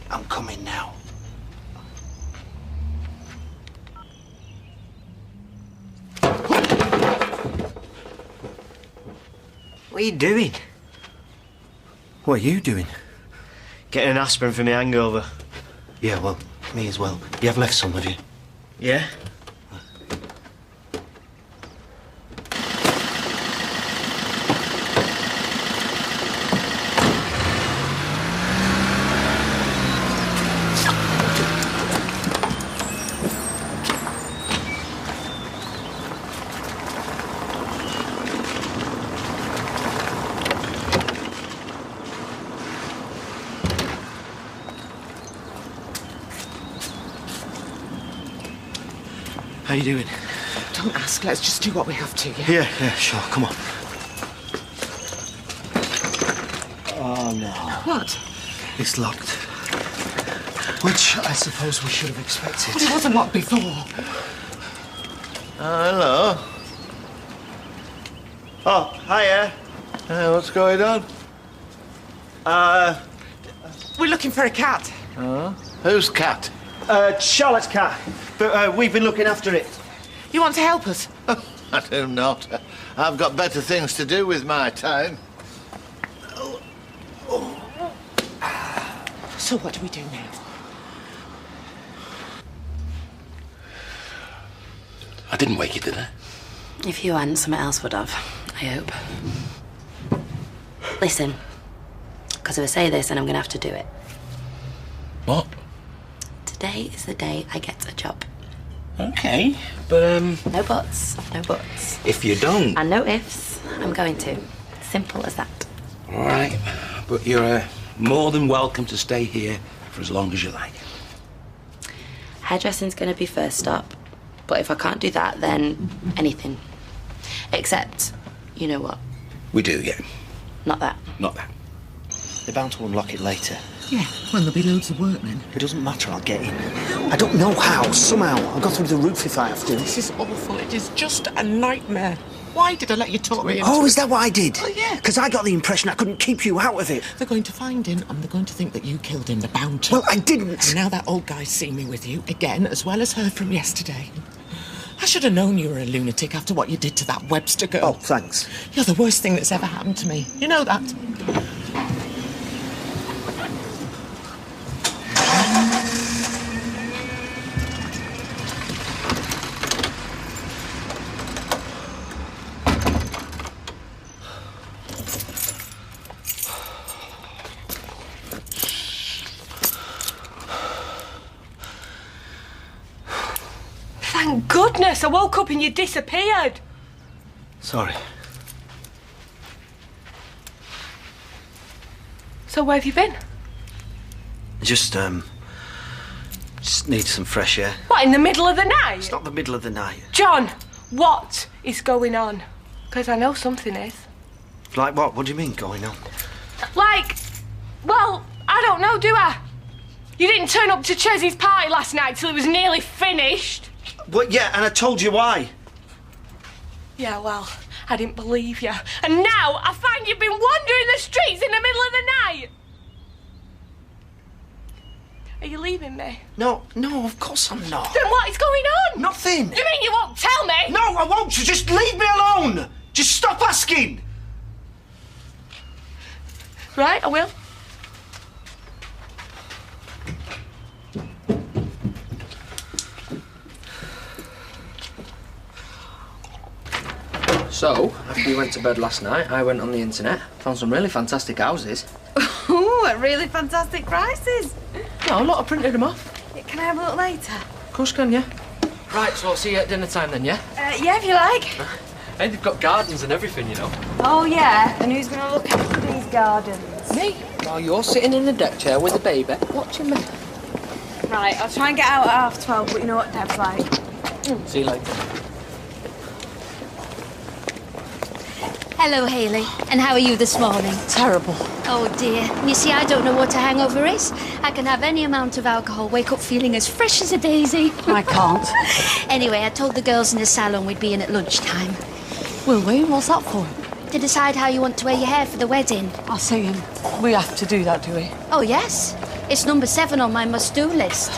I'm coming now. What are you doing? What are you doing? Getting an aspirin for my hangover. Yeah, well, me as well. You have left some, have you? Yeah? How you doing? Don't ask, let's just do what we have to, yeah? Yeah, sure, come on. Oh, no. What? It's locked. Which I suppose we should have expected. But it wasn't locked before. Hello. Oh, hiya. Hey, what's going on? We're looking for a cat. Whose cat? Charlotte's cat. But we've been looking after it. You want to help us? I do not. I've got better things to do with my time. So what do we do now? I didn't wake you, did I? If you hadn't, something else would have, I hope. Listen, because if I say this, then I'm going to have to do it. What? Today is the day I get a job. Okay, but, No buts, no buts. if you don't... And no ifs, I'm going to. Simple as that. All right, but you're more than welcome to stay here for as long as you like. Hairdressing's going to be first stop. But if I can't do that, then anything. Except, you know what? We do, yeah. Not that. Not that. They're bound to unlock it later. Yeah, when there'll be loads of workmen. It doesn't matter, I'll get in. I don't know how, somehow. I'll go through the roof if I have to. This is awful. It is just a nightmare. Why did I let you talk me into Oh, it? is that what I did? Oh, yeah. Because I got the impression I couldn't keep you out of it. They're going to find him and they're going to think that you killed him. They're bound to. Well, I didn't. And now that old guy's seen me with you again, as well as her from yesterday. I should have known you were a lunatic after what you did to that Webster girl. Oh, thanks. You're the worst thing that's ever happened to me. You know that? Thank goodness I woke up and you disappeared. Sorry. So where have you been? Just need some fresh air. What, in the middle of the night? It's not the middle of the night. John, what is going on? Because I know something is. Like what? What do you mean going on? Like, well, I don't know, do I? You didn't turn up to Chessy's party last night till it was nearly finished. Well, yeah, and I told you why. Yeah, well, I didn't believe you. And now I find you've been wandering the streets in the middle of the night. Are you leaving me? No, of course I'm not. Then what is going on? Nothing. You mean you won't tell me? No, I won't. So just leave me alone. Just stop asking. Right, I will. So, after you went to bed last night, I went on the internet, found some really fantastic houses. Ooh, at really fantastic prices. No, a lot of printed them off. Can I have a look later? Of course can, yeah. Right, so I'll see you at dinner time then, yeah? Yeah, if you like. Hey, they've got gardens and everything, you know. Oh, yeah? And who's going to look after these gardens? Me? While you're sitting in the deck chair with the baby, watching me. Right, I'll try and get out at 12:30, but you know what Deb's like. See you later. Hello, Hayley. And how are you this morning? Terrible. Oh, dear. You see, I don't know what a hangover is. I can have any amount of alcohol, wake up feeling as fresh as a daisy. I can't. Anyway, I told the girls in the salon we'd be in at lunchtime. Will we? What's that for? To decide how you want to wear your hair for the wedding. I see. We have to do that, do we? Oh, yes. It's number 7 on my must-do list.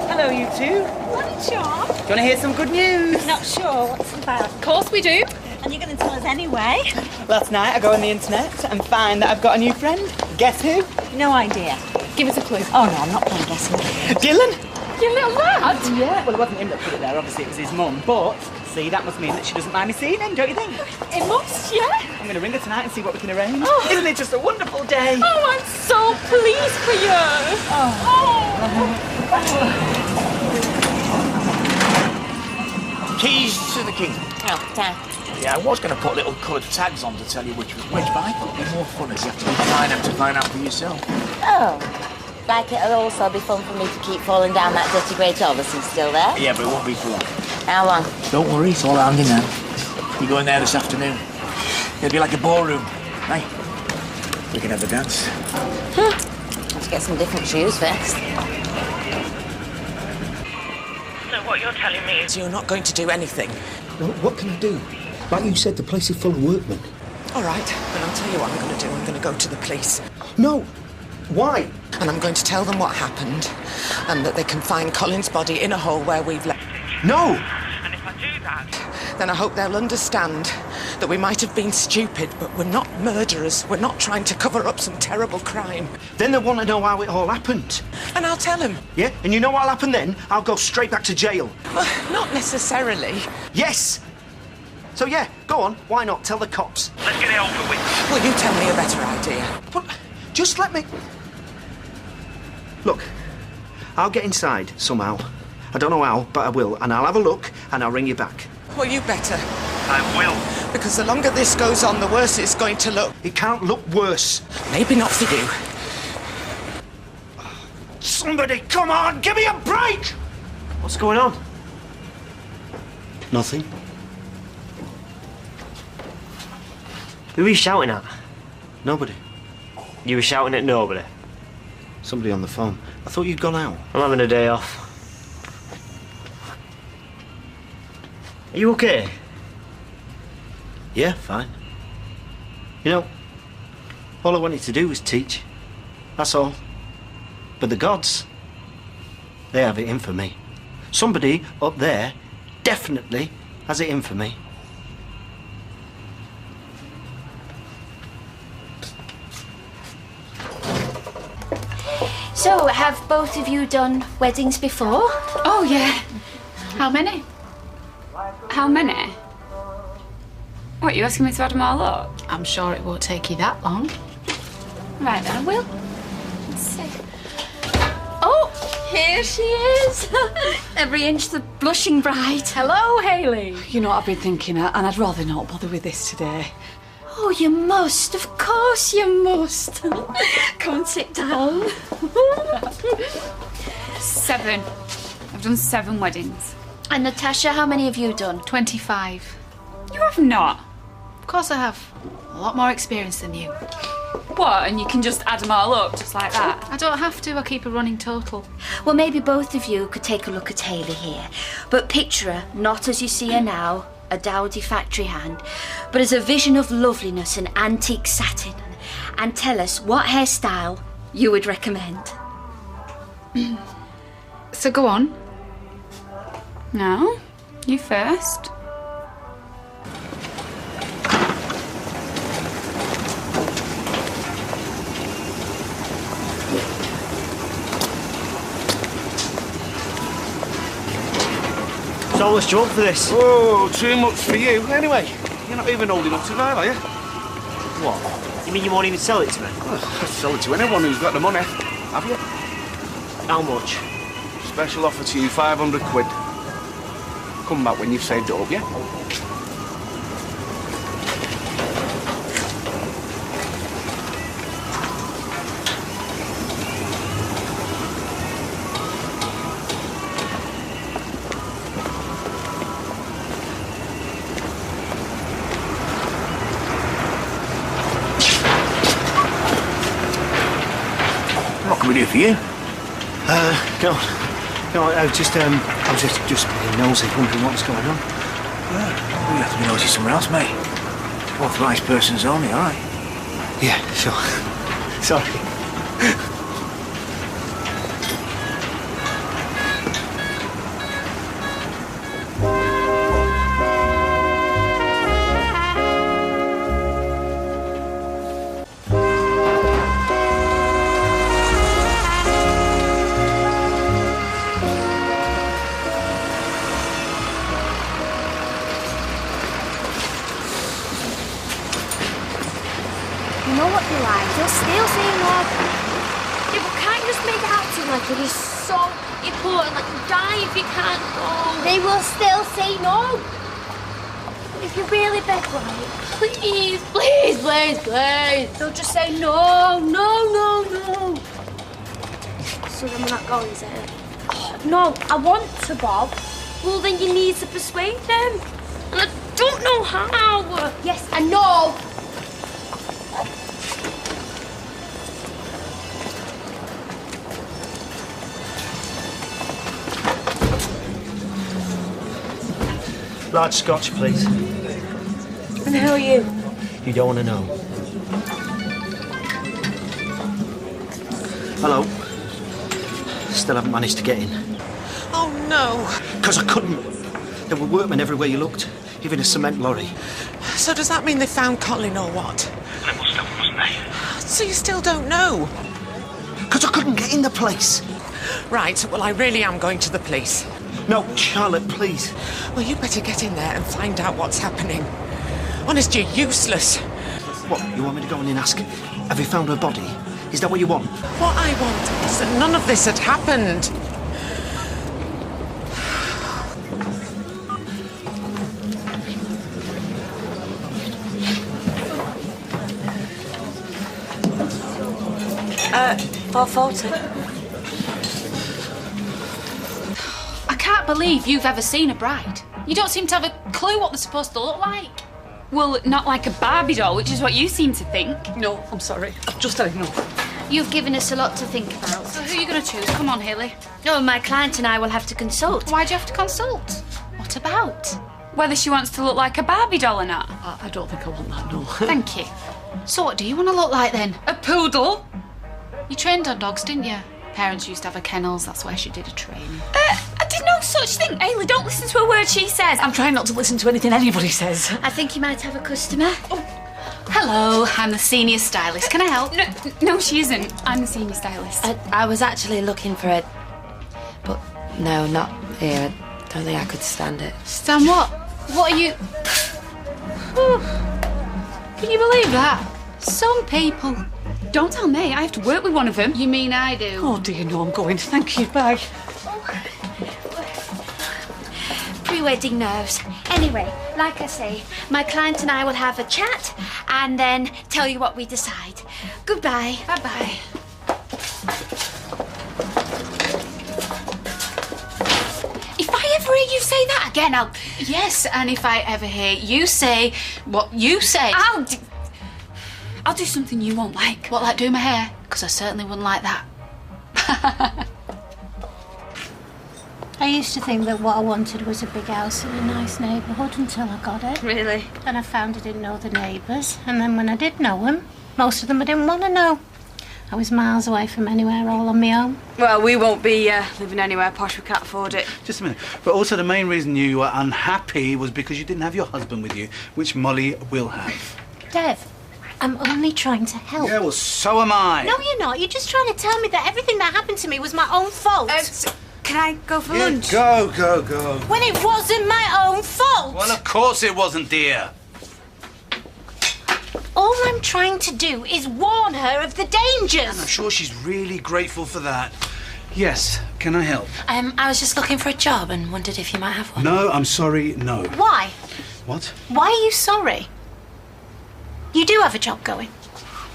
Hello, you two. Morning, Sean. Do you want to hear some good news? Not sure what's it about. Of course we do. And you're going to tell us anyway. Last night I go on the internet and find that I've got a new friend. Guess who? No idea. Give us a clue. Oh, no, I'm not playing guessing. Dylan. You little lad. Yeah. Well, it wasn't him that put it there. Obviously, it was his mum. But, see, that must mean that she doesn't mind me seeing him, don't you think? It must, yeah. I'm going to ring her tonight and see what we can arrange. Oh. Isn't it just a wonderful day? Oh, I'm so pleased for you. Keys to the king. Oh, Dad. Yeah, I was going to put little coloured tags on to tell you which was which, but I thought it'd be more fun as you have to find out to find out for yourself. Oh, like it'll also be fun for me to keep falling down that dirty grey Thomas who's still there? Yeah, but it won't be for long. How long? Don't worry, it's all handy now. You're going there this afternoon. It'll be like a ballroom. Hey, we can have a dance. Let's get some different shoes first. So what you're telling me is you're not going to do anything? What can I do? Like you said, the place is full of workmen. All right, then I'll tell you what I'm going to do. I'm going to go to the police. No. Why? And I'm going to tell them what happened and that they can find Colin's body in a hole where we've left it. No! And if I do that, then I hope they'll understand that we might have been stupid, but we're not murderers. We're not trying to cover up some terrible crime. Then they want to know how it all happened. And I'll tell them. Yeah? And you know what'll happen then? I'll go straight back to jail. Well, not necessarily. Yes! So yeah, go on. Why not? Tell the cops. Let's get it over with. Will you tell me a better idea? But just let me... Look, I'll get inside somehow. I don't know how, but I will. And I'll have a look and I'll ring you back. Well, you better. I will. Because the longer this goes on, the worse it's going to look. It can't look worse. Maybe not for you. Somebody, come on, give me a break! What's going on? Nothing. Who were you shouting at? Nobody. You were shouting at nobody? Somebody on the phone. I thought you'd gone out. I'm having a day off. Are you okay? Yeah, fine. You know, all I wanted to do was teach. That's all. But the gods, they have it in for me. Somebody up there definitely has it in for me. So, have both of you done weddings before? Oh, yeah. How many? How many? What, you asking me to add them all up? I'm sure it won't take you that long. Right then, I will. Let's see. Oh, here she is. Every inch the blushing bride. Hello, Hayley. You know what I've been thinking, and I'd rather not bother with this today. Oh, you must. Of course you must. Come and sit down. 7. I've done 7 weddings. And Natasha, how many have you done? 25. You have not? Of course I have. A lot more experience than you. What, and you can just add them all up, just like that? I don't have to, I keep a running total. Well, maybe both of you could take a look at Hayley here. But picture her, not as you see her now, a dowdy factory hand, but as a vision of loveliness and antique satin. And tell us what hairstyle you would recommend. So go on. No, you first. So much do you want for this? Oh, too much for you. Anyway, you're not even old enough to drive, are you? What? You mean you won't even sell it to me? I'll sell it to anyone who's got the money. Have you? How much? Special offer to you, 500 quid. Come back when you've saved it up, yeah? What can we do for you? Go on. No, I was just being nosy, wondering what was going on. Well, you have to be nosy somewhere else, mate. Authorised persons only, all right? Yeah, sure. Sorry. You know what they're like? They'll still say no. Yeah, but can't you just make it out to them like it is so important, like you die if you can't go? They will still say no. If you really beg, right? Please, please, please, please. They'll just say no, no, no, no. So then we're not going, is it? Oh, no, I want to, Bob. Well, then you need to persuade them. And I don't know how. Yes, I know. Large scotch, please. And who are you? You don't want to know. Hello. Still haven't managed to get in. Oh, no. Because I couldn't. There were workmen everywhere you looked, even a cement lorry. So does that mean they found Colin or what? Level stuff, wasn't they? So you still don't know? Because I couldn't get in the place. Right, well, I really am going to the police. No, Charlotte, please. Well, you better get in there and find out what's happening. Honest, you're useless. What, you want me to go in and ask, have you found her body? Is that what you want? What I want is that none of this had happened. $4.40. I can't believe you've ever seen a bride. You don't seem to have a clue what they're supposed to look like. Well, not like a Barbie doll, which is what you seem to think. No, I'm sorry. I've just had enough. You've given us a lot to think about. So who are you going to choose? Come on, Haley. No, my client and I will have to consult. Why do you have to consult? What about? Whether she wants to look like a Barbie doll or not. I don't think I want that, no. Thank you. So what do you want to look like then? A poodle? You trained on dogs, didn't you? Parents used to have a kennels, that's where she did a training. I did no such thing. Haley, don't listen to a word she says. I'm trying not to listen to anything anybody says. I think you might have a customer. Oh. Hello, I'm the senior stylist. Can I help? No, she isn't. I'm the senior stylist. I was actually looking for it, but no, not here. I don't think I could stand it. Stand what? What are you... Can you believe that? Some people... Don't tell me, I have to work with one of them. You mean I do? Oh dear, no, I'm going. Thank you, bye. Pre-wedding nerves. Anyway, like I say, my client and I will have a chat and then tell you what we decide. Goodbye. Bye-bye. If I ever hear you say that again, I'll... Yes, and if I ever hear you say what you say... I'll do something you won't like. What, like do my hair? Because I certainly wouldn't like that. I used to think that what I wanted was a big house in a nice neighbourhood until I got it. Really? Then I found I didn't know the neighbours, and then when I did know them, most of them I didn't want to know. I was miles away from anywhere, all on my own. Well, we won't be living anywhere posh. We can't afford it. Just a minute. But also the main reason you were unhappy was because you didn't have your husband with you, which Molly will have. Dev, I'm only trying to help. Yeah, well, so am I. No, you're not. You're just trying to tell me that everything that happened to me was my own fault. Can I go for lunch? Go, go, go. When it wasn't my own fault. Well, of course it wasn't, dear. All I'm trying to do is warn her of the dangers. And I'm sure she's really grateful for that. Yes, can I help? I was just looking for a job and wondered if you might have one. No, I'm sorry, no. Why? What? Why are you sorry? You do have a job going.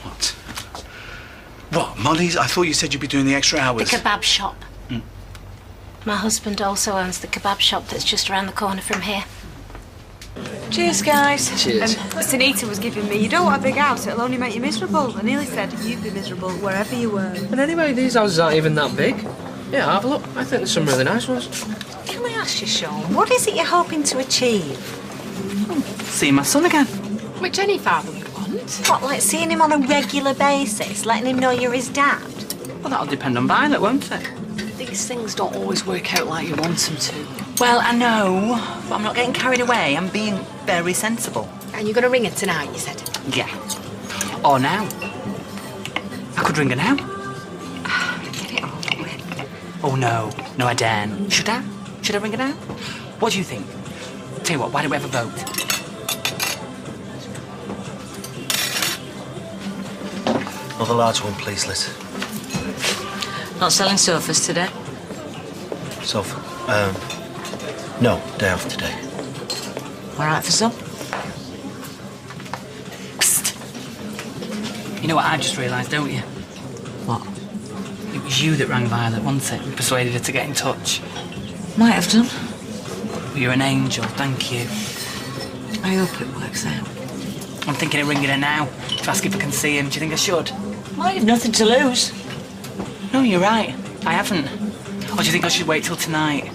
What? What, Molly's? I thought you said you'd be doing the extra hours. The kebab shop. My husband also owns the kebab shop that's just around the corner from here. Cheers, guys. Cheers. Sunita was giving me, you don't want a big house, it'll only make you miserable. I nearly said you'd be miserable wherever you were. And anyway, these houses aren't even that big. Yeah, have a look. I think there's some really nice ones. Can I ask you, Sean, what is it you're hoping to achieve? See my son again. Which any father would want. want? What, like seeing him on a regular basis, letting him know you're his dad? Well, that'll depend on Violet, won't it? These things don't always work out like you want them to. Well, I know, but I'm not getting carried away. I'm being very sensible. And you're going to ring her tonight, you said? Yeah. Or now. I could ring her now. Get it over with. Oh, no. No, I daren't. Should I? Should I ring her now? What do you think? Tell you what, why don't we have a vote? Another large one, please, Liz. Not selling sofas today? Sofa? No, day off today. All right for some? You know what I just realised, don't you? What? It was you that rang Violet, wasn't it? And persuaded her to get in touch. Might have done. Well, you're an angel, thank you. I hope it works out. I'm thinking of ringing her now to ask if I can see him. Do you think I should? Well, you've nothing to lose. No, you're right. I haven't. Or do you think I should wait till tonight?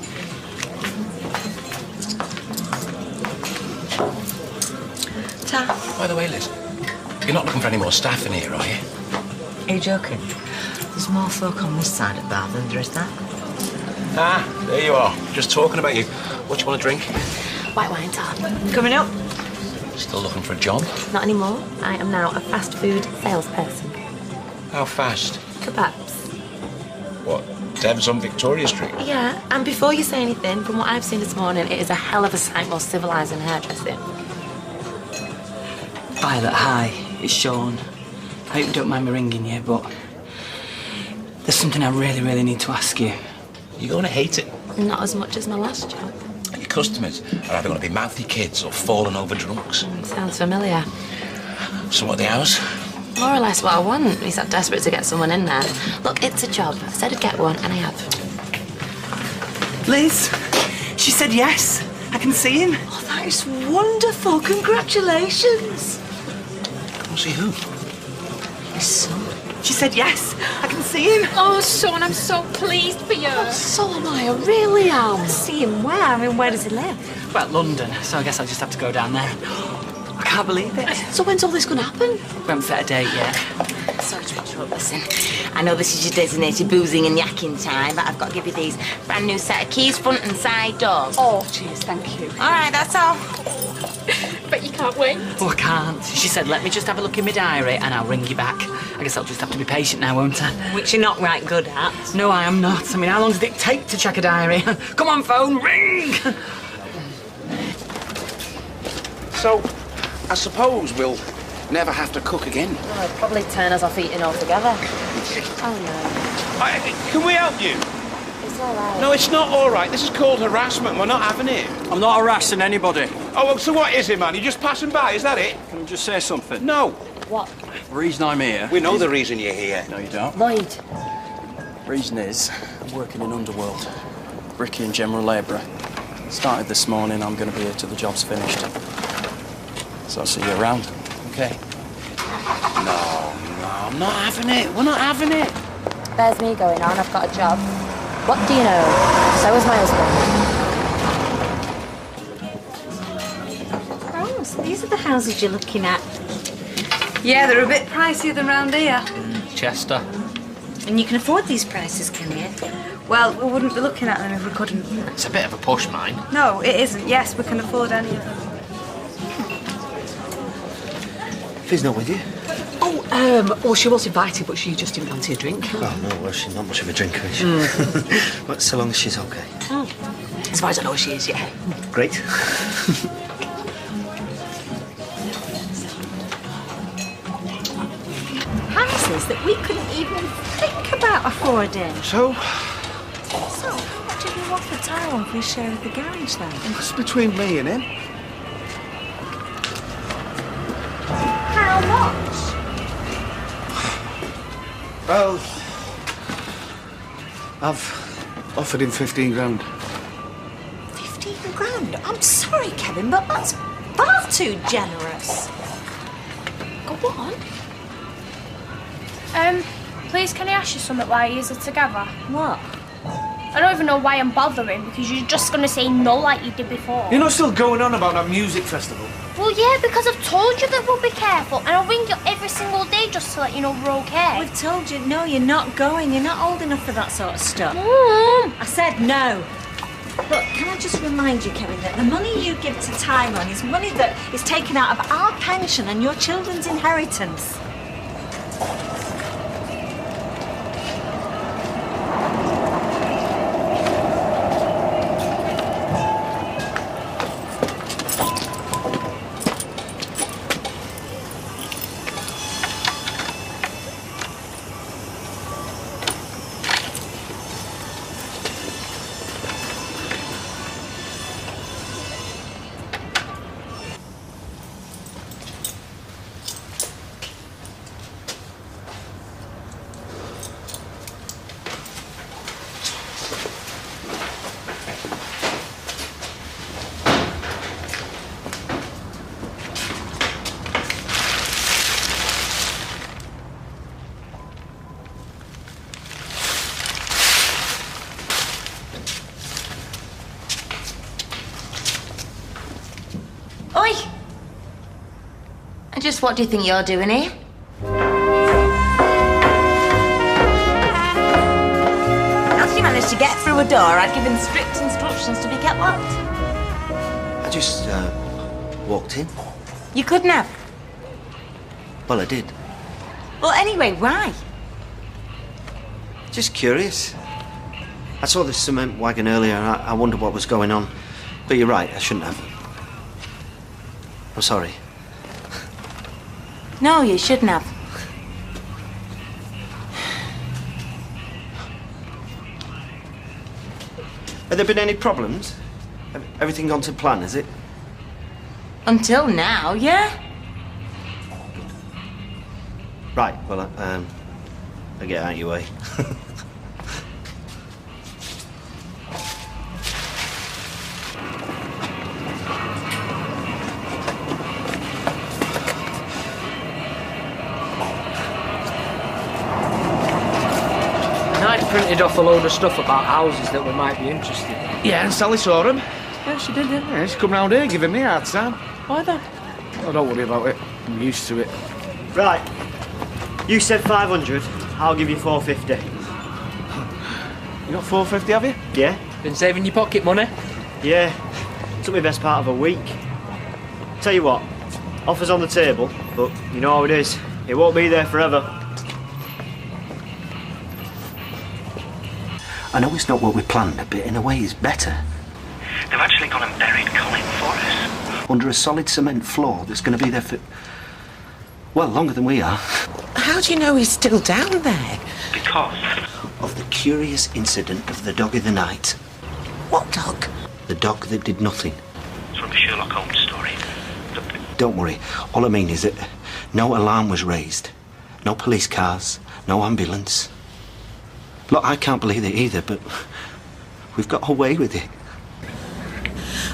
Ta. By the way, Liz, you're not looking for any more staff in here, are you? Are you joking? There's more folk on this side of Bath than there is that. Ah, there you are. Just talking about you. What do you want to drink? White wine, Tom. Coming up? Still looking for a job? Not anymore. I am now a fast food salesperson. How fast? Kebabs. What, Dev's on Victoria Street? Yeah, and before you say anything, from what I've seen this morning, it is a hell of a sight more civilised than hairdressing. Violet, hi. It's Sean. I hope you don't mind me ringing you, but there's something I really, really need to ask you. You're going to hate it. Not as much as my last job. Your customers are either going to be mouthy kids or falling over drunks. Sounds familiar. So what are the hours? More or less what I want. At least I'm desperate to get someone in there. Look, it's a job. I said I'd get one, and I have. Liz, she said yes. I can see him. Oh, that is wonderful. Congratulations. Come see who? His son. She said yes. I can see him. Oh, Sean, I'm so pleased for you. Oh, so am I. I really am. See him where? I mean, where does he live? Well, London, so I guess I'll just have to go down there. I can't believe it. So when's all this going to happen? We haven't set a date yet. Sorry to interrupt, listen. I know this is your designated boozing and yakking time, but I've got to give you these brand new set of keys, front and side doors. Oh, cheers, thank you. All right, that's all. But you can't wait. Oh, I can't. She said, let me just have a look in my diary and I'll ring you back. I guess I'll just have to be patient now, won't I? Which you're not right good at. No, I am not. I mean, how long does it take to check a diary? Come on, phone, ring! So, I suppose we'll never have to cook again. Well, I'd probably turn us off eating altogether. Oh, Can we help you? no. It's all right. No, it's not all right. This is called harassment. We're not having it. I'm not harassing anybody. Oh, well, so what is it, man? You're just passing by, is that it? Can I just say something? No. What? The reason I'm here... We know the reason you're here. No, you don't. Lloyd. Reason is, I'm working in Underworld. Bricky and general labourer. Started this morning, I'm going to be here till the job's finished. So I'll see you around, okay? No, I'm not having it. We're not having it. There's me going on. I've got a job. What do you know? So is my husband. Oh, so these are the houses you're looking at. Yeah, they're a bit pricier than round here. Chester. And you can afford these prices, can you? Well, we wouldn't be looking at them if we couldn't. It's a bit of a push, mine. No, it isn't. Yes, we can afford any of them. Fi's not with you. Well, she was invited, but she just didn't fancy a drink. Oh, no, well, she's not much of a drinker, is she? But so long as she's okay. As far as I know, she is, yeah. Great. Houses that we couldn't even think about affording. So, So, how much did you offer Tyrone for his share of the garage then? it's between me and him. How much? Well, I've offered him 15 grand. 15 grand? I'm sorry, Kevin, but that's far too generous. Go on. Please, can I ask you something while you're together? What? I don't even know why I'm bothering, because you're just going to say no like you did before. You're not still going on about that music festival? Well, yeah, because I've told you that we'll be careful, and I'll ring you every single day just to let you know we're okay. We've told you, no, you're not going. You're not old enough for that sort of stuff. Mum! I said no. Look, can I just remind you, Kevin, that the money you give to Tyrone is money that is taken out of our pension and your children's inheritance. Oi! And just what do you think you're doing here? How did you manage to get through a door? I'd given strict instructions to be kept locked. I just, walked in. You couldn't have. Well, I did. Well, anyway, why? Just curious. I saw this cement wagon earlier and I wondered what was going on. But you're right, I shouldn't have. I'm sorry. No, you shouldn't have. Have there been any problems? Everything gone to plan, is it? Until now, yeah. Right, well, I get out of your way. I'd printed off a load of stuff about houses that we might be interested in. Yeah, and Sally saw him. Yeah, she did, didn't Yeah, she's come round here giving me a hard time. Why then? Oh, don't worry about it. I'm used to it. Right. You said 500. I'll give you 450. You got 450, have you? Yeah. Been saving your pocket money? Yeah. Took me best part of a week. Tell you what, offer's on the table, but you know how it is. It won't be there forever. I know it's not what we planned, but in a way it's better. They've actually gone and buried Colin for us. Under a solid cement floor that's going to be there for, well, longer than we are. How do you know he's still down there? Because of the curious incident of the dog of the night. What dog? The dog that did nothing. it's from a Sherlock Holmes story. Don't worry. All I mean is that no alarm was raised. No police cars. No ambulance. Look, I can't believe it either, but we've got away with it.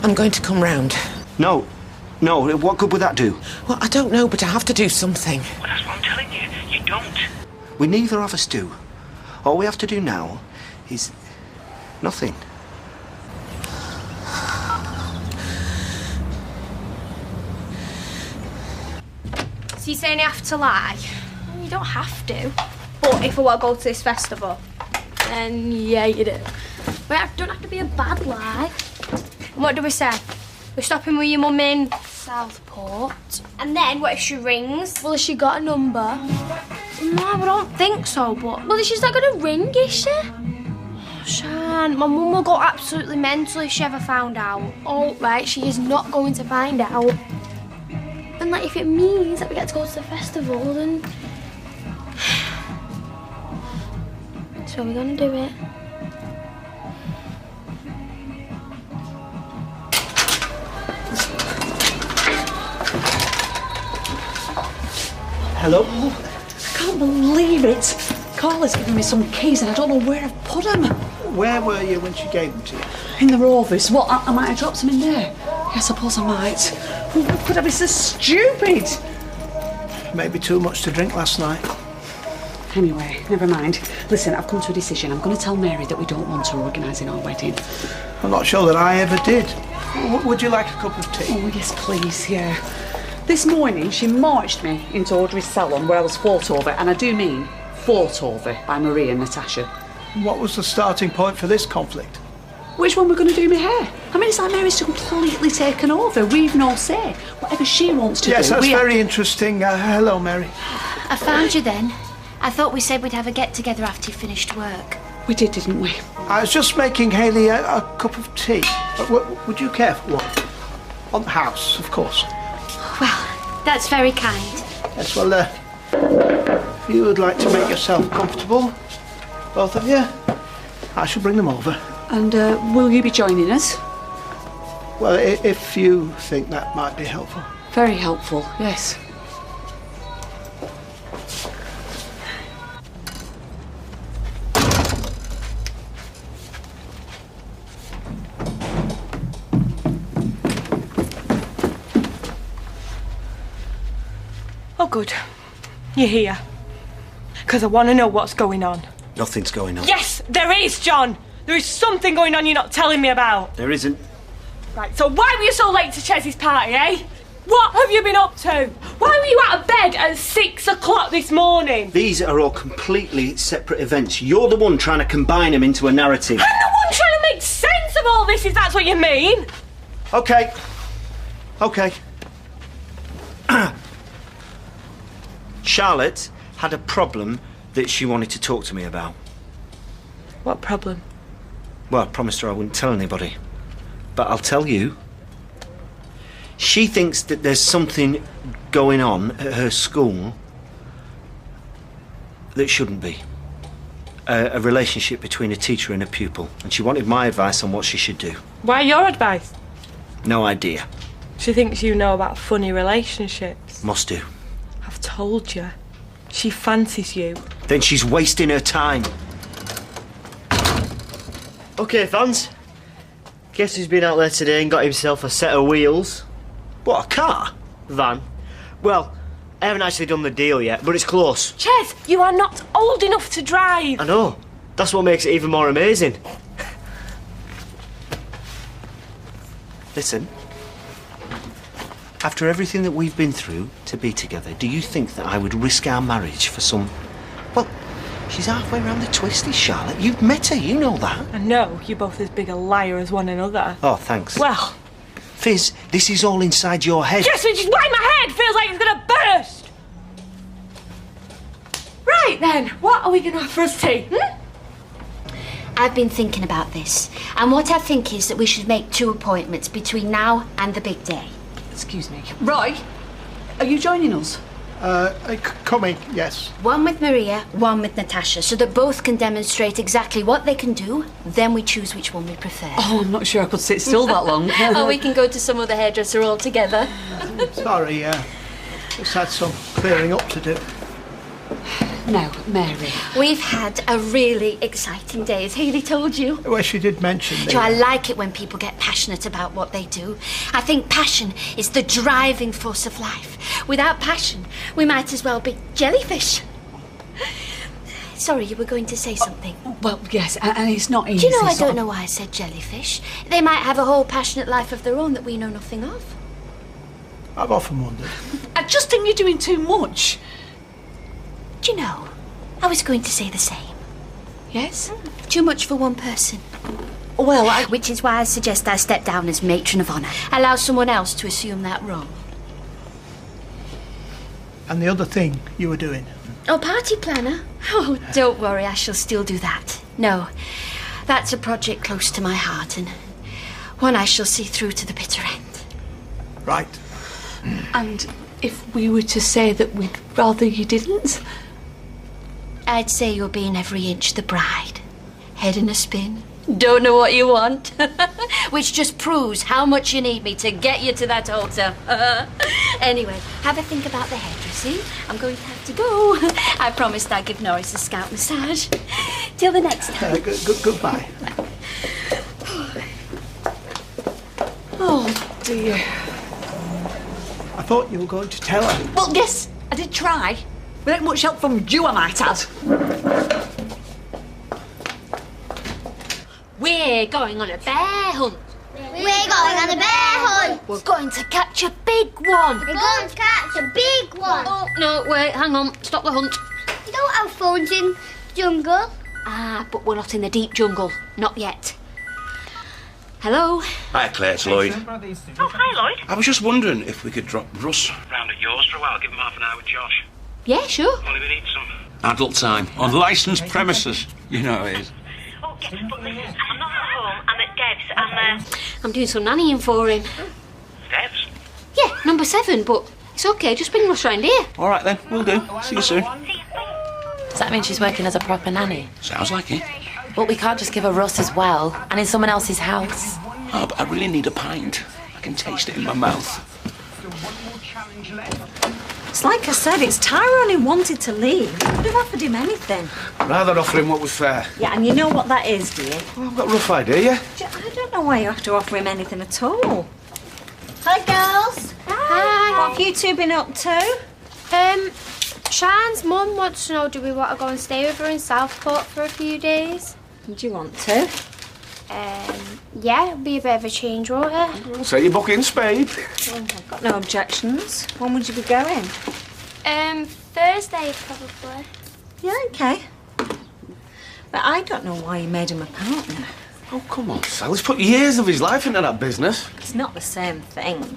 I'm going to come round. No. No, what good would that do? Well, I don't know, but I have to do something. Well, that's what I'm telling you. You don't. We neither of us do. All we have to do now is nothing. So you're saying you have to lie? Well, you don't have to. But if I want to go to this festival, then yeah, you do. But it don't have to be a bad lie. And what do we say? We're stopping with your mum in Southport. And then what if she rings? Well, has she got a number? No, I don't think so, but... Well, she's not going to ring, is she? Shan, my mum will go absolutely mental if she ever found out. Oh, right, she is not going to find out. And, like, if it means that we get to go to the festival, then... So we're going to do it. Hello? I can't believe it. Carla's given me some keys and I don't know where I've put them. Where were you when she gave them to you? In the Rovers. What, I might have dropped them in there. I suppose I might. Well, could I be so stupid? Maybe too much to drink last night. Anyway, never mind. Listen, I've come to a decision. I'm going to tell Mary that we don't want her organising our wedding. I'm not sure that I ever did. Would you like a cup of tea? Oh, yes, please, yeah. This morning, she marched me into Audrey's salon where I was fought over, and I do mean fought over, by Marie and Natasha. What was the starting point for this conflict? Which one we're going to do my hair? I mean, it's like Mary's completely taken over. We've no say. Whatever she wants to do. Yes, that's very interesting. Hello, Mary. I found you then. I thought we said we'd have a get-together after you finished work. We did, didn't we? I was just making Hayley a cup of tea. Would you care for one? On the house, of course. Well, that's very kind. Yes, well, if you would like to make yourself comfortable, both of you, I shall bring them over. And will you be joining us? Well, if you think that might be helpful. Very helpful, yes. Oh, good. You're here. Because I want to know what's going on. Nothing's going on. Yes, there is, John! There is something going on you're not telling me about. There isn't. Right, so why were you so late to Ches's party, eh? What have you been up to? Why were you out of bed at 6 o'clock this morning? These are all completely separate events. You're the one trying to combine them into a narrative. I'm the one trying to make sense of all this, if that's what you mean. Okay. Okay. Charlotte had a problem that she wanted to talk to me about. What problem? Well, I promised her I wouldn't tell anybody. But I'll tell you. She thinks that there's something going on at her school that shouldn't be. A relationship between a teacher and a pupil. And she wanted my advice on what she should do. Why your advice? No idea. She thinks you know about funny relationships. Must do. I've told you. She fancies you. Then she's wasting her time. OK, fans. Guess who's been out there today and got himself a set of wheels? What, a car? Van. Well, I haven't actually done the deal yet, but it's close. Ches, you are not old enough to drive. I know. That's what makes it even more amazing. Listen. After everything that we've been through to be together, do you think that I would risk our marriage for some... Well, she's halfway around the twisties, Charlotte. You've met her, you know that. I know, you're both as big a liar as one another. Oh, thanks. Well... Fizz, this is all inside your head. Yes, which is why my head feels like it's gonna burst! Right then, what are we gonna have for us tea? I've been thinking about this, and what I think is that we should make 2 appointments between now and the big day. Excuse me. Roy, are you joining us? Coming, yes. One with Maria, one with Natasha, so that both can demonstrate exactly what they can do. Then we choose which one we prefer. Oh, I'm not sure I could sit still that long. Or we can go to some other hairdresser altogether. Sorry, just had some clearing up to do. Now, Mary. We've had a really exciting day, as Hayley told you. Well, she did mention So I like it when people get passionate about what they do. I think passion is the driving force of life. Without passion, we might as well be jellyfish. Sorry, you were going to say something. Well, yes, and it's not easy. Do you know, I don't know why I said jellyfish. They might have a whole passionate life of their own that we know nothing of. I've often wondered. I just think you're doing too much. Do you know, I was going to say the same. Yes? Too much for one person. Well, Which is why I suggest I step down as matron of honour. Allow someone else to assume that role. And the other thing you were doing? Oh, party planner? Oh, don't worry, I shall still do that. No, that's a project close to my heart and one I shall see through to the bitter end. Right. And if we were to say that we'd rather you didn't? I'd say you're being every inch the bride. Head in a spin. Don't know what you want. Which just proves how much you need me to get you to that altar. Anyway, have a think about the hairdressing. I'm going to have to go. I promised I'd give Norris a scalp massage. Till the next time. Goodbye. Oh, dear. I thought you were going to tell her. Well, yes, I did try. Without much help from you, I might add. We're going on a bear hunt. We're We're going on a bear hunt. We're going to catch a big one. We're going to catch a big one. Oh, no, wait, hang on. Stop the hunt. You don't have phones in the jungle. Ah, but we're not in the deep jungle. Not yet. Hello? Hi, Claire, it's Lloyd. Oh, hi, Lloyd. I was just wondering if we could drop Russ. Round at yours for a while. Give him half an hour with Josh. Yeah, sure. Only we need some. Adult time. On licensed premises. You know how it is. Oh, yes, but listen, I'm not at home. I'm at Deb's. I'm doing some nannying for him. Deb's? Yeah, number 7, but it's okay. Just bring Russ round here. All right, then. We'll do. See you soon. Does that mean she's working as a proper nanny? Sounds like it. But we can't just give her Russ as well, and in someone else's house. Oh, but I really need a pint. I can taste it in my mouth. It's like I said, it's Tyrone who wanted to leave. I could have offered him anything. Rather offer him what was fair. Yeah, and you know what that is, do you? Well, I've got a rough idea, yeah? I don't know why you have to offer him anything at all. Hi, girls. Hi. What have you two been up to? Sian's mum wants to know, do we want to go and stay with her in Southport for a few days? Do you want to? Yeah, it'll be a bit of a change, won't it? So you book in Spade. I've got no objections. When would you be going? Thursday, probably. Yeah, okay. But I don't know why you made him a partner. Oh, come on, Sal. He's put years of his life into that business. It's not the same thing.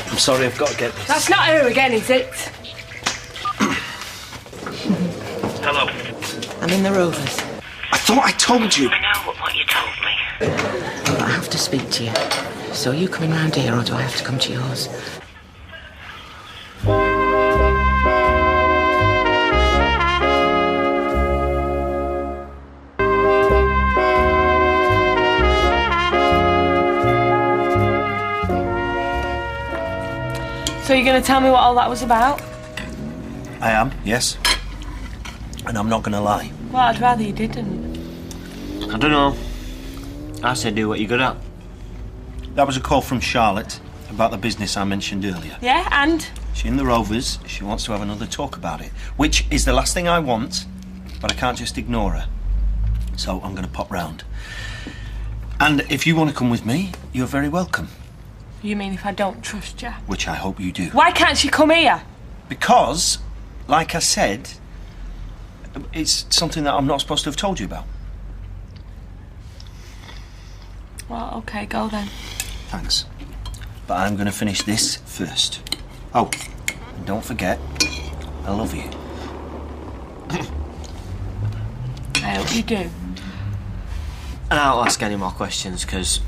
I'm sorry, I've got to get this. That's not her again, is it? Hello. I'm in the Rovers. I thought I told you. I know what you told me. But I have to speak to you. So are you coming round here, or do I have to come to yours? So you're going to tell me what all that was about? I am, yes. And I'm not going to lie. Well, I'd rather you didn't. I don't know. I said do what you're good at. That was a call from Charlotte about the business I mentioned earlier. Yeah, and? She's in the Rovers. She wants to have another talk about it, which is the last thing I want, but I can't just ignore her. So I'm going to pop round. And if you want to come with me, you're very welcome. You mean if I don't trust you? Which I hope you do. Why can't she come here? Because, like I said, it's something that I'm not supposed to have told you about. Well, okay, go then. Thanks. But I'm going to finish this first. Oh, and don't forget, I love you. I hope you do. And I won't ask any more questions, because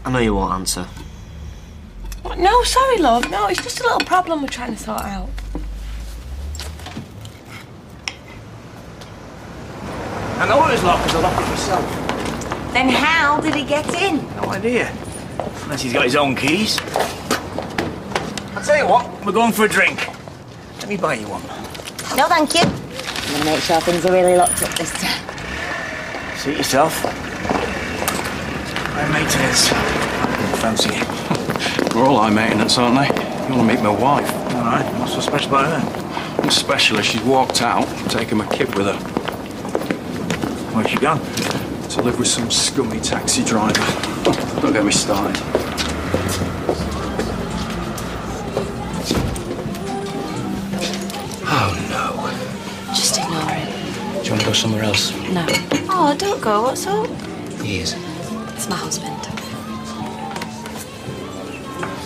I know you won't answer. What? No, sorry, love. No, it's just a little problem we're trying to sort out. I know it was locked because I locked it myself. Then how did he get in? No idea. Unless he's got his own keys. I'll tell you what, we're going for a drink. Let me buy you one. No, thank you. I'm going to make sure things are really locked up this time. Suit yourself. My mate is. Fancy it. We're all high maintenance, aren't they? You want to meet my wife? All right, what's so special about her? What's special is she's walked out, taken my kid with her. Where's she gone? To live with some scummy taxi driver. Don't get me started. Oh, no. Just ignore it. Do you want to go somewhere else? No. Oh, don't go. What's up? He is. It's my husband.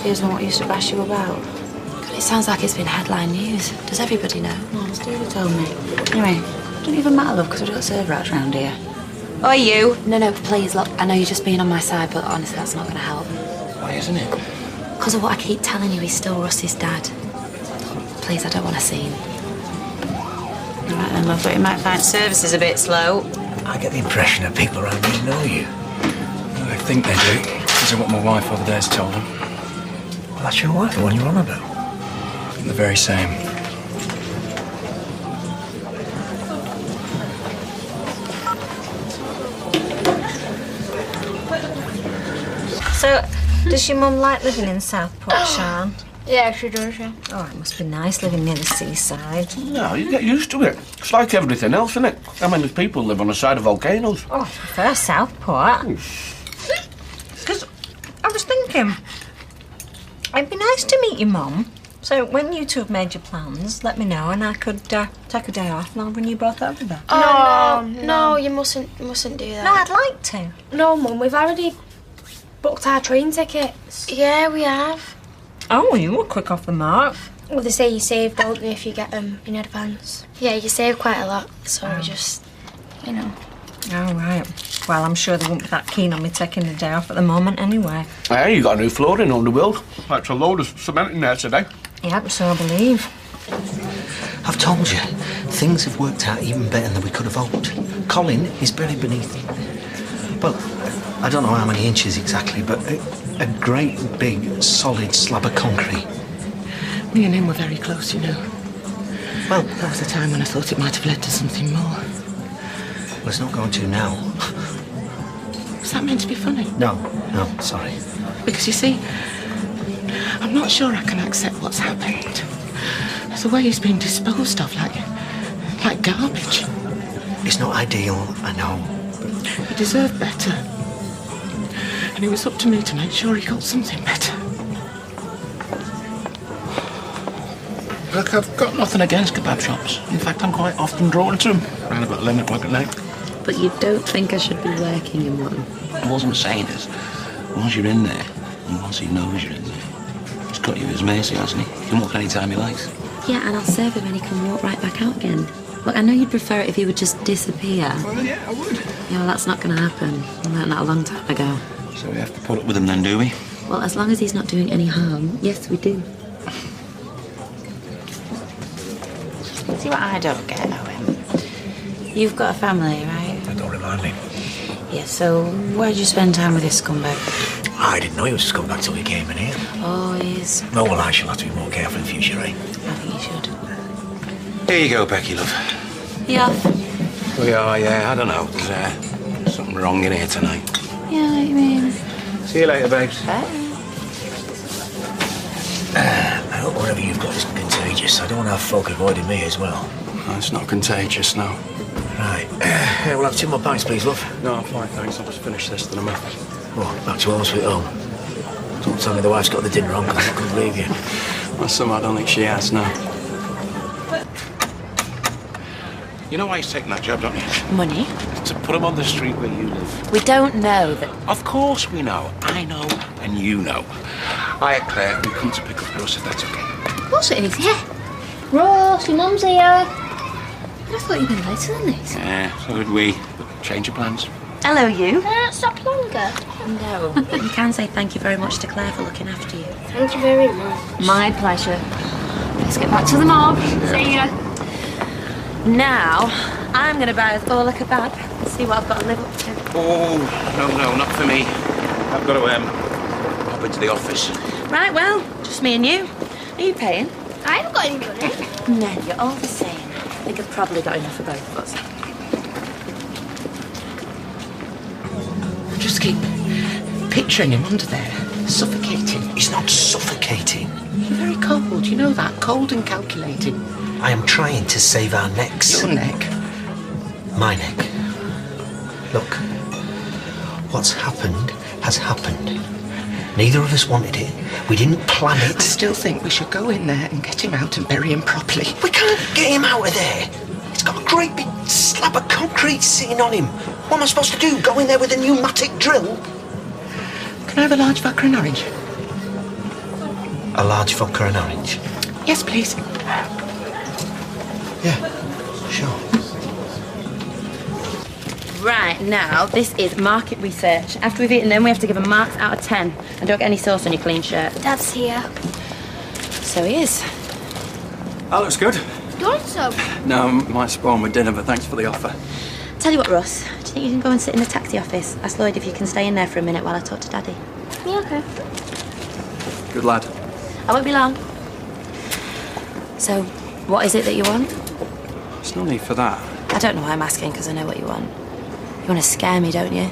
He was the one what used to bash you about. God, it sounds like it's been headline news. Does everybody know? No, Stevie told me. Anyway, it don't even matter, love, because we don't serve rats around here. Or you? No, please, look, I know you're just being on my side, but honestly, that's not going to help. Why isn't it? Because of what I keep telling you, he's still Russ's dad. Please, I don't want a scene. All right then, love, but you might find services a bit slow. I get the impression that people around here know you. Well, I think they do, because of what my wife over there's told them. Well, that's your wife, the one you're on about. The very same. So, does your mum like living in Southport, Sian? Yeah, she does, yeah. Oh, it must be nice living near the seaside. No, you get used to it. It's like everything else, isn't it? I mean, there's people live on the side of volcanoes. Oh, I prefer Southport. Because I was thinking, it'd be nice to meet your mum. So when you two have made your plans, let me know and I could take a day off and I'll bring you both over there. Oh, no, you mustn't do that. No, I'd like to. No, Mum, we've already booked our train tickets. Yeah, we have. Oh, well, you were quick off the mark. Well, they say you save, don't they, if you get them in advance? Yeah, you save quite a lot, so we just, you know. Oh, right. Well, I'm sure they won't be that keen on me taking the day off at the moment anyway. Hey, you got a new flooring on the world. That's a load of cement in there today. Yeah, so I believe. I've told you, things have worked out even better than we could have hoped. Colin is buried beneath, well, I don't know how many inches exactly, but a great big solid slab of concrete. Me and him were very close, you know. Well, there was a time when I thought it might have led to something more. Well, it's not going to now. Was that meant to be funny? No, sorry. Because you see, I'm not sure I can accept what's happened. The way he's been disposed of, like garbage. It's not ideal, I know. But he deserved better. And it was up to me to make sure he got something better. Look, I've got nothing against kebab shops. In fact, I'm quite often drawn to them. Around about 11 o'clock at night. But you don't think I should be working in one? I wasn't saying this. Once you're in there, and once he knows you're in there, he's got you at his mercy, hasn't he? He can walk any time he likes. Yeah, and I'll serve him and he can walk right back out again. Look, I know you'd prefer it if he would just disappear. Well, yeah, I would. Yeah, well, that's not going to happen. I learned that a long time ago. So we have to put up with him then, do we? Well, as long as he's not doing any harm, yes, we do. See what I don't get, Owen? You've got a family, right? Don't remind me. Yeah, so where'd you spend time with this scumbag? I didn't know he was a scumbag till we came in here. Oh, he is. Oh, well, I shall have to be more careful in future, eh? I think you should. Here you go, Becky, love. Yeah. We are, yeah, I don't know. There's something wrong in here tonight. Yeah, what do you mean? See you later, babes. Bye. I hope whatever you've got isn't contagious. I don't want to have folk avoiding me as well. No, it's not contagious, no. Right. We'll have 2 more pints, please, love. No, I'm fine, thanks. I'll just finish this, then I'm off. Oh, back to home, sweet home. Don't tell me the wife's got the dinner on, because I couldn't believe you. Well, some I don't think she has, no. You know why he's taking that job, don't you? Money? To put him on the street where you live. We don't know that... Of course we know. I know, and you know. Hiya, Claire. We come to pick up Russ, if that's okay. Of course it is, yeah. Ross, your mum's here. I thought you'd been later than this. Yeah, so did we. But change your plans. Hello, you. Stop longer. No. But you can say thank you very much to Claire for looking after you. Thank you very much. My pleasure. Let's get back to the mob. See ya. Now, I'm going to buy us all a kebab and see what I've got to live up to. Oh, no, not for me. I've got to pop into the office. Right, well, just me and you. Are you paying? I haven't got any money. No, you're all the same. I think I've probably got enough for both of us. Just keep picturing him under there, suffocating. He's not suffocating. You're very cold, you know that. Cold and calculating. I am trying to save our necks. Your neck? My neck. Look, what's happened has happened. Neither of us wanted it. We didn't plan it. I still think we should go in there and get him out and bury him properly. We can't get him out of there. He's got a great big slab of concrete sitting on him. What am I supposed to do? Go in there with a pneumatic drill? Can I have a large vodka and orange? A large vodka and orange? Yes, please. Yeah, sure. Right, now, this is market research. After we've eaten them, we have to give them marks out of 10. And don't get any sauce on your clean shirt. Dad's here. So he is. That looks good. You want some? No, might spoil my dinner, but thanks for the offer. Tell you what, Russ, do you think you can go and sit in the taxi office? Ask Lloyd if you can stay in there for a minute while I talk to Daddy. Yeah, okay. Good lad. I won't be long. So, what is it that you want? There's no need for that. I don't know why I'm asking, because I know what you want. You want to scare me, don't you?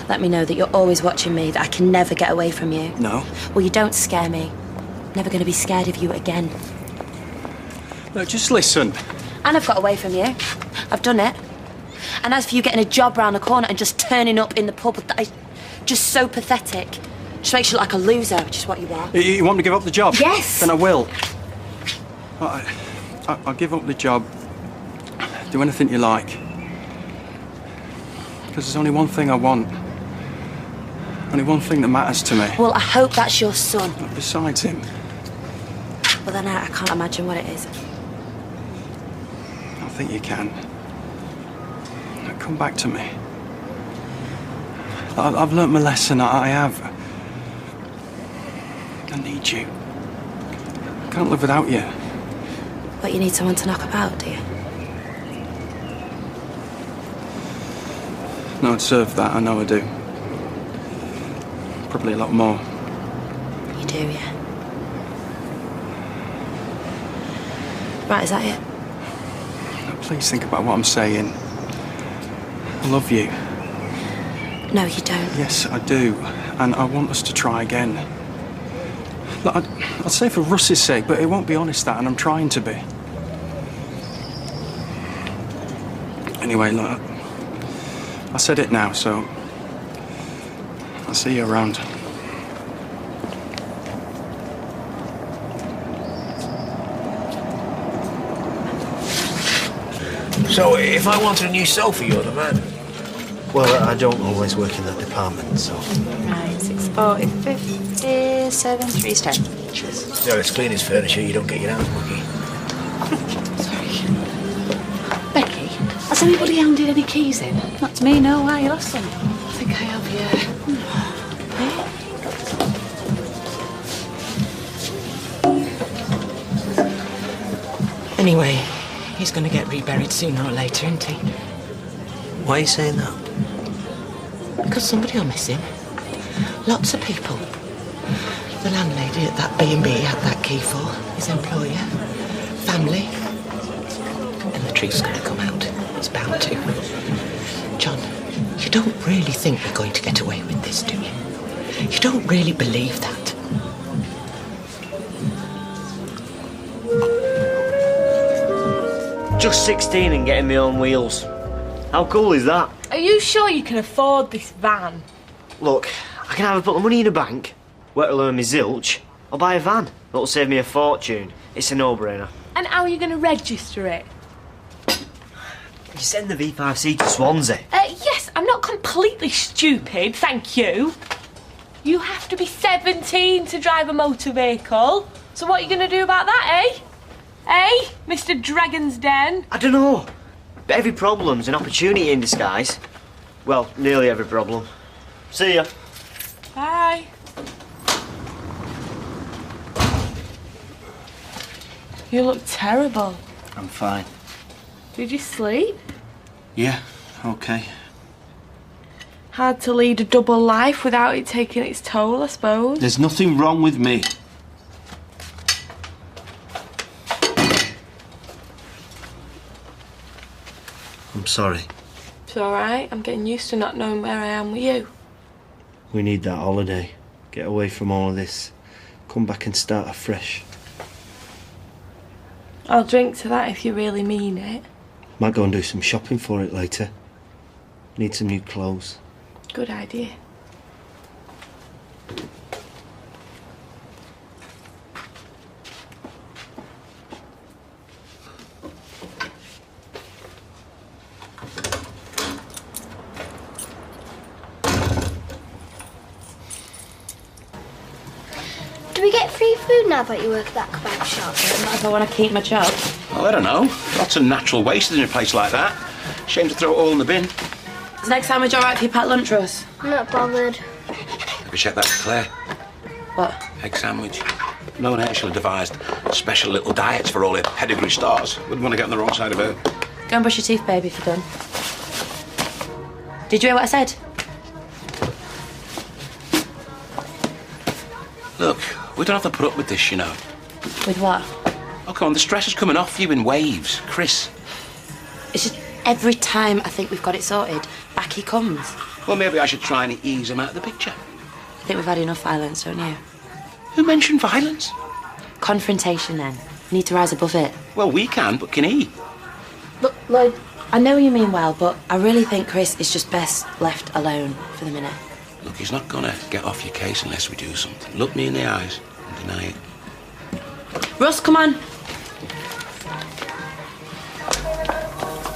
Let me know that you're always watching me, that I can never get away from you. No. Well, you don't scare me. Never going to be scared of you again. No, just listen. And I've got away from you. I've done it. And as for you getting a job round the corner and just turning up in the pub, that is just so pathetic. Just makes you look like a loser, which is what you are. You want me to give up the job? Yes. Then I will. I'll give up the job. Do anything you like. Because there's only one thing I want. Only one thing that matters to me. Well, I hope that's your son. Besides him. Well, then I can't imagine what it is. I think you can. Now, come back to me. I've learnt my lesson. I have. I need you. I can't live without you. But you need someone to knock about, do you? No, I deserve that. I know I do. Probably a lot more. You do, yeah. Right, is that it? Now, please think about what I'm saying. I love you. No, you don't. Yes, I do. And I want us to try again. Look, I'd say for Russ's sake, but it won't be honest that, and I'm trying to be. Anyway, look, I said it now, so I'll see you around. So, if I wanted a new sofa, you're the man. Well, I don't always work in that department, so... Right, 6, 4, 50, 7, 3, 10. Cheers. No, it's clean as furniture, you don't get your hands mucky. Becky, has anybody handed any keys in? Not to me, no. Why? You lost them. I think I have, yeah. Anyway, he's going to get reburied sooner or later, isn't he? Why are you saying that? Because somebody will miss him. Lots of people. The landlady at that B&B had that key for, his employer, family. And the truth's going to come out. It's bound to. John, you don't really think we're going to get away with this, do you? You don't really believe that. Just 16 and getting my own wheels. How cool is that? Are you sure you can afford this van? Look, I can either put the money in a bank, work to earn me zilch, or buy a van. That'll save me a fortune. It's a no-brainer. And how are you going to register it? You send the V5C to Swansea. Yes, I'm not completely stupid, thank you. You have to be 17 to drive a motor vehicle. So what are you going to do about that, eh? Eh, Mr. Dragon's Den? I don't know. But every problem's an opportunity in disguise. Well, nearly every problem. See ya. Bye. You look terrible. I'm fine. Did you sleep? Yeah, okay. Hard to lead a double life without it taking its toll, I suppose. There's nothing wrong with me. I'm sorry. It's all right. I'm getting used to not knowing where I am with you. We need that holiday. Get away from all of this. Come back and start afresh. I'll drink to that if you really mean it. Might go and do some shopping for it later. Need some new clothes. Good idea. Do we get free food now that you work at that kebab shop? Not if I want to keep my job. Well, I don't know. Lots of natural waste in a place like that. Shame to throw it all in the bin. Is next sandwich all right for you, packed lunch, Russ? I'm not bothered. Have you checked that with Claire? What? Egg sandwich. No one actually devised special little diets for all her pedigree stars. Wouldn't want to get on the wrong side of her. Go and brush your teeth, baby, if you're done. Did you hear what I said? Look, we don't have to put up with this, you know. With what? Oh, come on, the stress is coming off you in waves. Chris. It's just every time I think we've got it sorted, back he comes. Well, maybe I should try and ease him out of the picture. I think we've had enough violence, don't you? Who mentioned violence? confrontation then. We need to rise above it. Well, we can, but can he? Look, Lloyd, I know you mean well, but I really think Chris is just best left alone for the minute. Look, he's not gonna get off your case unless we do something. Look me in the eyes and deny it. Russ, come on.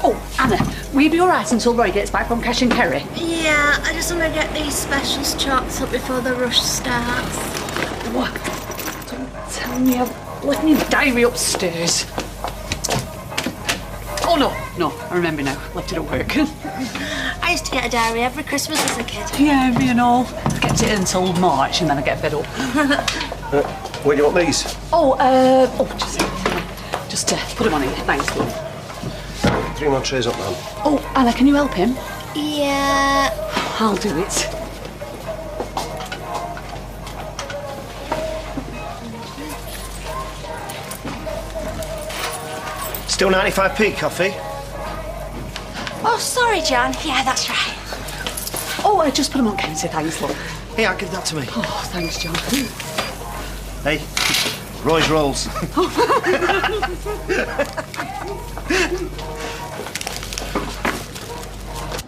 Oh, Anna, will you be all right until Roy gets back from Cash and Kerry? Yeah, I just want to get these specials chalked up before the rush starts. What? Don't tell me I've left my diary upstairs. Oh, no, I remember now. Left it at work. I used to get a diary every Christmas as a kid. Yeah, me and all. I kept it until March and then I get fed up. Where do you want these? Just put them on here. Thanks, love. 3 more trays up, man. Oh, Anna, can you help him? Yeah. I'll do it. Still 95p coffee? Oh, sorry, Jan. Yeah, that's right. Oh, just put them on counter. Thanks, love. Hey, I'll give that to me. Oh, thanks, John. Hey, Roy's rolls.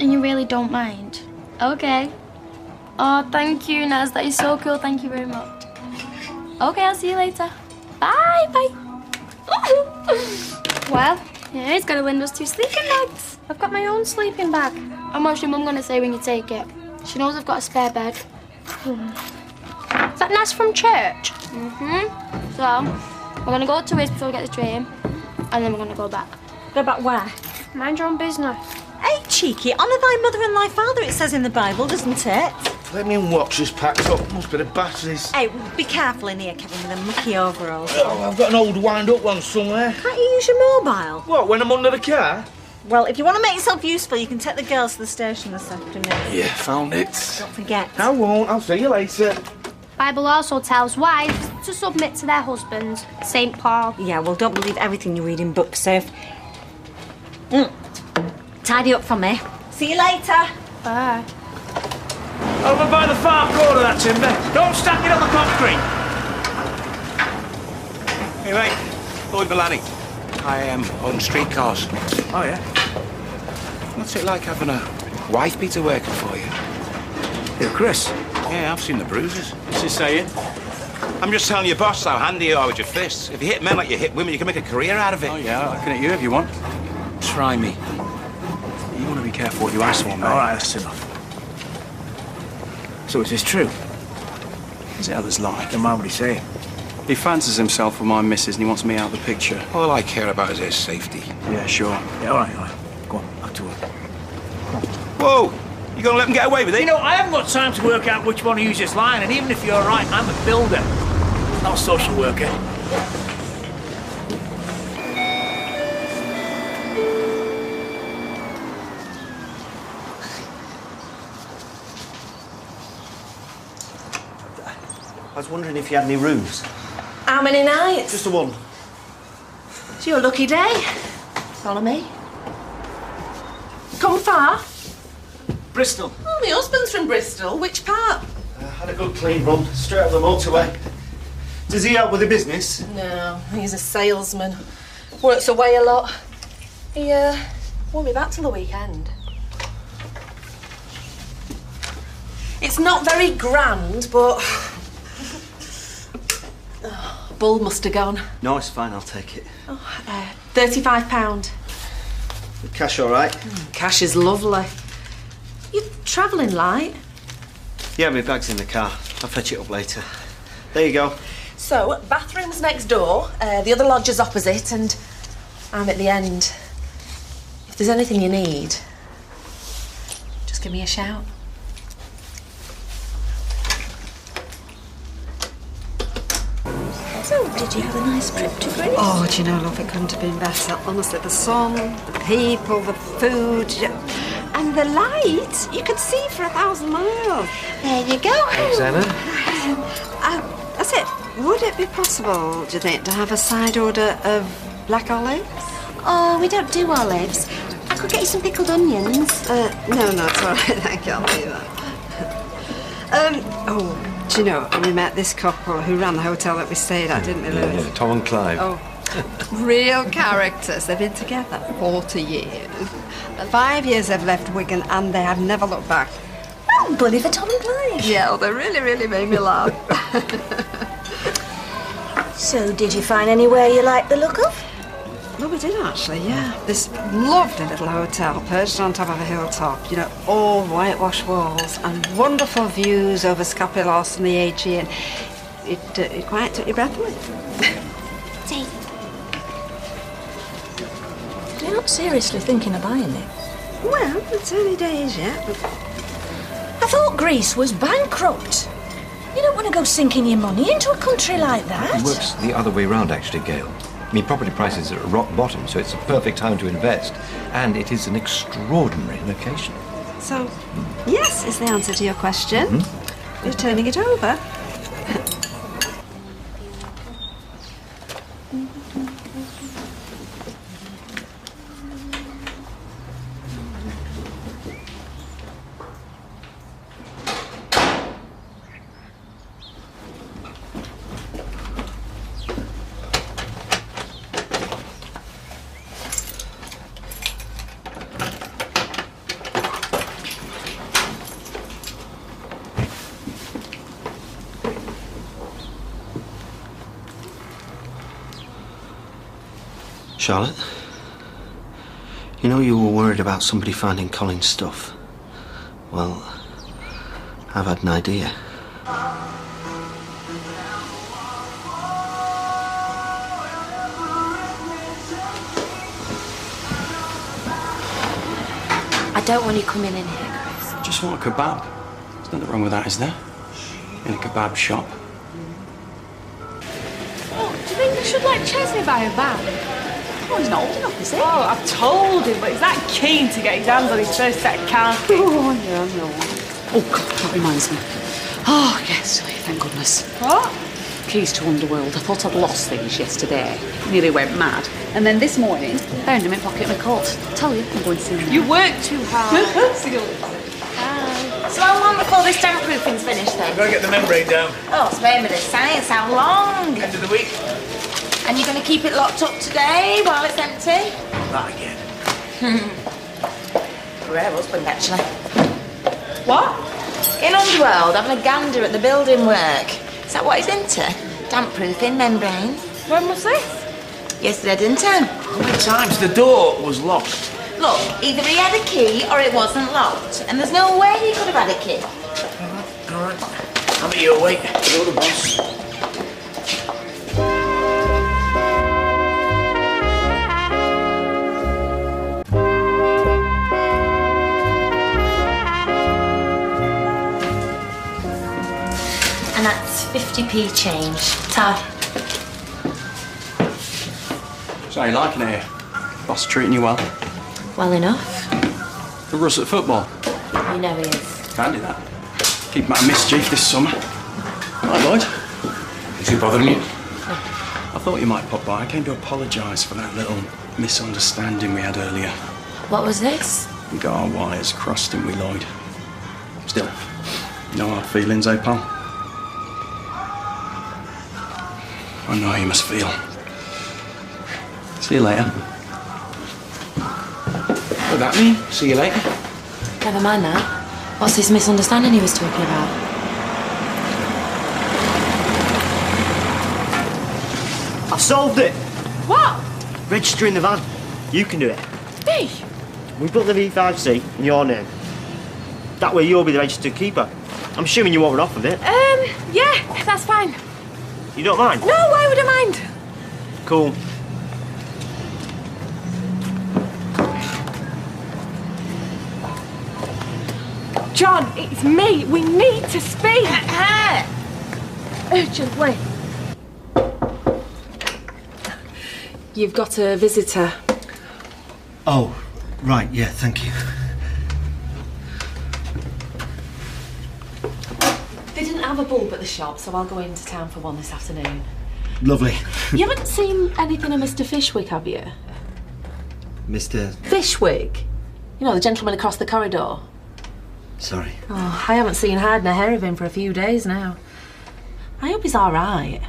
And you really don't mind? Okay. Oh, thank you, Naz. That is so cool. Thank you very much. Okay, I'll see you later. Bye, bye. Well, yeah, he's got a Windows 2 sleeping bags. I've got my own sleeping bag. And what's your mum gonna say when you take it? She knows I've got a spare bed. Is that Naz from church? Mm-hmm. So, we're gonna go to his before we get the train, and then we're gonna go back. Go back where? Mind your own business. Hey, cheeky, honour thy mother and thy father, it says in the Bible, doesn't it? Flaming watch is packed up. Must be the batteries. Hey, be careful in here, Kevin, with them mucky overalls. Oh, I've got an old wind-up one somewhere. Can't you use your mobile? What, when I'm under the car? Well, if you want to make yourself useful, you can take the girls to the station this afternoon. Yeah, found it. Don't forget. I won't. I'll see you later. Bible also tells wives to submit to their husbands. St. Paul. Yeah, well, don't believe everything you read in books, Soph. Tidy up for me. See you later. Bye. Over by the far corner, that timber. Don't stack it on the concrete. Hey, mate. Lloyd Bellani. I own streetcars. Oh, yeah? What's it like having a wife beater working for you? Yeah, Chris. Yeah, I've seen the bruises. What's he saying? I'm just telling your boss how handy you are with your fists. If you hit men like you hit women, you can make a career out of it. Oh, yeah, I can hit you if you want. Try me. You want to be careful what you ask for, mate. All right, that's enough. So is this true? Is it others like? Don't mind what he's saying. He fancies himself with my missus and he wants me out of the picture. All I care about is his safety. Yeah, sure. Yeah, all right. Go on, back to work. Whoa! You gonna let him get away with it? You know, I haven't got time to work out which one to use this line, and even if you're right, I'm a builder, not a social worker. I was wondering if you had any rooms. How many nights? Just the one. It's your lucky day. Follow me. Come far? Bristol. Oh, my husband's from Bristol. Which part? Had a good clean run, straight up the motorway. Does he help with the business? No, he's a salesman. Works away a lot. He won't be back till the weekend. It's not very grand, but... Bull must have gone. No, it's fine, I'll take it. £35. Cash all right? Cash is lovely. You're travelling light. Yeah, my bag's in the car. I'll fetch it up later. There you go. So, bathroom's next door, the other lodger's opposite, and I'm at the end. If there's anything you need, just give me a shout. So, did you have a nice trip to Greece? Oh, do you know, love, it couldn't have been better. Honestly, the sun, the people, the food, and the light. You could see for 1,000 miles. There you go. Thanks, Anna. That's it. Would it be possible, do you think, to have a side order of black olives? Oh, we don't do olives. I could get you some pickled onions. No, it's all right. Thank you. I'll do that. Do you know, we met this couple who ran the hotel that we stayed at, didn't we, Lewis? Yeah, Tom and Clive. Oh, real characters. They've been together 40 years. 5 years they've left Wigan and they have never looked back. Oh, bully for Tom and Clive. Yeah, well, they really, really made me laugh. So, did you find anywhere you liked the look of? Well, we did actually, yeah. This lovely little hotel perched on top of a hilltop. You know, all whitewashed walls and wonderful views over Scapilos and the Aegean. It quite took your breath away. See? You're not seriously thinking of buying it? Well, it's early days yet, but... I thought Greece was bankrupt. You don't want to go sinking your money into a country like that. It works the other way round, actually, Gail. I mean, property prices are at rock bottom, so it's a perfect time to invest. And it is an extraordinary location. So, yes is the answer to your question. Mm-hmm. You're turning it over. Charlotte, you know you were worried about somebody finding Colin's stuff. Well, I've had an idea. I don't want you coming in here, Chris. Just want a kebab. There's nothing wrong with that, is there? In a kebab shop. Oh, do you think I should let Chesney buy a bag? Oh, he's not old enough, is he? Oh, I've told him, but he's that keen to get his hands on his first set of car keys. Oh, yeah, I know. Oh, God, that reminds me. Oh, yes, thank goodness. What? Keys to Underworld. I thought I'd lost things yesterday. Nearly went mad. And then this morning, found him in pocket of my coat. Tell you, I'm going to see him now. You work too hard. See you later. So how long before this damp proofing's finished then? I've got to get the membrane down. Oh, spare me the science. How long? End of the week. And you're going to keep it locked up today while it's empty? Not again. Rare husband, actually. What? In Underworld, having a gander at the building work. Is that what he's into? Damp proofing, membrane. When was this? Yesterday, didn't he? How many times the door was locked? Look, either he had a key or it wasn't locked. And there's no way he could have had a key. All right. I'll meet you awake. You're the boss. And that's 50p change. Ta. So how you liking it here? Boss treating you well? Well enough. The Russ at football? You know he is. Can't do that. Keep him out of mischief this summer. Hi, Lloyd. Is he bothering you? I thought you might pop by. I came to apologise for that little misunderstanding we had earlier. What was this? We got our wires crossed, didn't we, Lloyd? Still, no hard feelings, eh, pal? I know how you must feel. See you later. What that mean? See you later? Never mind that. What's this misunderstanding he was talking about? I've solved it! What? Registering the van. You can do it. Me? We put the V5C in your name. That way you'll be the registered keeper. I'm assuming you won't run off of it. Yeah, that's fine. You don't mind? No, why would I mind? Cool. John, it's me. We need to speak. Urgently. You've got a visitor. Oh, right, yeah, thank you. They didn't have a bulb at the shop, so I'll go into town for one this afternoon. Lovely. You haven't seen anything of Mr. Fishwick, have you? Mr. Fishwick? You know, the gentleman across the corridor. Sorry. Oh, I haven't seen hide nor hair of him for a few days now. I hope he's all right.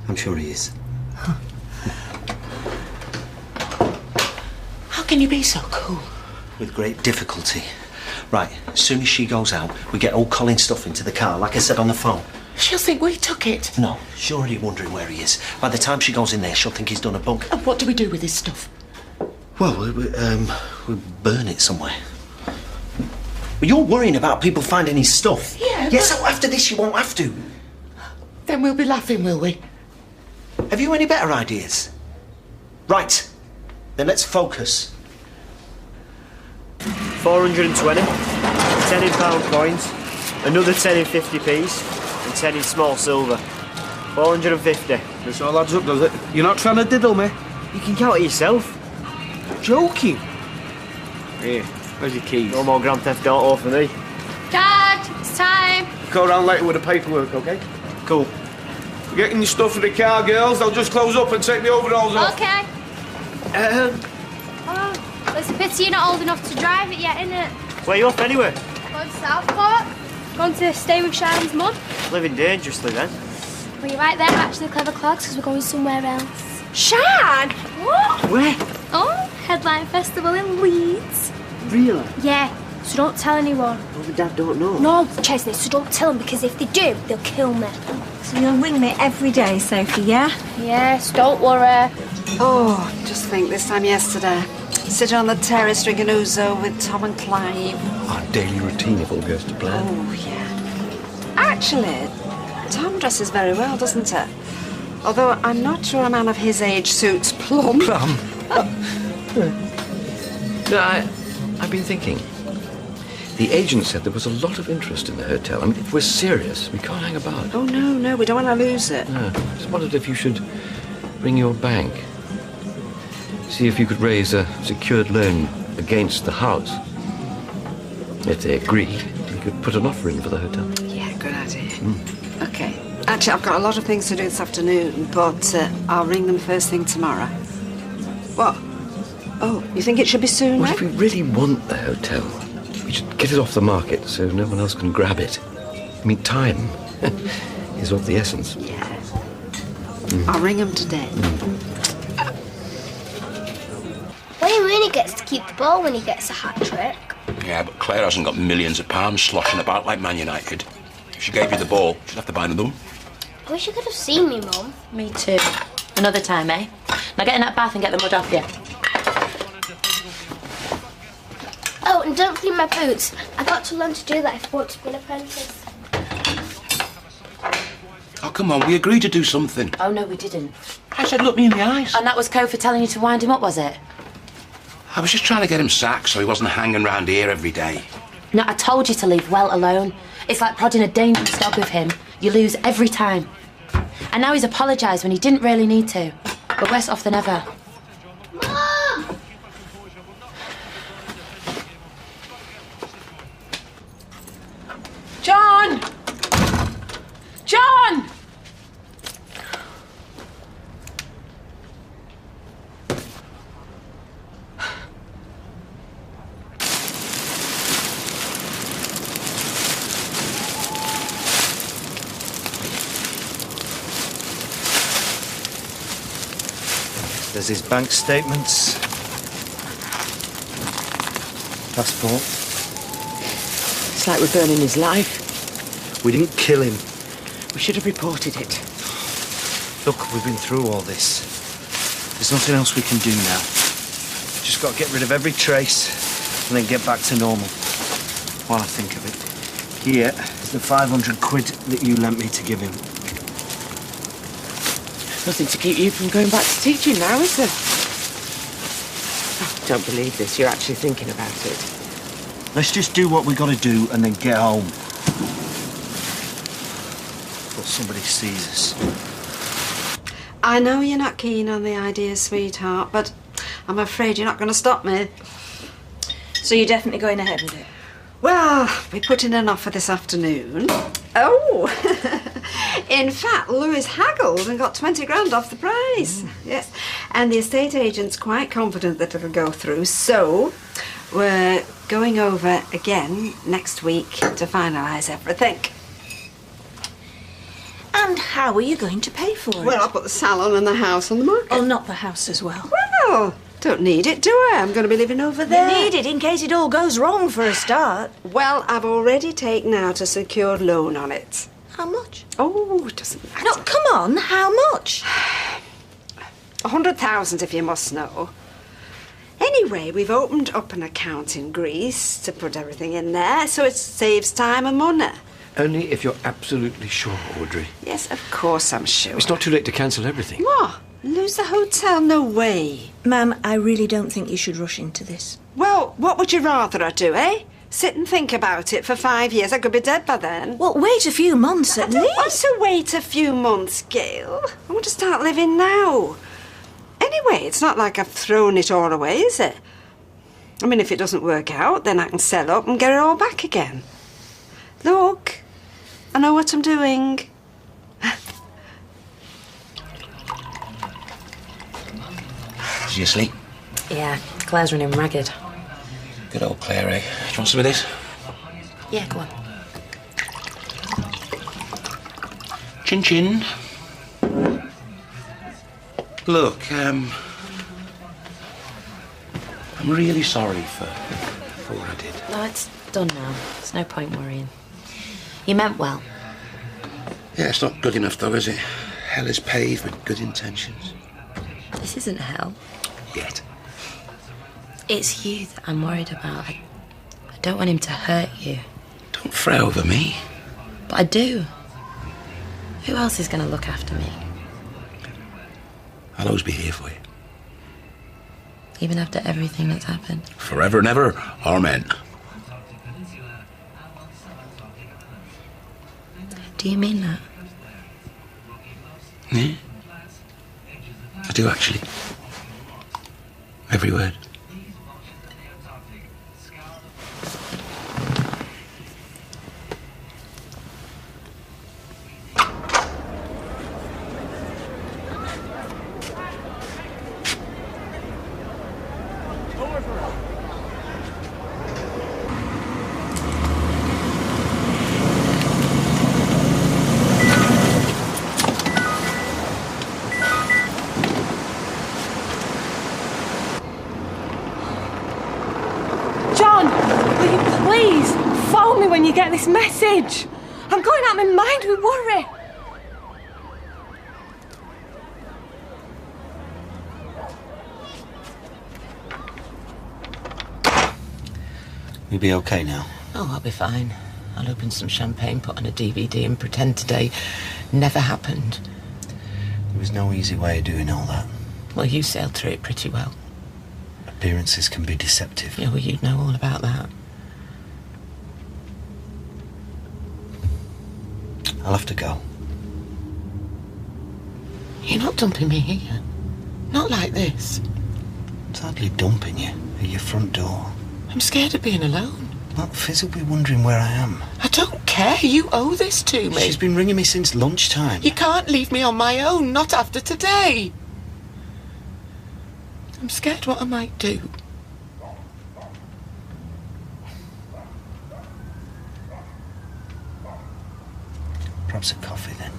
I'm sure he is. How can you be so cool? With great difficulty. Right, as soon as she goes out, we get all Colin's stuff into the car, like I said on the phone. She'll think we took it. No, she's already wondering where he is. By the time she goes in there, she'll think he's done a bunk. And what do we do with his stuff? Well, we burn it somewhere. But you're worrying about people finding his stuff. Yeah, Yes, so after this you won't have to. Then we'll be laughing, will we? Have you any better ideas? Right, then let's focus. 420, 10 in pound coins, another 10 in 50p's, and 10 in small silver. 450. This all adds up, does it? You're not trying to diddle me? You can count it yourself. Joking? Here, where's your keys? No more Grand Theft Auto for me. Dad, it's time. Go around later with the paperwork, okay? Cool. You're getting your stuff in the car, girls. They'll just close up and take the overalls off. Okay. Oh, it's a pity you're not old enough to drive it yet, innit? Where you off anyway? Going to Southport. Going to stay with Sharon's mum. Living dangerously then. Well, you're right there, actually, clever clogs, because we're going somewhere else. Shan! What? Where? Oh, Headline Festival in Leeds. Really? Yeah, so don't tell anyone. Mum and Dad don't know. No, Chesney, so don't tell them, because if they do, they'll kill me. So you'll ring me every day, Sophie, yeah? Yes, don't worry. Oh, just think, this time yesterday, sitting on the terrace drinking ouzo with Tom and Clive. Our daily routine if all goes to plan. Oh, yeah. Actually, Tom dresses very well, doesn't it? Although I'm not sure a man of his age suits plum. Plum? No, I've been thinking. The agent said there was a lot of interest in the hotel. I mean, if we're serious, we can't hang about. Oh, no, we don't want to lose it. No, I just wondered if you should ring your bank. See if you could raise a secured loan against the house. If they agreed, you could put an offer in for the hotel. Yeah, good idea. Okay. Actually, I've got a lot of things to do this afternoon, but I'll ring them first thing tomorrow. What? Oh, you think it should be soon, Well, right? if we really want the hotel, we should get it off the market so no one else can grab it. I mean, time is of the essence. Yeah. I'll ring them today. Wayne Rooney gets to keep the ball when he gets a hat-trick. Yeah, but Claire hasn't got millions of pounds sloshing about like Man United. If she gave you the ball, she'd have to buy another one. I wish you could have seen me, Mum. Me too. Another time, eh? Now get in that bath and get the mud off you. Oh, and don't clean my boots. I got to learn to do that if I want to be an apprentice. Oh, come on, we agreed to do something. Oh, no, we didn't. I said, look me in the eyes. And that was code for telling you to wind him up, was it? I was just trying to get him sacked so he wasn't hanging round here every day. No, I told you to leave well alone. It's like prodding a dangerous dog with him. You lose every time. And now he's apologised when he didn't really need to. But worse off than ever. Mum! John! John! There's his bank statements. Passport. It's like we're burning his life. We didn't kill him. We should have reported it. Look, we've been through all this. There's nothing else we can do now. Just got to get rid of every trace and then get back to normal. While I think of it, here is the 500 quid that you lent me to give him. Nothing to keep you from going back to teaching now, is there? I don't believe this. You're actually thinking about it. Let's just do what we got to do and then get home. Before somebody sees us. I know you're not keen on the idea, sweetheart, but I'm afraid you're not going to stop me. So you're definitely going ahead with it? Well, we put in an offer this afternoon. Oh! In fact, Lewis haggled and got 20 grand off the price. Yes. And the estate agent's quite confident that it'll go through, so we're going over again next week to finalise everything. And how are you going to pay for it? Well, I'll put the salon and the house on the market. Oh, not the house as well. Well, don't need it, do I? I'm going to be living over there. You need it in case it all goes wrong for a start. Well, I've already taken out a secured loan on it. How much? Oh, it doesn't matter. No, come on, how much? 100,000 if you must know. Anyway, we've opened up an account in Greece to put everything in there, so it saves time and money. Only if you're absolutely sure, Audrey. Yes, of course I'm sure. It's not too late to cancel everything. What? Lose the hotel? No way. Ma'am, I really don't think you should rush into this. Well, what would you rather I do, eh? Sit and think about it for 5 years. I could be dead by then. Well, wait a few months at least. I don't want to wait a few months, Gail. I want to start living now. Anyway, it's not like I've thrown it all away, is it? I mean, if it doesn't work out, then I can sell up and get it all back again. Look, I know what I'm doing. Is she asleep? Yeah, Claire's running ragged. Good old Claire, eh? Do you want some of this? Yeah, go on. Chin chin. Look, I'm really sorry for what I did. No, it's done now. There's no point worrying. You meant well. Yeah, it's not good enough though, is it? Hell is paved with good intentions. This isn't hell. Yet. It's you that I'm worried about. I don't want him to hurt you. Don't fret over me. But I do. Who else is going to look after me? I'll always be here for you. Even after everything that's happened? Forever and ever, amen. Do you mean that? Yeah. I do, actually. Every word. Please, phone me when you get this message. I'm going out of my mind with worry. You'll be okay now. Oh, I'll be fine. I'll open some champagne, put on a DVD and pretend today never happened. There was no easy way of doing all that. Well, you sailed through it pretty well. Appearances can be deceptive. Yeah, well, you'd know all about that. I'll have to go. You're not dumping me here. Not like this. It's hardly dumping you at your front door. I'm scared of being alone. Well, Fizz will be wondering where I am. I don't care. You owe this to me. She's been ringing me since lunchtime. You can't leave me on my own, not after today. I'm scared what I might do. Perhaps a coffee then.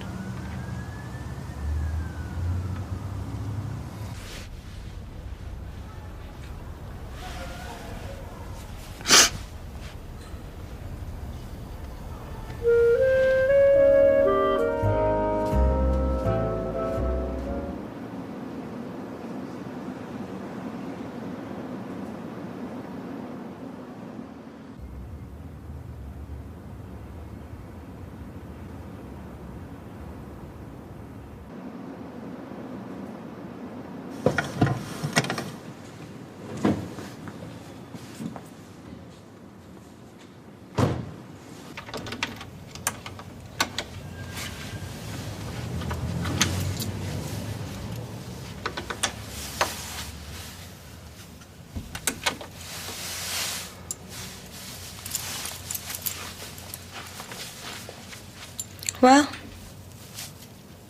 Well?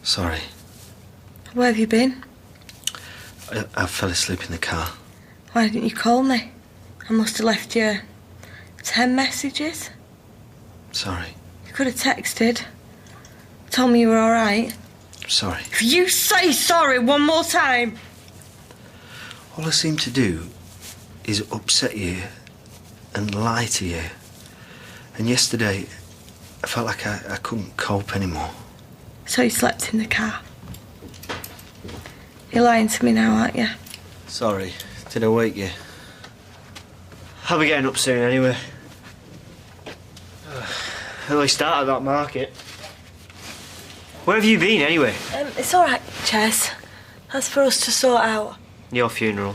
Sorry. Where have you been? I fell asleep in the car. Why didn't you call me? I must have left you 10 messages. Sorry. You could have texted. Told me you were all right. Sorry. If you say sorry one more time... All I seem to do is upset you and lie to you. And yesterday, I felt like I couldn't cope anymore. So you slept in the car? You're lying to me now, aren't you? Sorry. Did I wake you? I'll be getting up soon anyway. Early start at that market. Where have you been anyway? It's all right, Chess. That's for us to sort out. Your funeral.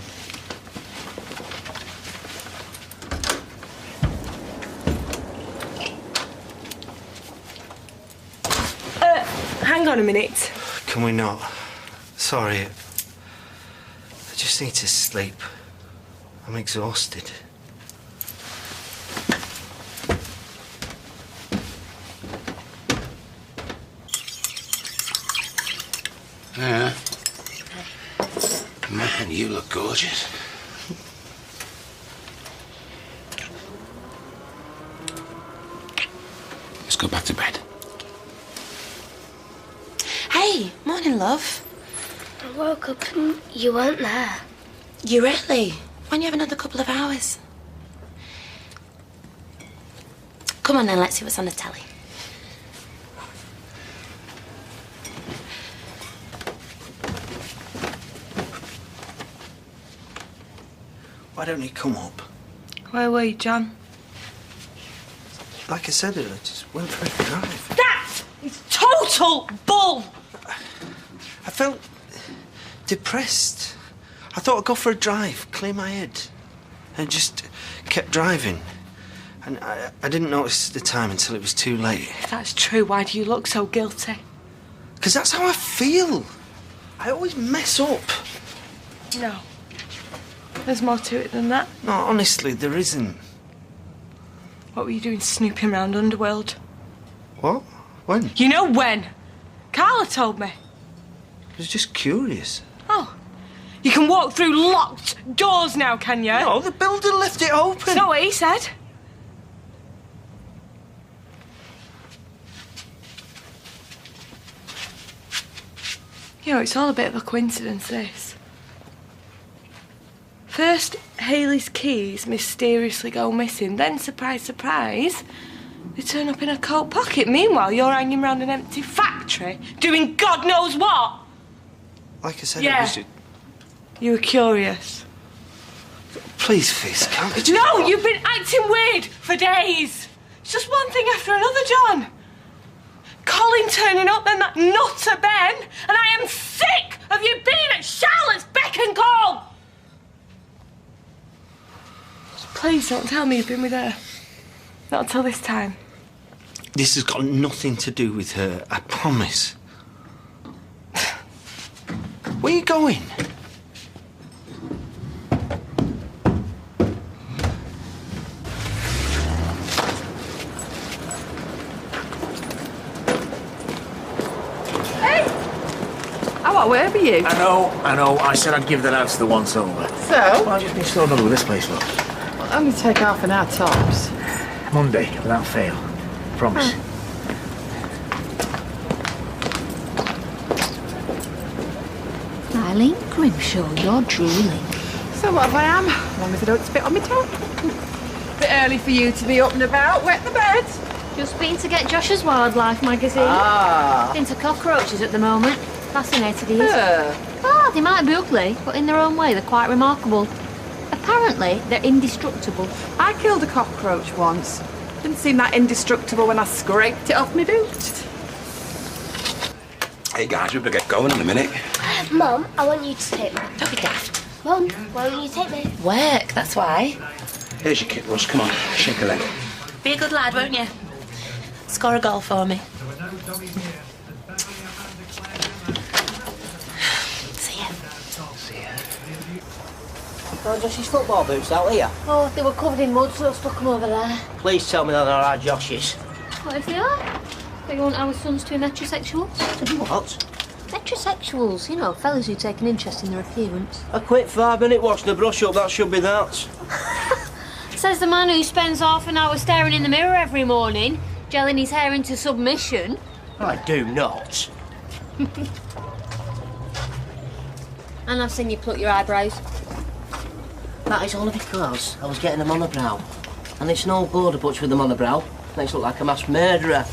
Hang on a minute. Can we not? Sorry. I just need to sleep. I'm exhausted. Yeah. Man, you look gorgeous. Let's go back to bed. Hey, morning, love. I woke up and you weren't there. You really? When you have another couple of hours? Come on then, let's see what's on the telly. Why don't you come up? Where were you, John? Like I said, I just went for a drive. That is total bull! I felt depressed. I thought I'd go for a drive, clear my head, and just kept driving. And I didn't notice the time until it was too late. If that's true, why do you look so guilty? Because that's how I feel. I always mess up. No. There's more to it than that. No, honestly, there isn't. What were you doing snooping around Underworld? What? When? You know when? Carla told me. I was just curious. Oh. You can walk through locked doors now, can you? No, the builder left it open. That's not what he said. You know, it's all a bit of a coincidence, this. First, Hayley's keys mysteriously go missing. Then, surprise, surprise, they turn up in a coat pocket. Meanwhile, you're hanging around an empty factory, doing God knows what. Like I said, Yeah. it was just... You were curious. Please, Fizz, can't we just... No, you've been acting weird for days. It's just one thing after another, John. Colin turning up, then that nutter Ben, and I am sick of you being at Charlotte's beck and call. Please don't tell me you've been with her. Not until this time. This has got nothing to do with her, I promise. Where are you going? Oh, where were you? I know. I said I'd give that out to the once over. So? Well, I've just been snowed under with this place, look. Well, only take half an hour tops. Monday, without fail. Promise. Eileen Grimshaw, you're drooling. So what if I am? As long as I don't spit on my top. Bit early for you to be up and about. Wet the bed. Just been to get Josh's Wildlife magazine. Ah. Into cockroaches at the moment. Fascinated he is. Ah, they might be ugly, but in their own way they're quite remarkable. Apparently, they're indestructible. I killed a cockroach once. Didn't seem that indestructible when I scraped it off my boot. Hey, guys, we better get going in a minute. Mum, I want you to take me. Don't be daft. Mum, why don't you take me? Work, that's why. Here's your kit, Russ. Come on, shake a leg. Be a good lad, won't you? Score a goal for me. See ya. Oh, Josh's football boots out here. Oh, they were covered in mud, so I stuck them over there. Please tell me that they're our Josh's. What if they are? They want our sons to be metrosexuals? To be what? Metrosexuals, you know, fellas who take an interest in their appearance. A quick 5-minute wash and a brush up, that should be that. Says the man who spends half an hour staring in the mirror every morning, gelling his hair into submission. I do not. And I've seen you pluck your eyebrows. That is only because I was getting a monobrow. And it's no border butch with a monobrow. Makes you look like a mass murderer.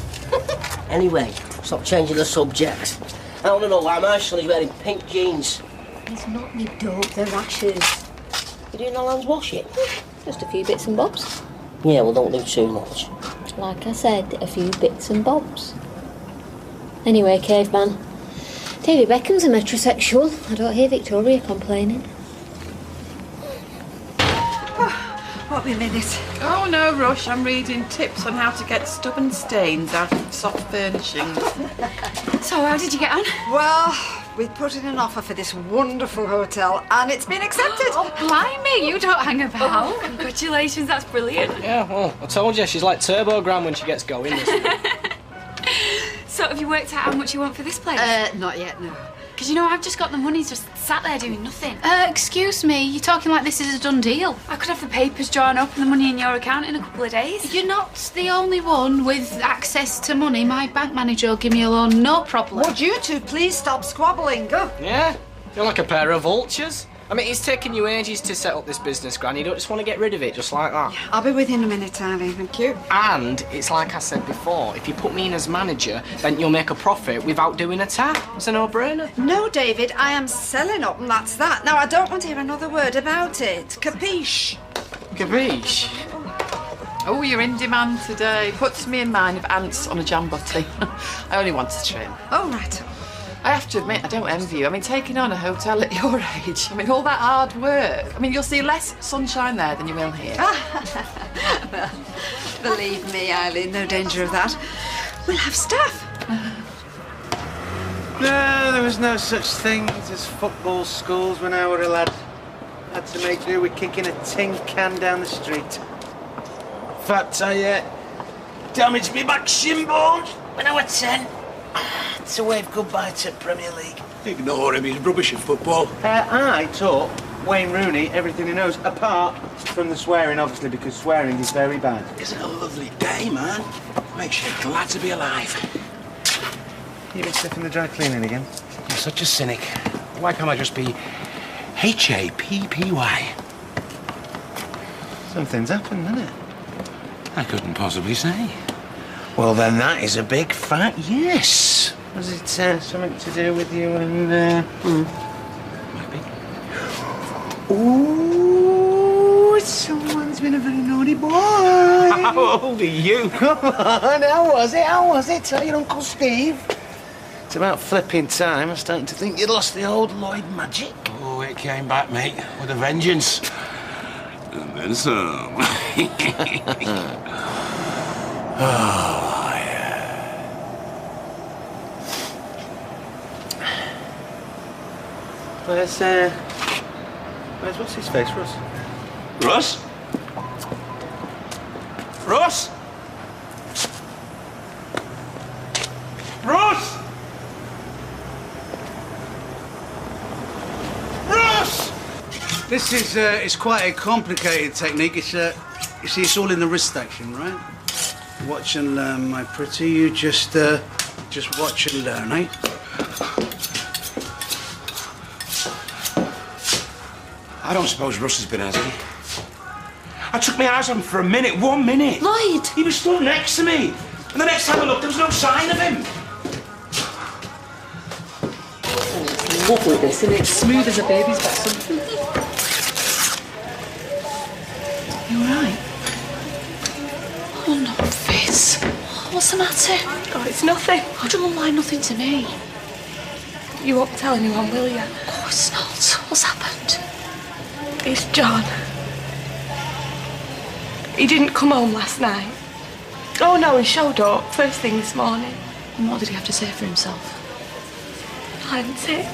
Anyway, stop changing the subject. I want to know why my son is wearing pink jeans. It's not me dope, they're rashes. You doing the land's washing? Just a few bits and bobs. Yeah, well, don't do too much. Like I said, a few bits and bobs. Anyway, caveman. David Beckham's a metrosexual. I don't hear Victoria complaining. Won't be a minute. Oh, no rush. I'm reading tips on how to get stubborn stains out of soft furnishings. So, how did you get on? Well, we put in an offer for this wonderful hotel and it's been accepted. Oh, blimey, you don't hang about. Oh, congratulations, that's brilliant. Yeah, well, I told you, she's like Turbogram when she gets going. So, have you worked out how much you want for this place? Not yet, no. Because, you know, I've just got the money just sat there doing nothing. Excuse me, you're talking like this is a done deal. I could have the papers drawn up and the money in your account in a couple of days. You're not the only one with access to money. My bank manager will give me a loan, no problem. Would you two please stop squabbling? Go. Yeah, you're like a pair of vultures. I mean, it's taken you ages to set up this business, Gran. You don't just want to get rid of it just like that. I'll be with you in a minute, Eileen. Thank you. And it's like I said before, if you put me in as manager, then you'll make a profit without doing a tap. It's a no-brainer. No, David, I am selling up and that's that. Now, I don't want to hear another word about it. Capiche? Capiche? Oh, you're in demand today. Puts me in mind of ants on a jam butty. I only want to trim. Oh, right. I have to admit, I don't envy you. I mean, taking on a hotel at your age, I mean, all that hard work. I mean, you'll see less sunshine there than you will here. Well, believe me, Eileen, no danger of that. We'll have staff. No, there was no such thing as football schools when I were a lad. Had to make do with kicking a tin can down the street. In fact, I damaged me back shin bones when I was 10. To wave goodbye to Premier League. Ignore him, he's rubbish at football. I taught Wayne Rooney everything he knows, apart from the swearing, obviously, because swearing is very bad. Isn't it a lovely day, man? Makes you glad to be alive. You been sniffing the dry cleaning again? You're such a cynic. Why can't I just be Happy? Something's happened, hasn't it? I couldn't possibly say. Well, then that is a big fat yes. Was it something to do with you and... Might be. Ooh, someone's been a very naughty boy. How old are you? Come on, how was it? Tell your Uncle Steve. It's about flipping time. I'm starting to think you'd lost the old Lloyd magic. Oh, it came back, mate, with a vengeance. And then some. Oh, yeah. Where's what's his face, Russ? Russ? Russ? Russ? Russ? This is it's quite a complicated technique. It's you see, it's all in the wrist action, right? Watch and learn, my pretty. You just watch and learn, eh? I don't suppose Russ has been, has he? I took my eyes on him for a minute, 1 minute. Lloyd! He was stood next to me. And the next time I looked, there was no sign of him. It's lovely, this, and it's smooth as a baby's bottom. You all right? Oh, no, Fizz. What's the matter? Oh, it's nothing. Oh, don't lie nothing to me. You won't tell anyone, will you? Of course not. What's happened? It's John. He didn't come home last night. Oh no, he showed up first thing this morning. And what did he have to say for himself? Plenty.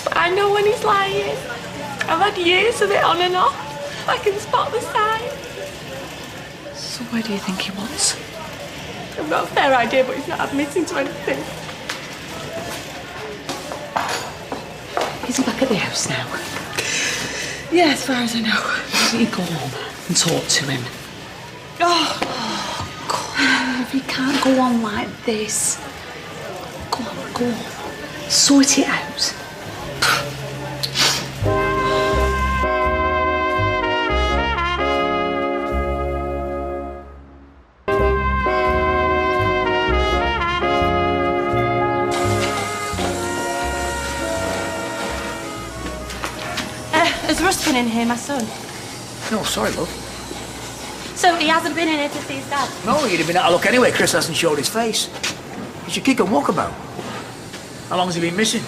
But I know when he's lying. I've had years of it on and off. I can spot the sign. So where do you think he was? I've got a fair idea, but he's not admitting to anything. Is he back at the house now? Yeah, as far as I know. Why don't you go home and talk to him? Oh, God. Gav, you can't go on like this. Go on, go on. Sort it out. Has Russ been in here, my son? No, sorry, love. So he hasn't been in here to see his dad? No, you'd have been out of luck anyway. Chris hasn't showed his face. He should kick and walk about. How long has he been missing?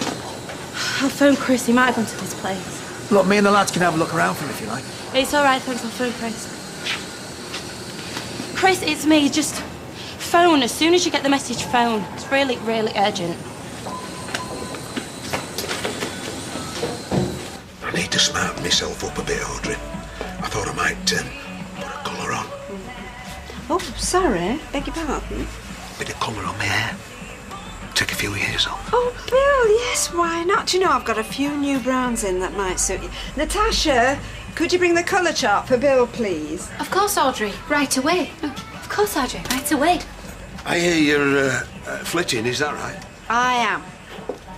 I'll phone Chris. He might have gone to his place. Look, me and the lads can have a look around for him if you like. It's all right, thanks. I'll phone Chris. Chris, it's me. Just phone. As soon as you get the message, phone. It's really, really urgent. I need to smarten myself up a bit, Audrey. I thought I might put a colour on. Oh, sorry. Beg your pardon. Bit of colour on my hair. Take a few years off. Oh, Bill, yes, why not? Do you know, I've got a few new browns in that might suit you. Natasha, could you bring the colour chart for Bill, please? Of course, Audrey. Right away. Of course, Audrey. Right away. I hear you're flitting, is that right? I am.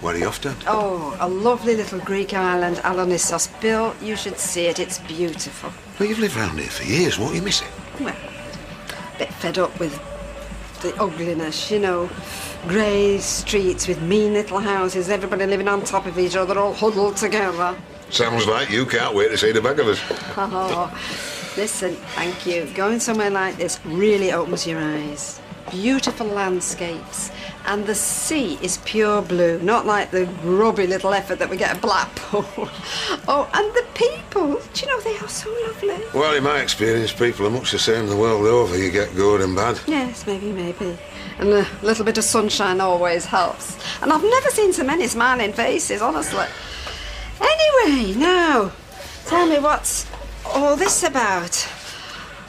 Where are you off to? Oh, a lovely little Greek island, Alonissos. Bill, you should see it. It's beautiful. Well, you've lived round here for years. Won't you miss it? Well, a bit fed up with the ugliness, you know. Grey streets with mean little houses, everybody living on top of each other, all huddled together. Sounds like you can't wait to see the back of us. Oh, listen, thank you. Going somewhere like this really opens your eyes. Beautiful landscapes. And the sea is pure blue, not like the grubby little effort that we get at Blackpool. Oh, and the people, do you know, they are so lovely. Well, in my experience, people are much the same the world over. You get good and bad. Yes, maybe. And a little bit of sunshine always helps. And I've never seen so many smiling faces, honestly. Anyway, now, tell me what's all this about?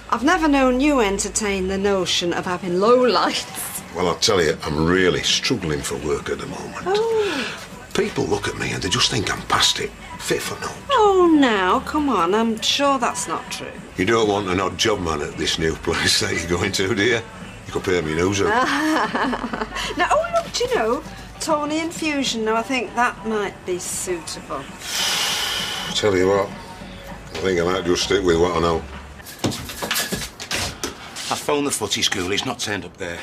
I've never known you entertain the notion of having lowlights. Well, I'll tell you, I'm really struggling for work at the moment. Oh. People look at me and they just think I'm past it. Fit for no. Oh, now, come on. I'm sure that's not true. You don't want an odd job man at this new place that you're going to, do you? You could pay me nose up. Now, oh, look, do you know, Tony Infusion, now I think that might be suitable. Tell you what, I think I might just stick with what I know. I phoned the footy school. He's not turned up there.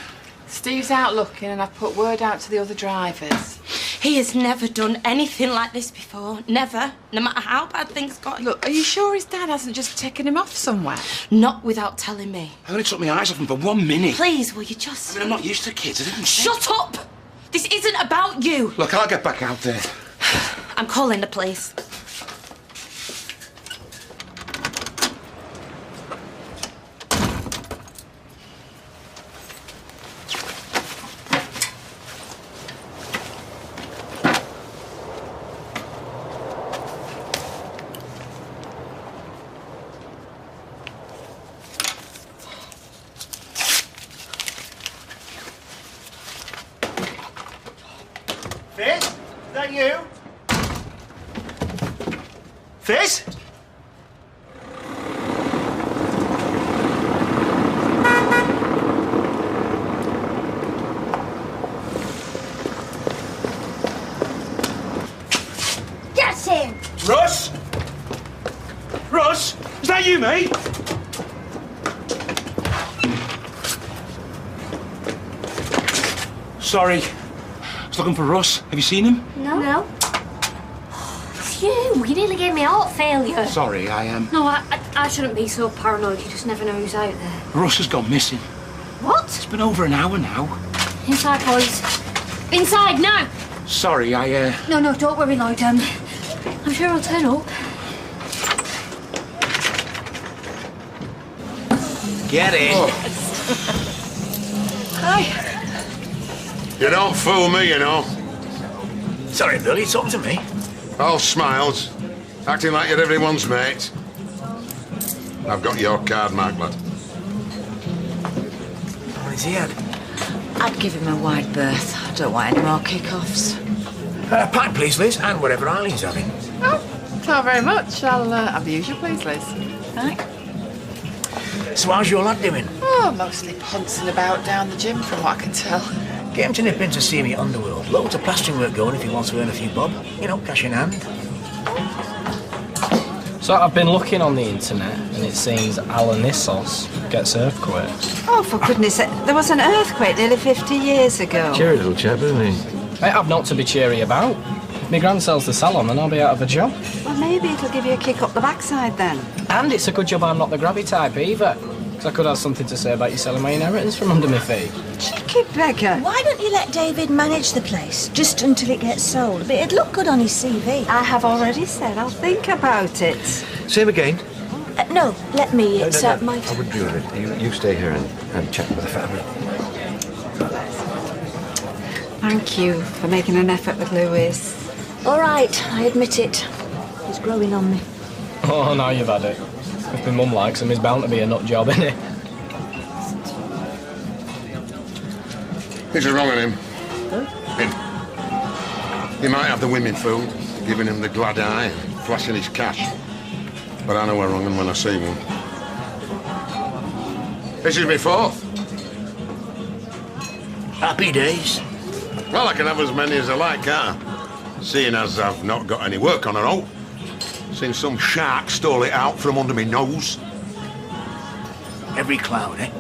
Steve's out looking and I've put word out to the other drivers. He has never done anything like this before. Never. No matter how bad things got. Look, are you sure his dad hasn't just taken him off somewhere? Not without telling me. I only took my eyes off him for 1 minute. Please, will you just... I mean, I'm not used to kids. I didn't... Shut up! This isn't about you. Look, I'll get back out there. I'm calling the police. Fizz? Is that you? Fizz? Get him! Russ? Russ? Is that you, mate? Sorry. I was looking for Russ. Have you seen him? No. Phew, you nearly gave me heart failure. Sorry, I am. No, I shouldn't be so paranoid. You just never know who's out there. Russ has gone missing. What? It's been over an hour now. Inside, boys. Inside, now! Sorry, No, don't worry, Lloyd. I'm sure I'll turn up. Get in. Oh. Hi. You don't fool me, you know. Sorry, Bill, you talking to me? All smiles, acting like you're everyone's mate. I've got your card, Mark, lad. What has he had? I'd give him a wide berth. I don't want any more kick-offs. Pint, please, Liz, and whatever Eileen's having. Oh, thank you very much. I'll have the usual, please, Liz. Right. So how's your lad doing? Oh, mostly punting about down the gym from what I can tell. Get him to nip in to see me at Underworld. Loads of plastering work going if he wants to earn a few bob. You know, cash in hand. So I've been looking on the internet and it seems Alanissos gets earthquakes. Oh, for goodness sake. There was an earthquake nearly 50 years ago. Cheery little chap, isn't he? I've not to be cheery about. If my gran sells the salon and I'll be out of a job. Well, maybe it'll give you a kick up the backside then. And it's a good job I'm not the grabby type either. Because I could have something to say about you selling my inheritance from under my feet. Cheeky beggar. Why don't you let David manage the place, just until it gets sold? But it'd look good on his CV. I have already said I'll think about it. Same again. No, let me. It's No. my... I wouldn't do it. You stay here and chat with the family. Thank you for making an effort with Louis. All right, I admit it. He's growing on me. Oh, now you've had it. If my mum likes him, he's bound to be a nut job, isn't he? This is wrong on him. Him. He might have the women fooled, giving him the glad eye and flashing his cash. But I know we're wrong when I see one. This is my fourth. Happy days. Well, I can have as many as I like, can't I? Seeing as I've not got any work on at all. Since some shark stole it out from under my nose. Every cloud, eh?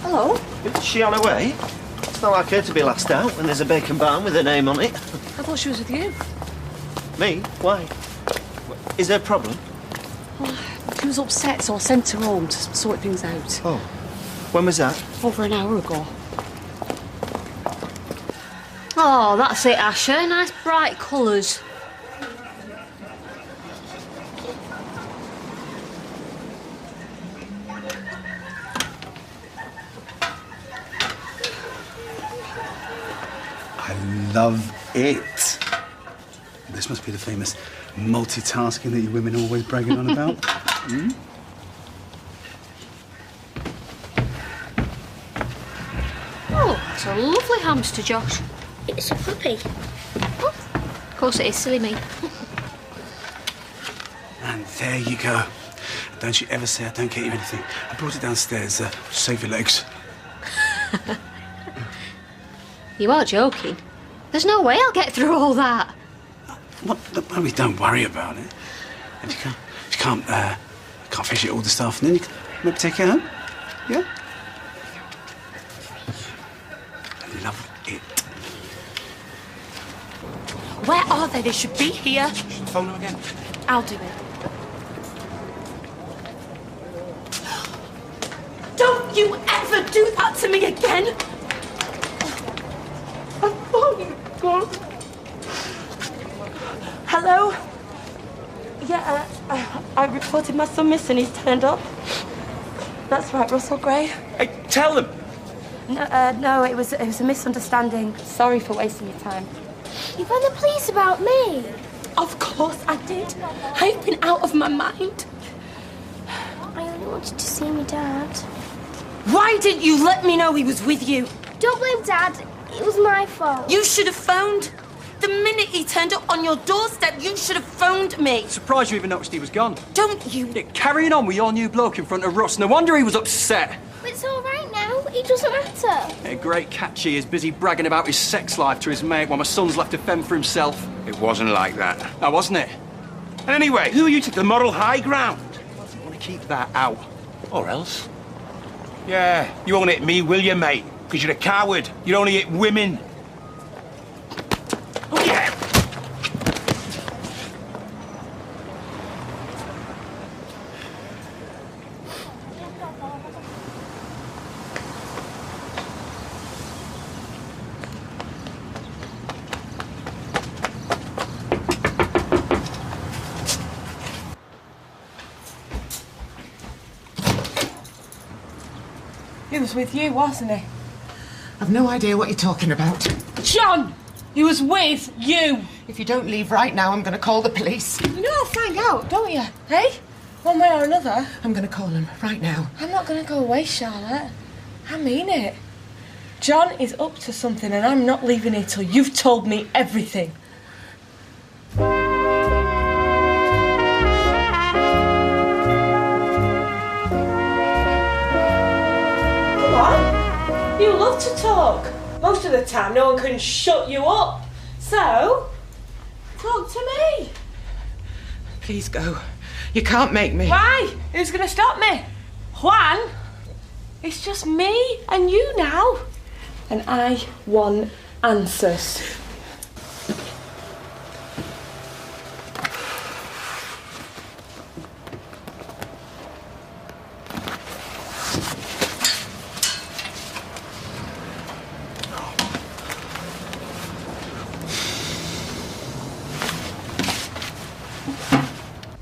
Hello. Is she on her way? It's not like her to be last out when there's a bacon barn with her name on it. I thought she was with you. Me? Why? Is there a problem? She was upset, so I sent her home to sort things out. Oh. When was that? Over an hour ago. Oh, that's it, Asher. Nice bright colours. I love it. This must be the famous multitasking that you women are always bragging on about. Mm? Oh, it's a lovely hamster, Josh. It's a puppy. Oh, of course it is, silly me. And there you go. Don't you ever say I don't get you anything. I brought it downstairs. Save your legs. You are joking. There's no way I'll get through all that. What? I mean, don't worry about it. If you can't finish it all this afternoon, you can maybe take it home. Yeah? I love it. Where are they? They should be here. Phone them again. I'll do it. Don't you ever do that to me again! Oh, God. Hello? Yeah, I reported my son missing. He's turned up. That's right, Russell Gray. Hey, tell them. No, it was a misunderstanding. Sorry for wasting your time. You phoned the police about me? Of course I did. I've been out of my mind. I only wanted to see my dad. Why didn't you let me know he was with you? Don't blame Dad. It was my fault. You should have phoned. The minute he turned up on your doorstep, you should have phoned me. Surprised you even noticed he was gone. Don't you? Yeah, carrying on with your new bloke in front of Russ. No wonder he was upset. It's all right now. It doesn't matter. A great catch he is busy bragging about his sex life to his mate while my son's left to fend for himself. It wasn't like that. Now, wasn't it? And anyway, who are you to the moral high ground? I want to keep that out. Or else. Yeah, you won't hit me, will you, mate? Because you're a coward. You only hit women. Oh, yeah. He was with you, wasn't he? I've no idea what you're talking about. John! He was with you! If you don't leave right now, I'm going to call the police. You know I'll find out, don't you? Hey? One way or another. I'm going to call them right now. I'm not going to go away, Charlotte. I mean it. John is up to something and I'm not leaving here till you've told me everything. most of the time no one can shut you up. So, talk to me. Please go. You can't make me. Why? Who's going to stop me? Juan? It's just me and you now. And I want answers.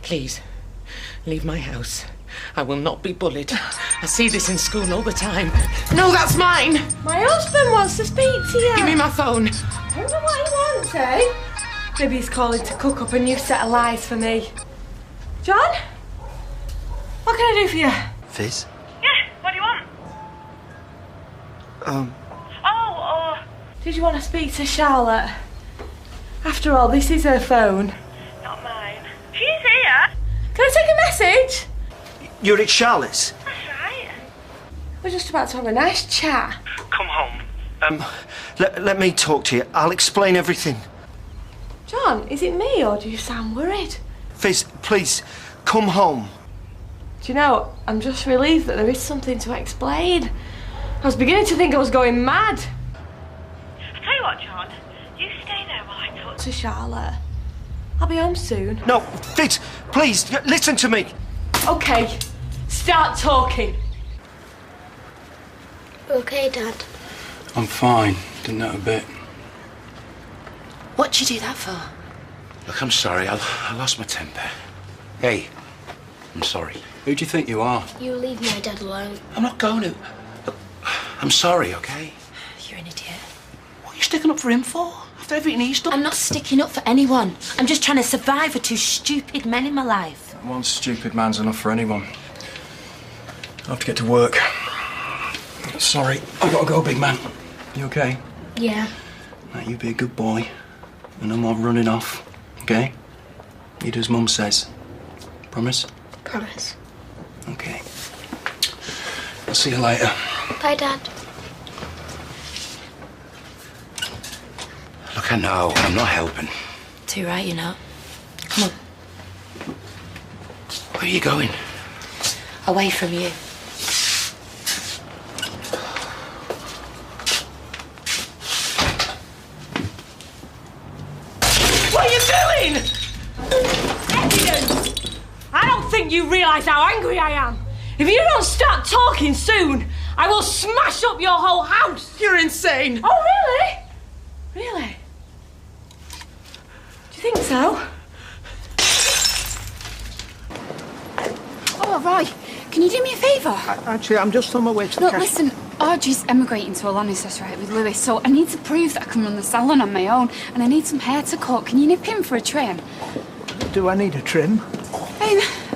Please, leave my house. I will not be bullied. I see this in school all the time. No, that's mine! My husband wants to speak to you. Give me my phone. I don't know what he wants, eh? Maybe he's calling to cook up a new set of lies for me. John? What can I do for you? Fizz? Yeah, what do you want? Did you want to speak to Charlotte? After all, this is her phone. Not mine. She's here. Can I take a message? You're at Charlotte's? That's right. We're just about to have a nice chat. Come home. Let me talk to you. I'll explain everything. John, is it me or do you sound worried? Fizz, please, come home. Do you know, I'm just relieved that there is something to explain. I was beginning to think I was going mad. I'll tell you what, John. You stay there while I talk To Charlotte. I'll be home soon. No, Fizz, please, listen to me. Okay, start talking. Okay, Dad. I'm fine. Didn't hurt a bit. What'd you do that for? Look, I'm sorry. I lost my temper. Hey, I'm sorry. Who do you think you are? You leave my dad alone. I'm not going to. Look, I'm sorry, okay? You're an idiot. What are you sticking up for him for? After everything he's done? I'm not sticking up for anyone. I'm just trying to survive with two stupid men in my life. One stupid man's enough for anyone. I have to get to work. Sorry, I gotta go, big man. You okay? Yeah. Now, you be a good boy. And no more running off, okay? You do as Mum says. Promise? Promise. Okay. I'll see you later. Bye, Dad. Look, I know. I'm not helping. Too right, you know. Come on. Where are you going? Away from you. What are you doing? Evidence! I don't think you realise how angry I am. If you don't start talking soon, I will smash up your whole house. You're insane. Oh, really? Really? Do you think so? Oh, Roy, can you do me a favour? Actually, I'm just on my way to the Look, cash. listen, Audrey's emigrating to Alanis, right, with Lewis, so I need to prove that I can run the salon on my own, and I need some hair to cut. Can you nip in for a trim? Do I need a trim?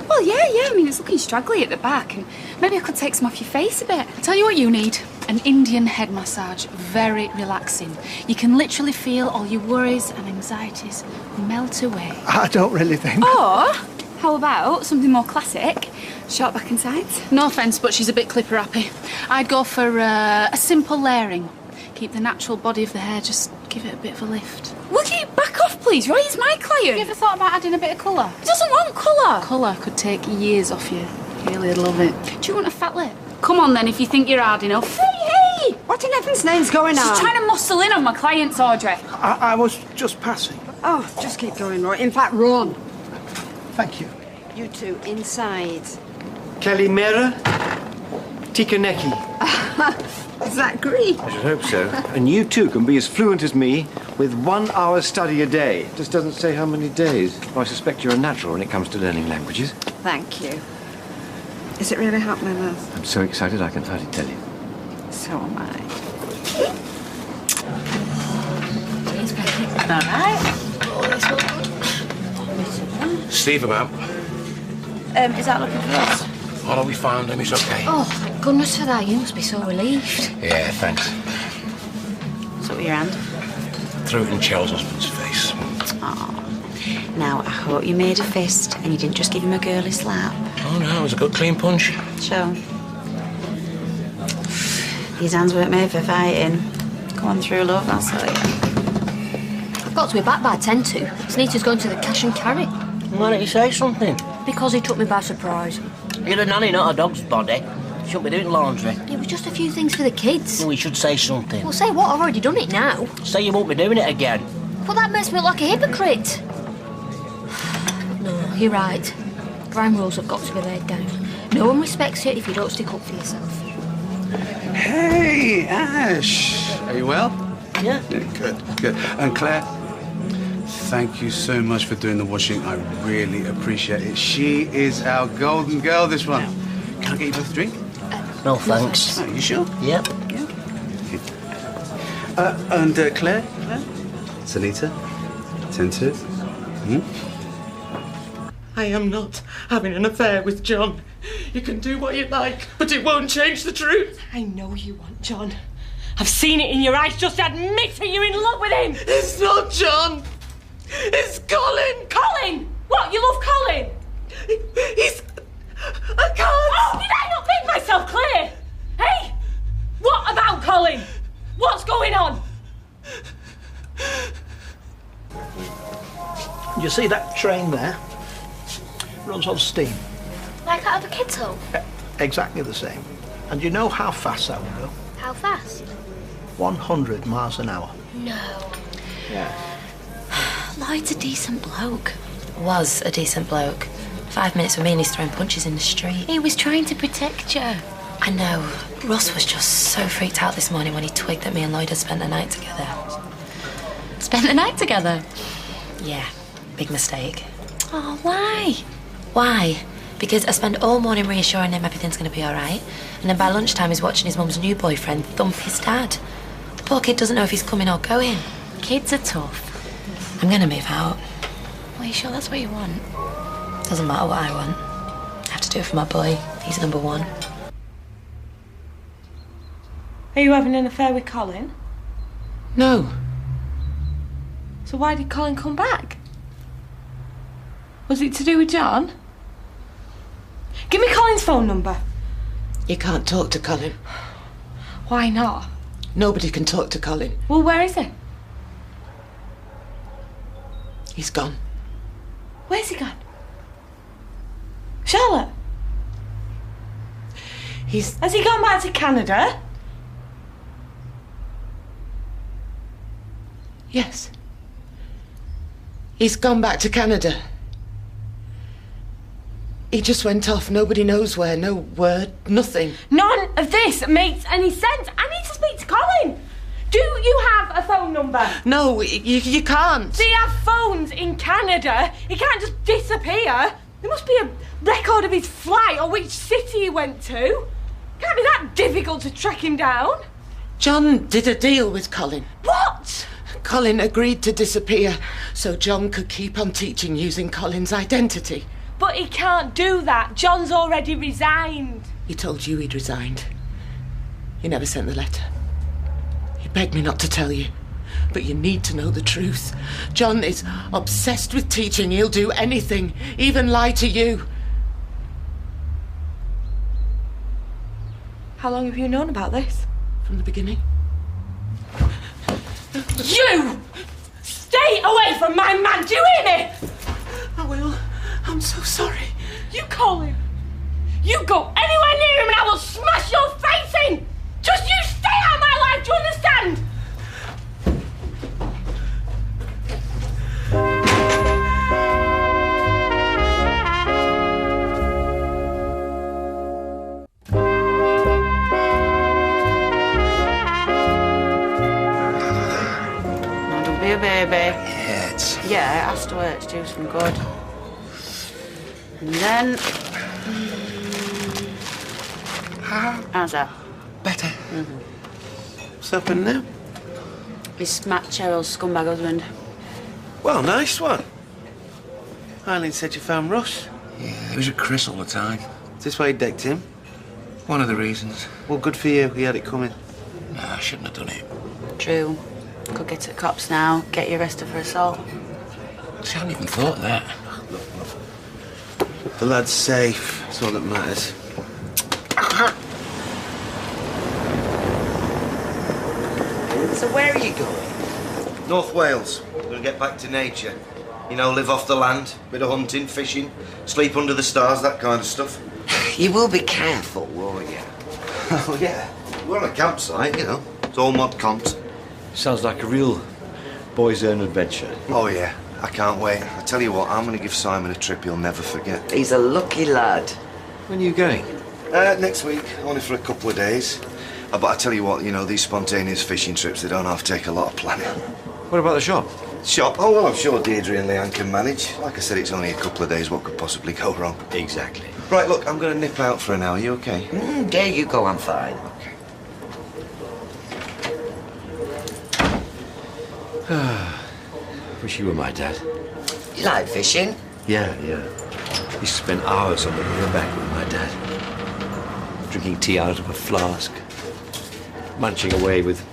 Well, yeah, I mean, it's looking straggly at the back, and maybe I could take some off your face a bit. Tell you what you need, an Indian head massage, very relaxing. You can literally feel all your worries and anxieties melt away. I don't really think. Or, how about something more classic? Short back and sides. No offence, but she's a bit clipper happy. I'd go for a simple layering. Keep the natural body of the hair, just give it a bit of a lift. Will you back off, please? Roy is my client. Have you ever thought about adding a bit of colour? He doesn't want colour. Colour could take years off you. Really, I'd love it. Do you want a fat lip? Come on then, if you think you're hard enough. Hey! What in heaven's name's going on? She's trying to muscle in on my clients, Audrey. I was just passing. Oh, just keep going, Roy. In fact, run. Thank you. You two, inside. Kalimera Tikaneki. Is that Greek? I should hope so. And you too can be as fluent as me with 1 hour study a day. It just doesn't say how many days. I suspect you're a natural when it comes to learning languages. Thank you. Is it really happening, Liz? I'm so excited I can hardly tell you. So am I. Cheers, Becky. All right. Steve about. Is that looking for us? Although we found him, he's okay. Oh, thank goodness for that. You must be so relieved. Yeah, thanks. What's up with your hand? Threw it in Chel's husband's face. Oh. Now, I hope you made a fist and you didn't just give him a girly slap. Oh, no, it was a good clean punch. Sure. These hands weren't made for fighting. Come Come on through, love, I'll sell you. I've got to be back by 10 to. Sneeter's going to the cash and carry. Why don't you say something? Because he took me by surprise. You're a nanny, not a dog's body. You shouldn't be doing laundry. It was just a few things for the kids. We should say something. Well, say what? I've already done it now. Say you won't be doing it again. But that makes me look like a hypocrite. No, you're right. Ground rules have got to be laid down. No one respects you if you don't stick up for yourself. Hey, Ash. Are you well? Yeah. Good, good. And Claire, thank you so much for doing the washing. I really appreciate it. She is our golden girl, this one. Can I get you both a drink? No, thanks. Oh, you sure? Yep. Yeah. And Claire? Sanita? 10-2? I am not having an affair with John. You can do what you like, but it won't change the truth. I know you want John. I've seen it in your eyes. Just admit it, you're in love with him. It's not John. It's Colin. Colin? What, you love Colin? He's... I can't... Oh, did I not make myself clear? Hey, what about Colin? What's going on? You see that train there? Runs on steam. Like out of a kettle? Exactly the same. And you know how fast that will go? How fast? 100 miles an hour. No. Yeah. Lloyd's a decent bloke. Was a decent bloke. 5 minutes with me and he's throwing punches in the street. He was trying to protect you. I know. Ross was just so freaked out this morning when he twigged that me and Lloyd had spent the night together. Spent the night together? Yeah, big mistake. Oh, why? Why? Because I spend all morning reassuring him everything's going to be all right, and then by lunchtime he's watching his mum's new boyfriend thump his dad. The poor kid doesn't know if he's coming or going. Kids are tough. I'm going to move out. Are you sure that's what you want? Doesn't matter what I want. I have to do it for my boy. He's number one. Are you having an affair with Colin? No. So why did Colin come back? Was it to do with John? Give me Colin's phone number. You can't talk to Colin. Why not? Nobody can talk to Colin. Well, where is he? He's gone. Where's he gone? Charlotte? Has he gone back to Canada? Yes. He's gone back to Canada. He just went off. Nobody knows where. No word. Nothing. None of this makes any sense. I need to speak to Colin. Do you have a phone number? No, you can't. They have phones in Canada. He can't just disappear. There must be a record of his flight or which city he went to. Can't be that difficult to track him down. John did a deal with Colin. What? Colin agreed to disappear so John could keep on teaching using Colin's identity. But he can't do that. John's already resigned. He told you he'd resigned. He never sent the letter. He begged me not to tell you. But you need to know the truth. John is obsessed with teaching. He'll do anything, even lie to you. How long have you known about this? From the beginning. You! Stay away from my man, do you hear me? I will. I'm so sorry. You call him. You go anywhere near him and I will smash your face in! Just you stay out of my life, do you understand? Don't be a baby. Yeah, Yeah, it has to work to do some good. And then... How's that? Better. Mm-hmm. What's happened now? He smacked Cheryl's scumbag husband. Well, nice one. Eileen said you found Russ. Yeah, he was at Chris all the time. Is this why you decked him? One of the reasons. Well, good for you. He had it coming. No, I shouldn't have done it. True. Could get to the cops now, get you arrested for assault. See, I hadn't even thought of that. The lad's safe. That's all that matters. So where are you going? North Wales. We're going to get back to nature. You know, live off the land, bit of hunting, fishing, sleep under the stars, that kind of stuff. You will be careful, won't you? Oh, yeah. We're on a campsite, you know. It's all mod cons. Sounds like a real boy's own adventure. Oh, yeah. I can't wait. I tell you what, I'm going to give Simon a trip he'll never forget. He's a lucky lad. When are you going? Next week, only for a couple of days. But I tell you what, you know, these spontaneous fishing trips, they don't have to take a lot of planning. What about the shop? Shop? Oh, well, I'm sure Deirdre and Leanne can manage. Like I said, it's only a couple of days. What could possibly go wrong? Exactly. Right, look, I'm going to nip out for an hour. You okay? There you go, I'm fine. Wish you were my dad. You like fishing? Yeah. Used to spend hours on the riverbank with my dad. Drinking tea out of a flask. Munching away with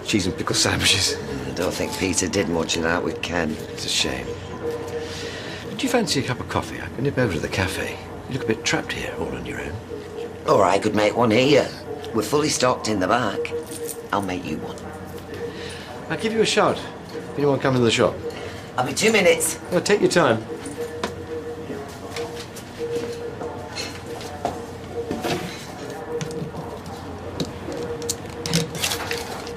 cheese and pickle sandwiches. I don't think Peter did much of that with Ken. It's a shame. Do you fancy a cup of coffee? I can nip over to the cafe. You look a bit trapped here, all on your own. Or I could make one here. We're fully stocked in the back. I'll make you one. I'll give you a shout if anyone comes in the shop. I'll be 2 minutes. Well, take your time.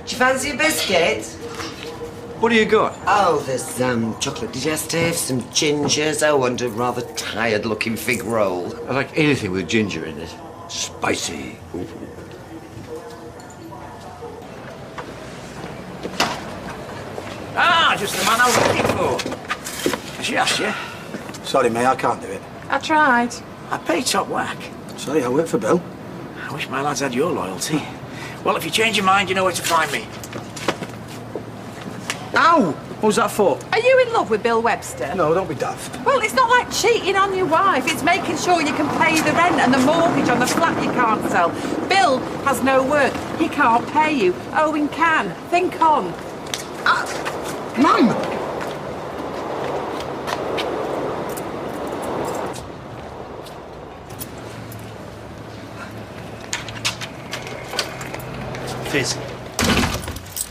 Do you fancy a biscuit? What do you got? Oh, there's chocolate digestive, some gingers, and a rather tired-looking fig roll. I like anything with ginger in it. Spicy. Ooh. Ah, just the man I was looking for. She asked you. Sorry, mate, I can't do it. I tried. I pay top whack. Sorry, I work for Bill. I wish my lads had your loyalty. Well, if you change your mind, you know where to find me. Ow! What was that for? Are you in love with Bill Webster? No, don't be daft. Well, it's not like cheating on your wife. It's making sure you can pay the rent and the mortgage on the flat you can't sell. Bill has no work. He can't pay you. Owen can. Think on. Mum! Fizz.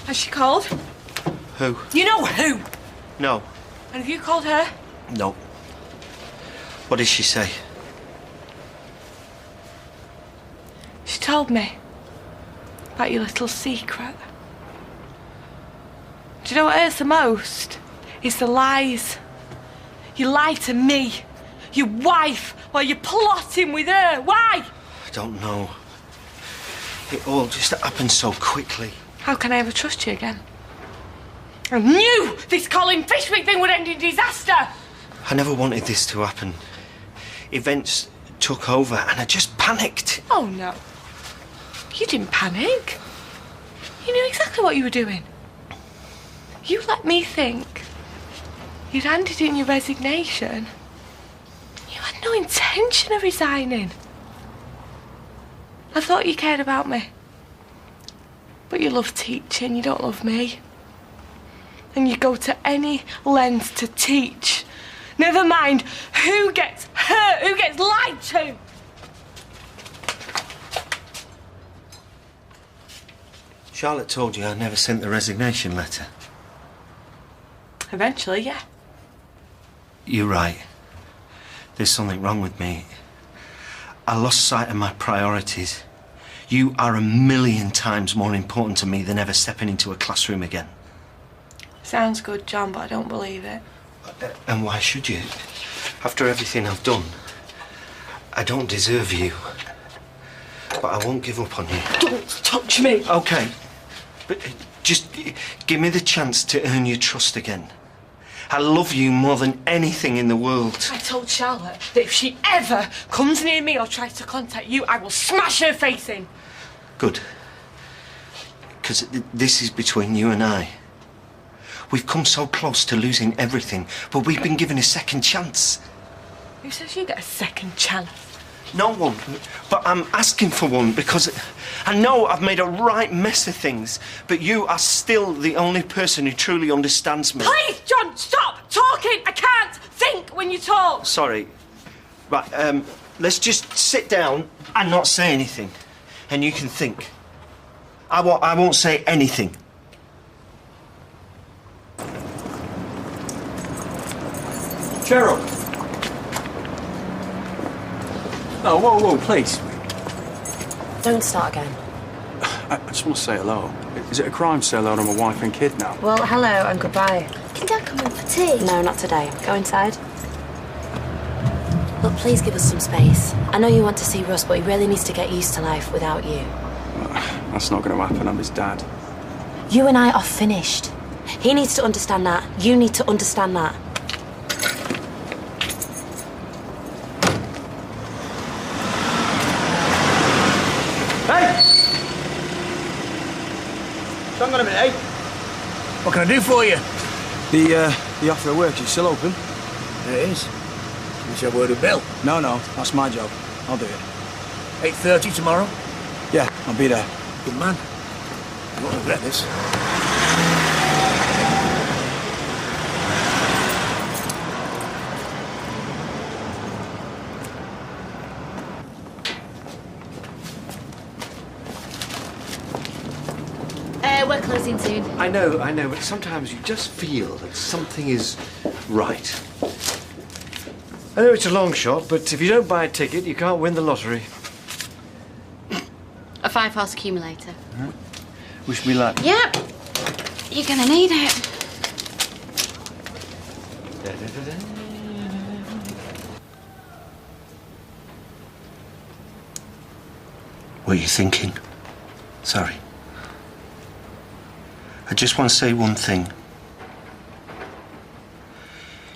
Has she called? Who? You know who? No. And have you called her? No. What did she say? She told me about your little secret. Do you know what hurts the most? It's the lies. You lie to me, your wife, while you're plotting with her. Why? I don't know. It all just happened so quickly. How can I ever trust you again? I knew this Colin Fishwick thing would end in disaster. I never wanted this to happen. Events took over and I just panicked. Oh, no. You didn't panic. You knew exactly what you were doing. You let me think you'd handed in your resignation. You had no intention of resigning. I thought you cared about me. But you love teaching, you don't love me. And you go to any length to teach. Never mind who gets hurt, who gets lied to. Charlotte told you I never sent the resignation letter. Eventually, yeah. You're right. There's something wrong with me. I lost sight of my priorities. You are 1,000,000 times more important to me than ever stepping into a classroom again. Sounds good, John, but I don't believe it. And why should you? After everything I've done, I don't deserve you. But I won't give up on you. Don't touch me! Okay. But just give me the chance to earn your trust again. I love you more than anything in the world. I told Charlotte that if she ever comes near me or tries to contact you, I will smash her face in. Good. Because this is between you and I. We've come so close to losing everything, but we've been given a second chance. Who says you get a second chance? No one. But I'm asking for one because I know I've made a right mess of things, but you are still the only person who truly understands me. Please, John, stop talking! I can't think when you talk! Sorry. Right, let's just sit down and not say anything. And you can think. I won't say anything. Cheryl. Oh, whoa, please. Don't start again. I just want to say hello. Is it a crime to say hello to my wife and kid now? Well, hello and goodbye. Can Dad come in for tea? No, not today. Go inside. Look, please give us some space. I know you want to see Russ, but he really needs to get used to life without you. That's not going to happen. I'm his dad. You and I are finished. He needs to understand that. You need to understand that. Hey! Hang on a minute, eh? What can I do for you? The offer of work is still open. It is. You should have word with Bill. No, that's my job. I'll do it. 8:30 tomorrow? Yeah, I'll be there. Good man. You won't regret this. We're closing soon. I know, but sometimes you just feel that something is right. I know it's a long shot, but if you don't buy a ticket, you can't win the lottery. A 5-horse accumulator. Wish me luck. Yep. You're gonna need it. What are you thinking? Sorry. I just want to say one thing.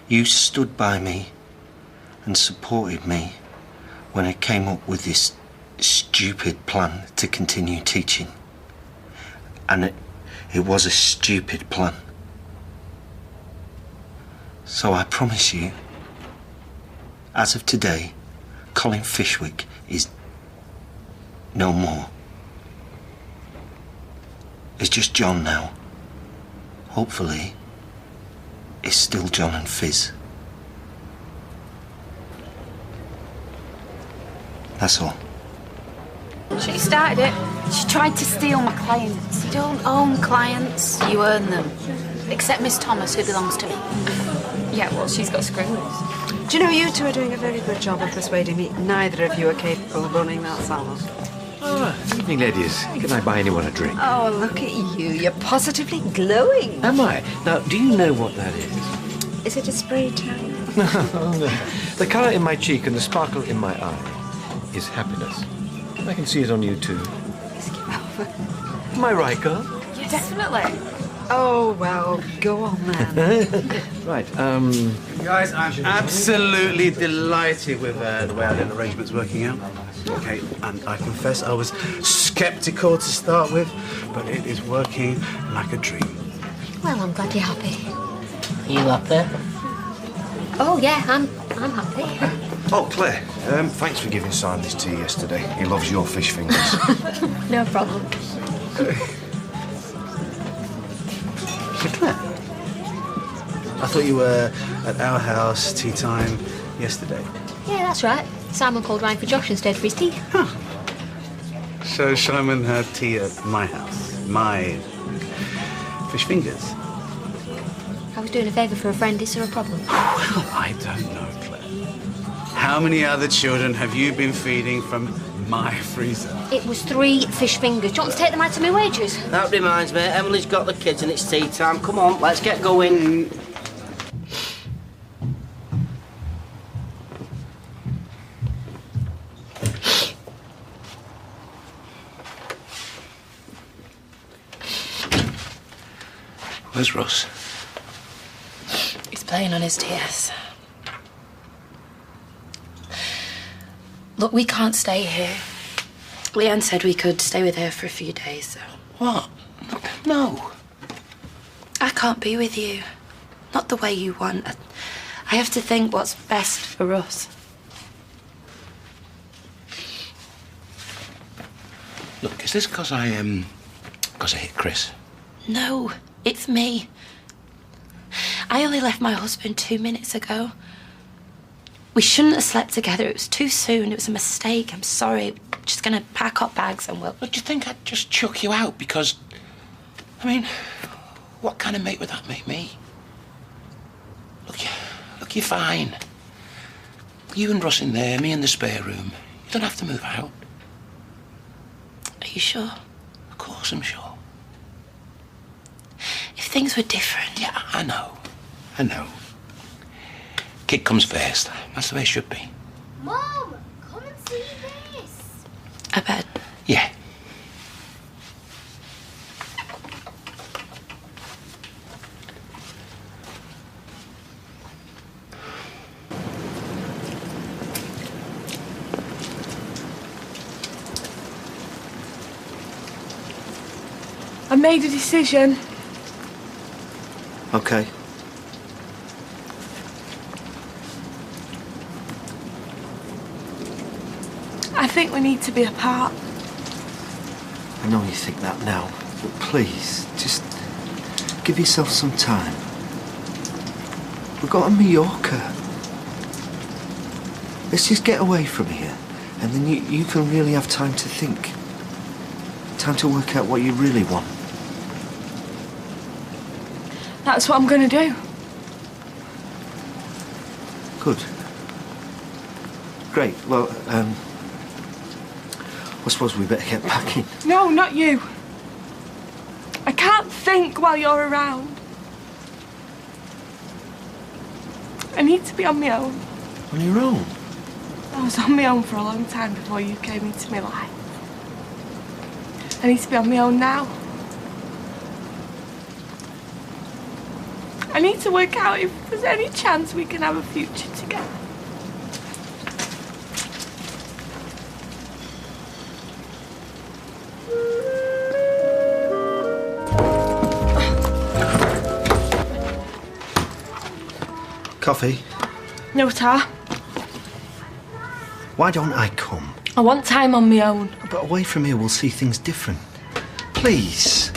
You stood by me and supported me when I came up with this stupid plan to continue teaching. And it was a stupid plan. So I promise you, as of today, Colin Fishwick is no more. It's just John now. Hopefully, it's still John and Fizz. That's all. She started it. She tried to steal my clients. You don't own clients, you earn them. Except Miss Thomas, who belongs to me. Yeah, well, she's got screws. Do you know, you two are doing a very good job of persuading me neither of you are capable of running that salon. Evening, ladies. Can I buy anyone a drink? Oh, look at you. You're positively glowing. Am I? Now, do you know what that is? Is it a spray tan? The colour in my cheek and the sparkle in my eye is happiness. I can see it on you, too. Am I right, girl? Yes. Definitely. Oh, well, go on then. Right, Guys, I'm absolutely delighted with the way our little arrangement's working out. Okay, and I confess I was sceptical to start with, but it is working like a dream. Well, I'm glad you're happy. You happy? Oh, yeah, I'm happy. Oh, Claire, thanks for giving Simon his tea yesterday. He loves your fish fingers. No problem. Claire, I thought you were at our house tea time yesterday. Yeah, that's right. Simon called round for Josh and stayed for his tea. So Simon had tea at my house. My fish fingers. I was doing a favour for a friend. Is there a problem? Well, I don't know, Claire. How many other children have you been feeding from my freezer? It was 3 fish fingers. Do you want to take them out of my wages? That reminds me, Emily's got the kids and it's tea time. Come on, let's get going. Where's Russ? He's playing on his DS. Look, we can't stay here. Leanne said we could stay with her for a few days, so... What? No. I can't be with you. Not the way you want. I have to think what's best for us. Look, is this because I hit Chris? No, it's me. I only left my husband 2 minutes ago. We shouldn't have slept together. It was too soon. It was a mistake. I'm sorry. We're just gonna pack up bags and we'll... But do you think I'd just chuck you out because... I mean, what kind of mate would that make me? Look, you're fine. You and Russ in there, me in the spare room. You don't have to move out. Are you sure? Of course I'm sure. If things were different... Yeah, I know. I know. Kid comes first. That's the way it should be. Mom, come and see this. A bed? Yeah. I made a decision. Okay. I think we need to be apart. I know you think that now, but please, just give yourself some time. We've got to Mallorca. Let's just get away from here, and then you can really have time to think. Time to work out what you really want. That's what I'm going to do. Good. Great. Well, I suppose we better get packing. No, not you. I can't think while you're around. I need to be on my own. On your own? I was on my own for a long time before you came into my life. I need to be on my own now. I need to work out if there's any chance we can have a future together. Coffee? No, Tar. Why don't I come? I want time on my own. But away from here we'll see things different. Please.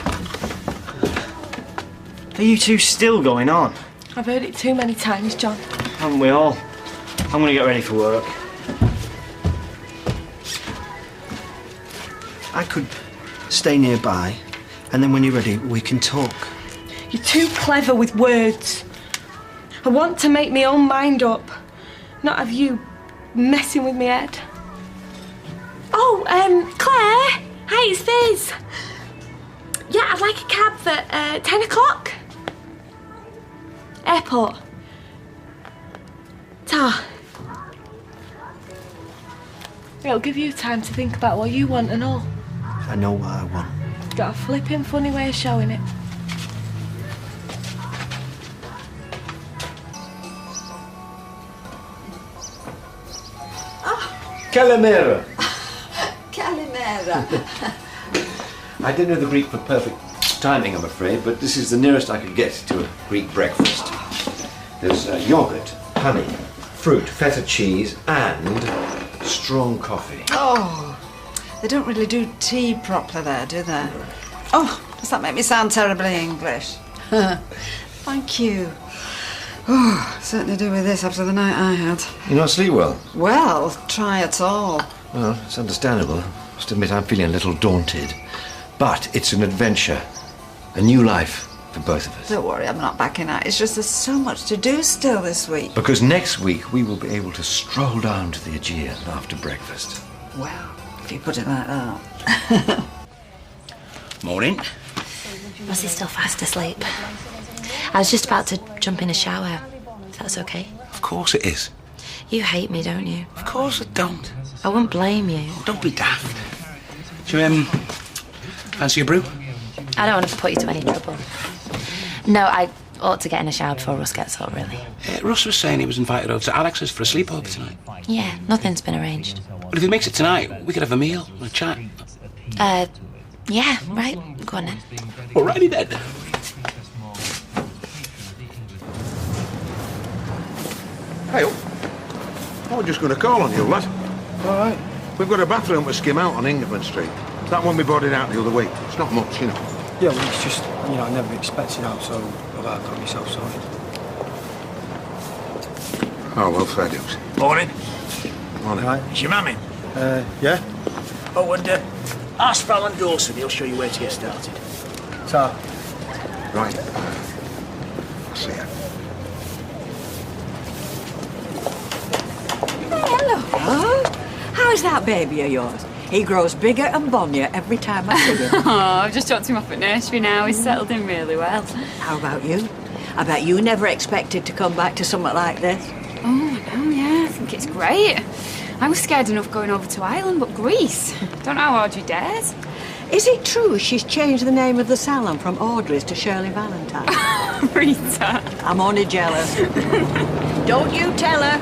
Are you two still going on? I've heard it too many times, John. Haven't we all? I'm going to get ready for work. I could stay nearby, and then when you're ready, we can talk. You're too clever with words. I want to make my own mind up, not have you messing with my head. Oh, Claire! Hi, it's Fizz. Yeah, I'd like a cab for 10 o'clock. Airport. Tar. It'll give you time to think about what you want and all. I know what I want. Got a flipping funny way of showing it. Calimera. Calimera. I don't know the Greek for perfect timing, I'm afraid, but this is the nearest I could get to a Greek breakfast. There's yoghurt, honey, fruit, feta cheese, and strong coffee. Oh, they don't really do tea properly there, do they? Oh, does that make me sound terribly English? Thank you. Oh, certainly do with this after the night I had. You not sleep well? Well, try at all. Well, it's understandable. I must admit I'm feeling a little daunted. But it's an adventure. A new life for both of us. Don't worry, I'm not backing out. It's just there's so much to do still this week. Because next week we will be able to stroll down to the Aegean after breakfast. Well, if you put it like that. Morning. Was he still fast asleep? I was just about to jump in a shower, if that's okay. Of course it is. You hate me, don't you? Of course I don't. I wouldn't blame you. Oh, don't be daft. Do you, fancy a brew? I don't want to put you to any trouble. No, I ought to get in a shower before Russ gets up, really. Russ was saying he was invited over to Alex's for a sleepover tonight. Yeah, nothing's been arranged. But if he makes it tonight, we could have a meal and a chat. Yeah, right. Go on then. Alrighty then. Hey, I was just going to call on you, lad. All right. We've got a bathroom to skim out on Ingerman Street. That one we boarded out the other week. It's not much, you know. Yeah, well, it's just, I never expected out, so I've got myself sorted. Oh, well, fair dues. Morning. Morning. Right. Is your mum in? Yeah? Oh, and ask Fallon Dawson. He'll show you where to get started. Ta. Right. I'll see you. How's that baby of yours? He grows bigger and bonnier every time I see him. Oh, I've just dropped him off at nursery now. He's settled in really well. How about you? I bet you never expected to come back to something like this. Oh, I know, yeah. I think it's great. I was scared enough going over to Ireland, but Greece? Don't know how Audrey dares. Is it true she's changed the name of the salon from Audrey's to Shirley Valentine? Rita. I'm only jealous. Don't you tell her.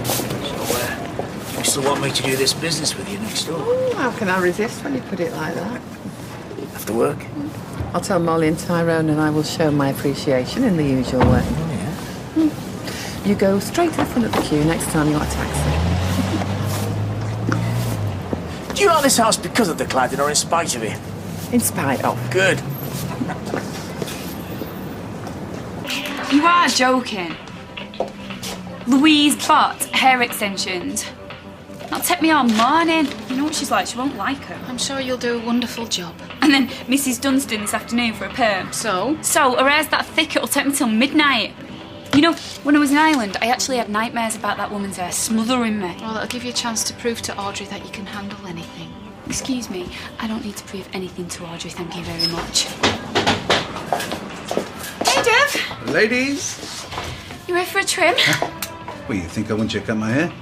So, you still want me to do this business with you next door? Oh, how can I resist when you put it like that? After work? I'll tell Molly and Tyrone and I will show my appreciation in the usual way. Oh, yeah? You go straight to the front of the queue next time you want a taxi. Do you like this house because of the cladding or in spite of it? In spite of. Good. You are joking. Louise Bott, hair extensions. That'll take me all morning. You know what she's like, she won't like her. I'm sure you'll do a wonderful job. And then Mrs. Dunstan this afternoon for a perm. So? So, her hair's that thick it'll take me till midnight. You know, when I was in Ireland, I actually had nightmares about that woman's hair smothering me. Well, it'll give you a chance to prove to Audrey that you can handle anything. Excuse me, I don't need to prove anything to Audrey, thank you very much. Hey, Dev! Ladies! You ready for a trim? Well, you think I wouldn't check out my hair?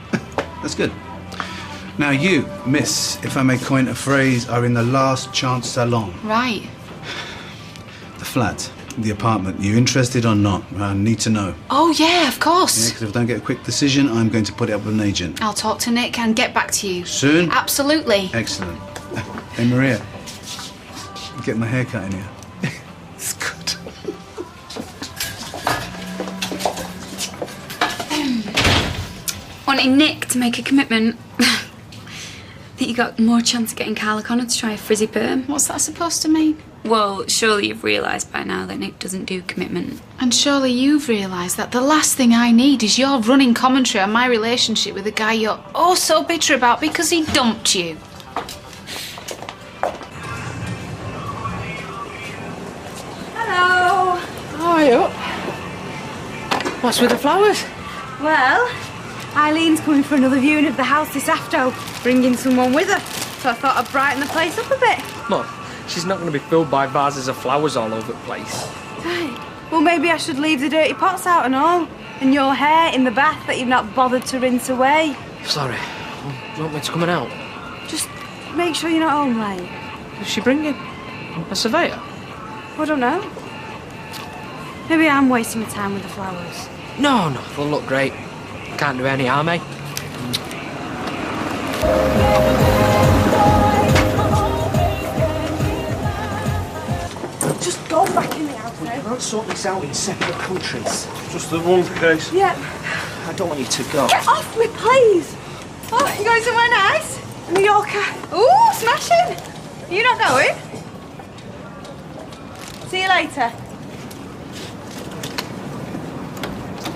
That's good. Now you, miss, if I may coin a phrase, are in the last chance salon. Right. The flat, the apartment. You interested or not? I need to know. Oh, yeah, of course. Yeah, because if I don't get a quick decision, I'm going to put it up with an agent. I'll talk to Nick and get back to you. Soon? Absolutely. Excellent. Hey, Maria. Get my hair cut in here. It's good. Wanting Nick to make a commitment. Think you got more chance of getting Carl O'Connor to try a frizzy perm? What's that supposed to mean? Well, surely you've realised by now that Nick doesn't do commitment. And surely you've realised that the last thing I need is your running commentary on my relationship with a guy you're oh so bitter about because he dumped you. Hello. How are you? What's with the flowers? Well, Eileen's coming for another viewing of the house this afternoon, bringing someone with her. So I thought I'd brighten the place up a bit. Mum, she's not going to be filled by vases of flowers all over the place. Right. Well, maybe I should leave the dirty pots out and all. And your hair in the bath that you've not bothered to rinse away. Sorry. Do you want me to come out? Just make sure you're not home late. Is she bringing a surveyor? I don't know. Maybe I'm wasting my time with the flowers. No, they'll look great. Can't do any harm, eh? Just go back in the house now. Don't sort this out in separate countries. Just the one case. Yeah. I don't want you to go. Get off me, please. Oh, you going somewhere nice? New Yorker. Ooh, smashing. You not going? See you later.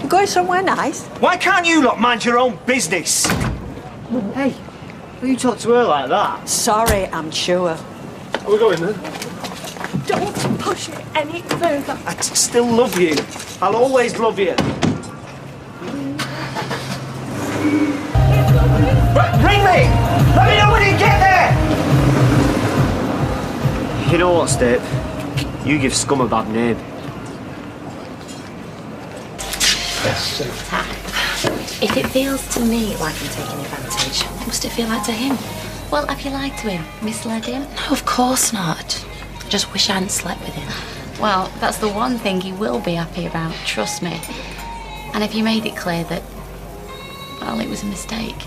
You going somewhere nice? Why can't you lot mind your own business? Hey, will you talk to her like that? Sorry, I'm sure. Are we going then? Don't push it any further. I still love you. I'll always love you. Ring me! Let me know when you get there! You know what, Steve? You give scum a bad name. If it feels to me like I'm taking advantage, what must it feel like to him? Well, have you lied to him? Misled him? No, of course not. I just wish I hadn't slept with him. Well, that's the one thing he will be happy about, trust me. And if you made it clear that, well, it was a mistake.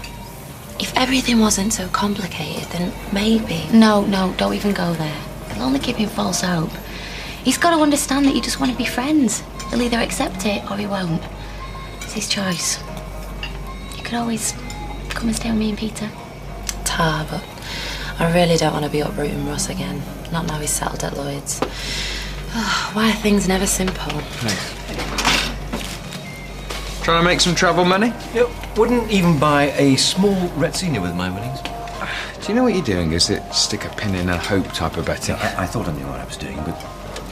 If everything wasn't so complicated, then maybe... No, don't even go there. It'll only give him false hope. He's got to understand that you just want to be friends. He'll either accept it or he won't. It's his choice. You could always come and stay with me and Peter. But I really don't want to be uprooting Ross again. Not now he's settled at Lloyd's. Oh, why are things never simple? Thanks. Trying to make some travel money? Yep. Wouldn't even buy a small Retsina with my winnings. Do you know what you're doing? Is it stick a pin in a hope type of betting? I thought I knew what I was doing, but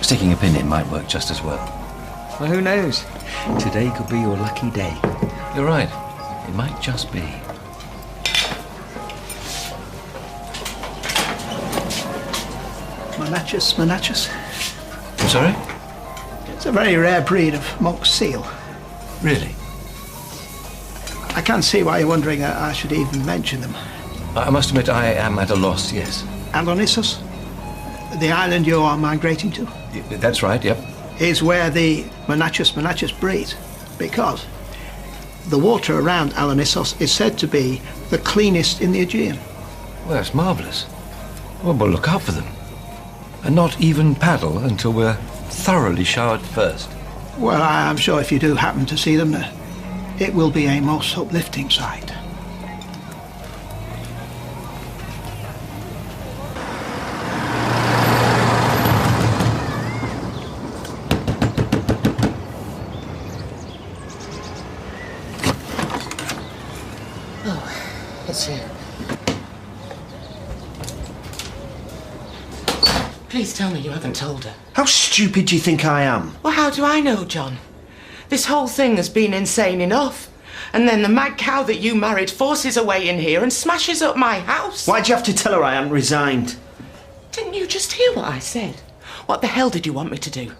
sticking a pin in might work just as well. Well, who knows? Today could be your lucky day. You're right. It might just be. Monachus. I'm sorry? It's a very rare breed of mock seal. Really? I can't see why you're wondering I should even mention them. I must admit I am at a loss, yes. Alonissos, the island you are migrating to, That's right, yep. is where the Monachus breeds, because the water around Alonissos is said to be the cleanest in the Aegean. Well, that's marvellous. Well, we'll look out for them. And not even paddle until we're thoroughly showered first. Well, I'm sure if you do happen to see them, it will be a most uplifting sight. Oh, it's you. Please tell me you haven't told her. How stupid do you think I am? Well, how do I know, John? This whole thing has been insane enough. And then the mad cow that you married forces her way in here and smashes up my house. Why'd you have to tell her I hadn't resigned? Didn't you just hear what I said? What the hell did you want me to do?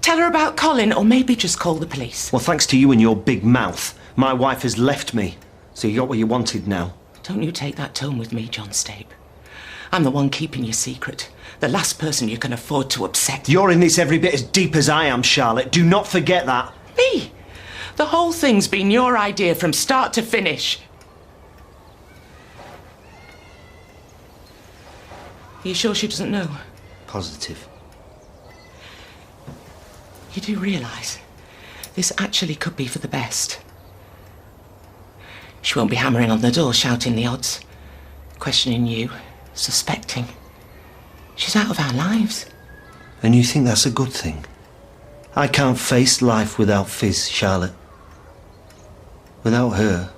Tell her about Colin, or maybe just call the police? Well, thanks to you and your big mouth, my wife has left me. So you got what you wanted now. Don't you take that tone with me, John Stape. I'm the one keeping your secret. The last person you can afford to upset. You're in this every bit as deep as I am, Charlotte. Do not forget that. Me? The whole thing's been your idea from start to finish. Are you sure she doesn't know? Positive. You do realise this actually could be for the best. She won't be hammering on the door, shouting the odds, questioning you, suspecting. She's out of our lives. And you think that's a good thing? I can't face life without Fizz, Charlotte. Without her,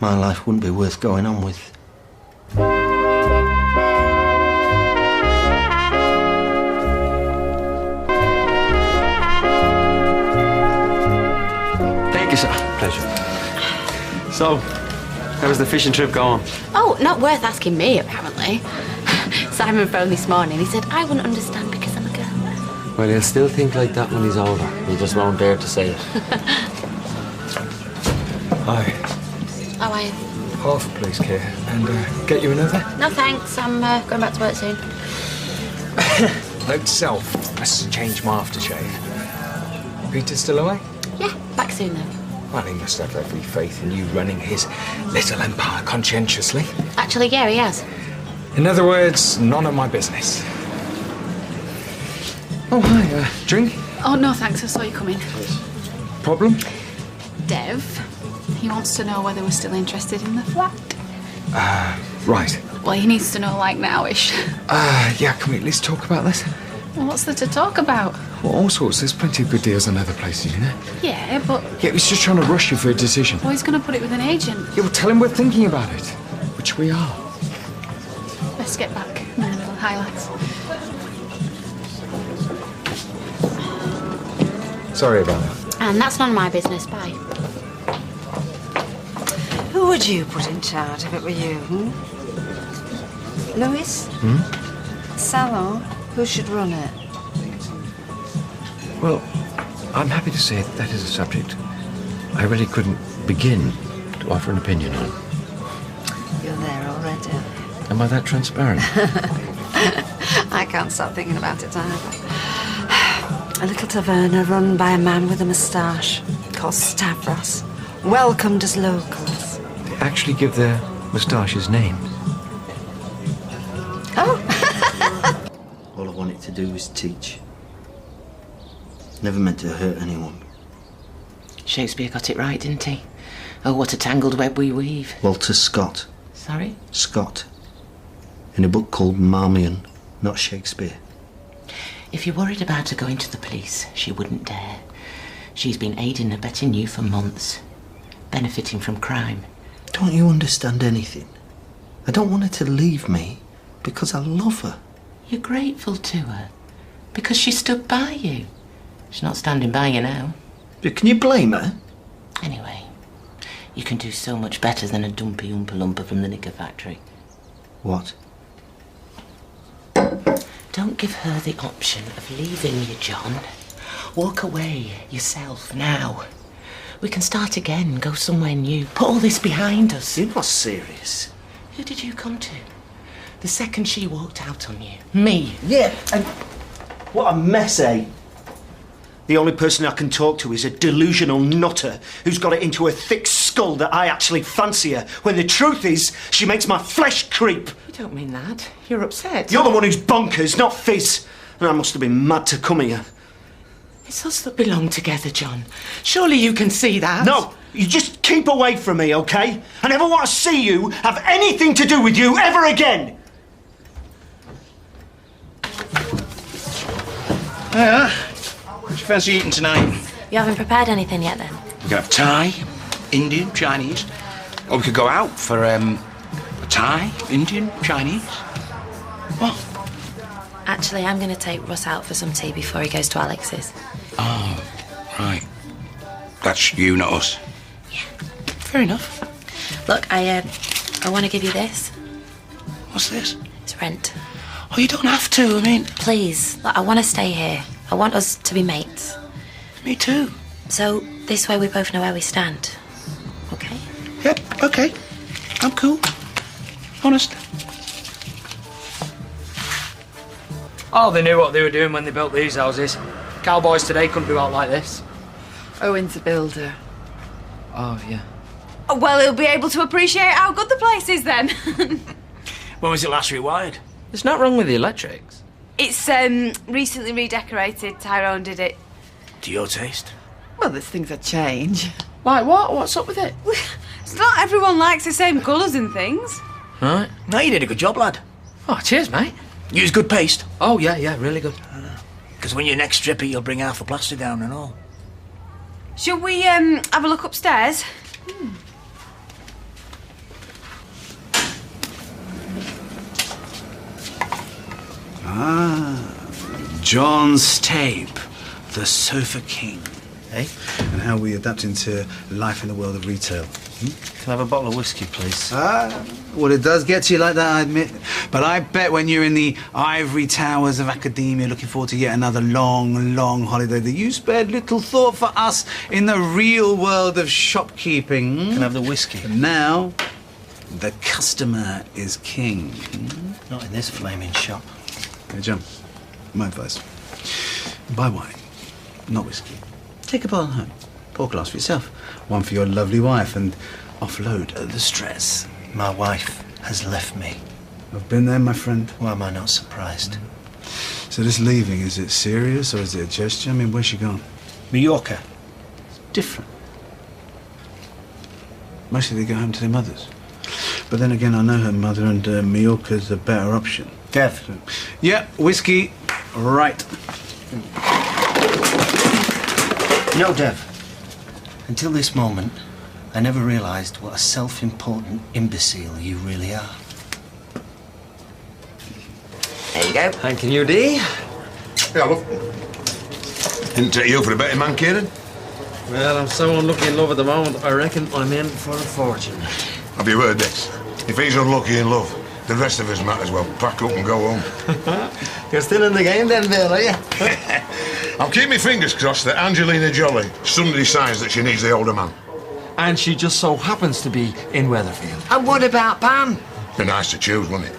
my life wouldn't be worth going on with. Thank you, sir. Pleasure. So, how was the fishing trip going? Oh, not worth asking me, apparently. Simon phoned this morning. He said I wouldn't understand because I'm a girl. Well, he'll still think like that when he's older. He just won't dare to say it. Hi. How are you? Half a please, Kate. And get you another? No, thanks. I'm going back to work soon. Note to self, let's change my aftershave. Peter's still away? Yeah, back soon, though. Well, he must have every faith in you running his little empire conscientiously. Actually, yeah, he has. In other words, none of my business. Oh, hi. Drink? Oh, no, thanks. I saw you come in. Problem? Dev, he wants to know whether we're still interested in the flat. Right. Well, he needs to know, like, now-ish. Yeah, can we at least talk about this? Well, what's there to talk about? Well, all sorts. There's plenty of good deals in other places, you know? Yeah, but... Yeah, he's just trying to rush you for a decision. Well, he's going to put it with an agent. Yeah, well, tell him we're thinking about it. Which we are. Let's get back. I'm in the middle of highlights. Sorry about that. And that's none of my business. Bye. Who would you put in charge if it were you, Louis? Salon? Who should run it? Well, I'm happy to say that is a subject I really couldn't begin to offer an opinion on. You're there already. Am I that transparent? I can't stop thinking about it either. A little taverna run by a man with a moustache called Stavros, welcomed as locals. They actually give their moustaches names. Oh! All I wanted to do was teach. Never meant to hurt anyone. Shakespeare got it right, didn't he? Oh, what a tangled web we weave. Walter Scott. Sorry? Scott. In a book called Marmion, not Shakespeare. If you're worried about her going to the police, she wouldn't dare. She's been aiding and abetting you for months, benefiting from crime. Don't you understand anything? I don't want her to leave me because I love her. You're grateful to her because she stood by you. She's not standing by you now. But can you blame her? Anyway, you can do so much better than a dumpy Oompa Loompa from the knicker factory. What? Don't give her the option of leaving you, John. Walk away yourself now. We can start again, go somewhere new. Put all this behind us. You're not serious. Who did you come to? The second she walked out on you. Me. Yeah, and what a mess, eh? The only person I can talk to is a delusional nutter who's got it into her thick skull that I actually fancy her, when the truth is, she makes my flesh creep. You don't mean that. You're upset. You're the one who's bonkers, not Fizz. And I must have been mad to come here. It's us that belong together, John. Surely you can see that. No, you just keep away from me, OK? I never want to see you have anything to do with you ever again. Yeah. What do you fancy eating tonight? You haven't prepared anything yet, then? We could have Thai, Indian, Chinese. Or we could go out for a Thai, Indian, Chinese. What? Actually, I'm going to take Russ out for some tea before he goes to Alex's. Oh, right. That's you, not us. Fair enough. Look, I want to give you this. What's this? It's rent. Oh, you don't have to, I mean... Please, look, I want to stay here. I want us to be mates. Me too. So, this way we both know where we stand. OK? Yep, OK. I'm cool. Honest. Oh, they knew what they were doing when they built these houses. Cowboys today couldn't do out like this. Owen's a builder. Oh, yeah. Well, he'll be able to appreciate how good the place is then. When was it last rewired? There's not wrong with the electrics. It's recently redecorated. Tyrone did it. To your taste? Well, there's things that change. Like what? What's up with it? It's not everyone likes the same colours and things. Right. No, you did a good job, lad. Oh, cheers, mate. Use good paste. Oh, yeah, really good. Because when you next strip it, you'll bring half the plaster down and all. Shall we have a look upstairs? John's tape, The Sofa King. Eh? And how we adapt into life in the world of retail. Can I have a bottle of whiskey, please? Well, it does get to you like that, I admit. But I bet when you're in the ivory towers of academia looking forward to yet another long, long holiday, that you spared little thought for us in the real world of shopkeeping. Can I have the whiskey? And now, the customer is king. Not in this flaming shop. Hey, John, my advice. Buy wine, not whiskey. Take a bottle home. Pour a glass for yourself. One for your lovely wife, and offload the stress. My wife has left me. I've been there, my friend. Why am I not surprised? So this leaving, is it serious or is it a gesture? I mean, where's she gone? Mallorca. Different. Mostly they go home to their mothers. But then again, I know her mother, and Mallorca's a better option. Dev. So, yeah, whiskey, right. No, Dev. Until this moment, I never realised what a self-important imbecile you really are. There you go. Thanking you, Dee. Yeah, look. Didn't take you for a betting man, Kieran. Well, I'm so unlucky in love at the moment, I reckon I'm in for a fortune. Have you heard this? If he's unlucky in love, the rest of us might as well pack up and go home. You're still in the game then, Bill, are you? I'll keep my fingers crossed that Angelina Jolie suddenly decides that she needs the older man. And she just so happens to be in Weatherfield. And what about Pam? Be nice to choose, wouldn't it?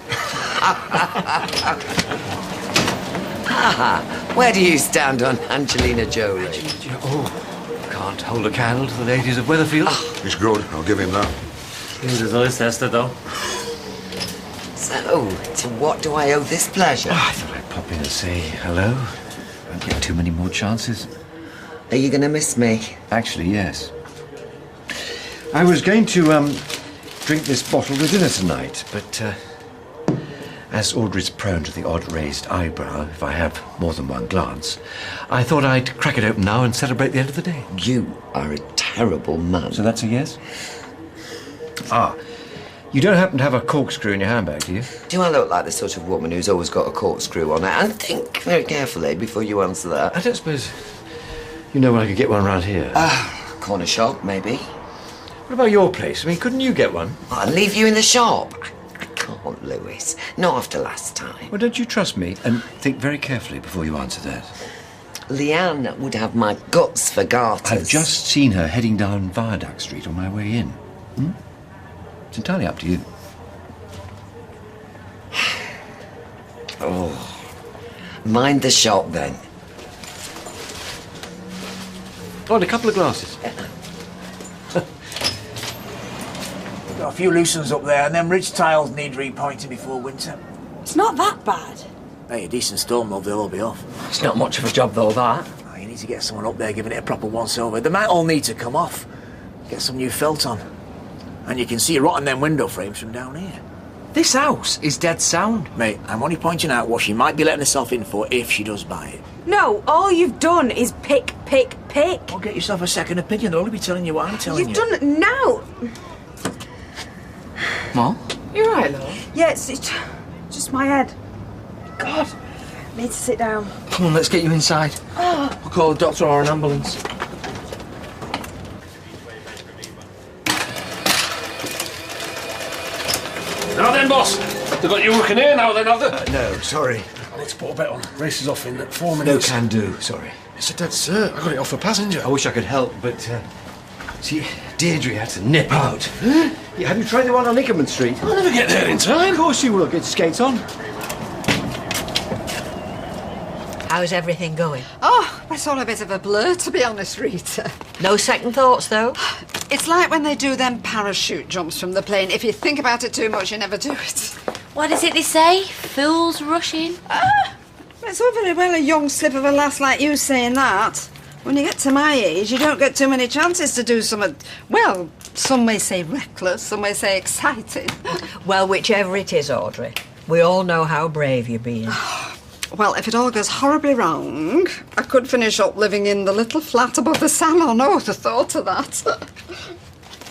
Where do you stand on Angelina Jolie? Oh, can't hold a candle to the ladies of Weatherfield. It's good, I'll give him that. He was his eyes tested, though. So, to what do I owe this pleasure? I thought I'd pop in and say hello. Won't get too many more chances. Are you going to miss me? Actually, yes. I was going to, drink this bottle to dinner tonight, but, as Audrey's prone to the odd raised eyebrow if I have more than one glance, I thought I'd crack it open now and celebrate the end of the day. You are a terrible man. So that's a yes? Ah, you don't happen to have a corkscrew in your handbag, do you? Do I look like the sort of woman who's always got a corkscrew on her? And think very carefully before you answer that. I don't suppose you know where I could get one around here. Corner shop, maybe. What about your place? I mean, couldn't you get one? I'll leave you in the shop. I can't. on, Lewis. Not after last time. Well, don't you trust me? And think very carefully before you answer that. Leanne would have my guts for garters. I've just seen her heading down Viaduct Street on my way in. It's entirely up to you. Oh. Mind the shop, then. Oh, and a couple of glasses. Got a few loose ones up there, and them ridge tiles need repointing before winter. It's not that bad. Hey, a decent storm, though, they'll all be off. It's not much of a job, though, that. Oh, you need to get someone up there giving it a proper once-over. They might all need to come off. Get some new felt on. And you can see rotting them window frames from down here. This house is dead sound. Mate, I'm only pointing out what she might be letting herself in for if she does buy it. No, all you've done is pick. Don't get yourself a second opinion. They'll only be telling you what I'm telling You've you. done it now. Mom? You're right, love. Yeah, it's just my head. God, I need to sit down. Come on, let's get you inside. Oh. We'll call a doctor or an ambulance. Now then, boss. They've got you working here now then, have they? No, sorry. Let's put a bet on. Race is off in 4 No minutes. can do, sorry. It's a dead cert. I got it off a passenger. I wish I could help, but, see, Deirdre had to nip out. Yeah, have you tried the one on Ickerman Street? I'll never get there in time. Of course you will. Get skates on. How's everything going? Oh, it's all a bit of a blur, to be honest, Rita. No second thoughts, though? It's like when they do them parachute jumps from the plane. If you think about it too much, you never do it. What is it they say? Fools rush in. It's all very well a young slip of a lass like you saying that. When you get to my age, you don't get too many chances to do something, well, some may say reckless, some may say exciting. Well, whichever it is, Audrey, we all know how brave you're being. Well, if it all goes horribly wrong, I could finish up living in the little flat above the salon. Oh, the thought of that.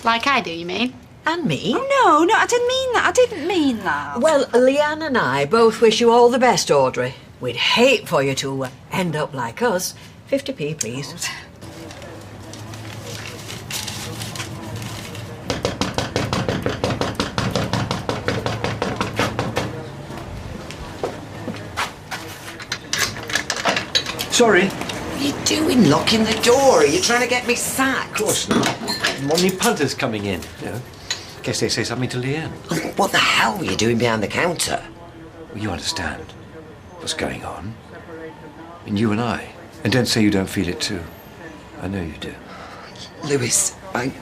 Like I do, you mean? And me? Oh, no, I didn't mean that. I didn't mean that. Well, Leanne and I both wish you all the best, Audrey. We'd hate for you to end up like us. 50p, please. Sorry. What are you doing, locking the door? Are you trying to get me sacked? Of course not. Mommy Punter's coming in. You know, guess they say something to Leanne. What the hell were you doing behind the counter? Well, you understand what's going on. And you and I. And don't say you don't feel it too. I know you do. Lewis, I...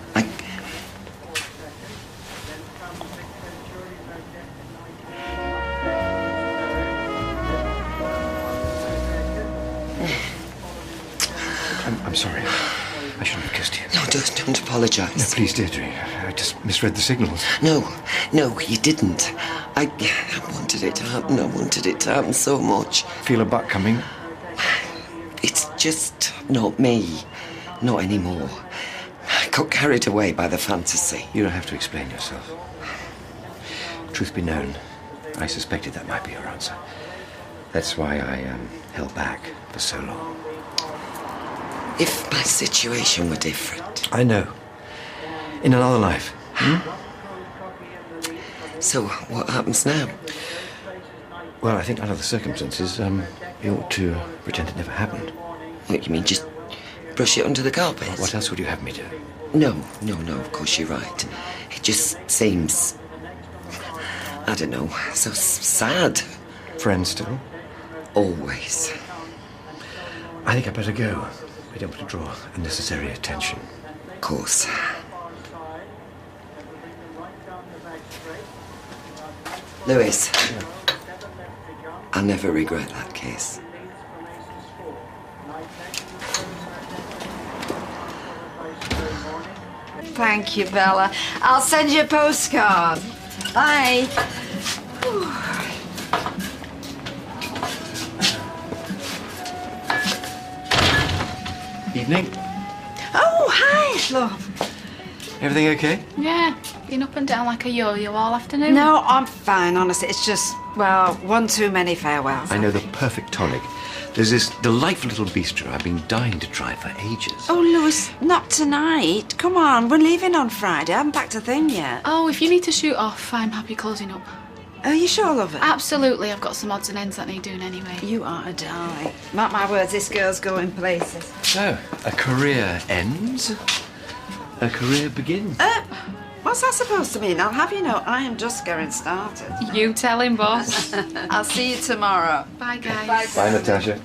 I'm sorry. I shouldn't have kissed you. No, don't apologise. No, please, Deirdre. I just misread the signals. No, you didn't. I wanted it to happen. I wanted it to happen so much. Feel a butt coming? It's just not me. Not anymore. I got carried away by the fantasy. You don't have to explain yourself. Truth be known, I suspected that might be your answer. That's why I held back for so long. If my situation were different. I know. In another life. So, what happens now? Well, I think under the circumstances, you ought to pretend it never happened. What, you mean just brush it under the carpet? What else would you have me do? No, of course you're right. It just seems... I don't know, so sad. Friends still? Always. I think I'd better go. We don't want to draw unnecessary attention. Of course. Lewis, I'll never regret that kiss. Thank you, Bella. I'll send you a postcard. Bye. Evening. Oh, hi, love. Everything okay? Yeah, been up and down like a yo-yo all afternoon. No, I'm fine, honestly. It's just, well, one too many farewells. I know the perfect tonic. There's this delightful little bistro I've been dying to try for ages. Oh, Lewis, not tonight. Come on, we're leaving on Friday. I haven't packed a thing yet. Oh, if you need to shoot off, I'm happy closing up. Are you sure, lover? Absolutely. I've got some odds and ends that need doing anyway. You are a darling. Mark my words, this girl's going places. So, a career ends, a career begins. What's that supposed to mean? I'll have you know, I am just getting started. You tell him, boss. I'll see you tomorrow. Bye, guys. Bye, Natasha.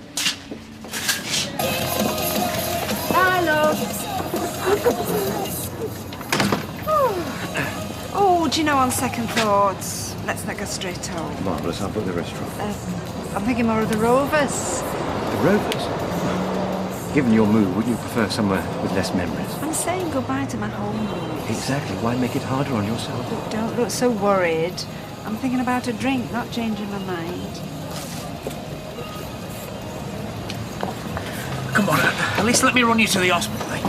Bye, love. Oh, do you know, on second thoughts, let's not go straight home. Marvellous, I'll book the restaurant. I'm thinking more of the Rovers. The Rovers? Given your mood, wouldn't you prefer somewhere with less memories? I'm saying goodbye to my home mood. Exactly. Why make it harder on yourself? Look, don't look so worried. I'm thinking about a drink, not changing my mind. Come on, at least let me run you to the hospital, eh?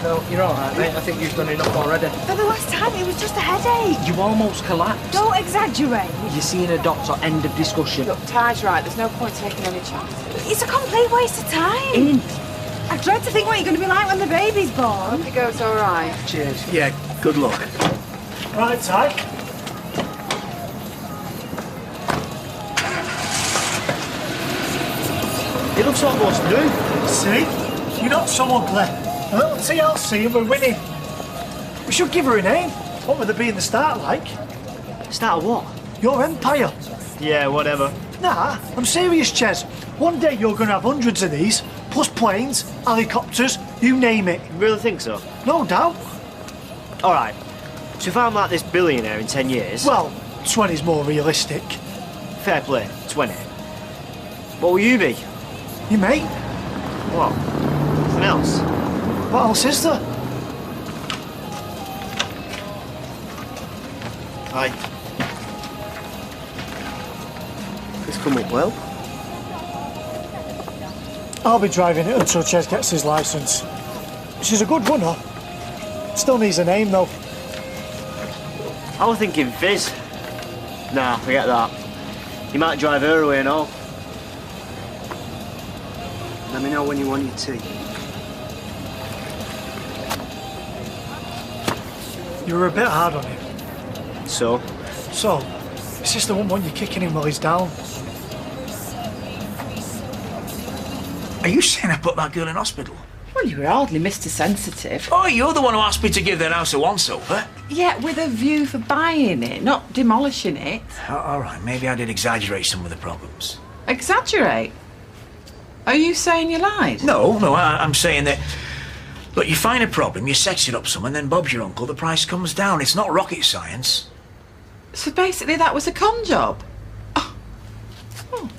No, you're all right, mate. I think you've done enough already. For the last time, it was just a headache. You almost collapsed. Don't exaggerate. You're seeing a doctor. End of discussion. Look, Ty's right. There's no point taking any chances. It's a complete waste of time. I dread to think what you're going to be like when the baby's born. I hope it goes all right. Cheers. Yeah, good luck. Right, Ty. It looks almost new. See? You're not so ugly. Well, TLC and we're winning. We should give her a name. What would there be in the start like? Start what? Your empire. Yeah, whatever. Nah, I'm serious, Ches. One day you're going to have hundreds of these, plus planes, helicopters, you name it. You really think so? No doubt. All right. So if I'm like this billionaire in 10 years... Well, 20's more realistic. Fair play, 20. What will you be? You mate? What? Nothing else? What else is there? Hi. It's come up well. I'll be driving it until Ches gets his licence. She's a good runner. Still needs a name, though. I was thinking Fizz. Nah, forget that. You might drive her away and all. Let me know when you want your tea. You were a bit hard on him. So? So, his sister won't want you kicking him while he's down. Are you saying I put that girl in hospital? Well, you were hardly Mr. Sensitive. Oh, you're the one who asked me to give that house a once-over. Yeah, with a view for buying it, not demolishing it. All right, maybe I did exaggerate some of the problems. Exaggerate? Are you saying you lied? No, I'm saying that... Look, you find a problem, you sex it up some, and then Bob's your uncle, the price comes down. It's not rocket science. So basically that was a con job? Oh,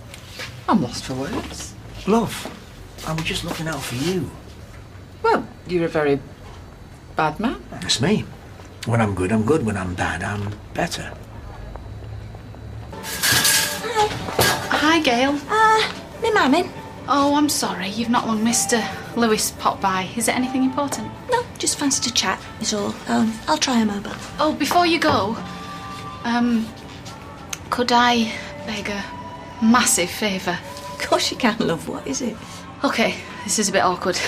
I'm lost for words. Love, I was just looking out for you. Well, you're a very bad man. That's me. When I'm good, I'm good. When I'm bad, I'm better. Hi, Gail. Me mamming. Oh, I'm sorry. You've not long missed Lewis popped by. Is it anything important? No, just fancy to chat is all. I'll try a mobile. Oh, before you go, could I beg a massive favour? Of course you can, love. What is it? Okay, this is a bit awkward.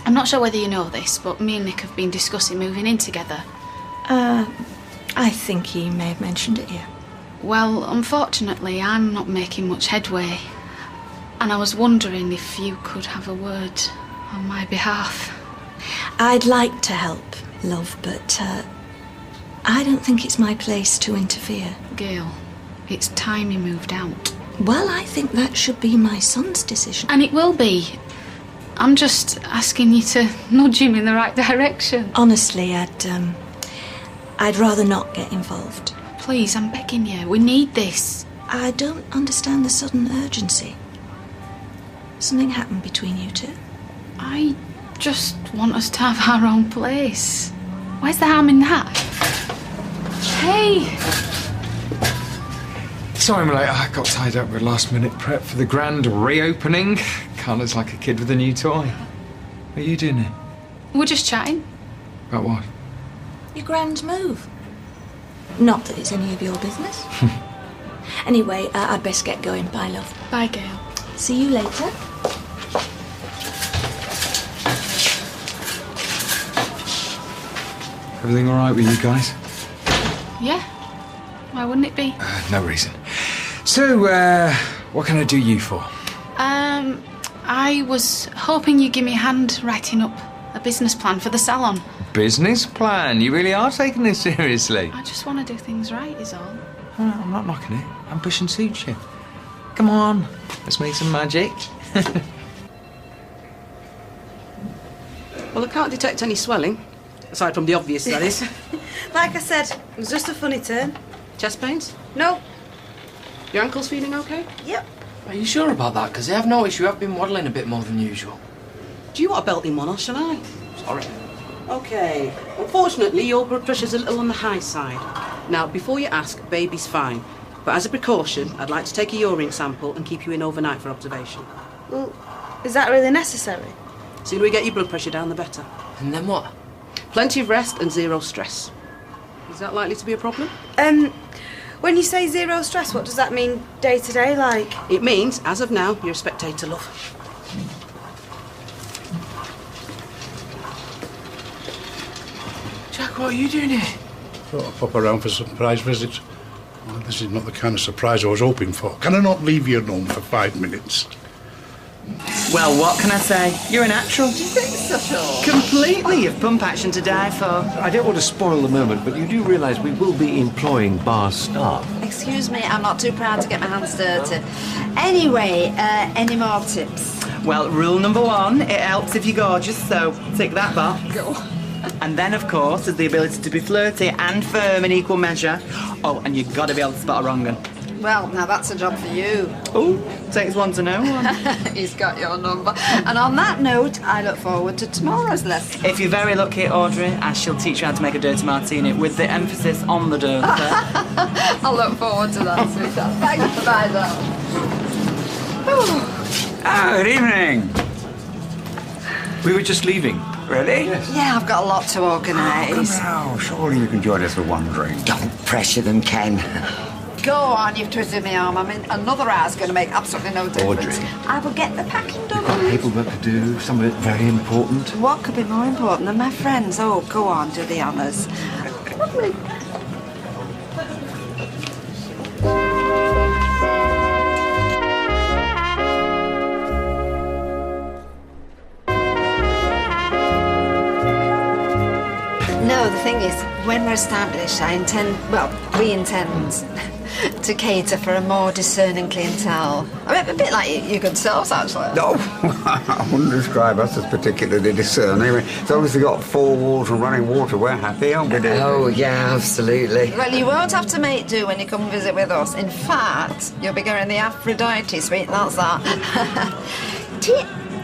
I'm not sure whether you know this, but me and Nick have been discussing moving in together. I think he may have mentioned it, yeah. Well, unfortunately, I'm not making much headway. And I was wondering if you could have a word on my behalf. I'd like to help, love, but I don't think it's my place to interfere. Gail, it's time you moved out. Well, I think that should be my son's decision. And it will be. I'm just asking you to nudge him in the right direction. Honestly, I'd rather not get involved. Please, I'm begging you. We need this. I don't understand the sudden urgency. Something happened between you two? I just want us to have our own place. Where's the harm in that? Hey! Sorry I'm late. I got tied up with last-minute prep for the grand reopening. Can't look like a kid with a new toy. What are you doing here? We're just chatting. About what? Your grand move. Not that it's any of your business. Anyway, I'd best get going. Bye, love. Bye, Gail. See you later. Everything all right with you guys? Yeah. Why wouldn't it be? No reason. So, what can I do you for? I was hoping you'd give me a hand writing up a business plan for the salon. Business plan? You really are taking this seriously? I just want to do things right, is all. I'm not knocking it. Ambition suits you. Come on, let's make some magic. Well, I can't detect any swelling, aside from the obvious, that is. Like I said, it was just a funny turn. Chest pains? No. Your ankle's feeling okay? Yep. Are you sure about that? Because I have noticed you have been waddling a bit more than usual. Do you want a belt in one, or shall I? Sorry. Okay. Unfortunately, your blood pressure's a little on the high side. Now, before you ask, baby's fine. But as a precaution, I'd like to take a urine sample and keep you in overnight for observation. Well, is that really necessary? The sooner we get your blood pressure down, the better. And then what? Plenty of rest and zero stress. Is that likely to be a problem? When you say zero stress, what does that mean day to day, like? It means, as of now, you're a spectator, love. Jack, what are you doing here? Thought I'd pop around for a surprise visit. Well, this is not the kind of surprise I was hoping for. Can I not leave you alone for 5 minutes? Well, what can I say? You're a natural. Do you think so, Sean? Completely. You've pump action to die for. I don't want to spoil the moment, but you do realise we will be employing bar staff. Excuse me, I'm not too proud to get my hands dirty. Anyway, any more tips? Well, rule number 1, it helps if you're gorgeous, so tick that box. Go. And then, of course, there's the ability to be flirty and firm in equal measure. Oh, and you've got to be able to spot a wrong un. Well, now that's a job for you. Oh, takes one to know one. He's got your number. And on that note, I look forward to tomorrow's lesson. If you're very lucky, Audrey, I shall teach you how to make a dirty martini with the emphasis on the dirty. I'll look forward to that, sweetheart. Thanks. Bye, darling. Good evening. We were just leaving. Really? Yes. Yeah, I've got a lot to organise. Now, surely you can join us for one drink. Don't pressure them, Ken. Go on, you've twisted my arm. I mean, another hour's going to make absolutely no difference. Audrey. I will get the packing done. Paperwork to do, some of it very important. What could be more important than my friends? Oh, go on, do the honours. Lovely. No, the thing is, when we're established, we intend to cater for a more discerning clientele. I mean, a bit like you good selves, actually. No, I wouldn't describe us as particularly discerning. As long as we've got 4 walls and running water, we're happy, aren't we, dear? Oh, yeah, absolutely. Well, you won't have to make do when you come visit with us. In fact, you'll be getting the Aphrodite suite, that's that.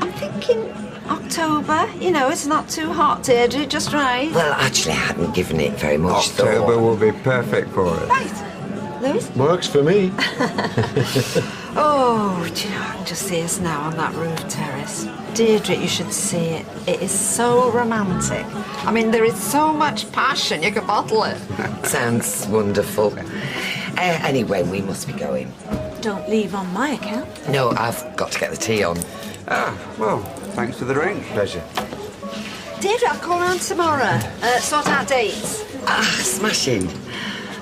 I'm thinking October. You know, it's not too hot, Deirdre, just right. Well, actually, I hadn't given it very much thought. October will be perfect for it. Right. Lewis? Works for me. Oh, do you know, I can just see us now on that roof terrace. Deirdre, you should see it. It is so romantic. I mean, there is so much passion, you can bottle it. Sounds wonderful. Anyway, we must be going. Don't leave on my account. No, I've got to get the tea on. Well, thanks for the drink. Pleasure. Deirdre, I'll call round tomorrow. Sort out dates. Smashing.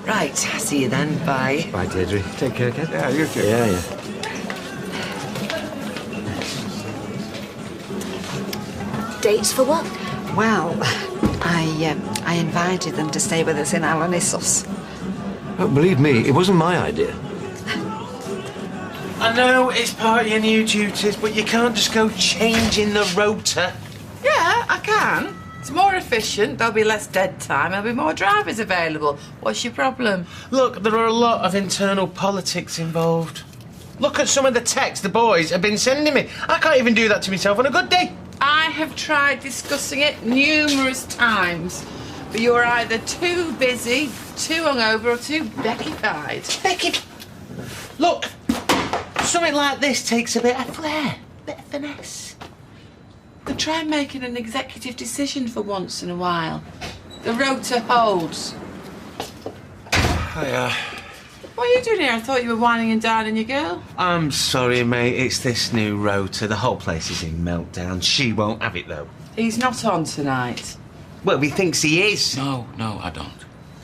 Right, see you then. Bye. Bye, Deirdre. Take care, Ken. Yeah, you too. Yeah. Dates for what? Well, I invited them to stay with us in Alanissos. Oh, believe me, it wasn't my idea. I know it's part of your new duties, but you can't just go changing the rota. Yeah, I can. It's more efficient, there'll be less dead time, there'll be more drivers available. What's your problem? Look, there are a lot of internal politics involved. Look at some of the texts the boys have been sending me. I can't even do that to myself on a good day. I have tried discussing it numerous times, but you're either too busy, too hungover, or too Becky-fied. Becky... Look, something like this takes a bit of flair, a bit of finesse. But try making an executive decision for once in a while. The rota holds. Hiya. What are you doing here? I thought you were whining and dining your girl. I'm sorry, mate. It's this new rota. The whole place is in meltdown. She won't have it, though. He's not on tonight. Well, he thinks he is. No, I don't.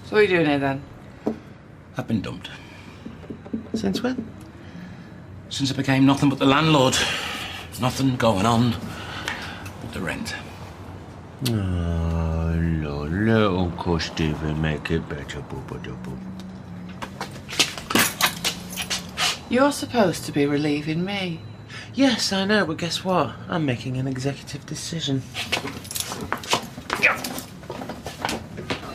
So what are you doing here, then? I've been dumped. Since when? Since I became nothing but the landlord. Nothing going on but the rent. Oh, Lord, little cuss, Stephen, make it better, boo. You're supposed to be relieving me. Yes, I know, but guess what? I'm making an executive decision.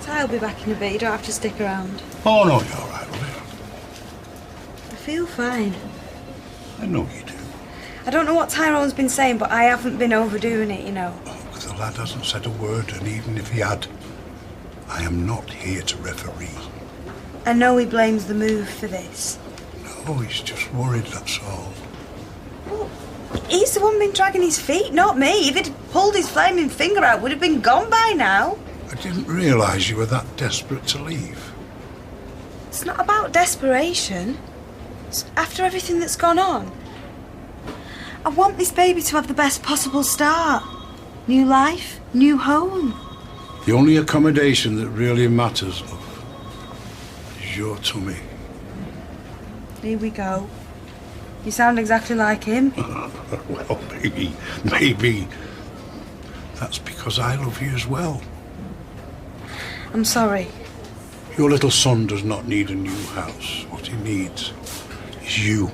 I'll be back in a bit. You don't have to stick around. Oh, no, you're all right, will you? I feel fine. I know you do. I don't know what Tyrone's been saying, but I haven't been overdoing it, you know. But the lad hasn't said a word, and even if he had, I am not here to referee. I know he blames the move for this. No, he's just worried, that's all. Well, he's the one been dragging his feet, not me. If he'd pulled his flaming finger out, would have been gone by now. I didn't realise you were that desperate to leave. It's not about desperation. It's after everything that's gone on. I want this baby to have the best possible start. New life, new home. The only accommodation that really matters, love, is your tummy. Here we go. You sound exactly like him. Well, maybe. That's because I love you as well. I'm sorry. Your little son does not need a new house. What he needs is you,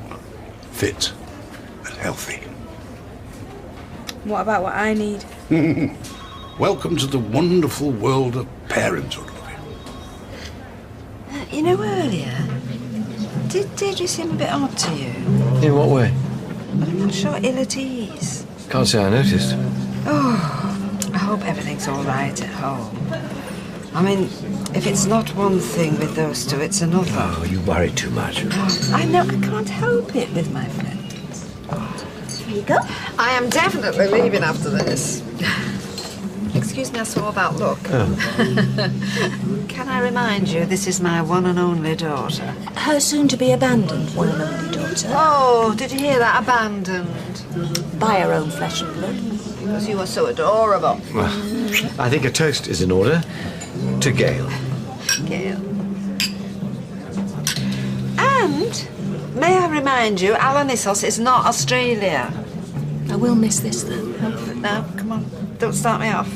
fit and healthy. What about what I need? Welcome to the wonderful world of parenthood. You know, earlier, did Deirdre seem a bit odd to you? In what way? I'm not sure, ill at ease. Can't say I noticed. Oh, I hope everything's all right at home. I mean, if it's not one thing with those two, it's another. Oh, you worry too much. I know, I can't help it with my friends. Here you go. I am definitely leaving after this. Excuse me, I saw about look. Oh. Can I remind you, this is my one and only daughter. Her soon-to-be abandoned one and only daughter. Oh, did you hear that? Abandoned. By her own flesh and blood. Because you are so adorable. Well, I think a toast is in order. To Gail. Gail. And, may I remind you, Alanissos is not Australia. I will miss this, then. No, come on, don't start me off.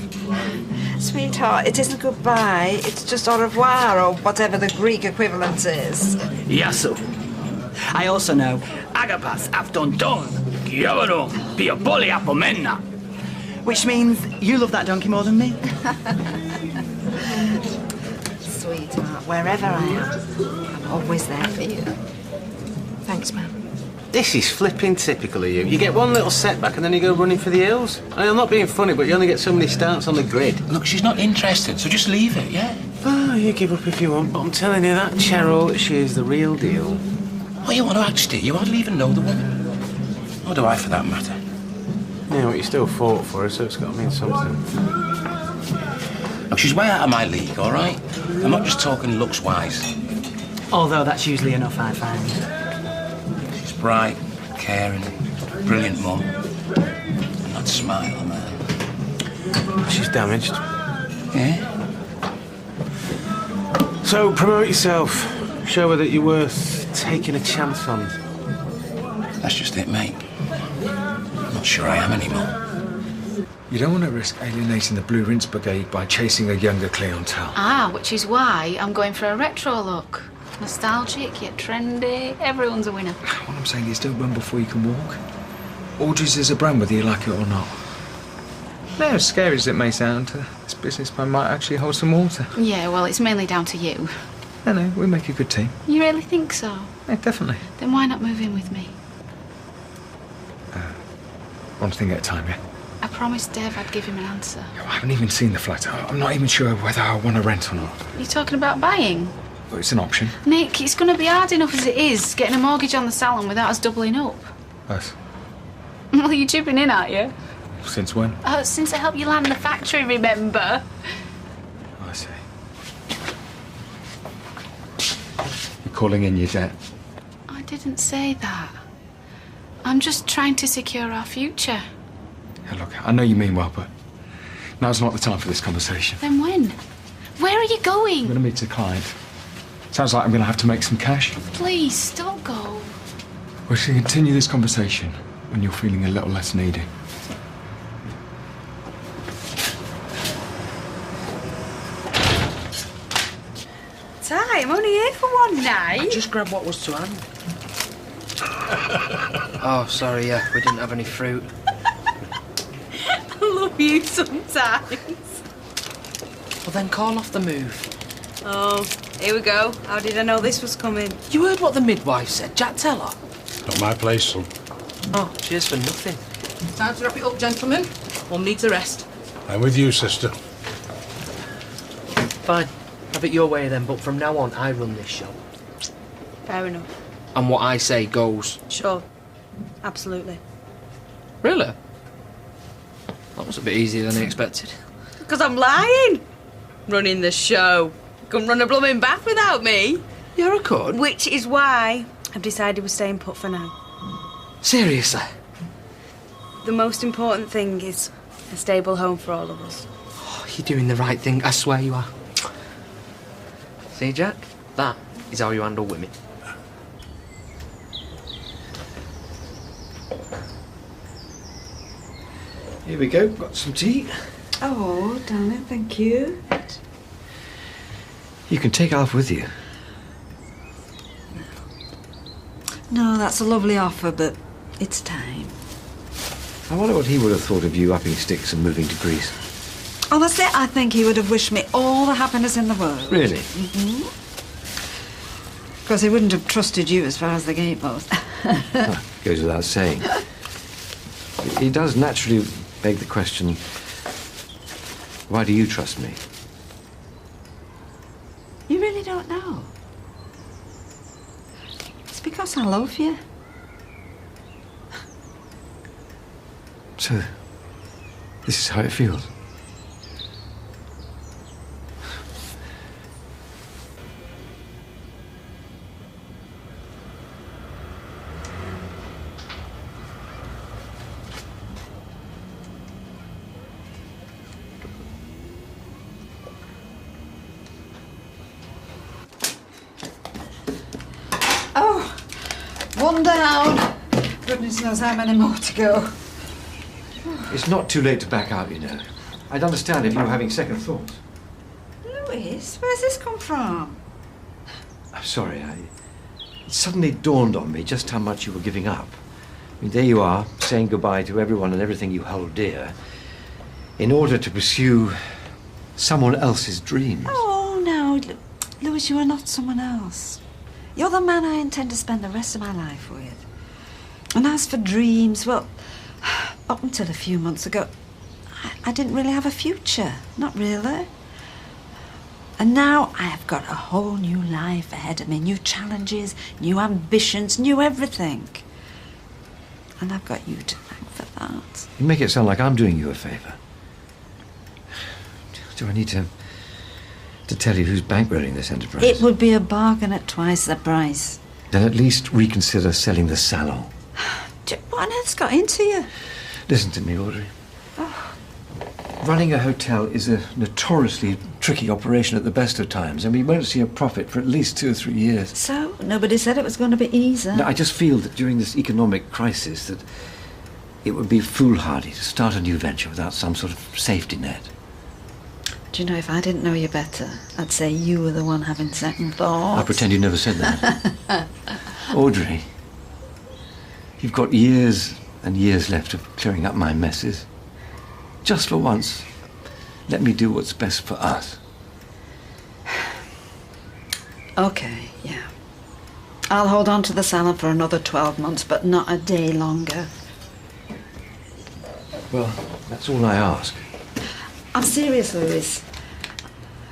Sweetheart, it isn't goodbye, it's just au revoir, or whatever the Greek equivalent is. Yasu. I also know Agapas Aftonton, Giovano, Piopoli Apomena. Which means you love that donkey more than me. Sweetheart, wherever I am, I'm always there for you. Thanks, man. This is flipping typical of you. You get one little setback and then you go running for the hills. I'm not being funny, but you only get so many starts on the grid. Look, she's not interested, so just leave it, yeah? Oh, you give up if you want, but I'm telling you, that Cheryl, she is the real deal. Oh, you want to act still? You hardly even know the woman. Nor do I, for that matter. Yeah, but you still fought for her, so it's got to mean something. Look, she's way out of my league, all right? I'm not just talking looks-wise. Although that's usually enough, I find. She's bright, caring, brilliant mum. And that smile, man. She's damaged. Yeah? So, promote yourself. Show her that you're worth taking a chance on. That's just it, mate. I'm not sure I am anymore. You don't want to risk alienating the Blue Rinse Brigade by chasing a younger clientele. Ah, which is why I'm going for a retro look. Nostalgic, yet trendy. Everyone's a winner. What I'm saying is don't run before you can walk. Audrey's is a brand whether you like it or not. Now, as scary as it may sound, this businessman might actually hold some water. Yeah, well, it's mainly down to you. No, we make a good team. You really think so? Yeah, definitely. Then why not move in with me? One thing at a time, yeah? I promised Dev I'd give him an answer. I haven't even seen the flat. I'm not even sure whether I want to rent or not. You talking about buying? Well, it's an option. Nick, it's going to be hard enough as it is, getting a mortgage on the salon without us doubling up. Us? Well, you're chipping in, aren't you? Since when? Since I helped you land the factory, remember? I see. You're calling in your debt. I didn't say that. I'm just trying to secure our future. Yeah, look, I know you mean well, but now's not the time for this conversation. Then when? Where are you I'm going? going to meet a client. Sounds like I'm going to have to make some cash. Please, don't go. We should continue this conversation when you're feeling a little less needy. Ty, I'm only here for one night. Just grab what was to hand. Oh, sorry, yeah, we didn't have any fruit. I love you sometimes. Well, then call off the move. Oh, here we go. How did I know this was coming? You heard what the midwife said, Jack, tell her. Not my place, son. Oh, cheers for nothing. Time to wrap it up, gentlemen. One needs a rest. I'm with you, sister. Fine, have it your way then, but from now on, I run this show. Fair enough. And what I say goes. Sure. Absolutely. Really? That was a bit easier than I expected. Because I'm lying. Running the show. Couldn't run a blooming bath without me. Yeah, I could. Which is why I've decided we're staying put for now. Seriously? The most important thing is a stable home for all of us. Oh, you're doing the right thing, I swear you are. See, Jack? That is how you handle women. Here we go, got some tea. Oh, darling, thank you. You can take half with you. No, that's a lovely offer, but it's time. I wonder what he would have thought of you upping sticks and moving to Greece. Honestly, I think he would have wished me all the happiness in the world. Really? Of course, he wouldn't have trusted you as far as the gate goes. Goes without saying. He does naturally beg the question, why do you trust me? You really don't know. It's because I love you. So, this is how it feels. Oh, one down. Goodness knows how many more to go. It's not too late to back out, you know. I'd understand if you were having second thoughts. Louis, where's this come from? I'm sorry, it suddenly dawned on me just how much you were giving up. I mean, there you are, saying goodbye to everyone and everything you hold dear, in order to pursue someone else's dreams. Oh, no, Louis, you are not someone else. You're the man I intend to spend the rest of my life with. And as for dreams, well, up until a few months ago, I didn't really have a future. Not really. And now I have got a whole new life ahead of me. New challenges, new ambitions, new everything. And I've got you to thank for that. You make it sound like I'm doing you a favour. Do I need to tell you who's bankrolling this enterprise? It would be a bargain at twice the price. Then at least reconsider selling the salon. What on earth's got into you? Listen to me, Audrey. Running a hotel is a notoriously tricky operation at the best of times, and we won't see a profit for at least 2 or 3 years. So, nobody said it was going to be easy. No, I just feel that during this economic crisis that it would be foolhardy to start a new venture without some sort of safety net. Do you know, if I didn't know you better, I'd say you were the one having second thoughts. I pretend you never said that. Audrey, you've got years and years left of clearing up my messes. Just for once, let me do what's best for us. Okay, yeah. I'll hold on to the salon for another 12 months, but not a day longer. Well, that's all I ask. I'm serious, Louis.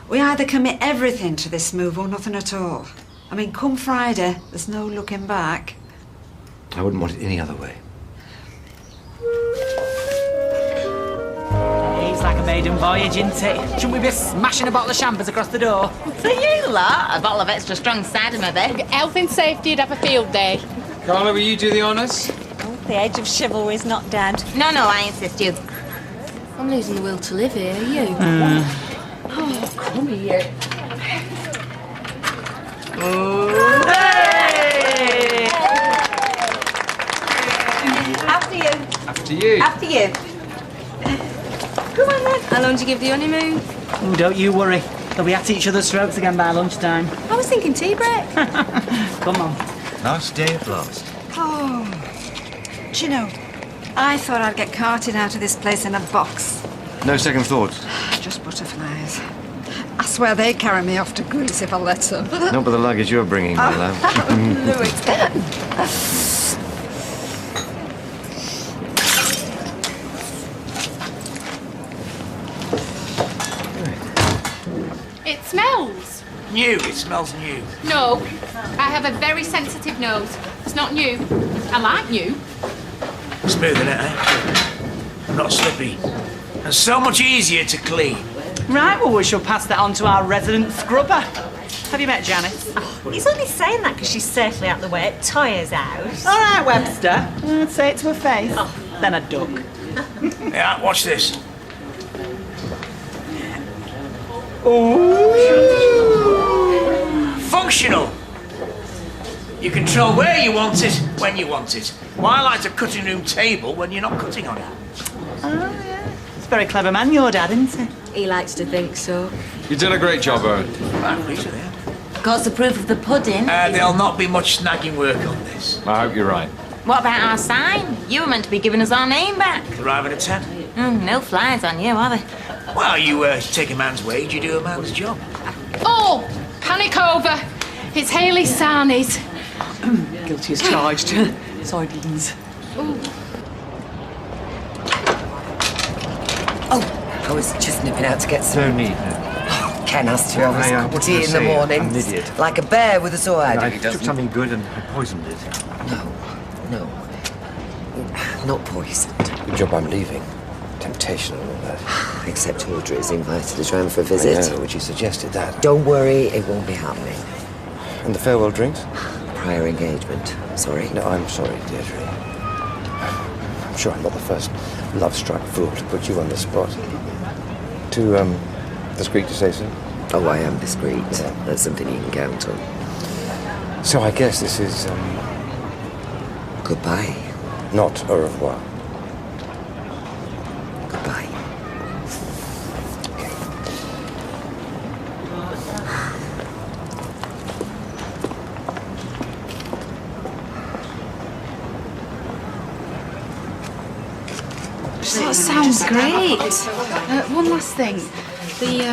We either commit everything to this move or nothing at all. I mean, come Friday, there's no looking back. I wouldn't want it any other way. It's like a maiden voyage, isn't it? Shouldn't we be smashing a bottle of champers across the door? For you lot, a bottle of extra strong cider, maybe. Health and safety would have a field day. Carla, will you do the honours? Oh, the age of chivalry's not dead. No, I insist you. I'm losing the will to live here, are you? Oh, come here. After you. After you. After you. Come on then. How long do you give the honeymoon? Oh, don't you worry. They'll be at each other's throats again by lunchtime. I was thinking tea break. Come on. Last day at last. Oh, do you know, I thought I'd get carted out of this place in a box. No second thoughts? Just butterflies. I swear they'd carry me off to Greece if I let them. Not with the luggage you're bringing, my love. No, it's It smells. New, it smells new. No, I have a very sensitive nose. It's not new. I like new. Smooth, innit, eh? Not slippy. And so much easier to clean. Right, well, we shall pass that on to our resident scrubber. Have you met Janice? He's only saying that because she's safely out the way at Toyer's house. All right, Webster. I'd say it to her face. Then a duck. Yeah, watch this. Functional. You control where you want it, when you want it. Why like a cutting room table when you're not cutting on it? Oh, yeah. It's a very clever man, your dad, isn't he? He likes to think so. You've done a great job, Owen. I'm pleased with it. Got the proof of the pudding. There'll not be much snagging work on this. I hope you're right. What about our sign? You were meant to be giving us our name back. Arriving at 10. No flies on you, are there? Well, you take a man's wage, you do a man's job. Oh, panic over. It's Hayley Sarnies. Guilty as charged. Sardines. I was just nipping out to get some. No need. Ken has to have a cup of tea in the morning. I'm an idiot. Like a bear with a sore head. I took something good and I poisoned it. No. Not poisoned. Good job I'm leaving. Temptation and all that. Except Audrey's invited us round for a visit. I know, but you suggested that. Don't worry, it won't be happening. And the farewell drinks? Prior engagement. Sorry. No, I'm sorry, Deirdre. I'm sure I'm not the first love-struck fool to put you on the spot. Too, discreet to say so? Oh, I am discreet. That's something you can count on. So I guess this is, Goodbye. not au revoir. Goodbye. That sounds great. One last thing. The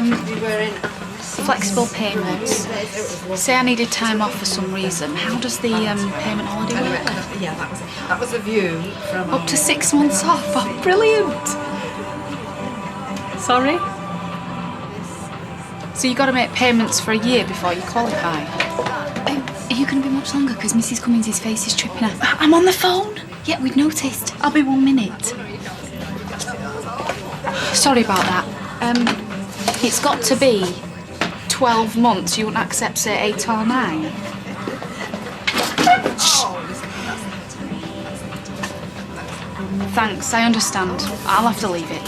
flexible payments. Say I needed time off for some reason. How does the payment holiday work? Yeah, that was a view from Up to 6 months off. Oh, brilliant. Sorry? So you got to make payments for a year before you qualify. Are you going to be much longer? Because Mrs. Cummins' face is tripping out. I'm on the phone. Yeah, we'd noticed. I'll be 1 minute. Sorry about that. It's got to be 12 months. You wouldn't accept, say, 8 or 9? Thanks, I understand. I'll have to leave it.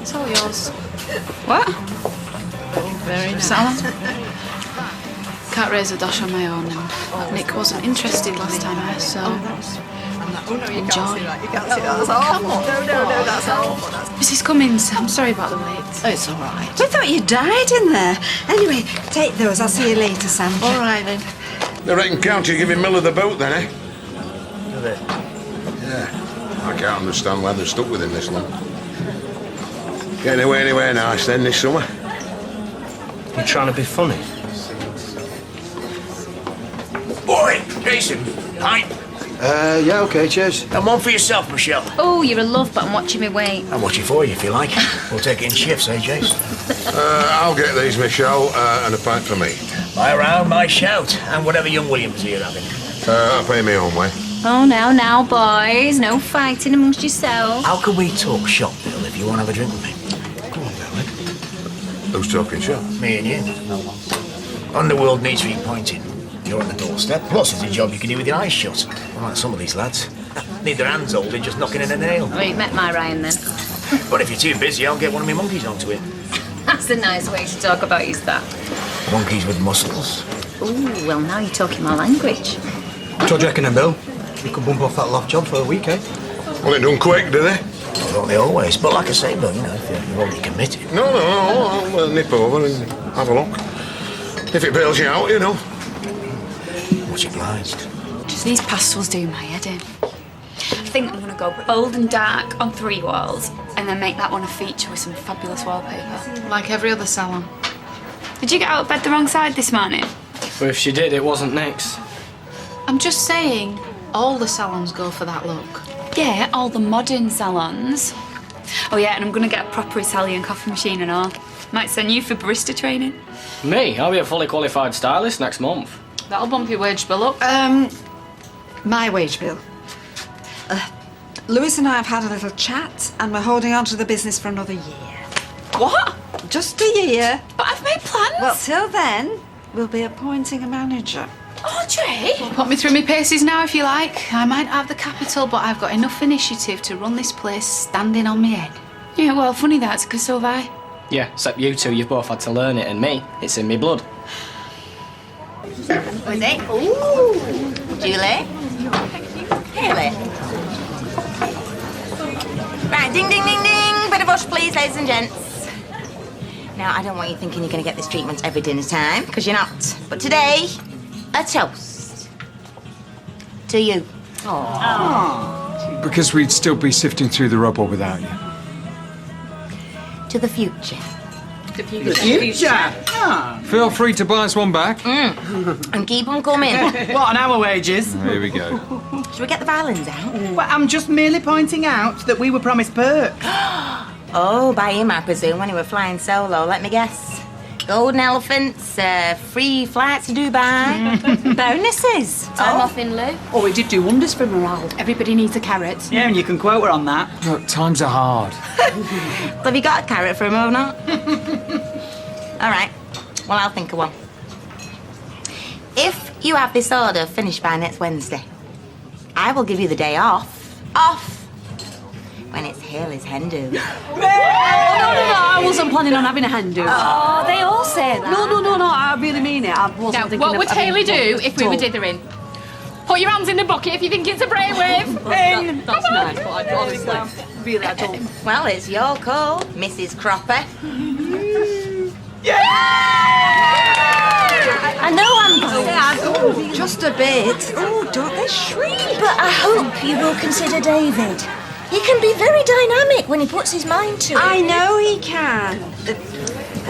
It's all yours. What? Very nice. Can't raise a dash on my own, and Nick wasn't interested last time I so enjoy. That's awful. No, that's awful. Mrs. Cummins, I'm sorry about the wait. It's all right. We thought you died in there. Anyway, take those. I'll see you later, Sandra. All right, then. The Wrekin County giving Miller the boat then, eh? Do they? Yeah. I can't understand why they're stuck with him this long. Getting away anywhere nice then this summer. You trying to be funny? Boy, Jason, pint. Yeah, okay, cheers. And one for yourself, Michelle. Oh, you're a love, but I'm watching me weight. I'm watching for you if you like. We'll take it in shifts, eh, Jason? I'll get these, Michelle, and a pint for me. My round, my shout, and whatever young Williams here having. I'll pay me own way. Oh, now, boys. No fighting amongst yourselves. How can we talk shop, Bill, if you want to have a drink with me? Go on, Bill, eh? Who's talking shop? Me and you. Underworld needs repointing. You're on the doorstep. Plus, it's a job you can do with your eyes shut. Unlike some of these lads. Need their hands holding, just knocking in a nail. Well, you've met my Ryan then. But if you're too busy, I'll get one of my monkeys onto it. That's a nice way to talk about your staff. Monkeys with muscles. Ooh, well, now you're talking my language. What do you reckon, Bill? You could bump off that loft job for a week, eh? Well, it done quick, do they? Well, don't they always? But like I say, Bill, you know, if you're already committed. No, I'll nip over and have a look. If it bails you out, you know. Much obliged. Just these pastels do my head in. I think I'm going to go bold and dark on 3 walls and then make that one a feature with some fabulous wallpaper. Like every other salon. Did you get out of bed the wrong side this morning? Well, if she did, it wasn't Nick's. I'm just saying, all the salons go for that look. Yeah, all the modern salons. Oh yeah, and I'm going to get a proper Italian coffee machine and all. Might send you for barista training. Me? I'll be a fully qualified stylist next month. That'll bump your wage bill up. My wage bill. Lewis and I have had a little chat, and we're holding on to the business for another year. What? Just a year. But I've made plans. Well, till then, we'll be appointing a manager. Audrey! Well, put me through my paces now if you like. I might have the capital, but I've got enough initiative to run this place standing on my head. Yeah, well, funny that, because so have I. Yeah, except you two, you've both had to learn it, and me, it's in me blood. Was it? Ooh! Julie? Haley? Right, ding, ding, ding, ding. Bit of bush, please, ladies and gents. Now, I don't want you thinking you're going to get this treatment every dinner time, because you're not. But today, a toast. To you. Because we'd still be sifting through the rubble without you. To the future. The future? Feel free to buy us one back. And keep on coming. What, on our wages? There we go. Should we get the violins out? Well, I'm just merely pointing out that we were promised perks. Oh, by him, I presume, when he were flying solo. Let me guess. Golden elephants, free flights to Dubai, bonuses. Time off in lieu. Oh, it did do wonders for morale. Everybody needs a carrot. Yeah, and you can quote her on that. Look, times are hard. Have you got a carrot for him or not? All right. Well, I'll think of one. If you have this order finished by next Wednesday, I will give you the day off. When it's Haley's hen do. No, I wasn't planning on having a hen do. Oh, they all say that. No, I really mean it. I wasn't Now, thinking what of would having Haley do one if we were at all. dithering? Put your hands in the bucket if you think it's a brainwave. That's nice, but I honestly, really, I don't. Well, it's your call, Mrs. Cropper. I know I'm Oh, just a bit. Oh, don't they shriek? But I hope you will consider David. He can be very dynamic when he puts his mind to it. I know he can.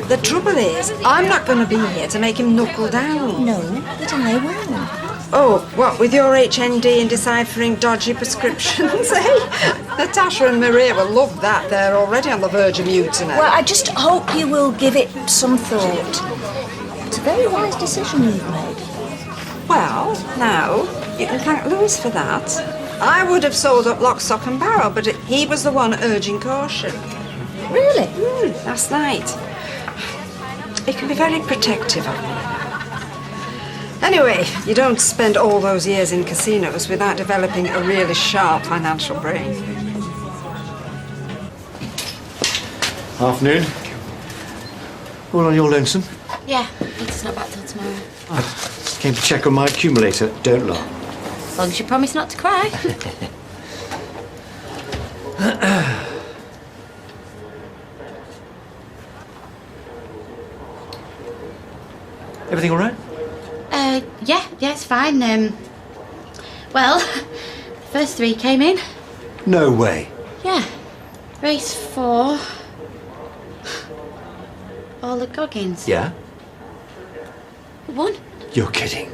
The trouble is, I'm not going to be here to make him knuckle down. No, but I will. Oh, what, with your HND and deciphering dodgy prescriptions, eh? Natasha and Maria will love that. They're already on the verge of mutiny. Well, I just hope you will give it some thought. It's a very wise decision you've made. Well, now, you can thank Lewis for that. I would have sold up lock, stock and barrel, but he was the one urging caution. Really? Last night. He can be very protective of me. Anyway, you don't spend all those years in casinos without developing a really sharp financial brain. Afternoon. All on your lonesome? Yeah, Peter's not back till tomorrow. I came to check on my accumulator. Don't laugh. As long as you promise not to cry. Everything all right? Yeah, it's fine. Well, first 3 came in. No way. Yeah. Race 4. All the Goggins. Yeah? Won. You're kidding.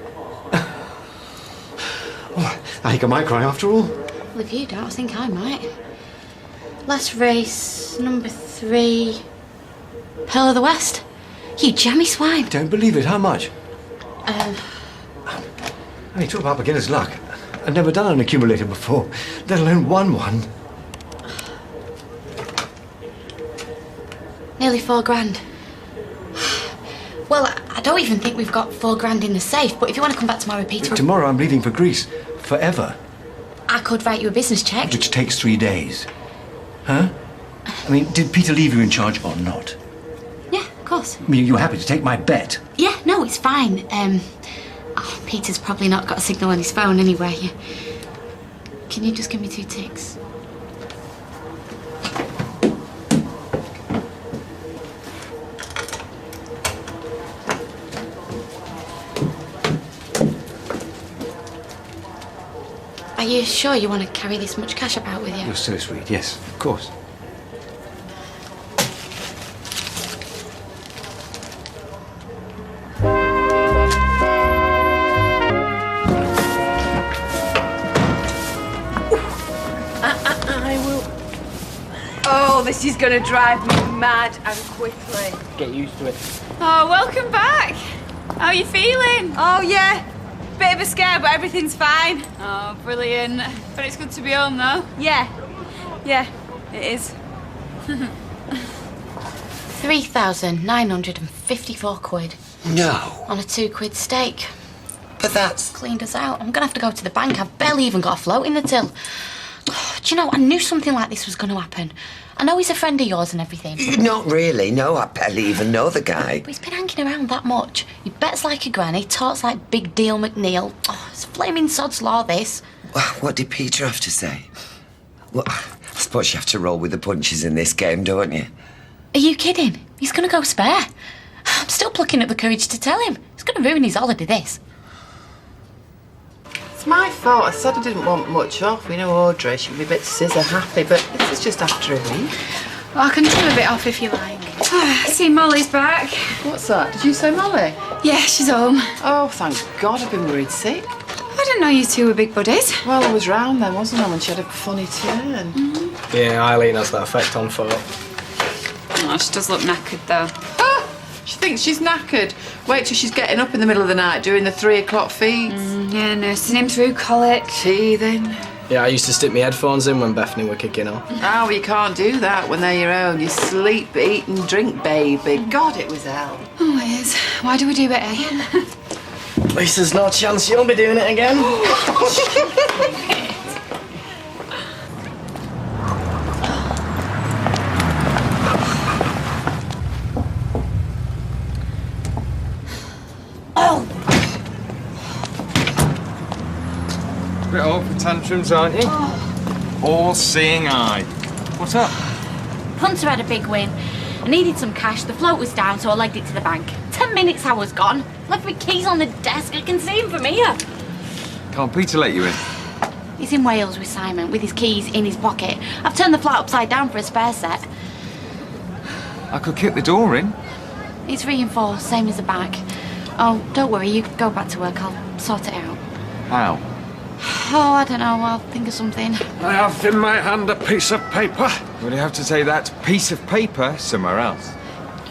Oh, I think I might cry after all. Well, if you don't, I think I might. Last race, number 3. Pearl of the West. You jammy swine. Don't believe it. How much? Um, I mean, talk about beginner's luck. I've never done an accumulator before, let alone won one. nearly £4,000. Well, I don't even think we've got £4,000 in the safe, but if you want to come back tomorrow, Peter... Tomorrow I'm leaving for Greece. Forever. I could write you a business cheque. Which takes 3 days. Huh? I mean, did Peter leave you in charge or not? Yeah. course. You're happy to take my bet? Yeah, no, it's fine. Peter's probably not got a signal on his phone anyway. Can you just give me 2 ticks? Are you sure you want to carry this much cash about with you? You're so sweet. Yes, of course. I will. Oh, this is going to drive me mad and quickly. Get used to it. Oh, welcome back. How are you feeling? Oh, yeah. Bit of a scare, but everything's fine. Oh, brilliant. But it's good to be home, though. Yeah. Yeah, it is. 3,954 quid. No. On a £2 steak. But that's... Cleaned us out. I'm going to have to go to the bank. I've barely even got a float in the till. Do you know, I knew something like this was going to happen. I know he's a friend of yours and everything. Not really, no. I barely even know the guy. But he's been hanging around that much. He bets like a granny, talks like Big Deal McNeil. Oh, it's flaming sod's law, this. What did Peter have to say? Well, I suppose you have to roll with the punches in this game, don't you? Are you kidding? He's going to go spare. I'm still plucking up the courage to tell him. It's going to ruin his holiday, this. It's my fault. I said I didn't want much off. We know Audrey, she'll be a bit scissor happy, but this is just after a week. Well, I can trim a bit off if you like. See, Molly's back. What's that? Did you say Molly? Yeah, she's home. Oh, thank God, I've been worried sick. I didn't know you two were big buddies. Well, I was round then, wasn't I, when she had a funny turn. Yeah, Eileen has that effect on folk. Oh, she does look knackered, though. Ah, she thinks she's knackered. Wait till she's getting up in the middle of the night doing the 3 o'clock feeds. Yeah, nursing him through colic. Teething. Yeah, I used to stick my headphones in when Bethany were kicking off. Oh, well, you can't do that when they're your own. You sleep, eat and drink, baby. God, it was hell. Oh, it is. Why do we do it, eh? At least there's no chance you'll be doing it again. Bit old for tantrums, aren't you? All-seeing eye. What's up? Hunter had a big win. I needed some cash. The float was down, so I legged it to the bank. 10 minutes I was gone. Left my keys on the desk. I can see him from here. Can't Peter let you in? He's in Wales with Simon, with his keys in his pocket. I've turned the flat upside down for a spare set. I could kick the door in. It's reinforced, same as the back. Oh, don't worry. You go back to work. I'll sort it out. How? Oh, I don't know. I'll think of something. I have in my hand a piece of paper. Well, you have to say that piece of paper somewhere else.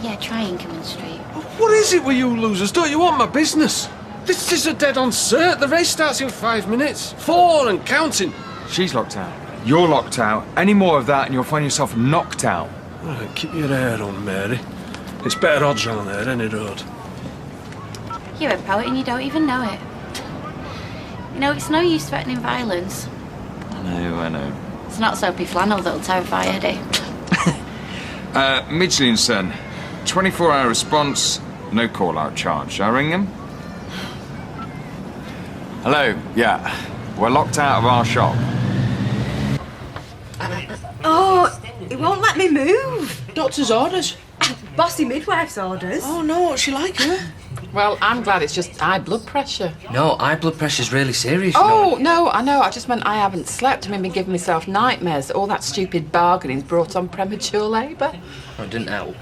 Yeah, try Inkerman Street. What is it with you losers? Don't you want my business? This is a dead-on cert. The race starts in 5 minutes. 4 and counting. She's locked out. You're locked out. Any more of that and you'll find yourself knocked out. Right, keep your hair on, Mary. It's better odds on there, any road. You're a poet and you don't even know it. You know, it's no use threatening violence. I know. It's not Soapy Flannel that'll terrify Eddie. Midgley and Son. 24-hour response, no call-out charge. Shall I ring them? Hello, yeah. We're locked out of our shop. Oh, it won't let me move. Doctor's orders. Bossy midwife's orders. Oh, no, what's she like, huh? Well, I'm glad it's just high blood pressure. No, high blood pressure's really serious. Oh, no, I know. I just meant I haven't slept. I mean, been giving myself nightmares. All that stupid bargaining's brought on premature labour. Oh, it didn't help.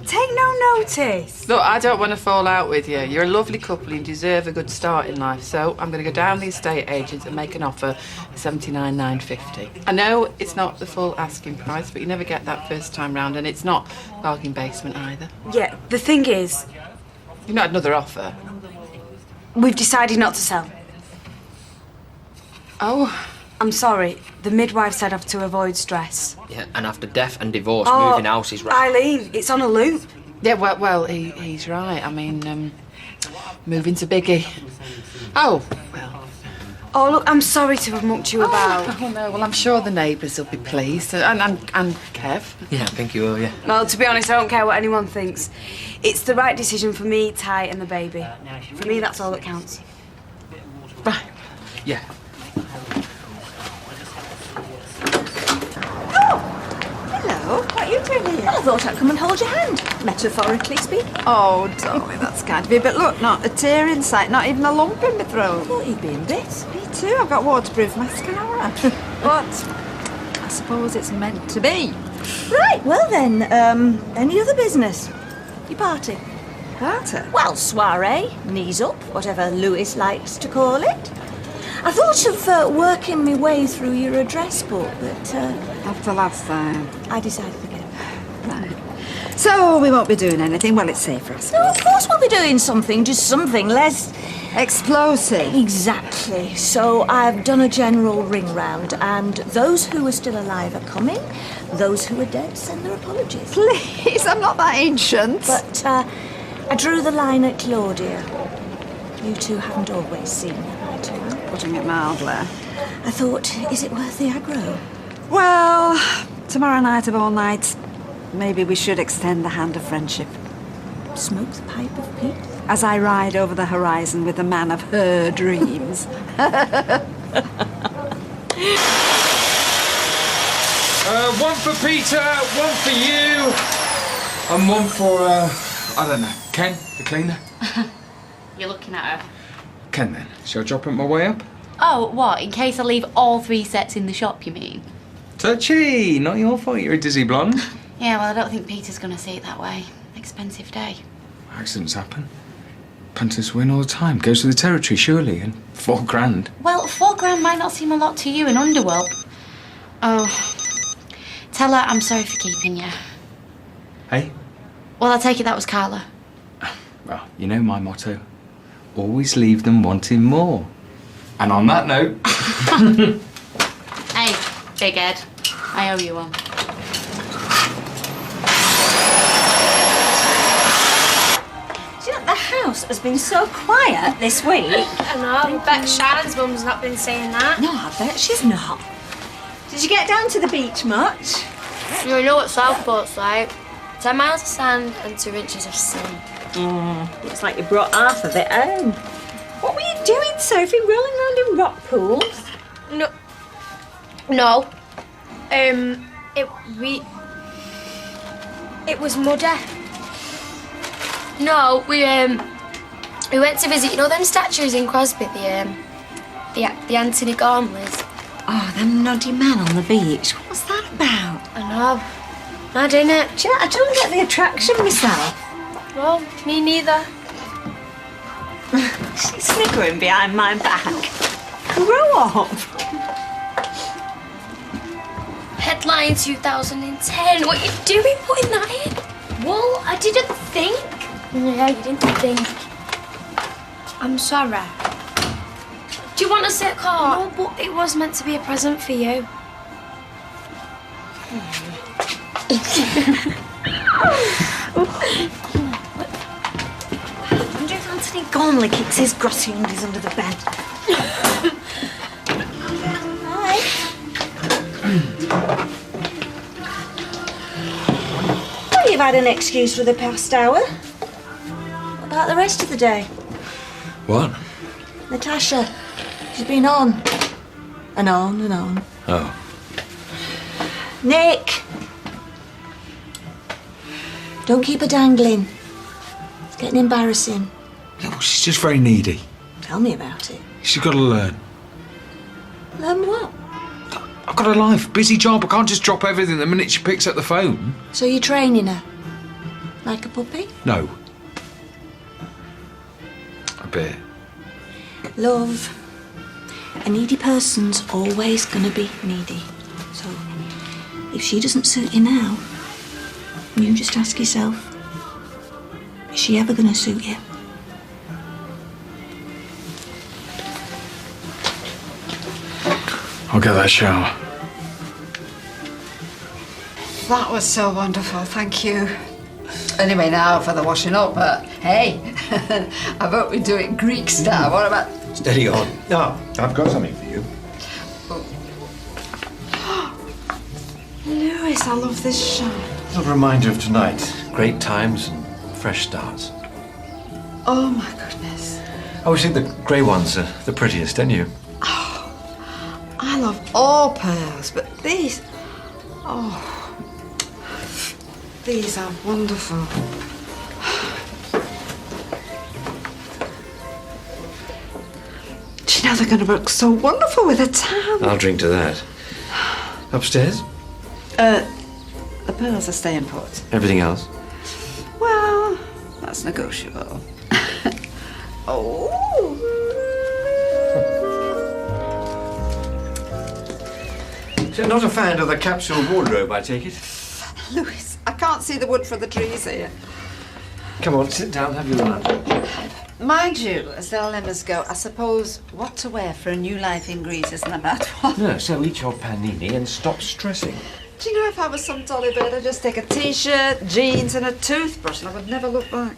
Take no notice. Look, I don't want to fall out with you. You're a lovely couple and you deserve a good start in life. So I'm going to go down the estate agents and make an offer of $79,950. I know it's not the full asking price, but you never get that first time round, and it's not bargain basement either. Yeah, the thing is, You've not had another offer. we've decided not to sell. Oh. I'm sorry. The midwife said I've to avoid stress. Yeah, and after death and divorce, Oh, moving house is right. Eileen, it's on a loop. Yeah, well, he's right. I mean, moving to Biggie. Oh, well, Oh, look, I'm sorry to have mucked you about. Oh, no, well, I'm sure the neighbours will be pleased. And Kev. Yeah, I think you will, yeah. Well, to be honest, I don't care what anyone thinks. It's the right decision for me, Ty, and the baby. For me, that's all that counts. Right. Yeah. Hello, what are you doing here? I thought I'd come and hold your hand, metaphorically speaking. Oh, darling, that's kind of you. But look, not a tear in sight, not even a lump in my throat. I thought you'd be in bits. Me too, I've got waterproof mascara. But I suppose it's meant to be. Right, well then, any other business? Your party? Party? Well, soiree, knees up, whatever Lewis likes to call it. I thought of working my way through your address book, but... After last time. I decided again. Right. So we won't be doing anything? Well, it's safer, I suppose. No, of course we'll be doing something, just something less... explosive. Exactly. So I've done a general ring round, and those who are still alive are coming. Those who are dead send their apologies. Please, I'm not that ancient. But I drew the line at Claudia. You two haven't always seen her eye to eye. Putting it mildly. I thought, is it worth the aggro? Well, tomorrow night of all nights, maybe we should extend the hand of friendship. Smoke the pipe of peace? As I ride over the horizon with the man of her dreams. One for Peter, one for you, and one for, I don't know, Ken, the cleaner. You're looking at her. Ken, then. Shall I drop it on my way up? Oh, what? In case I leave all 3 sets in the shop, you mean? Touchy! Not your fault, you're a dizzy blonde. Yeah, well, I don't think Peter's going to see it that way. Expensive day. Accidents happen. Punters win all the time. Goes to the territory, surely, and $4,000. Well, $4,000 might not seem a lot to you in Underworld. Oh. Tell her I'm sorry for keeping you. Hey? Well, I take it that was Carla. Well, you know my motto. Always leave them wanting more. And on that note... Hey, Big Ed. I owe you one. Do you know, the house has been so quiet this week. I know, I bet Shannon's mum's not been saying that. No, I bet she's not. Did you get down to the beach much? You know what Southport's like. 10 miles of sand and 2 inches of sea. Looks like you brought half of it home. What were you doing, Sophie? Rolling around in rock pools? No. It was muddy. No, we went to visit, you know them statues in Crosby, the Anthony Gormleys. Oh, the noddy man on the beach. What was that about? I know. Mad, innit? Do you know, I don't get the attraction myself. Well, me neither. She's sniggering behind my back. Grow up. Headline 2010. What are you doing putting that in? Well, I didn't think. Yeah, you didn't think. I'm sorry. Do you want to sit car? No, but it was meant to be a present for you. I wonder if Anthony Gormley keeps his grossy undies under the bed. Hi. Well, you've had an excuse for the past hour. What about the rest of the day? What? Natasha. She's been on. And on and on. Oh. Nick! Don't keep her dangling. It's getting embarrassing. Yeah, well, she's just very needy. Tell me about it. She's got to learn. Learn what? I've got a life, busy job. I can't just drop everything the minute she picks up the phone. So you're training her? Like a puppy? No. A bit. Love. A needy person's always gonna be needy. So, if she doesn't suit you now, you just ask yourself, is she ever gonna suit you? I'll get that shower. That was so wonderful, thank you. Anyway, now for the washing up, but hey, I vote we do it Greek style. What about Steady on. No, I've got something for you. Lewis, I love this shop. A reminder of tonight. Great times and fresh starts. Oh my goodness. I always think the grey ones are the prettiest, don't you? I love all pearls, but these... Oh. These are wonderful. Do you know they're going to look so wonderful with a tan? I'll drink to that. Upstairs? The pearls are staying put. Everything else? Well, that's negotiable. Oh. So not a fan of the capsule wardrobe, I take it? Lewis, I can't see the wood for the trees here. Come on, sit down, have your lunch. Mind you, as the dilemmas go, I suppose what to wear for a new life in Greece isn't a bad one. No, so eat your panini and stop stressing. Do you know, if I was some dolly bird, I'd just take a t-shirt, jeans and a toothbrush and I would never look back.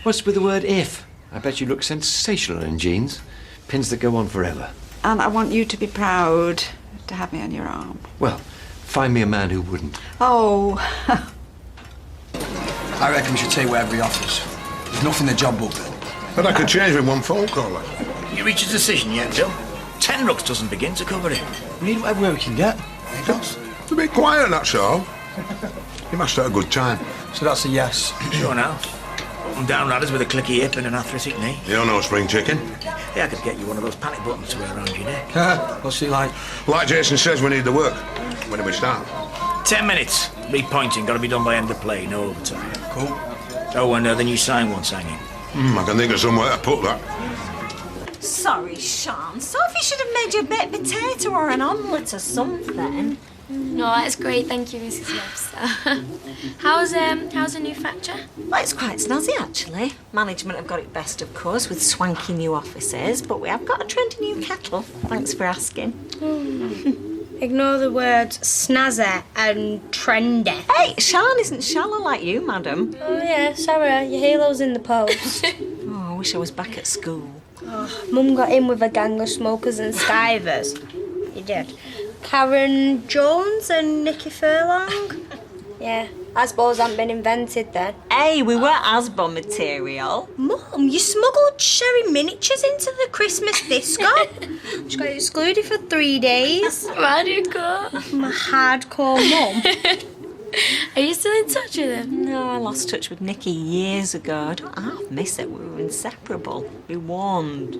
What's with the word if? I bet you look sensational in jeans. Pins that go on forever. And I want you to be proud to have me on your arm. Well, find me a man who wouldn't. Oh. I reckon we should take whatever he offers. There's nothing in the job book. But I could change with one phone call. You reached a decision yet, Bill? 10 rucks doesn't begin to cover it. We need whatever we can get. It does. It's a bit quiet, that's all. You must have a good time. So that's a yes. Sure now. Up and down ladders with a clicky hip and an athletic knee. You don't know spring chicken? Yeah, I could get you one of those panic buttons to wear around your neck. What's he like? Like Jason says, we need the work. When do we start? 10 minutes. Repointing, got to be done by end of play, no overtime. Cool. Oh, and the new sign one's hanging. I can think of somewhere to put that. Sorry, Sean. Sophie should have made you a baked potato or an omelette or something. No, that's great. Thank you, Mrs. Webster. How's the new factory? Well, it's quite snazzy, actually. Management have got it best, of course, with swanky new offices, but we have got a trendy new kettle. Thanks for asking. Ignore the words snazzy and trendy. Hey, Sean isn't shallow like you, madam. Oh, yeah, sorry. Your halo's in the post. Oh, I wish I was back at school. Oh, Mum got in with a gang of smokers and skivers. You did. Karen Jones and Nicky Furlong. Yeah, Asbos hadn't been invented then. Hey, we were Asbo material. Mum, you smuggled Sherry miniatures into the Christmas disco. She got excluded for 3 days. Radical. My hardcore mum. Are you still in touch with him? No, I lost touch with Nicky years ago. I don't half miss it. We were inseparable. We warned.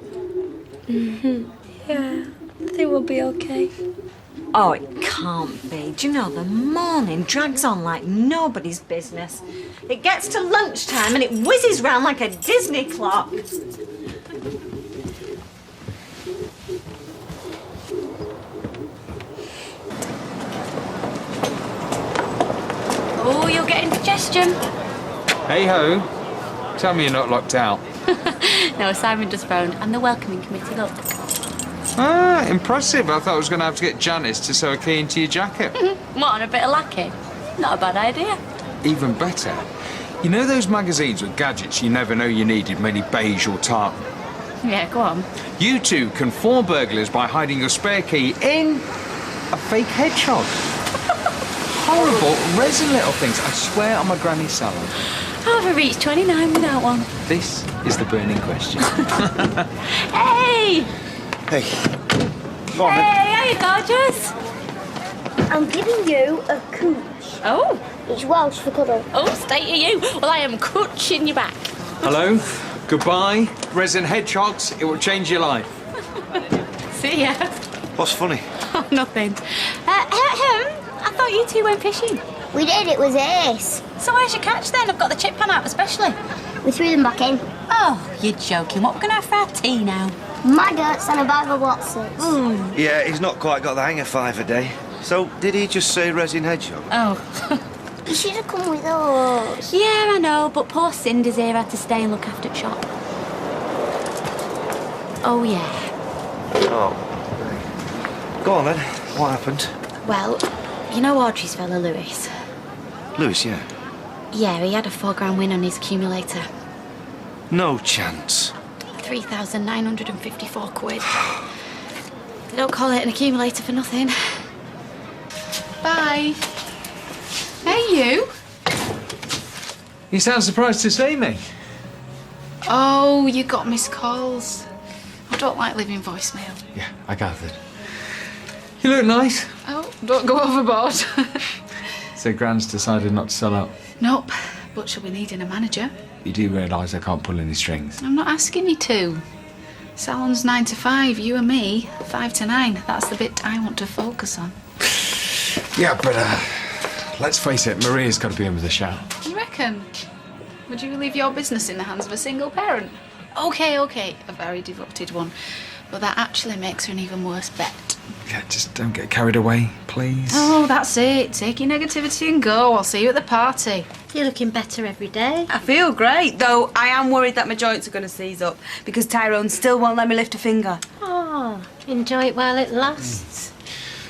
Yeah, I think we'll be okay. Oh, it can't be. Do you know, the morning drags on like nobody's business. It gets to lunchtime and it whizzes round like a Disney clock. Oh, you're getting digestion. Hey ho. Tell me you're not locked out. No, Simon just phoned. I'm the welcoming committee, look. Ah, impressive. I thought I was going to have to get Janice to sew a key into your jacket. What, on a bit of lacquer? Not a bad idea. Even better. You know those magazines with gadgets you never know you needed, mainly beige or tartan? Yeah, go on. You two can fool burglars by hiding your spare key in a fake hedgehog. Horrible, resin little things. I swear on my granny's salad. How have I reached 29 without one? This is the burning question. Hey! Hey. Go on, Hey, how you gorgeous? I'm giving you a cooch. Oh. It's Welsh for cuddle. Oh, stay to you. Well, I am cooching you back. Hello, goodbye, resin hedgehogs. It will change your life. See ya. What's funny? Oh, nothing. I thought you two went fishing. We did, it was ace. So where's your catch then? I've got the chip pan out especially. We threw them back in. Oh, you're joking. What we're going to have for our tea now? Maggots and a bag of Watsons. Yeah, he's not quite got the hang of 5 a day. So, did he just say resin hedgehog? Oh. You should have come with us. Yeah, I know, but poor Cinder's here had to stay and look after the shop. Oh, yeah. Oh. Go on then. What happened? Well, you know Audrey's fella, Lewis? Lewis, yeah. Yeah, he had a £4 grand win on his accumulator. No chance. 3,954 quid. They don't call it an accumulator for nothing. Bye. Hey, you. You sound surprised to see me. Oh, you got missed calls. I don't like leaving voicemail. Yeah, I gathered. You look nice. Oh, don't go overboard. So Gran's decided not to sell out. Nope, but she'll be needing a manager. You do realise I can't pull any strings. I'm not asking you to. Salon's 9 to 5, you and me, 5 to 9. That's the bit I want to focus on. Yeah, but let's face it, Maria's got to be in with a shout. You reckon? Would you leave your business in the hands of a single parent? Okay, a very devoted one. But that actually makes her an even worse bet. Yeah, just don't get carried away, please. Oh, that's it. Take your negativity and go. I'll see you at the party. You're looking better every day. I feel great, though I am worried that my joints are going to seize up because Tyrone still won't let me lift a finger. Oh, enjoy it while it lasts.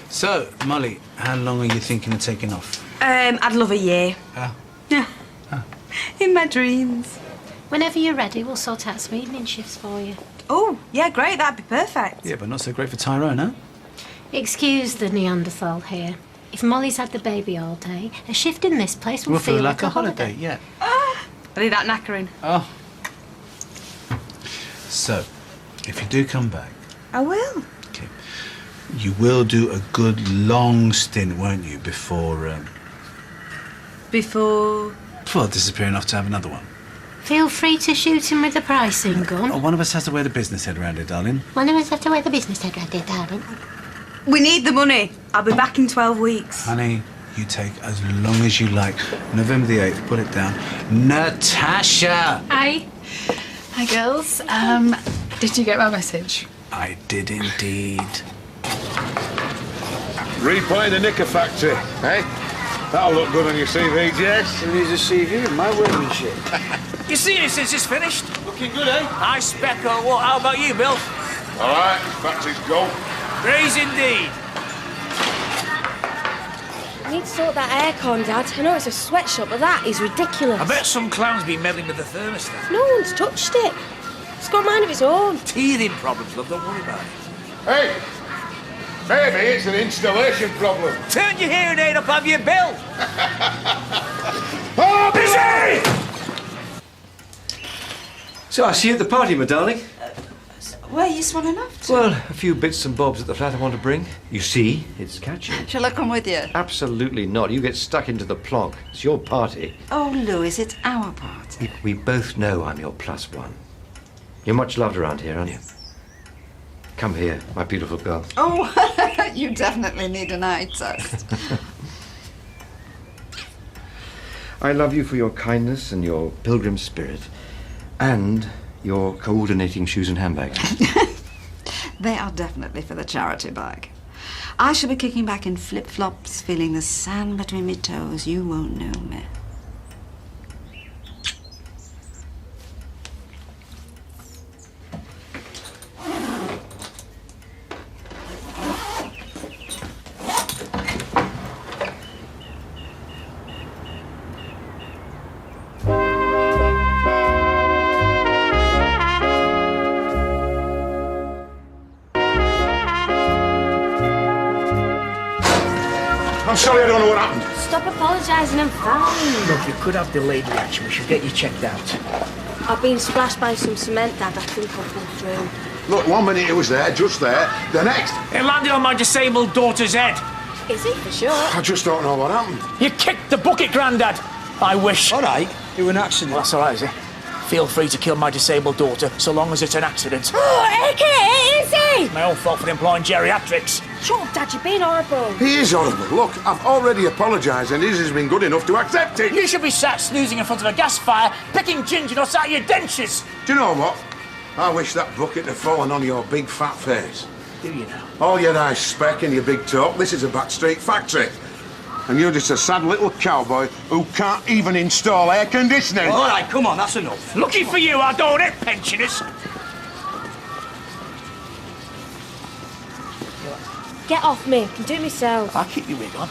So, Molly, how long are you thinking of taking off? I'd love a year. Oh. Yeah. In my dreams. Whenever you're ready, we'll sort out some evening shifts for you. Oh, yeah, great. That'd be perfect. Yeah, but not so great for Tyrone, huh? Excuse the Neanderthal here. If Molly's had the baby all day, a shift in this place will feel like a holiday. Yeah. I need that knackering. Oh. So, if you do come back, I will. okay, you will do a good long stint, won't you, before disappearing off to have another one? Feel free to shoot him with a pricing gun. Oh, one of us has to wear the business head around it, darling. One of us have to wear the business head right there, darling. We need the money. I'll be back in 12 weeks. Honey, you take as long as you like. November the 8th, put it down. Natasha! Hi. Hi, girls. Did you get my message? I did indeed. Repaint the knicker factory, eh? That'll look good on your CV, Jess. Who needs a CV in my workmanship? You seen it since it's finished? Looking good, eh? High spec or what? How about you, Bill? All right, factory's go. Praise indeed. I need to sort that aircon, Dad. I know it's a sweatshop, but that is ridiculous. I bet some clown's been meddling with the thermostat. No one's touched it. It's got a mind of its own. Teething problems, love. Don't worry about it. Hey, maybe it's an installation problem. Turn your hearing aid up, have you, Bill? Oh, busy! So I see you at the party, my darling. Where are you swanning off to? Well, a few bits and bobs at the flat I want to bring. You see, it's catchy. Shall I come with you? Absolutely not. You get stuck into the plonk. It's your party. Oh, Louis, it's our party. We both know I'm your plus one. You're much loved around here, aren't you? Come here, my beautiful girl. Oh, you definitely need an eye test. I love you for your kindness and your pilgrim spirit. And your coordinating shoes and handbags. They are definitely for the charity bag. I shall be kicking back in flip-flops, feeling the sand between my toes. You won't know me. I'm sorry, I don't know what happened. Stop apologising, I'm fine. Look, you could have delayed reaction. We should get you checked out. I've been splashed by some cement, Dad. I think I'll pull through. Look, 1 minute it was there, just there. The next, It landed on my disabled daughter's head. Is it for sure? I just don't know what happened. You kicked the bucket, Grandad. I wish. All right, it was an accident. Well, that's all right, is it? Feel free to kill my disabled daughter, so long as it's an accident. Oh, okay, easy! My own fault for employing geriatrics. Shut up, Dad, you're being horrible. He is horrible. Look, I've already apologised and his has been good enough to accept it. You should be sat snoozing in front of a gas fire, picking ginger nuts out of your dentures. Do you know what? I wish that bucket had fallen on your big fat face. Do you now? All your nice spec and your big talk, this is a backstreet factory. And you're just a sad little cowboy who can't even install air conditioning. All right, come on, that's enough. Lucky for you, I don't hit pensioners. Get off me, I can do it myself. I'll keep your wig on.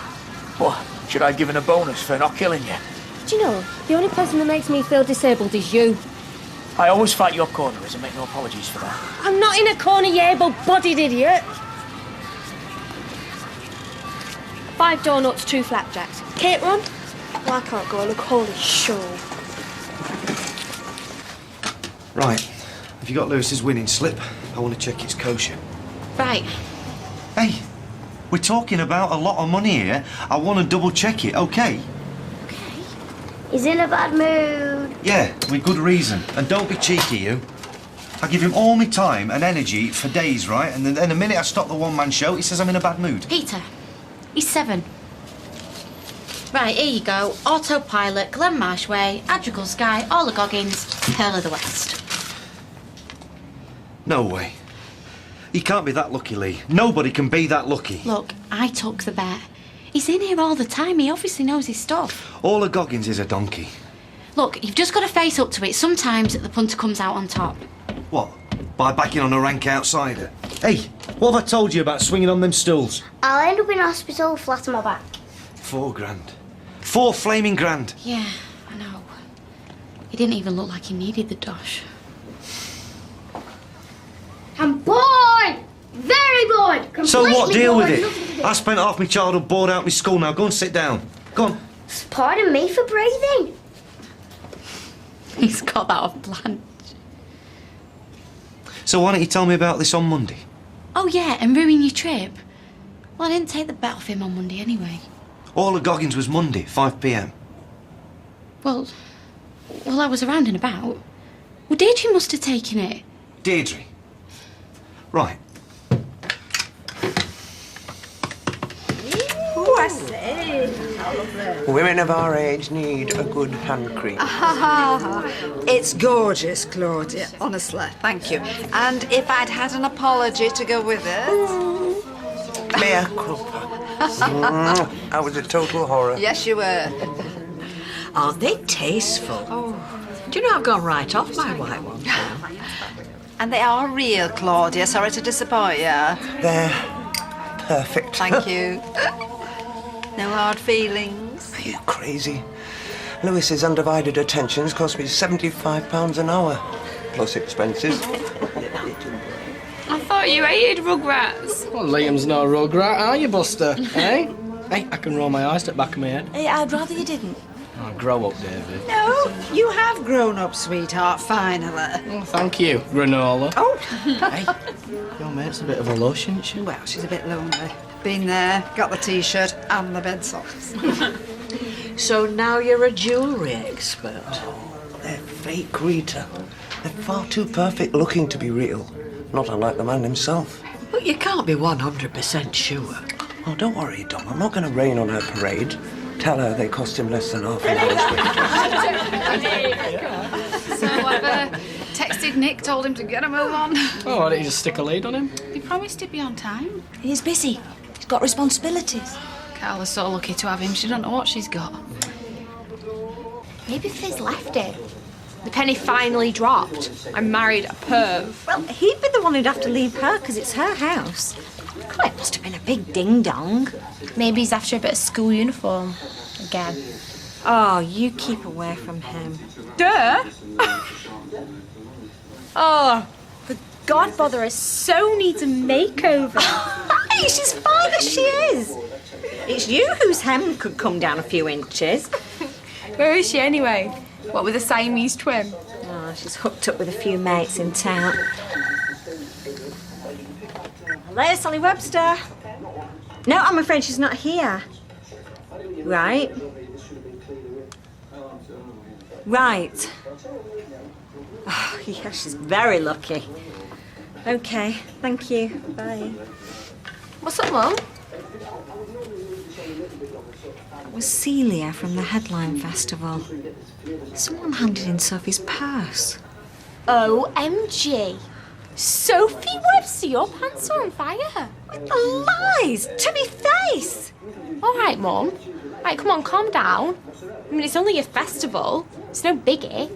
But should I give him a bonus for not killing you? Do you know, the only person that makes me feel disabled is you. I always fight your corners and make no apologies for that. I'm not in a corner, you able-bodied idiot. 5 donuts, 2 flapjacks. Kate Run? Well, I can't go. I look holy show. Right. Have you got Lewis's winning slip? I want to check it's kosher. Right. Hey, we're talking about a lot of money here. I want to double check it, okay? He's in a bad mood. Yeah, with good reason. And don't be cheeky, you. I give him all my time and energy for days, right? And then the minute I stop the one-man show, he says I'm in a bad mood. Peter, he's 7. Right, here you go. Autopilot, Glen Marsh Way, Adrigal Sky, All the Goggins, Pearl of the West. No way. He can't be that lucky, Lee. Nobody can be that lucky. Look, I took the bet. He's in here all the time. He obviously knows his stuff. All the Goggins is a donkey. Look, you've just got to face up to it. Sometimes the punter comes out on top. What? By backing on a rank outsider? Hey, what have I told you about swinging on them stools? I'll end up in hospital flat on my back. $4 grand. 4 flaming grand. Yeah, I know. He didn't even look like he needed the dosh. I'm bored! Very bored! Completely So what? Deal bored. with Nothing to it. do. I spent half my childhood bored out my school. Now go and sit down. Go on. Pardon me for breathing. He's got that off Blanche. So why don't you tell me about this on Monday? Oh, yeah, and ruin your trip. Well, I didn't take the bet off him on Monday anyway. All the Goggins was Monday, 5 p.m. Well, I was around and about. Well, Deirdre must have taken it. Deirdre. Right. Oh, I say. Women of our age need a good hand cream. It's gorgeous, Claudia, honestly. Thank you. And if I'd had an apology to go with it. Mea culpa. I was a total horror. Yes, you were. Aren't they tasteful? Oh. Do you know I've gone right off my white ones now? And they are real, Claudia. Sorry to disappoint you. They're perfect. Thank you. No hard feelings. Are you crazy? Lewis's undivided attentions cost me £75 an hour, plus expenses. I thought you hated Rugrats. Well, Liam's no rugrat, are you, Buster? Eh? Hey, I can roll my eyes to the back of my head. Hey, I'd rather you didn't. Oh, grow up, David. No, you have grown up, sweetheart, finally. Oh, thank you, granola. Oh! Hey, your mate's a bit of a lush, isn't she? Well, she's a bit lonely. Been there, got the T-shirt and the bed socks. So now you're a jewellery expert. They're fake, Rita. They're far too perfect looking to be real. Not unlike the man himself. But you can't be 100% sure. Oh, don't worry, Dom. I'm not going to rain on her parade. Tell her they cost him less than half an hour's So whatever. Texted Nick, told him to get a move on. Oh, why didn't you just stick a lead on him? He promised he'd be on time. He's busy. He's got responsibilities. Carla's so lucky to have him. She don't know what she's got. Maybe Fizz left it. The penny finally dropped. I married a perv. Well, he'd be the one who'd have to leave her because it's her house. God, it must have been a big ding-dong. Maybe he's after a bit of school uniform. Again. Oh, you keep away from him. Duh! Oh, the godmother so needs a makeover. Hey, she's fine as she is. It's you whose hem could come down a few inches. Where is she anyway? What, with a Siamese twin? Oh, she's hooked up with a few mates in town. Hello, Sally Webster. No, I'm afraid she's not here. Right. Right. Oh, yeah, she's very lucky. Okay, thank you. Bye. What's up, Mum? It was Celia from the Headline Festival. Someone handed in Sophie's purse. OMG. Sophie Webster, your pants are on fire. Lies! To me face! All right, Mum. Right, come on, calm down. I mean, it's only a festival. It's no biggie.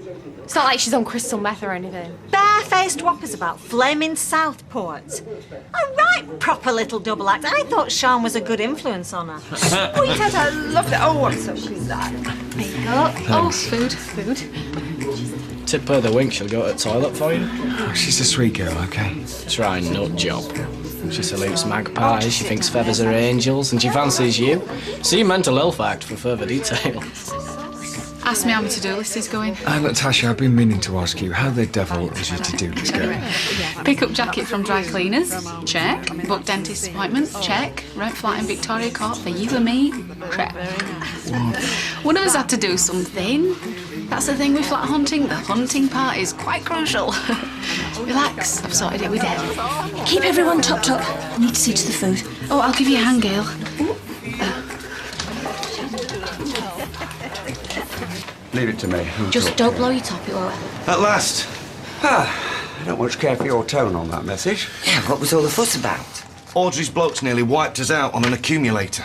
It's not like she's on crystal meth or anything. Barefaced whoppers about flaming Southport. A right proper little double act. I thought Sean was a good influence on her. Sweetheart, I loved it. Oh, I'm so glad. There you go. Oh, food. Tip her the wink, she'll go to the toilet for you. Oh, she's a sweet girl, okay? Try nut job. She salutes magpies, she thinks feathers are angels, and she fancies you. See Mental Health Act for further details. Ask me how my to-do list is going. Natasha, I've been meaning to ask you, how the devil is your to-do list going? Pick up jacket from dry cleaners, check. Book dentist appointment, check. Rent flat in Victoria Court for you and me, check. One of us had to do something. That's the thing with flat hunting. The hunting part is quite crucial. Relax, I've sorted it with Ed. Keep everyone topped up. I need to see to the food. Oh, I'll give you a hand, Gail. Leave it to me. Just don't blow your top, it won't. At last. I don't much care for your tone on that message. Yeah, what was all the fuss about? Audrey's blokes nearly wiped us out on an accumulator.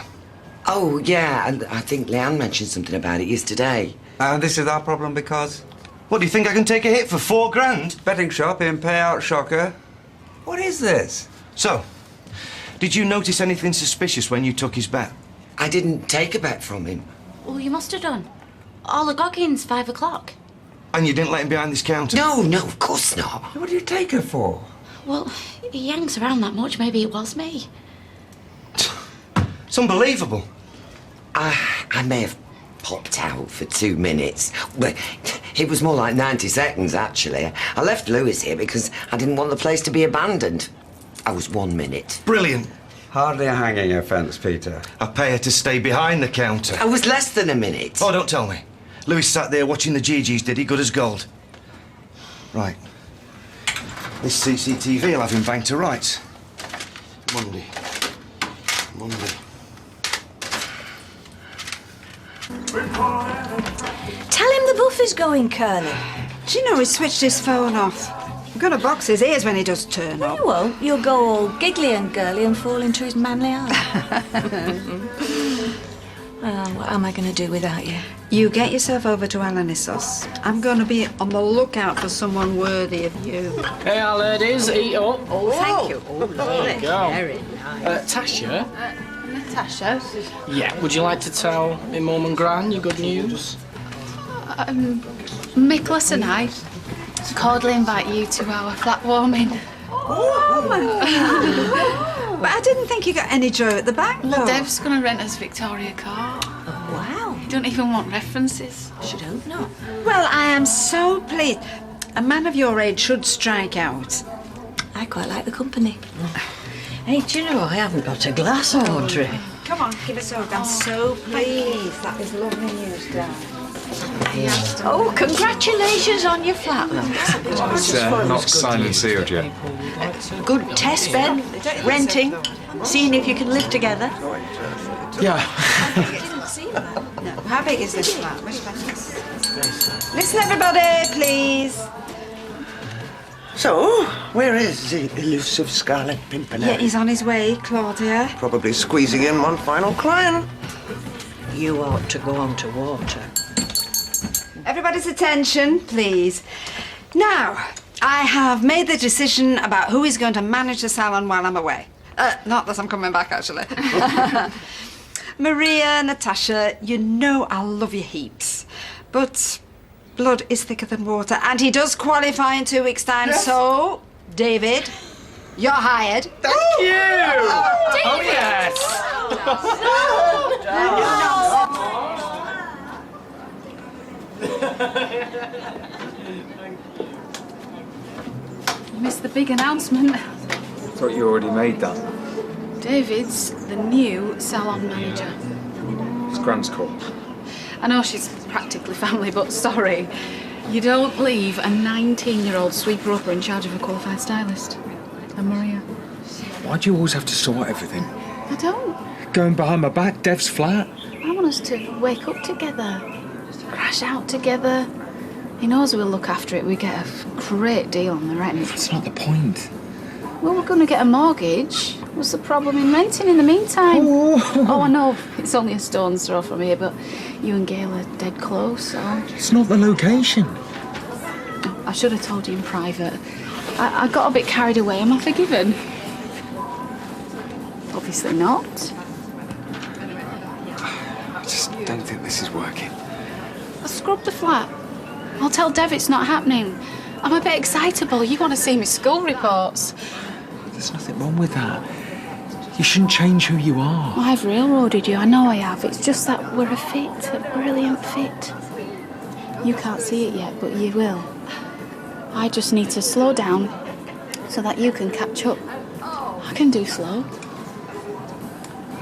Oh, yeah, and I think Leanne mentioned something about it yesterday. And this is our problem because? What, do you think I can take a hit for £4,000? Betting shop in payout shocker. What is this? So, did you notice anything suspicious when you took his bet? I didn't take a bet from him. Well, you must have done. All the Goggins, 5 o'clock. And you didn't let him behind this counter? No, of course not. What do you take her for? Well, he hangs around that much, maybe it was me. It's unbelievable. I may have popped out for 2 minutes. But it was more like 90 seconds, actually. I left Lewis here because I didn't want the place to be abandoned. I was 1 minute. Brilliant. Hardly a hanging offence, Peter. I pay her to stay behind the counter. I was less than a minute. Oh, don't tell me. Lewis sat there watching the GGs, did he? Good as gold. Right. This CCTV will have him banged to rights. Monday. Tell him the buffet's going, Curly. Do you know he switched his phone off? I'm gonna box his ears when he does turn up. You won't. You'll go all giggly and girly and fall into his manly eye. Well, what am I going to do without you? You get yourself over to Alanissos. I'm going to be on the lookout for someone worthy of you. Hey, our ladies, eat up. Oh, thank you. Oh, There you go. Very nice. Tasha? Natasha? Yeah, would you like to tell me mum and gran your good news? Nicholas and I cordially invite you to our flat warming. Oh, my God. But I didn't think you got any joy at the back, Well, though. Dev's going to rent us Victoria Court. Wow. You don't even want references. Should hope not. Well, I am so pleased. A man of your age should strike out. I quite like the company. Hey, do you know I haven't got a glass, Audrey? Come on, give us a hug. I'm so pleased. That is lovely news, darling. Oh, congratulations on your flat, love. It's not signed and sealed yet. Good test bed, renting, seeing if you can live together. Yeah. No, how big is this flat? Which flat is? Listen, everybody, please. So, where is the elusive Scarlet Pimpernel? Yeah, he's on his way, Claudia. Probably squeezing in one final client. You ought to go on to water. Everybody's attention, please. Now, I have made the decision about who is going to manage the salon while I'm away. Not that I'm coming back, actually. Maria, Natasha, you know I love you heaps. But blood is thicker than water, and he does qualify in 2 weeks' time, yes. So, David, you're hired. Thank you! Oh, You missed the big announcement. I thought you already made that. David's the new salon manager. It's Gran's call. I know she's practically family, but sorry. You don't leave a 19-year-old sweeper-upper in charge of a qualified stylist. And Maria. Why do you always have to sort everything? I don't. Going behind my back, Dev's flat. I want us to wake up together, crash out together. He knows we'll look after it. We get a great deal on the rent. That's not the point. Well, we're going to get a mortgage. What's the problem in renting in the meantime? Oh, I know. It's only a stone's throw from here, but you and Gail are dead close, so... It's not the location. I should have told you in private. I got a bit carried away. Am I forgiven? Obviously not. I just don't think this is working. I scrubbed the flat. I'll tell Dev it's not happening. I'm a bit excitable. You want to see my school reports. There's nothing wrong with that. You shouldn't change who you are. Well, I've railroaded you. I know I have. It's just that we're a fit, a brilliant fit. You can't see it yet, but you will. I just need to slow down so that you can catch up. I can do slow.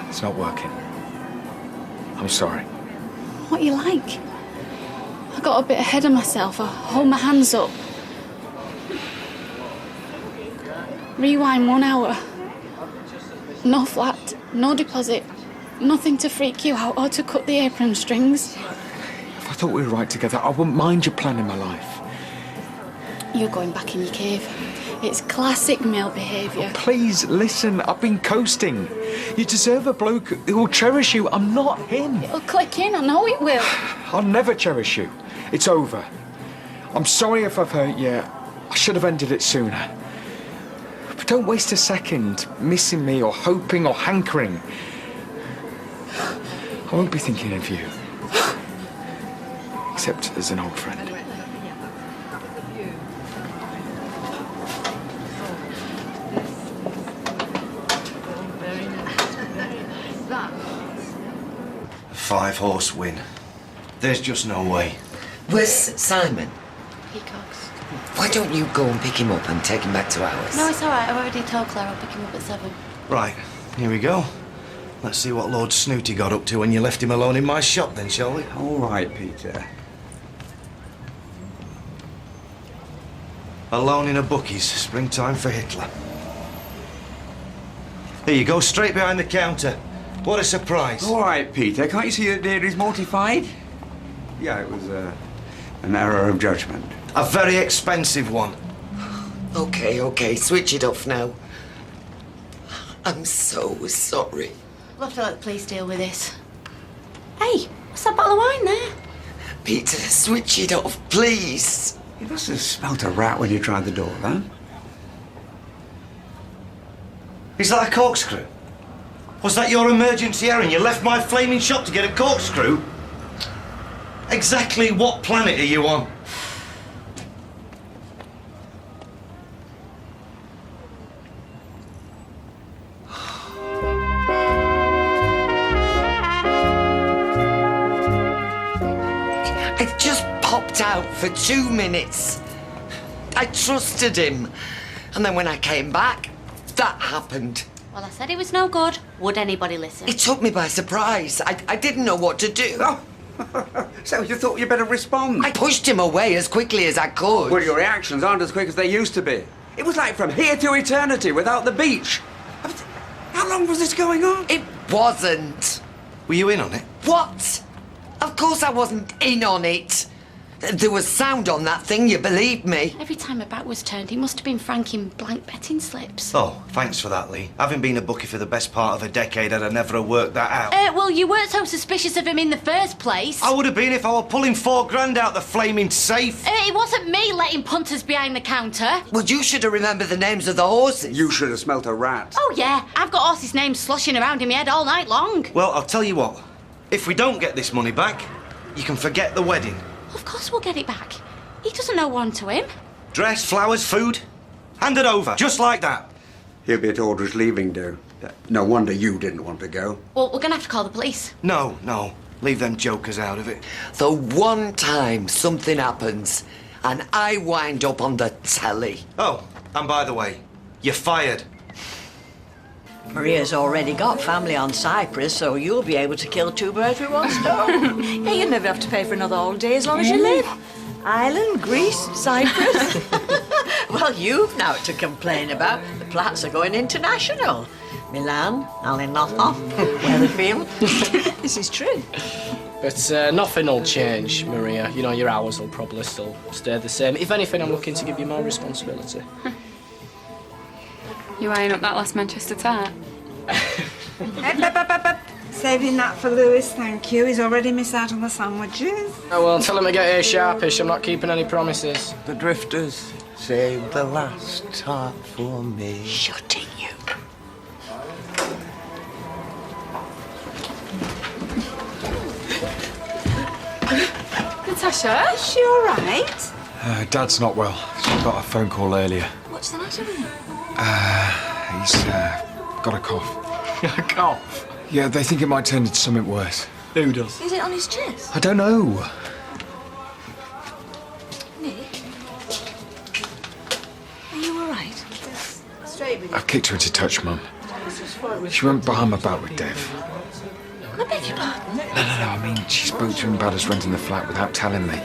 It's not working. I'm sorry. What you like? I got a bit ahead of myself. I hold my hands up. Rewind 1 hour. No flat, no deposit, nothing to freak you out or to cut the apron strings. If I thought we were right together, I wouldn't mind you planning my life. You're going back in your cave. It's classic male behaviour. Please, listen, I've been coasting. You deserve a bloke who will cherish you. I'm not him. It'll click in, I know it will. I'll never cherish you. It's over. I'm sorry if I've hurt you. I should have ended it sooner. But don't waste a second missing me or hoping or hankering. I won't be thinking of you. Except as an old friend. A 5-horse win. There's just no way. Where's Simon? Peacocks. Why don't you go and pick him up and take him back to ours? No, it's all right. I've already told Claire I'll pick him up at 7. Right, here we go. Let's see what Lord Snooty got up to when you left him alone in my shop then, shall we? All right, Peter. Alone in a bookies, springtime for Hitler. Here you go, straight behind the counter. What a surprise. All right, Peter. Can't you see that Deirdre's mortified? Yeah, it was an error of judgment. A very expensive one. Okay, switch it off now. I'm so sorry. We'll have to let the police deal with this. Hey, what's that bottle of wine there? Peter, switch it off, please. You must have smelt a rat when you tried the door, then. Is that a corkscrew? Was that your emergency errand? You left my flaming shop to get a corkscrew? Exactly what planet are you on? I just popped out for 2 minutes. I trusted him. And then when I came back, that happened. Well, I said it was no good. Would anybody listen? It took me by surprise. I didn't know what to do. Oh. So you thought you better respond? I pushed him away as quickly as I could. Well, your reactions aren't as quick as they used to be. It was like from here to eternity without the beach. How long was this going on? It wasn't. Were you in on it? What? Of course I wasn't in on it. There was sound on that thing, you believe me. Every time my back was turned, he must have been franking blank betting slips. Oh, thanks for that, Lee. Having been a bookie for the best part of a decade, I'd have never worked that out. Well, you weren't so suspicious of him in the first place. I would have been if I were pulling $4,000 out the flaming safe. It wasn't me letting punters behind the counter. Well, you should have remembered the names of the horses. You should have smelt a rat. Oh, yeah. I've got horses' names sloshing around in my head all night long. Well, I'll tell you what. If we don't get this money back, you can forget the wedding. Of course we'll get it back. He doesn't know what to him. Dress, flowers, food. Hand it over, just like that. He'll be at Audrey's leaving do. No wonder you didn't want to go. Well, we're going to have to call the police. No. Leave them jokers out of it. The one time something happens and I wind up on the telly. Oh, and by the way, you're fired. Maria's already got family on Cyprus, so you'll be able to kill 2 birds with 1 stone. Yeah, you'll never have to pay for another holiday as long as you live. Ireland, Greece, Cyprus. Well, you've now to complain about. The Platts are going international. Milan, Alinothoff, Weatherfield. This is true. But nothing will change, Maria. You know, your hours will probably still stay the same. If anything, I'm looking to give you more responsibility. You eyeing up that last Manchester tart? Saving that for Lewis, thank you. He's already missed out on the sandwiches. Oh, well, tell him to get here sharpish. I'm not keeping any promises. The drifters save the last tart for me. Shutting you. Good Archer? Is she all right? Dad's not well. She got a phone call earlier. What's the matter with him? He's got a cough. A cough? Yeah, they think it might turn into something worse. Who does? Is it on his chest? I don't know. Nick? Are you all right? I've kicked her into touch, Mum. She went behind my back with Dev. I beg your pardon? No, I mean, she spoke to him about us renting the flat without telling me.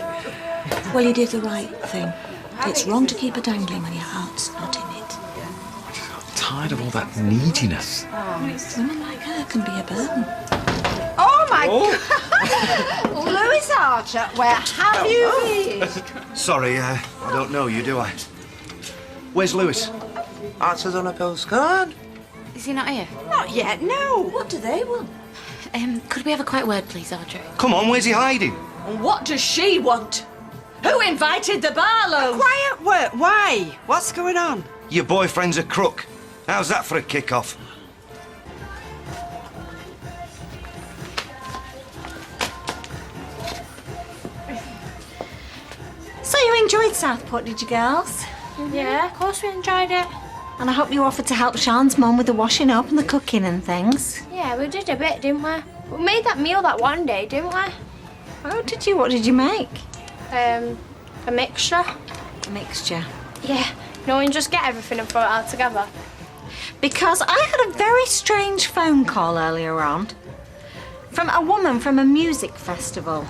Well, you did the right thing. It's wrong to keep her dangling when your heart's not in it. I'm tired of all that neediness. Women like her can be a burden. Oh, my God! Louis Archer, where have you been? Sorry, I don't know you, do I? Where's Lewis? Archer's on a postcard. Is he not here? Not yet, no. What do they want? Could we have a quiet word, please, Audrey? Come on, where's he hiding? What does she want? Who invited the Barlows? Quiet word. Why? What's going on? Your boyfriend's a crook. How's that for a kick-off? So you enjoyed Southport, did you, girls? Yeah, of course we enjoyed it. And I hope you offered to help Sean's mum with the washing up and the cooking and things. Yeah, we did a bit, didn't we? We made that meal that one day, didn't we? Oh, did you? What did you make? A mixture. A mixture. Yeah, no one just get everything and throw it all together. Because I had a very strange phone call earlier on from a woman from a music festival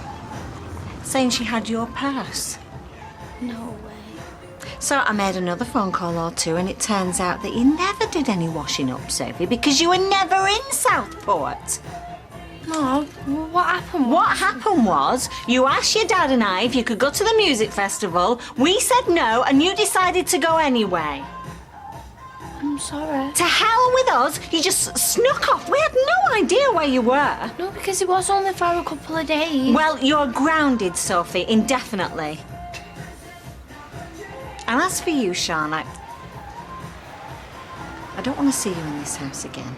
saying she had your purse. No way. So I made another phone call or two, and it turns out that you never did any washing up, Sophie, because you were never in Southport. No, what happened? What happened was, you asked your dad and I if you could go to the music festival. We said no, and you decided to go anyway. I'm sorry. To hell with us, you just snuck off. We had no idea where you were. No, because it was only for a couple of days. Well, you're grounded, Sophie, indefinitely. And as for you, Sean, I don't want to see you in this house again.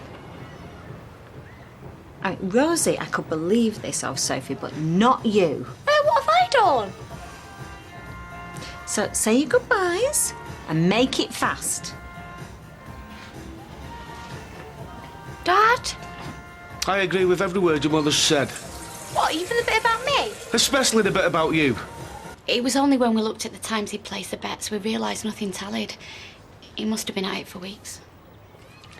I mean, Rosie, I could believe this of Sophie, but not you. What have I done? So say your goodbyes and make it fast. Dad? I agree with every word your mother said. What, even the bit about me? Especially the bit about you. It was only when we looked at the times he'd placed the bets we realised nothing tallied. He must have been at it for weeks.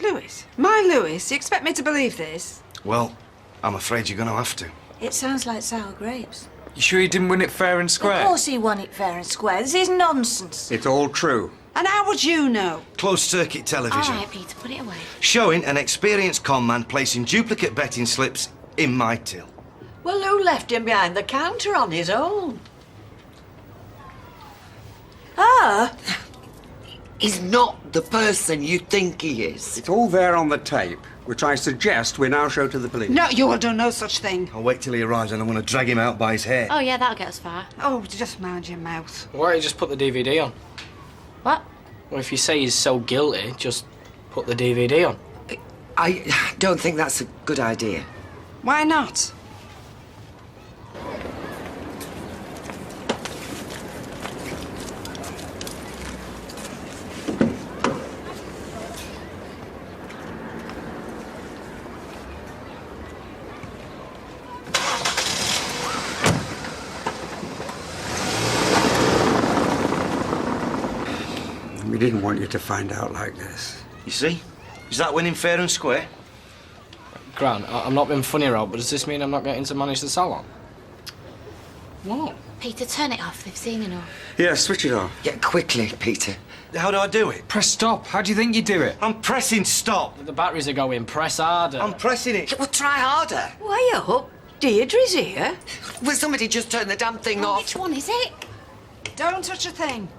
Louis? My Louis? You expect me to believe this? Well, I'm afraid you're going to have to. It sounds like sour grapes. You sure he didn't win it fair and square? Of course he won it fair and square. This is nonsense. It's all true. And how would you know? Closed-circuit television. All right, Peter, put it away. Showing an experienced con man placing duplicate betting slips in my till. Well, who left him behind the counter on his own? Ah! He's not the person you think he is. It's all there on the tape, which I suggest we now show to the police. No, you will do no such thing. I'll wait till he arrives and I'm going to drag him out by his hair. Oh, yeah, that'll get us far. Oh, just mind your mouth. Why don't you just put the DVD on? What? Well, if you say he's so guilty, just put the DVD on. I don't think that's a good idea. Why not? We didn't want you to find out like this. You see? Is that winning fair and square? Grant, I'm not being funny, Rob, but does this mean I'm not getting to manage the salon? What? Peter, turn it off. They've seen enough. Yeah, switch it off. Yeah, quickly, Peter. How do I do it? Press stop. How do you think you do it? I'm pressing stop. The batteries are going. Press harder. I'm pressing it. Well, try harder. Way up. Deirdre's here. Will somebody just turn the damn thing off? Which one is it? Don't touch a thing.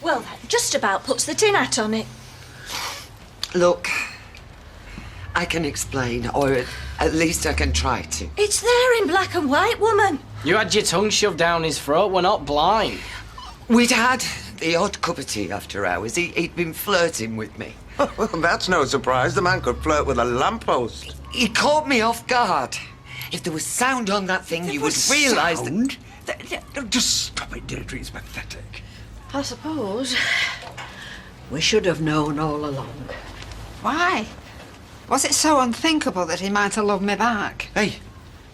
Well, that just about puts the tin hat on it. Look, I can explain, or at least I can try to. It's there in black and white, woman. You had your tongue shoved down his throat. We're not blind. We'd had the odd cup of tea after hours. He'd been flirting with me. Well, that's no surprise. The man could flirt with a lamppost. He caught me off guard. If there was sound on that thing, you would realise that... Just stop it, Deirdre. It's pathetic. I suppose we should have known all along. Why? Was it so unthinkable that he might have loved me back? Hey,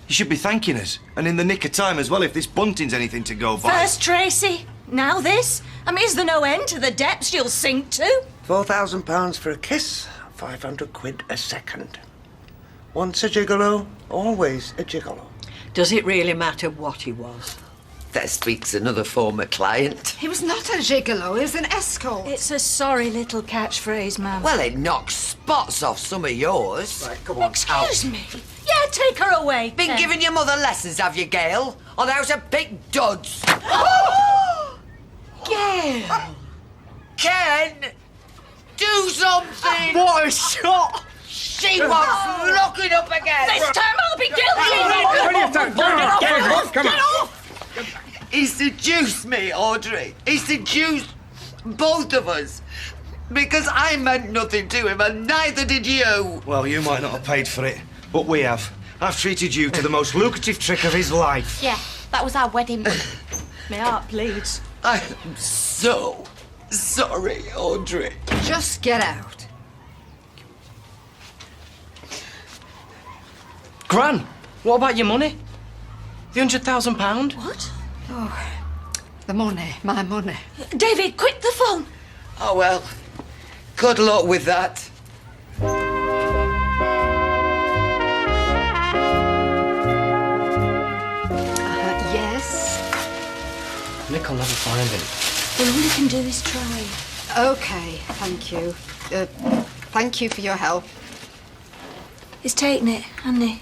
you should be thanking us. And in the nick of time as well, if this bunting's anything to go by. First Tracy, now this. I mean, is there no end to the depths you'll sink to? £4,000 for a kiss, 500 quid a second. Once a gigolo, always a gigolo. Does it really matter what he was? There speaks another former client. He was not a gigolo, he was an escort. It's a sorry little catchphrase, ma'am. Well, it knocks spots off some of yours. Right, come on. Excuse me. Yeah, take her away. Been giving your mother lessons, have you, Gail? Or those are big duds. Gail! Ken! Do something! What a shot! She was looking up again! This time I'll be guilty! Come on. He seduced me, Audrey. He seduced both of us. Because I meant nothing to him, and neither did you. Well, you might not have paid for it, but we have. I've treated you to the most lucrative trick of his life. Yeah, that was our wedding. My heart bleeds. I am so sorry, Audrey. Just get out. Gran, what about your money? The £100,000? What? Oh, the money, my money. David, quick, the phone. Oh, well. Good luck with that. Yes? Nick will never find him. Well, all you can do is try. Okay, thank you. Thank you for your help. He's taking it, hasn't he?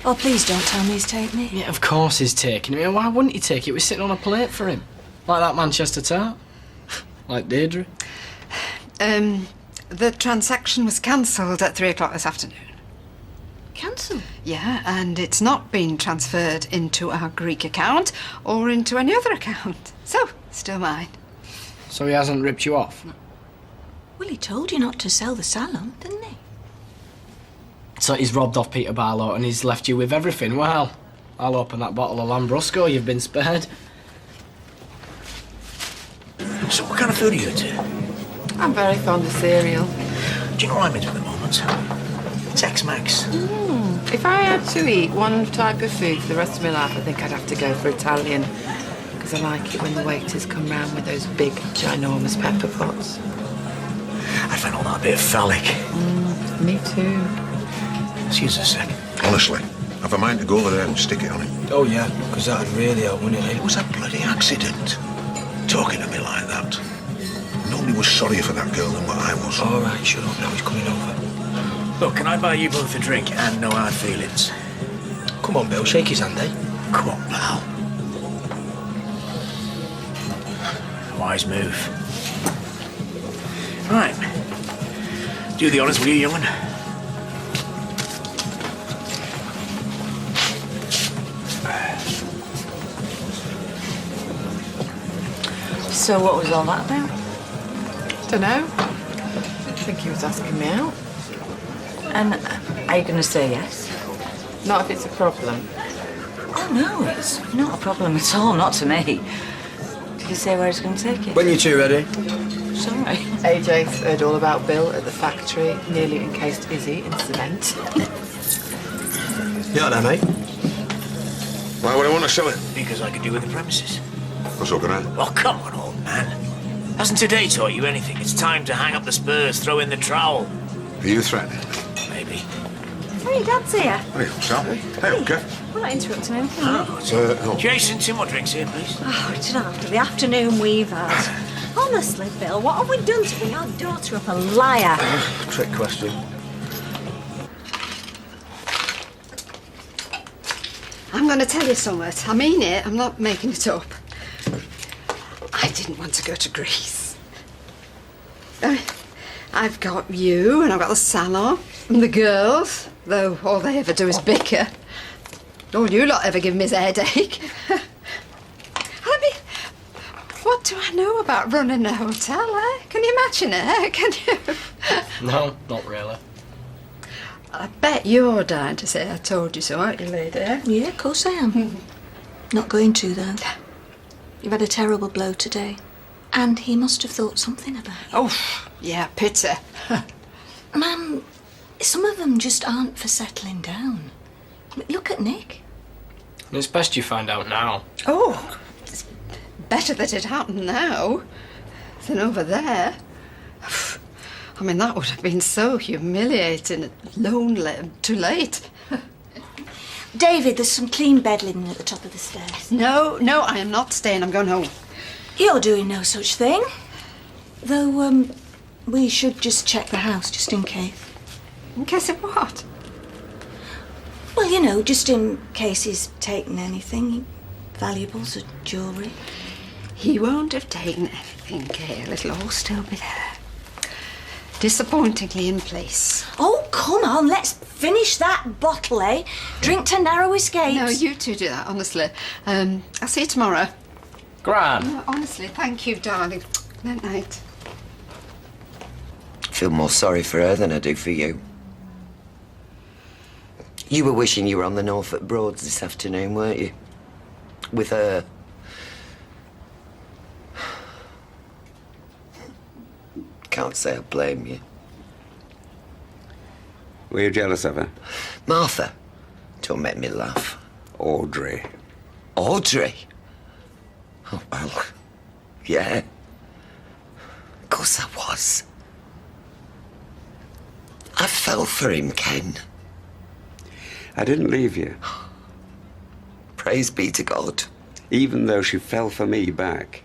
Oh, please don't tell me he's taking it. Yeah, of course he's taking it. Why wouldn't he take it? It was sitting on a plate for him. Like that Manchester tart. Like Deirdre. The transaction was cancelled at 3 o'clock this afternoon. Cancelled? Yeah, and it's not been transferred into our Greek account or into any other account. So, still mine. So he hasn't ripped you off? Well, he told you not to sell the salon, didn't he? So he's robbed off Peter Barlow and he's left you with everything. Well, I'll open that bottle of Lambrusco. You've been spared. So what kind of food are you into? I'm very fond of cereal. Do you know what I'm into at the moment? Tex-Mex. If I had to eat one type of food for the rest of my life, I think I'd have to go for Italian. Because I like it when the waiters come round with those big, ginormous pepper pots. I find all that a bit phallic. Me too. Excuse us a sec. Honestly, I've a mind to go over there and stick it on him. Oh, yeah, because that'd really help, wouldn't it? It was a bloody accident. Talking to me like that. Nobody was sorrier for that girl than what I was. All right, shut up now. He's coming over. Look, can I buy you both a drink and no hard feelings? Come on, Bill. Shake his hand, eh? Come on, pal. Wise move. Right. Do the honours, will you, young'un? So what was all that about? Dunno. I think he was asking me out. And are you going to say yes? Not if it's a problem. Oh, no, it's not a problem at all, not to me. Did he say where he's going to take it? When you two ready. Sorry. AJ's heard all about Bill at the factory, nearly encased Izzy in cement. You know that, mate? Why would I want to sell it? Because I could do with the premises. Well, so can I. Oh, come on, old man. Hasn't today taught you anything? It's time to hang up the spurs, throw in the trowel. Are you threatening? Maybe. Hey, Dad's here. Hey, Sal. Hey, okay. We're not interrupting anything, are we? No. Jason, 2 more drinks here, please. Oh, do you know, after the afternoon we've had. Honestly, Bill, what have we done to bring our daughter up a liar? Trick question. I'm going to tell you something. I mean it. I'm not making it up. I didn't want to go to Greece. I've got you, and I've got the salon, and the girls, though all they ever do is bicker. All you lot ever give me is a headache. I mean, what do I know about running a hotel, eh? Can you imagine it, can you? No, not really. I bet you're dying to say I told you so, aren't you, lady? Yeah, of course I am. Not going to, though. You've had a terrible blow today. And he must have thought something about you. Oh, yeah, pity. Man, some of them just aren't for settling down. Look at Nick. It's best you find out now. Oh, it's better that it happened now than over there. I mean, that would have been so humiliating, lonely, and too late. David, there's some clean bed linen at the top of the stairs. No, I am not staying. I'm going home. You're doing no such thing. Though, we should just check the house, just in case. In case of what? Well, you know, just in case he's taken anything. Valuables or jewellery. He won't have taken anything, Gail. It'll all still be there. Disappointingly in place. Oh, come on, let's finish that bottle, eh? Drink to narrow escapes. No, you two do that, honestly. I'll see you tomorrow. Gran. No, honestly, thank you, darling. Night night. I feel more sorry for her than I do for you. You were wishing you were on the Norfolk Broads this afternoon, weren't you? With her. Can't say I blame you. Were you jealous of her? Martha. Don't make me laugh. Audrey. Audrey? Oh, well, yeah. Of course I was. I fell for him, Ken. I didn't leave you. Praise be to God. Even though she fell for me back.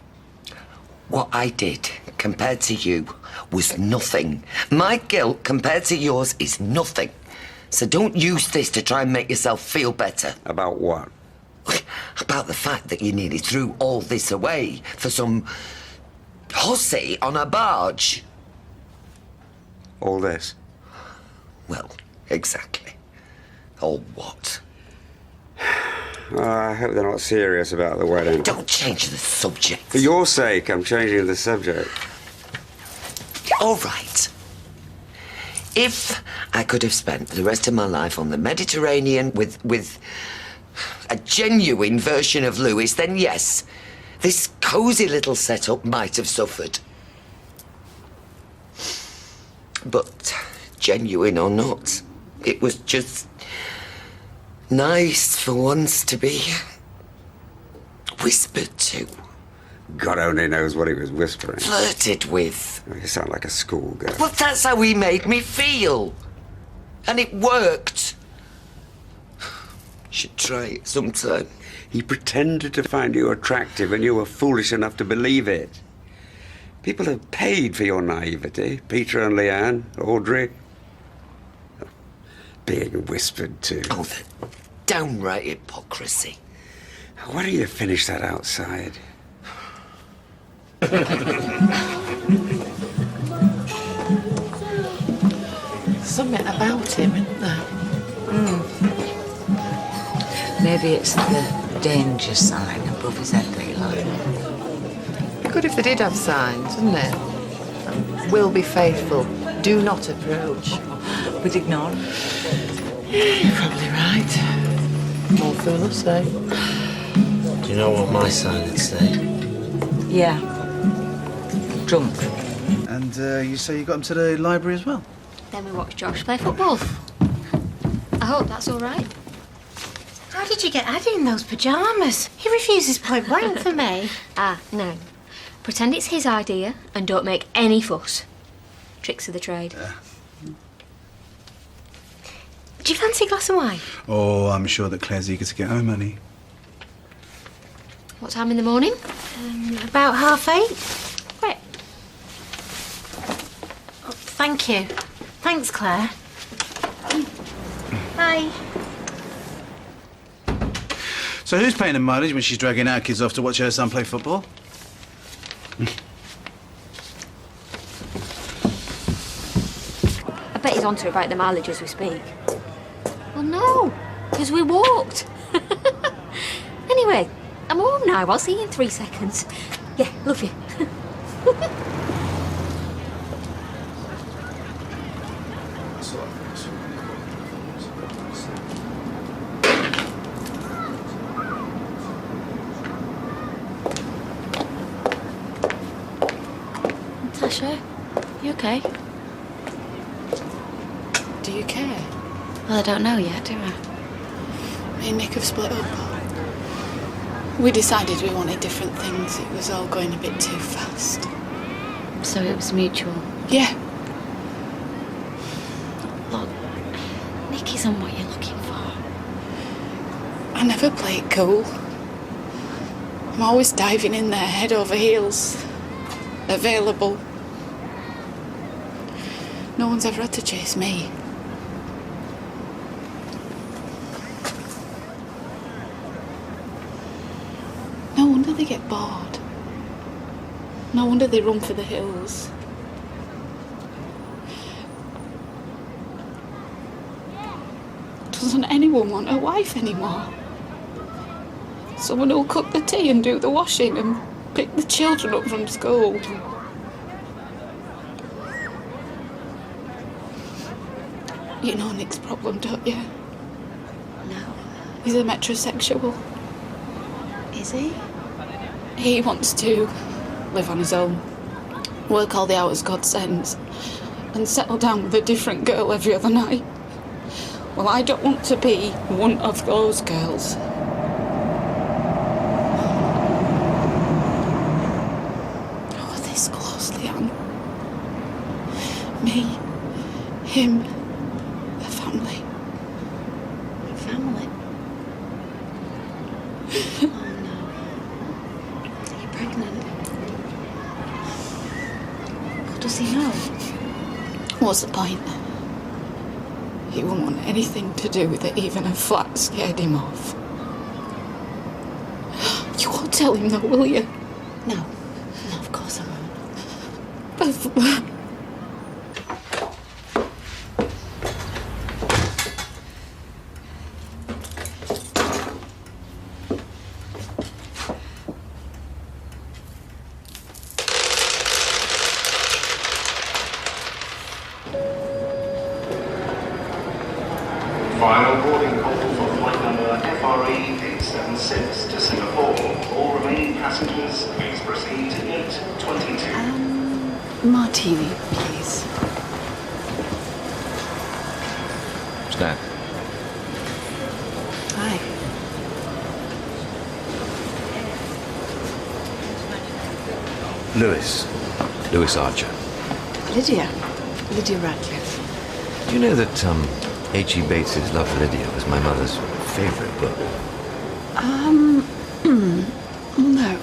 What I did, compared to you, was nothing. My guilt, compared to yours, is nothing. So don't use this to try and make yourself feel better. About what? About the fact that you nearly threw all this away for some hussy on a barge. All this? Well, exactly. All what? Oh, I hope they're not serious about the wedding. Don't change the subject. For your sake, I'm changing the subject. All right. If I could have spent the rest of my life on the Mediterranean with a genuine version of Lewis, then yes, this cosy little setup might have suffered. But genuine or not, it was just nice for once to be whispered to. God only knows what he was whispering. Flirted with. Oh, you sound like a schoolgirl. Well, that's how he made me feel. And it worked. Should try it sometime. He pretended to find you attractive and you were foolish enough to believe it. People have paid for your naivety. Peter and Leanne, Audrey. Being whispered to. Oh, the downright hypocrisy. Why don't you finish that outside? Something about him, isn't there? Maybe it's the danger sign above his head that he liked. Good if they did have signs, wouldn't it? Will be faithful. Do not approach. We'd ignore him. You're probably right. More fool us, eh? Do you know what my sign would say? Yeah. Drunk. And you say you got him to the library as well? Then we watched Josh play football. I hope that's all right. How did you get Addy in those pyjamas? He refuses point blank for me. No. Pretend it's his idea and don't make any fuss. Tricks of the trade. Do you fancy a glass of wine? Oh, I'm sure that Claire's eager to get home, honey. What time in the morning? About 8:30. Great. Oh, thank you. Thanks, Claire. Bye. So who's paying the mileage when she's dragging our kids off to watch her son play football? on to about the mileage as we speak. Well, no, because we walked. Anyway, I'm home now. I'll see you in 3 seconds. Yeah, love you. Natasha, you okay? Do you care? Well, I don't know yet, do I? Me and Nick have split up. We decided we wanted different things. It was all going a bit too fast. So it was mutual? Yeah. Look, Nick isn't what you're looking for. I never play it cool. I'm always diving in there head over heels. Available. No one's ever had to chase me. No wonder they get bored. No wonder they run for the hills. Doesn't anyone want a wife anymore? Someone who'll cook the tea and do the washing and pick the children up from school. You know Nick's problem, don't you? No. He's a metrosexual. Is he? He wants to live on his own, work all the hours God sends, and settle down with a different girl every other night. Well, I don't want to be one of those girls. Oh, this close, Leanne. Me, him, a family. Family? Oh no. Are you pregnant? What does he know? What's the point? He wouldn't want anything to do with it, even a flat scared him off. You won't tell him though, will you? No. No, of course I won't. Final boarding call for flight number FRE 876 to Singapore. All remaining passengers, please proceed to gate 22. Martini, please. Stan. Hi. Lewis Archer. Lydia Radcliffe. Do you know that H.E. Bates's Love for Lydia was my mother's favourite book? No,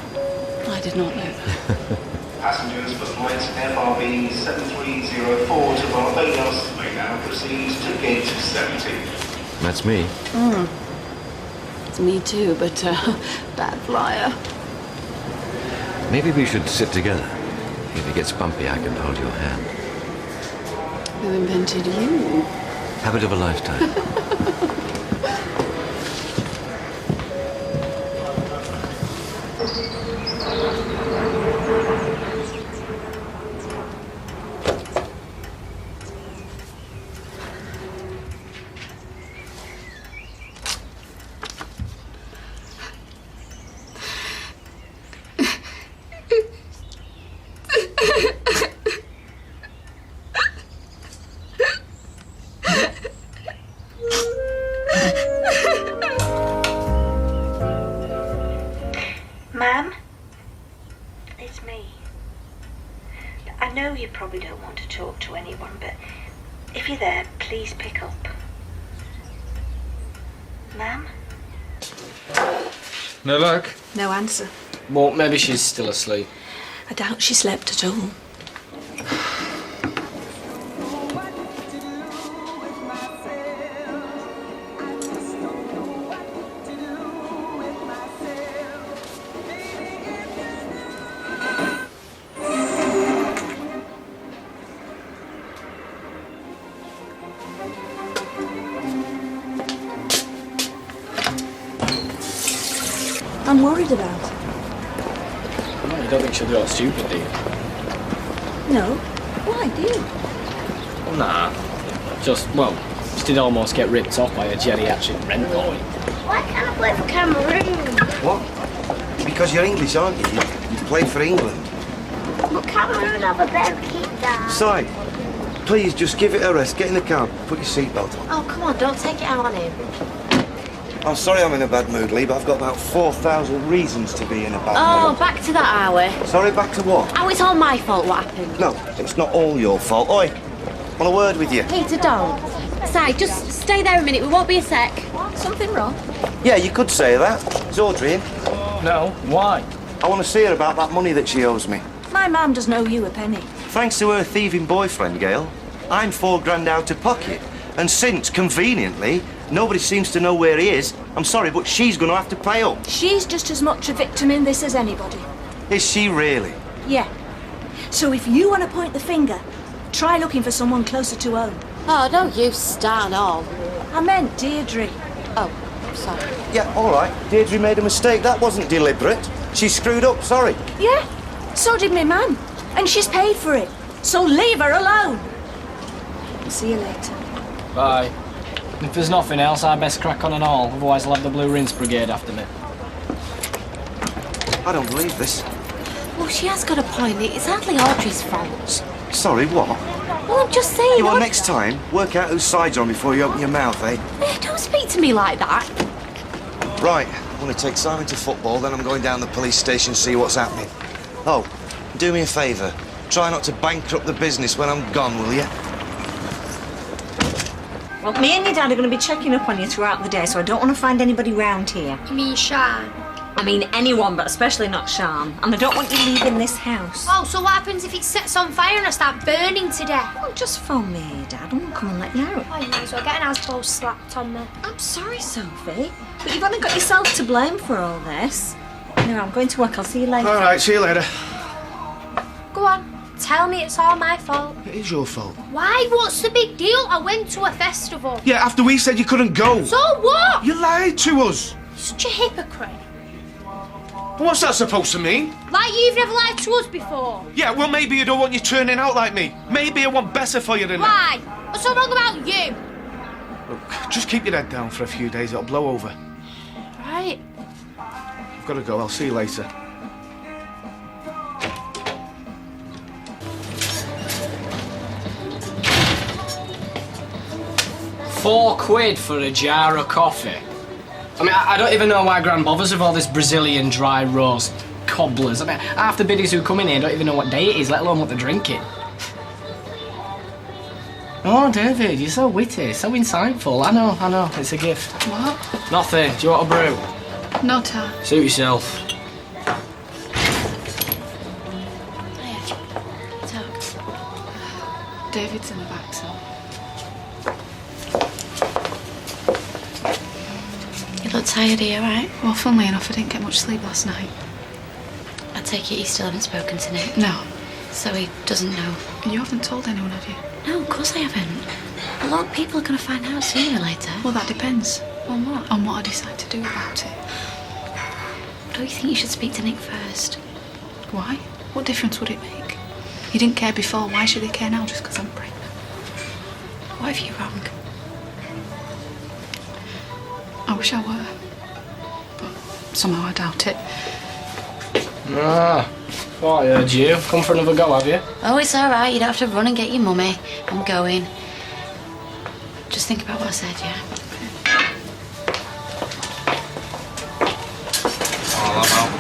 I did not know that. Passengers for flight FRB 7304 to Barbados may now proceed to gate 70. That's me. It's me too, but bad flyer. Maybe we should sit together. If it gets bumpy, I can hold your hand. Who invented you? Habit of a lifetime. Ma'am? It's me. I know you probably don't want to talk to anyone, but if you're there, please pick up. Ma'am? No luck? No answer. Well, maybe she's still asleep. I doubt she slept at all. I'm worried about her. No, you don't think she'll do that stupid, do you? No. Why, do you? Well, nah. She did almost get ripped off by a geriatric rent boy. Why can't I play for Cameroon? What? Because you're English, aren't you? You played for England. But Cameroon have a better keeper. Si, please just give it a rest. Get in the car. Put your seatbelt on. Oh, come on, don't take it out on him. I'm sorry I'm in a bad mood, Lee, but I've got about 4,000 reasons to be in a bad Oh, mood. back to that, are we? Sorry, back to what? Oh, it's all my fault what happened. No, it's not all your fault. Oi, want a word with you? Peter, don't. Si, just stay there a minute, we won't be a sec. Something wrong? Yeah, you could say that. Is Audrey in? No, why? I want to see her about that money that she owes me. My mum doesn't owe you a penny. Thanks to her thieving boyfriend, Gail, I'm £4 out of pocket. And since, conveniently, nobody seems to know where he is, I'm sorry, but she's going to have to pay up. She's just as much a victim in this as anybody. Is she really? Yeah. So if you want to point the finger, try looking for someone closer to home. Oh, don't you start on. I meant Deirdre. Oh, sorry. Yeah, all right. Deirdre made a mistake. That wasn't deliberate. She screwed up, sorry. Yeah, so did my man. And she's paid for it. So leave her alone. I'll see you later. Bye. If there's nothing else, I best crack on and all. Otherwise, I'll have the Blue Rinse Brigade after me. I don't believe this. Well, she has got a point. It's hardly Audrey's fault. Sorry, what? Well, I'm just saying. You want next time, work out whose side's on before you open your mouth, eh? Don't speak to me like that. Right, I'm going to take Simon to football, then I'm going down the police station to see what's happening. Oh, do me a favour. Try not to bankrupt the business when I'm gone, will you? Well, me and your dad are going to be checking up on you throughout the day, so I don't want to find anybody round here. You mean Sean? I mean anyone, but especially not Sean. And I don't want you leaving this house. Oh, so what happens if it sets on fire and I start burning to death? Well, just phone me, Dad, and we'll come and let you out. Oh, you might as well get an asbo slapped on me. I'm sorry, Sophie, but you've only got yourself to blame for all this. No, I'm going to work. I'll see you later. All right, see you later. Go on, tell me it's all my fault. It is your fault. Why? What's the big deal? I went to a festival. Yeah, after we said you couldn't go. So what? You lied to us. You're such a hypocrite. What's that supposed to mean? Like you've never lied to us before. Yeah, well, maybe you don't want you turning out like me. Maybe I want better for you than that. Why? What's so wrong about you? Look, just keep your head down for a few days. It'll blow over. Right. I've got to go. I'll see you later. £4 for a jar of coffee. I mean, I don't even know why Gran bothers with all this Brazilian dry roast cobblers. I mean, half the biddies who come in here don't even know what day it is, let alone what they're drinking. Oh, David, you're so witty, so insightful. I know, it's a gift. What? Nothing. Do you want a brew? No, Ta. Suit yourself. David's in the back, so. You look tired, are you alright? Well, funnily enough, I didn't get much sleep last night. I take it you still haven't spoken to Nick? No. So he doesn't know? You haven't told anyone, have you? No, of course I haven't. A lot of people are going to find out sooner or later. Well, that depends. On what? On what I decide to do about it. Don't you think you should speak to Nick first? Why? What difference would it make? He didn't care before, why should he care now just because I'm pregnant? What if you're wrong? I wish I were. But somehow I doubt it. Ah, thought I heard you. Come for another go, have you? Oh, it's all right. You don't have to run and get your mummy. I'm going. Just think about what I said, yeah? All about.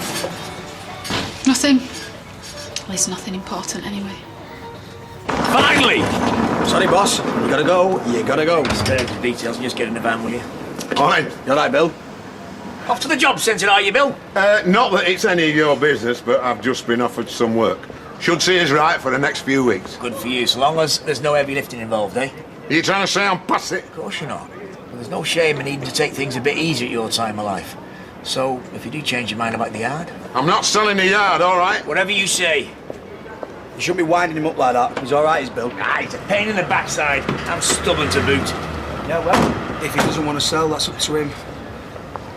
Nothing. At least nothing important anyway. Finally! Sorry, boss. You gotta go. You gotta go. Spare the details and just get in the van, will you? All right. You all right, Bill? Off to the job centre, are you, Bill? Not that it's any of your business, but I've just been offered some work. Should see us right for the next few weeks. Good for you, so long as there's no heavy lifting involved, eh? Are you trying to say I'm past it? Of course you're not. But there's no shame in needing to take things a bit easy at your time of life. So, if you do change your mind about the yard... I'm not selling the yard, all right? Whatever you say. You shouldn't be winding him up like that. He's all right, he's Bill. Ah, he's a pain in the backside. I'm stubborn to boot. Yeah, well, if he doesn't want to sell, that's up to him.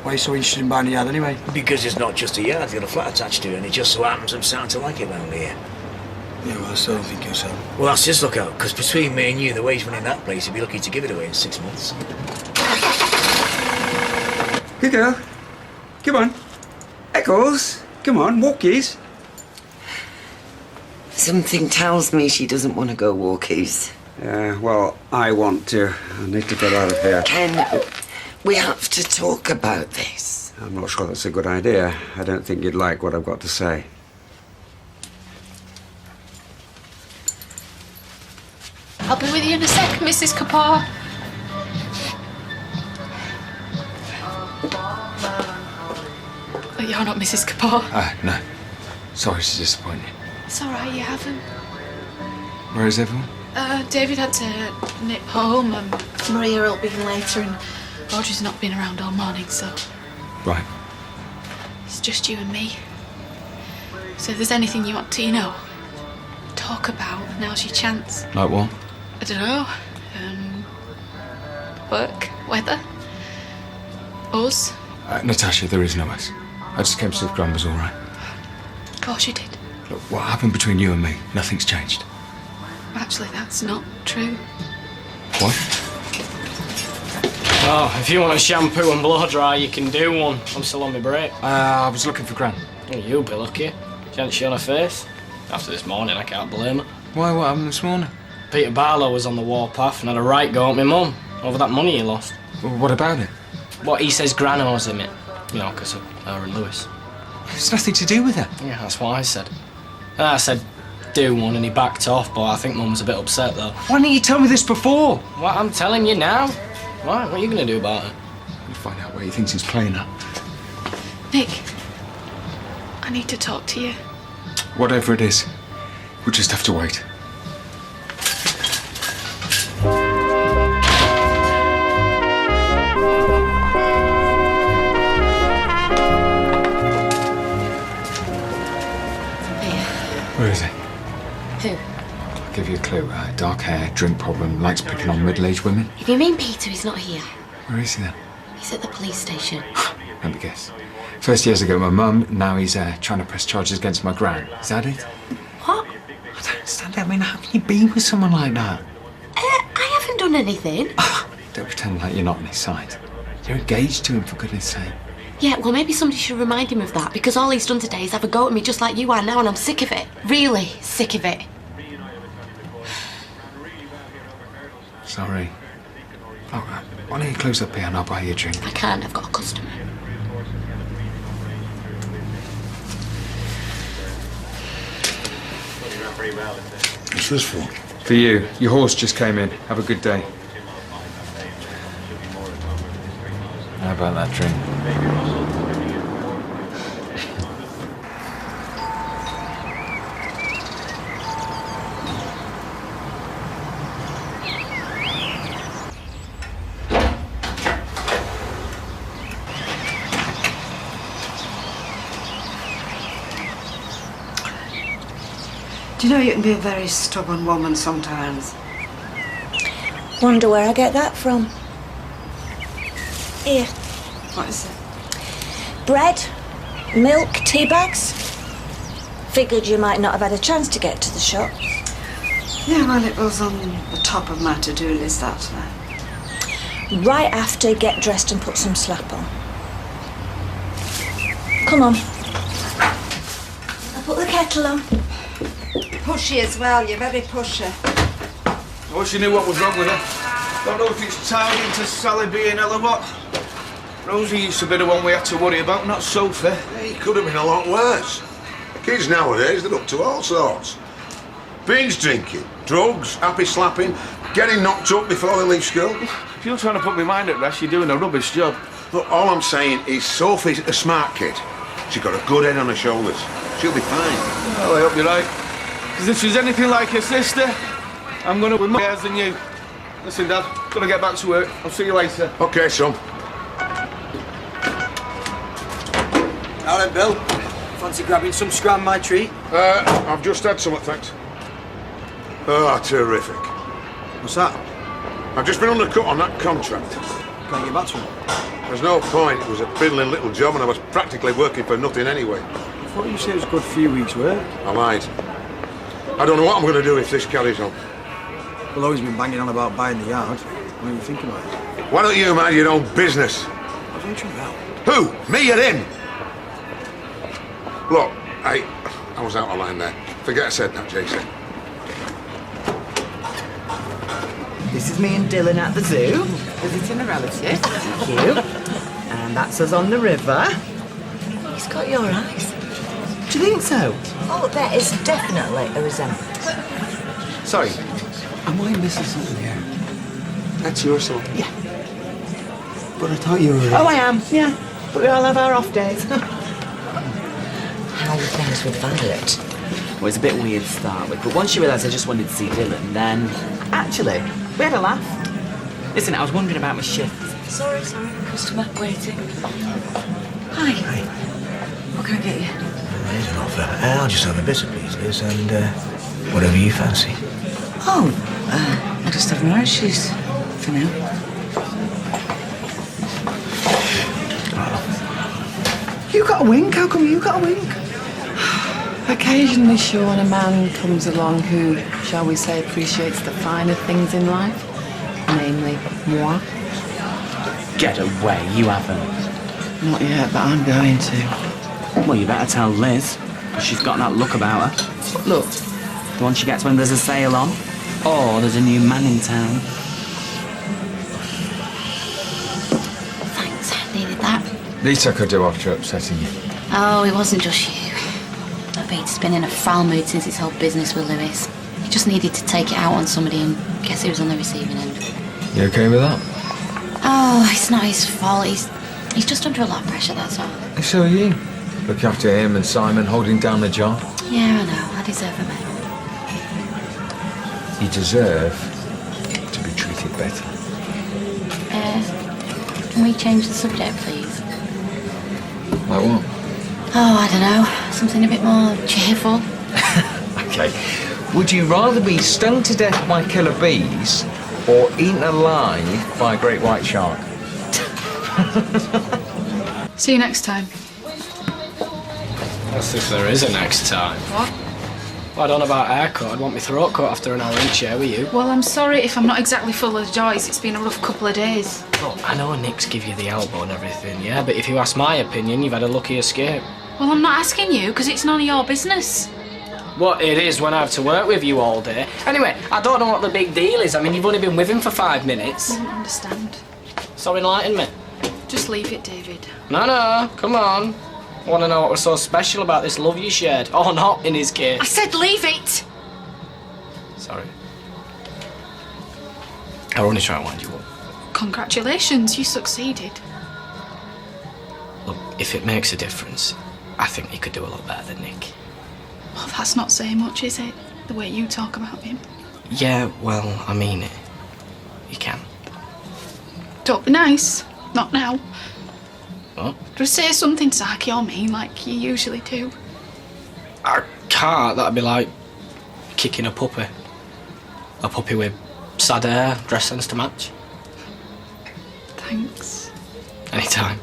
Why are you so interested in buying a yard anyway? Because it's not just a yard, it's got a flat attached to it, and it just so happens I'm starting to like it round here. Yeah, well, I still don't think you're so. Well, that's just look out, because between me and you, the way he's running that place, he'd be lucky to give it away in 6 months. Good girl. Come on. Eccles, come on, walkies. Something tells me she doesn't want to go walkies. Yeah, well, I want to. I need to get out of here. Ken, we have to talk about this. I'm not sure that's a good idea. I don't think you'd like what I've got to say. I'll be with you in a sec, Mrs. Kapoor. You're not Mrs. Kapoor. No. Sorry to disappoint you. It's all right, you haven't. Where is everyone? David had to nip home, and Maria will be in later, and Audrey's not been around all morning, so Right. it's just you and me. So if there's anything you want to, talk about, now's your chance. Like what? I don't know. Work, weather, us. Natasha, there is no us. I just came to see if Gran was all right. Of course you did. Look, what happened between you and me? Nothing's changed. Actually, that's not true. What? Oh, if you want a shampoo and blow dry, you can do one. I'm still on my break. I was looking for Gran. Oh, you'll be lucky. She hadn't shown her face. After this morning, I can't blame her. Why? What happened this morning? Peter Barlow was on the warpath and had a right go at my mum over that money he lost. Well, what about it? What he says Gran owes him it. You know, because of her and Lewis. It's nothing to do with it. Yeah, that's what I said. I said, do one, and he backed off, but I think Mum was a bit upset, though. Why didn't you tell me this before? What, I'm telling you now. Why? What are you going to do about it? You find out where he thinks he's playing at. Nick, I need to talk to you. Whatever it is, we'll just have to wait. Where is he? Who? I'll give you a clue. Dark hair, drink problem, likes picking on middle-aged women. If you mean Peter, he's not here. Where is he then? He's at the police station. Let me guess. First years ago, my mum, now he's trying to press charges against my gran. Is that it? What? I don't understand. I mean, how can you be with someone like that? I haven't done anything. Don't pretend like you're not on his side. You're engaged to him, for goodness sake. Yeah, well, maybe somebody should remind him of that, because all he's done today is have a go at me just like you are now, and I'm sick of it. Really sick of it. Sorry. Oh, why don't you close up here and I'll buy you a drink? I can't, I've got a customer. What's this for? For you. Your horse just came in. Have a good day. How about that drink? Do you know you can be a very stubborn woman sometimes? Wonder where I get that from. Here. What is it? Bread, milk, tea bags. Figured you might not have had a chance to get to the shop. Yeah, well, it was on the top of my to-do list, that. Right after, get dressed and put some slap on. Come on. I'll put the kettle on. Pushy as well, you're very pushy. I wish you knew what was wrong with her. Don't know if it's tied into Sally being ill or what. Rosie used to be the one we had to worry about, not Sophie. He could have been a lot worse. Kids nowadays, they're up to all sorts. Binge drinking, drugs, happy slapping, getting knocked up before they leave school. If you're trying to put my mind at rest, you're doing a rubbish job. Look, all I'm saying is Sophie's a smart kid. She's got a good head on her shoulders. She'll be fine. Well, I hope you're right. Because if she's anything like her sister, I'm going to be more years than you. Listen, Dad, got to get back to work. I'll see you later. OK, son. Now then, Bill. Fancy grabbing some scram, my treat? I've just had some, thanks. Oh, terrific. What's that? I've just been undercut on that contract. Can't get back to him. There's no point. It was a fiddling little job and I was practically working for nothing anyway. I thought you said it was a good few weeks' work. I lied. I don't know what I'm going to do if this carries on. Well, always been banging on about buying the yard. What do you think about it? Why don't you mind your own business? What do you think about? Who? Me or him? Look, I was out of line there. Forget I said that, Jason. This is me and Dylan at the zoo. Visiting a relative. Thank you. And that's us on the river. He's got your eyes. Do you think so? Oh, there is definitely a resemblance. Sorry, am I missing something here? That's your son? Yeah. But I thought you were... Oh, I am, yeah. But we all have our off days. How are things with Violet? Well, it was a bit weird to start with, but once she realised I just wanted to see Dylan, then... Actually, we had a laugh. Listen, I was wondering about my shift. Sorry, customer waiting. Hi. Hi. What can I get you? There's an offer. I'll just have a bit of please, Liz, and whatever you fancy. Oh, I just have my shoes for now. You got a wink? How come you got a wink? Occasionally, Sean, a man comes along who, shall we say, appreciates the finer things in life. Namely, moi. Get away, you haven't. Not yet, but I'm going to. Well, you better tell Liz, because she's got that look about her. Look. The one she gets when there's a sale on, or there's a new man in town. Thanks, I needed that. Least I could do after upsetting you. Oh, it wasn't just you. Pete's been in a foul mood since his whole business with Lewis. He just needed to take it out on somebody and guess he was on the receiving end. You okay with that? Oh, it's not his fault. He's just under a lot of pressure, that's all. And so are you. Look after him and Simon holding down the job. Yeah, I know. I deserve a medal. You deserve to be treated better. Can we change the subject, please? Like what? Oh, I don't know. Something a bit more cheerful. Okay. Would you rather be stung to death by killer bees or eaten alive by a great white shark? See you next time. That's if there is a next time. What? Well, I don't know about haircut. I'd want my throat cut after an hour in chair with you. Well, I'm sorry if I'm not exactly full of joys. It's been a rough couple of days. Look, I know Nick's give you the elbow and everything, yeah? But if you ask my opinion, you've had a lucky escape. Well, I'm not asking you, because it's none of your business. What it is when I have to work with you all day. Anyway, I don't know what the big deal is. I mean, you've only been with him for 5 minutes. I don't understand. So enlighten me. Just leave it, David. No, come on. I want to know what was so special about this love you shared. Or not, in his case. I said leave it! Sorry. I were only trying to wind you up. Congratulations, you succeeded. Look, if it makes a difference, I think you could do a lot better than Nick. Well, that's not saying much, is it? The way you talk about him. Yeah, well, I mean it. You can. Don't be nice. Not now. What? Just say something sarky or mean like you usually do. I can't. That'd be like kicking a puppy. A puppy with sad hair, dress sense to match. Thanks. Anytime.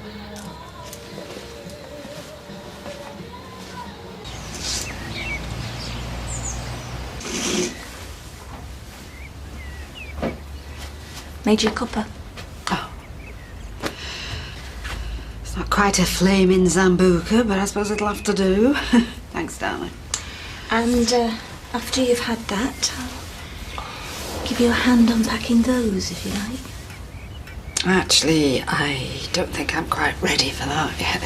Made you a cuppa. It's not quite a flaming Zambuca, but I suppose it'll have to do. Thanks, darling. And after you've had that, I'll give you a hand unpacking those, if you like. Actually, I don't think I'm quite ready for that yet.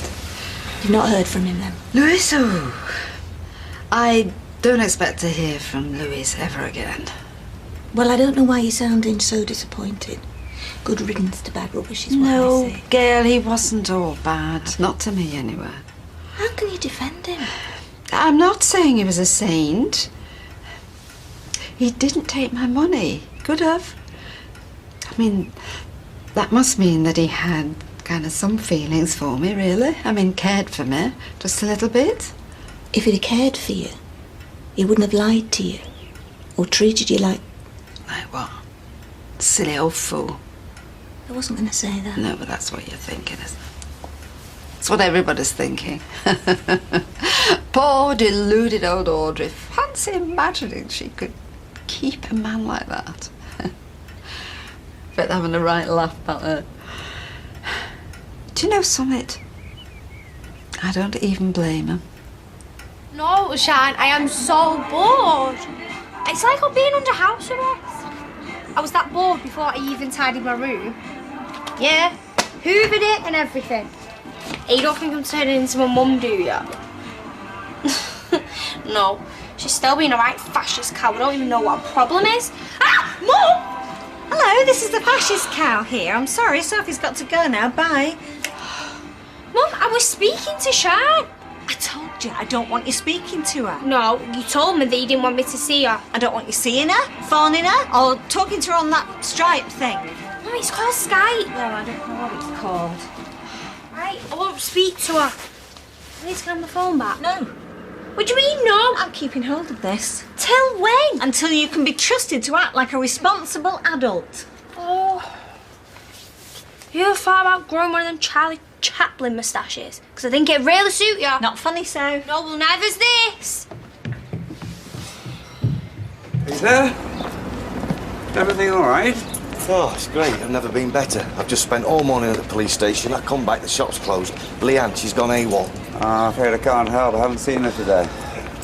You've not heard from him, then? Louis, oh. I don't expect to hear from Louis ever again. Well, I don't know why you're sounding so disappointed. Good riddance to bad rubbish is what I No, say. Gail, he wasn't all bad. Not to me, anyway. How can you defend him? I'm not saying he was a saint. He didn't take my money. Could have. I mean, that must mean that he had kind of some feelings for me, really. I mean, cared for me, just a little bit. If he'd have cared for you, he wouldn't have lied to you or treated you like... Like what? Silly old fool. I wasn't going to say that. No, but that's what you're thinking, isn't it? It's what everybody's thinking. Poor deluded old Audrey. Fancy imagining she could keep a man like that. Bet they're having a right laugh about her. Do you know, Summit? I don't even blame him. No, Shine, I am so bored. It's like I'm being under house arrest. I was that bored before I even tidied my room. Yeah, hoovered it and everything. You don't think I'm turning into my mum, do you? No, she's still being a right fascist cow. I don't even know what her problem is. Ah, Mum! Hello, this is the fascist cow here. I'm sorry, Sophie's got to go now. Bye. Mum, I was speaking to Shine. I told you I don't want you speaking to her. No, you told me that you didn't want me to see her. I don't want you seeing her, phoning her, or talking to her on that Stripe thing. No, it's called Skype. Well, I don't know what it's called. Right, I won't speak to her. I need to get on the phone back. No. What do you mean, no? I'm keeping hold of this. Till when? Until you can be trusted to act like a responsible adult. Oh. You're far about growing one of them Charlie Chaplin moustaches. Because I think it'd really suit you. Not funny, so. No, well, neither's this. Is there? Everything all right? Oh, it's great. I've never been better. I've just spent all morning at the police station. I come back, the shop's closed. Leanne, she's gone AWOL. I'm afraid I can't help. I haven't seen her today.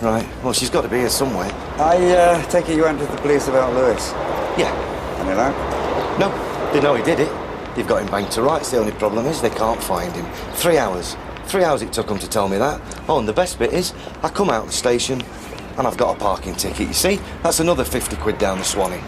Right. Well, she's got to be here somewhere. I take it you went to the police about Lewis? Yeah. Any luck? No, they know he did it. They've got him banged to rights. The only problem is they can't find him. 3 hours. 3 hours it took them to tell me that. Oh, and the best bit is, I come out of the station and I've got a parking ticket. You see, that's another 50 quid down the Swanee.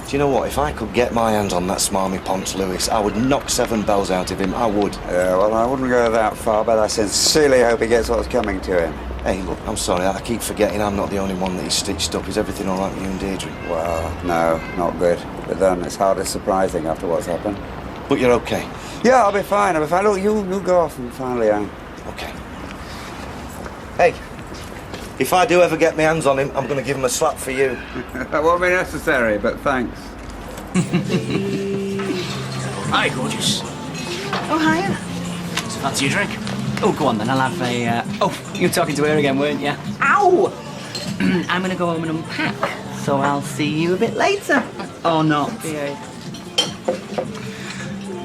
Do you know what? If I could get my hands on that smarmy Ponce Lewis, I would knock 7 bells out of him. I would. Yeah, well, I wouldn't go that far, but I sincerely hope he gets what's coming to him. Hey, look, I'm sorry. I keep forgetting I'm not the only one that he's stitched up. Is everything all right with you and Deirdre? Well, no, not good. But then it's hardly surprising after what's happened. But you're okay? Yeah, I'll be fine. I'll be fine. Look, you go off and find Leanne. Okay. Hey, if I do ever get my hands on him, I'm going to give him a slap for you. That won't be necessary, but thanks. Hi, gorgeous. Oh, hiya. So fancy a drink? Oh, go on then. I'll have a... Oh, you were talking to her again, weren't you? Ow! I'm going to go home and unpack, so I'll see you a bit later. Or not.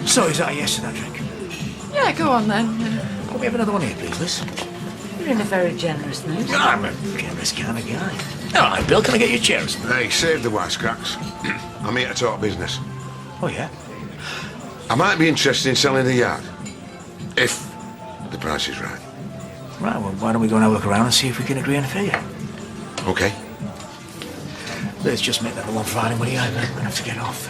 So, is that a yes to that drink? Yeah, go on then. Can we have another one here, please, Liz? You're in a very generous mood. I'm a generous kind of guy. All right, Bill, can I get you a chair? Hey, save the wisecracks. I'm here to talk business. Oh, yeah? I might be interested in selling the yard. If the price is right. Right, well, why don't we go and have a look around and see if we can agree on a figure? Okay. Let's just make that the one Friday, will you? I'm going to have to get off.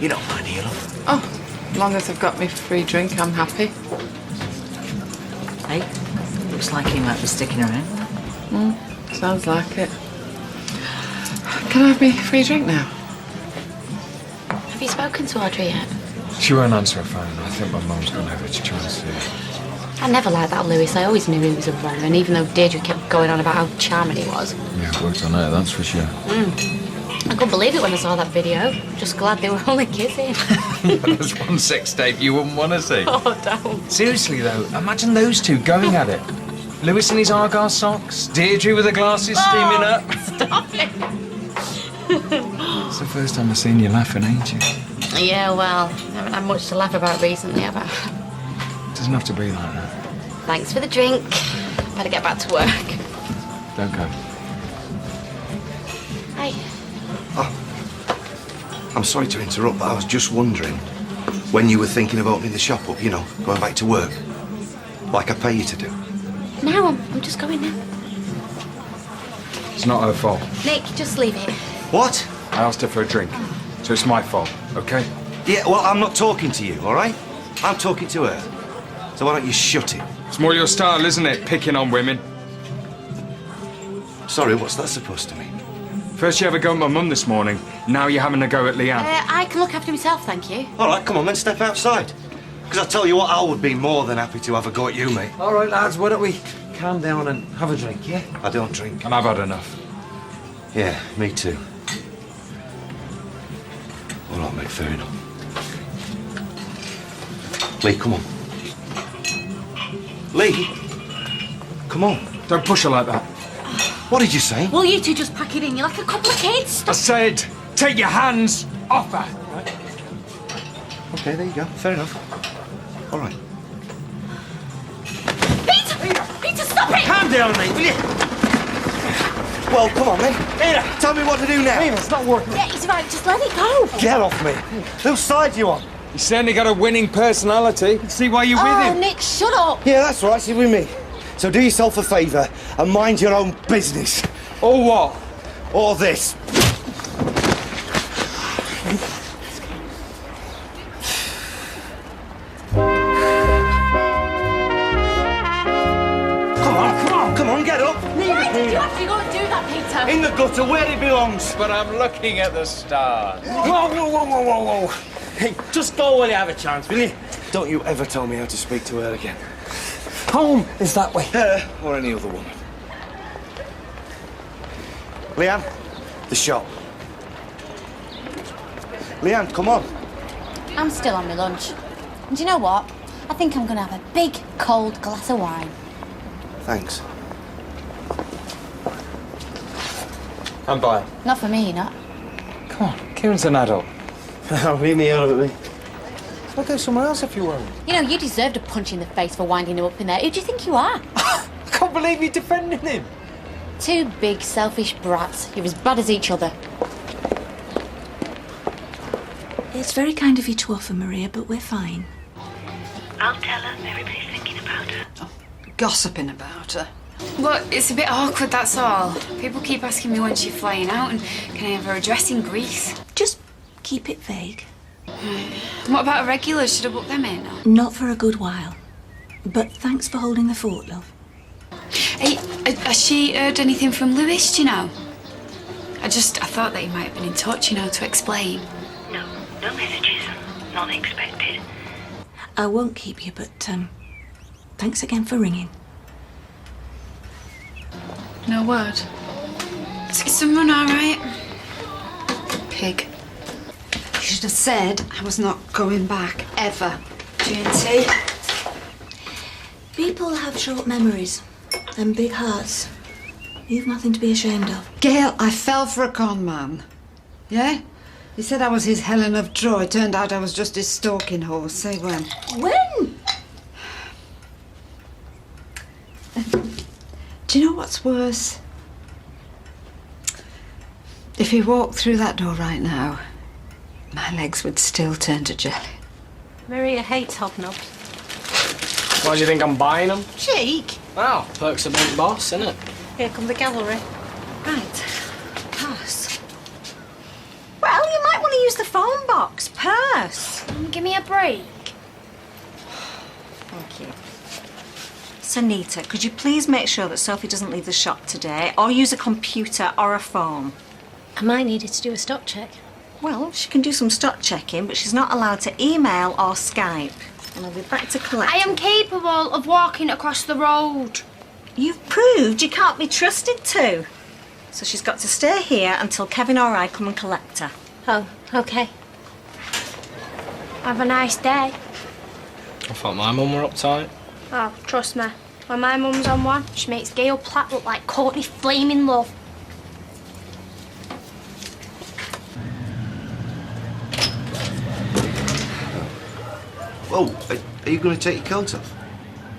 You don't mind, do you, love? Oh, as long as I've got me free drink, I'm happy. Hey, looks like he might be sticking around. Sounds like it. Can I have me free drink now? Have you spoken to Audrey yet? She won't answer her phone. I think my mum's gone over to try and see her. I never liked that Lewis. I always knew he was a runner, and even though Deirdre kept going on about how charming he was. Yeah, it worked on her, that's for sure. I couldn't believe it when I saw that video. Just glad they were only kissing. There's one sex tape you wouldn't want to see. Oh, don't. Seriously, though, imagine those two going at it. Lewis in his Argyle socks, Deirdre with her glasses steaming up. Stop it. It's the first time I've seen you laughing, ain't you? Yeah, well, I haven't had much to laugh about recently, have I? It doesn't have to be like that. Thanks for the drink. Better get back to work. Don't go. Hey. I'm sorry to interrupt, but I was just wondering when you were thinking of opening the shop up, you know, going back to work, like I pay you to do. No, I'm just going now. It's not her fault. Nick, just leave it. What? I asked her for a drink, so it's my fault, okay? Yeah, well, I'm not talking to you, all right? I'm talking to her. So why don't you shut it? It's more your style, isn't it? Picking on women. Sorry, what's that supposed to mean? First you have a go at my mum this morning, now you're having a go at Leanne. I can look after myself, thank you. All right, come on, then, step outside. Because I tell you what, I would be more than happy to have a go at you, mate. All right, lads, why don't we calm down and have a drink, yeah? I don't drink. And I've had enough. Yeah, me too. All right, mate, fair enough. Lee, come on. Lee, come on. Don't push her like that. What did you say? Will you two just pack it in? You're like a couple of kids. I said, take your hands off her. Okay, there you go. Fair enough. All right. Peter, stop it! Calm down, mate, will you? Well, come on, then. Peter, tell me what to do now. Peter, it's not working. Yeah, he's right. Just let it go. Get off me. Whose side you on? You certainly got a winning personality. See why you're with him. Nick, shut up. Yeah, that's right. She's with me. So do yourself a favour and mind your own business. Or what? Or this. Come on, get up. Why did you have to go and do that, Peter? In the gutter, where it belongs. But I'm looking at the stars. Whoa. Hey, just go while you have a chance, will you? Don't you ever tell me how to speak to her again. Home is that way. Her or any other woman. Leanne, the shop. Leanne, come on. I'm still on my lunch. And do you know what? I think I'm going to have a big, cold glass of wine. Thanks. I'm buying. Not for me, not. Come on, Kieran's an adult. Leave me out of it. I'll go somewhere else if you want. You know, you deserved a punch in the face for winding him up in there. Who do you think you are? I can't believe you're defending him. Two big, selfish brats. You're as bad as each other. It's very kind of you to offer, Maria, but we're fine. I'll tell her everybody's thinking about her. Gossiping about her. Well, it's a bit awkward, that's all. People keep asking me when she's flying out and can I have her address in Greece? Just keep it vague. What about regulars? Should I book them in? Not for a good while. But thanks for holding the fort, love. Hey, has she heard anything from Lewis, do you know? I thought that he might have been in touch, you know, to explain. No messages. None expected. I won't keep you, but thanks again for ringing. No word. Is someone all right? Pig. You should have said I was not going back, ever. G&T. People have short memories and big hearts. You've nothing to be ashamed of. Gail, I fell for a con man. Yeah? He said I was his Helen of Troy. Turned out I was just his stalking horse. Say when. When? Do you know what's worse? If he walked through that door right now, my legs would still turn to jelly. Maria hates hobnobs. Why do you think I'm buying them? Cheek. Wow, perks of being boss, innit? Here come the gallery. Right. Purse. Well, you might want to use the phone box. Purse. Give me a break. Thank you. Sunita, could you please make sure that Sophie doesn't leave the shop today, or use a computer or a phone? I might need her to do a stock check. Well, she can do some stock checking, but she's not allowed to email or Skype. And I'll be back to collect. I am capable of walking across the road. You've proved you can't be trusted to. So she's got to stay here until Kevin or I come and collect her. Oh, okay. Have a nice day. I thought my mum were uptight. Oh, trust me. When my mum's on one, she makes Gail Platt look like Courtney Flaming Love. Oh, are you going to take your coat off?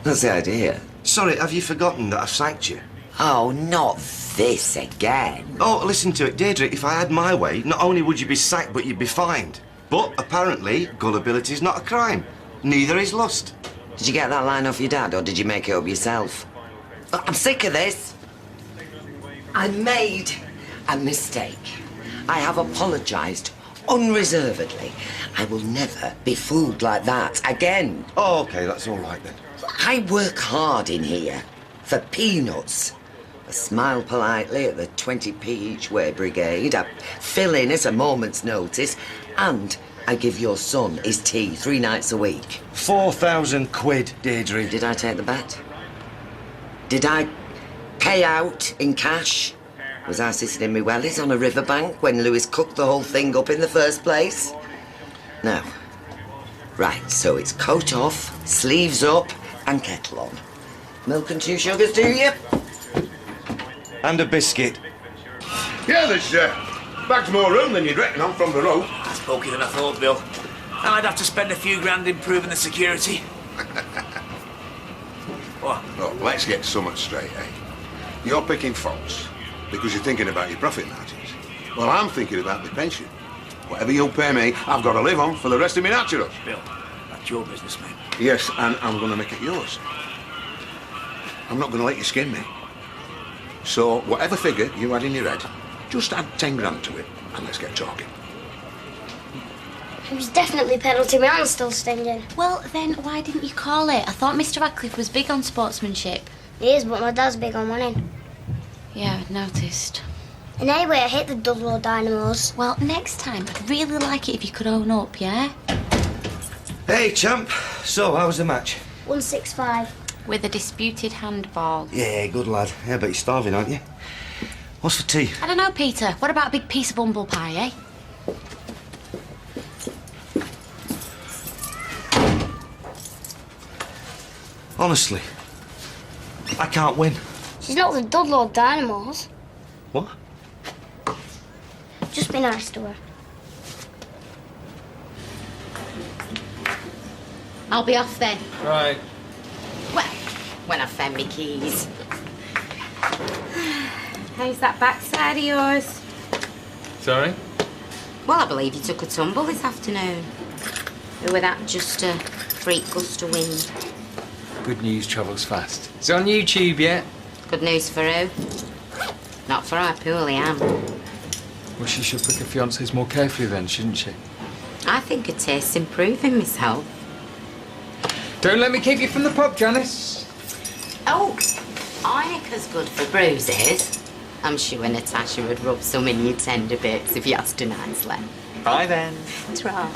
That's the idea. Sorry, have you forgotten that I've sacked you? Oh, not this again. Oh, listen to it, Deirdre. If I had my way, not only would you be sacked, but you'd be fined. But apparently, gullibility is not a crime. Neither is lust. Did you get that line off your dad, or did you make it up yourself? I'm sick of this. I made a mistake. I have apologised unreservedly. I will never be fooled like that again. Oh, OK, that's all right then. I work hard in here for peanuts. I smile politely at the 20p each way brigade. I fill in at a moment's notice. And I give your son his tea 3 nights a week. 4,000 quid, Deirdre. Did I take the bet? Did I pay out in cash? Was I sitting in my wellies on a riverbank when Lewis cooked the whole thing up in the first place? No. Right, so it's coat off, sleeves up, and kettle on. Milk and 2 sugars, do you? And a biscuit. Yeah, there's bags more room than you'd reckon on from the road. That's bulkier than I thought, Bill. I'd have to spend a few grand improving the security. What? Look, let's get something straight, eh? You're picking faults because you're thinking about your profit margins. Well, I'm thinking about my pension. Whatever you'll pay me, I've got to live on for the rest of my naturals. Bill, that's your business, mate. Yes, and I'm going to make it yours. I'm not going to let you skin me. So, whatever figure you had in your head, just add 10 grand to it, and let's get talking. It was definitely penalty. My hand's still stinging. Well, then why didn't you call it? I thought Mr. Radcliffe was big on sportsmanship. He is, but my dad's big on winning. Yeah, I'd noticed. And anyway, I hate the Dudlow Dynamos. Well, next time, I'd really like it if you could own up, yeah? Hey, champ. So, how was the match? 165. With a disputed handball. Yeah, good lad. Yeah, but you're starving, aren't you? What's for tea? I don't know, Peter. What about a big piece of humble pie, eh? Honestly, I can't win. She's not the Dudlow Dynamos. What? Just be nice to her. I'll be off then. Right. Well, when I've found me keys. How's that backside of yours? Sorry? Well, I believe you took a tumble this afternoon. Or was that just a freak gust of wind? Good news travels fast. It's on YouTube yet? Good news for who? Not for I poorly am. Well, she should pick her fiancés more carefully then, shouldn't she? I think her taste's improving myself. Don't let me keep you from the pub, Janice. Oh, Arnica's good for bruises. I'm sure Natasha would rub some in your tender bits if you asked her nicely. Bye then. Try.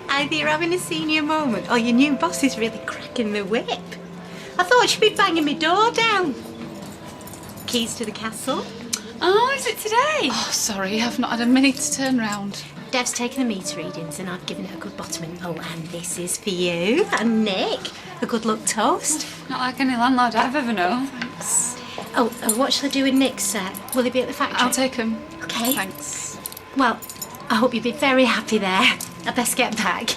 Either you're having a senior moment or your new boss is really cracking the whip. I thought she'd be banging my door down. Keys to the castle? Oh, is it today? Oh, sorry, I've not had a minute to turn round. Dev's taken the meter readings and I've given her a good bottoming. Oh, and this is for you and Nick. A good luck toast. Not like any landlord I've ever known. Thanks. Oh, what shall I do with Nick's set? Will he be at the factory? I'll take him. Okay. Thanks. Well, I hope you'll be very happy there. I best get back.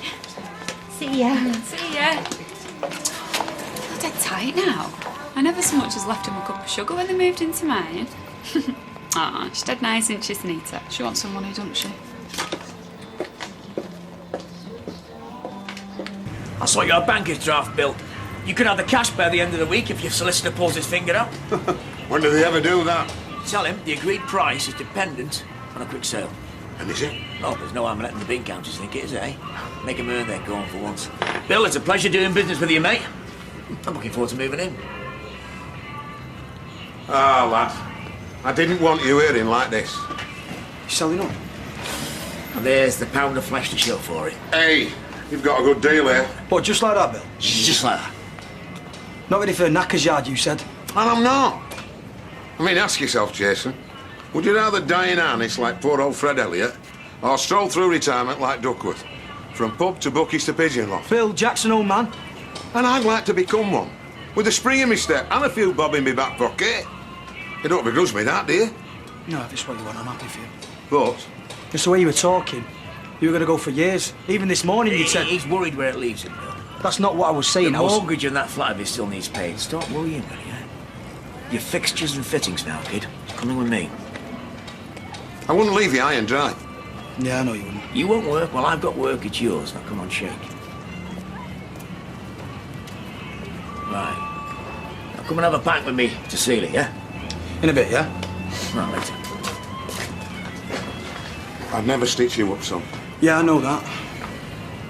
See ya. See ya. They're dead tight now. I never so much as left him a cup of sugar when they moved into mine. Aw, she's dead nice, isn't she, Sunita? She wants some money, doesn't she? I saw your banker's draft, Bill. You can have the cash by the end of the week if your solicitor pulls his finger out. When do they ever do that? Tell him the agreed price is dependent on a quick sale. And is it? Oh, there's no harm in letting the bean counters think it is, eh? Make them earn their corn for once. Bill, it's a pleasure doing business with you, mate. I'm looking forward to moving in. Ah, lad. I didn't want you hearing like this. You selling up? And there's the pound of flesh to show for it. Hey, you've got a good deal here. What, just like that, Bill? Just like that. Not ready for a knacker's yard, you said? And I'm not. I mean, ask yourself, Jason. Would you rather die in harness like poor old Fred Elliott, or stroll through retirement like Duckworth? From pub to bookies to pigeon loft? Bill, Jack's an old man. And I'd like to become one. With a spring in my step and a few bob in my back pocket. You don't begrudge me that, do you? No, if it's what you want, I'm happy for you. But? Just the way you were talking, you were going to go for years. Even this morning you said... He's worried where it leaves him, Bill. That's not what I was saying. The mortgage on that flat of his still needs paid. Stop worrying, will you? Your fixtures and fittings now, kid. Coming with me. I wouldn't leave you high and dry. Yeah, I know you wouldn't. You won't work. Well, I've got work. It's yours. Now, come on, shake. Right. Now, come and have a pint with me to Sealy, yeah? In a bit, yeah? Right, later. I'd never stitch you up, son. Yeah, I know that.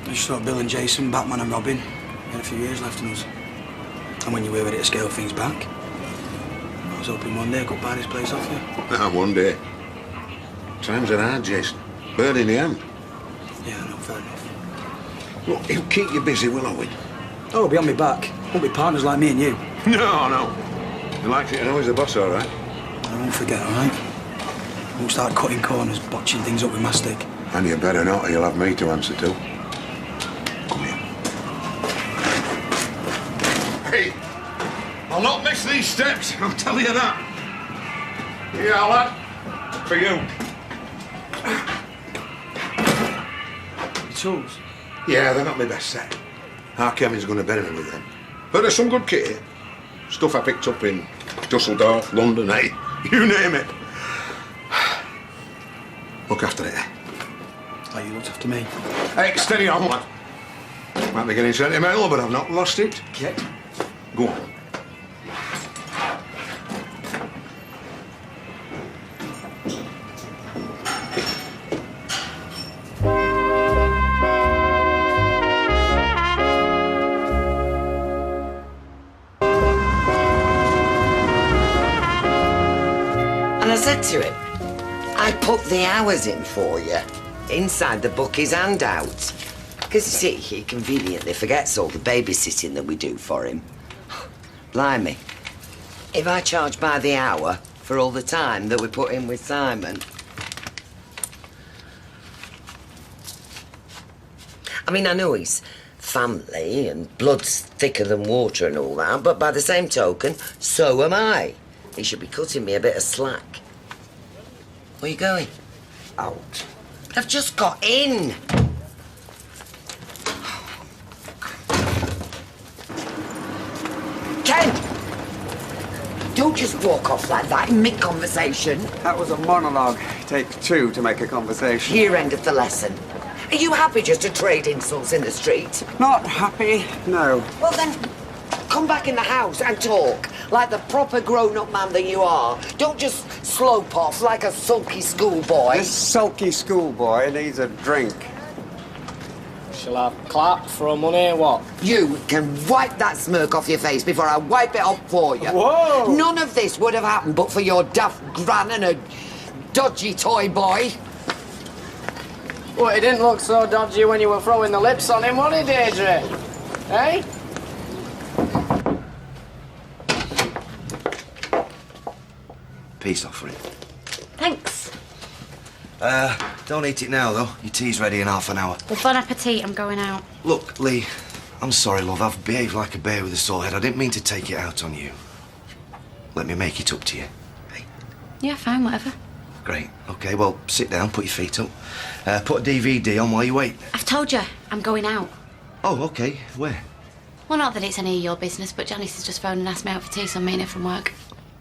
I just thought Bill and Jason, Batman and Robin, had a few years left in us. And when you were ready to scale things back, I was hoping one day I could buy this place off you. Ah, one day. Times are hard, Jason. Bird in the hand. Yeah, no, fair enough. Look, he'll keep you busy, will Owen? Oh, he'll be on me back. Won't be partners like me and you. No. He likes it to know he's the boss, all right. I won't forget, all right? I won't start cutting corners, botching things up with my stick. And you better not, or you'll have me to answer to. Come here. Hey, I'll not miss these steps, I'll tell you that. Here, lad. For you. Your tools? Yeah, they're not my best set. Our chemie's going to benefit with them. But there's some good kit here. Stuff I picked up in Dusseldorf, London, eh? You name it. Look after it, eh? Oh, you looked after me. Hey, steady on, lad. Might be getting sentimental, but I've not lost it. Yeah. Go on. And I said to him, I put the hours in for you, inside the bookie's handout. Because, you see, he conveniently forgets all the babysitting that we do for him. Blimey, if I charge by the hour for all the time that we put in with Simon... I mean, I know he's family and blood's thicker than water and all that, but by the same token, so am I. He should be cutting me a bit of slack. Where are you going? Out. I've just got in. Ken! Don't just walk off like that in mid-conversation. That was a monologue. Take two to make a conversation. Here endeth the lesson. Are you happy just to trade insults in the street? Not happy, no. Well then, come back in the house and talk like the proper grown-up man that you are. Don't just slope off like a sulky schoolboy. This sulky schoolboy needs a drink. Shall I clap for money or what? You can wipe that smirk off your face before I wipe it off for you. Whoa! None of this would have happened but for your daft gran and a dodgy toy boy. Well, it didn't look so dodgy when you were throwing the lips on him, what it, Deirdre? Eh? Peace offering. Thanks. Don't eat it now, though. Your tea's ready in half an hour. Well, bon appetit, I'm going out. Look, Lee, I'm sorry, love. I've behaved like a bear with a sore head. I didn't mean to take it out on you. Let me make it up to you. Yeah, fine, whatever. Great. OK, well, sit down, put your feet up. Put a DVD on while you wait. I've told you, I'm going out. Oh, OK. Where? Well, not that it's any of your business, but Janice has just phoned and asked me out for tea, so I'm meeting her from work.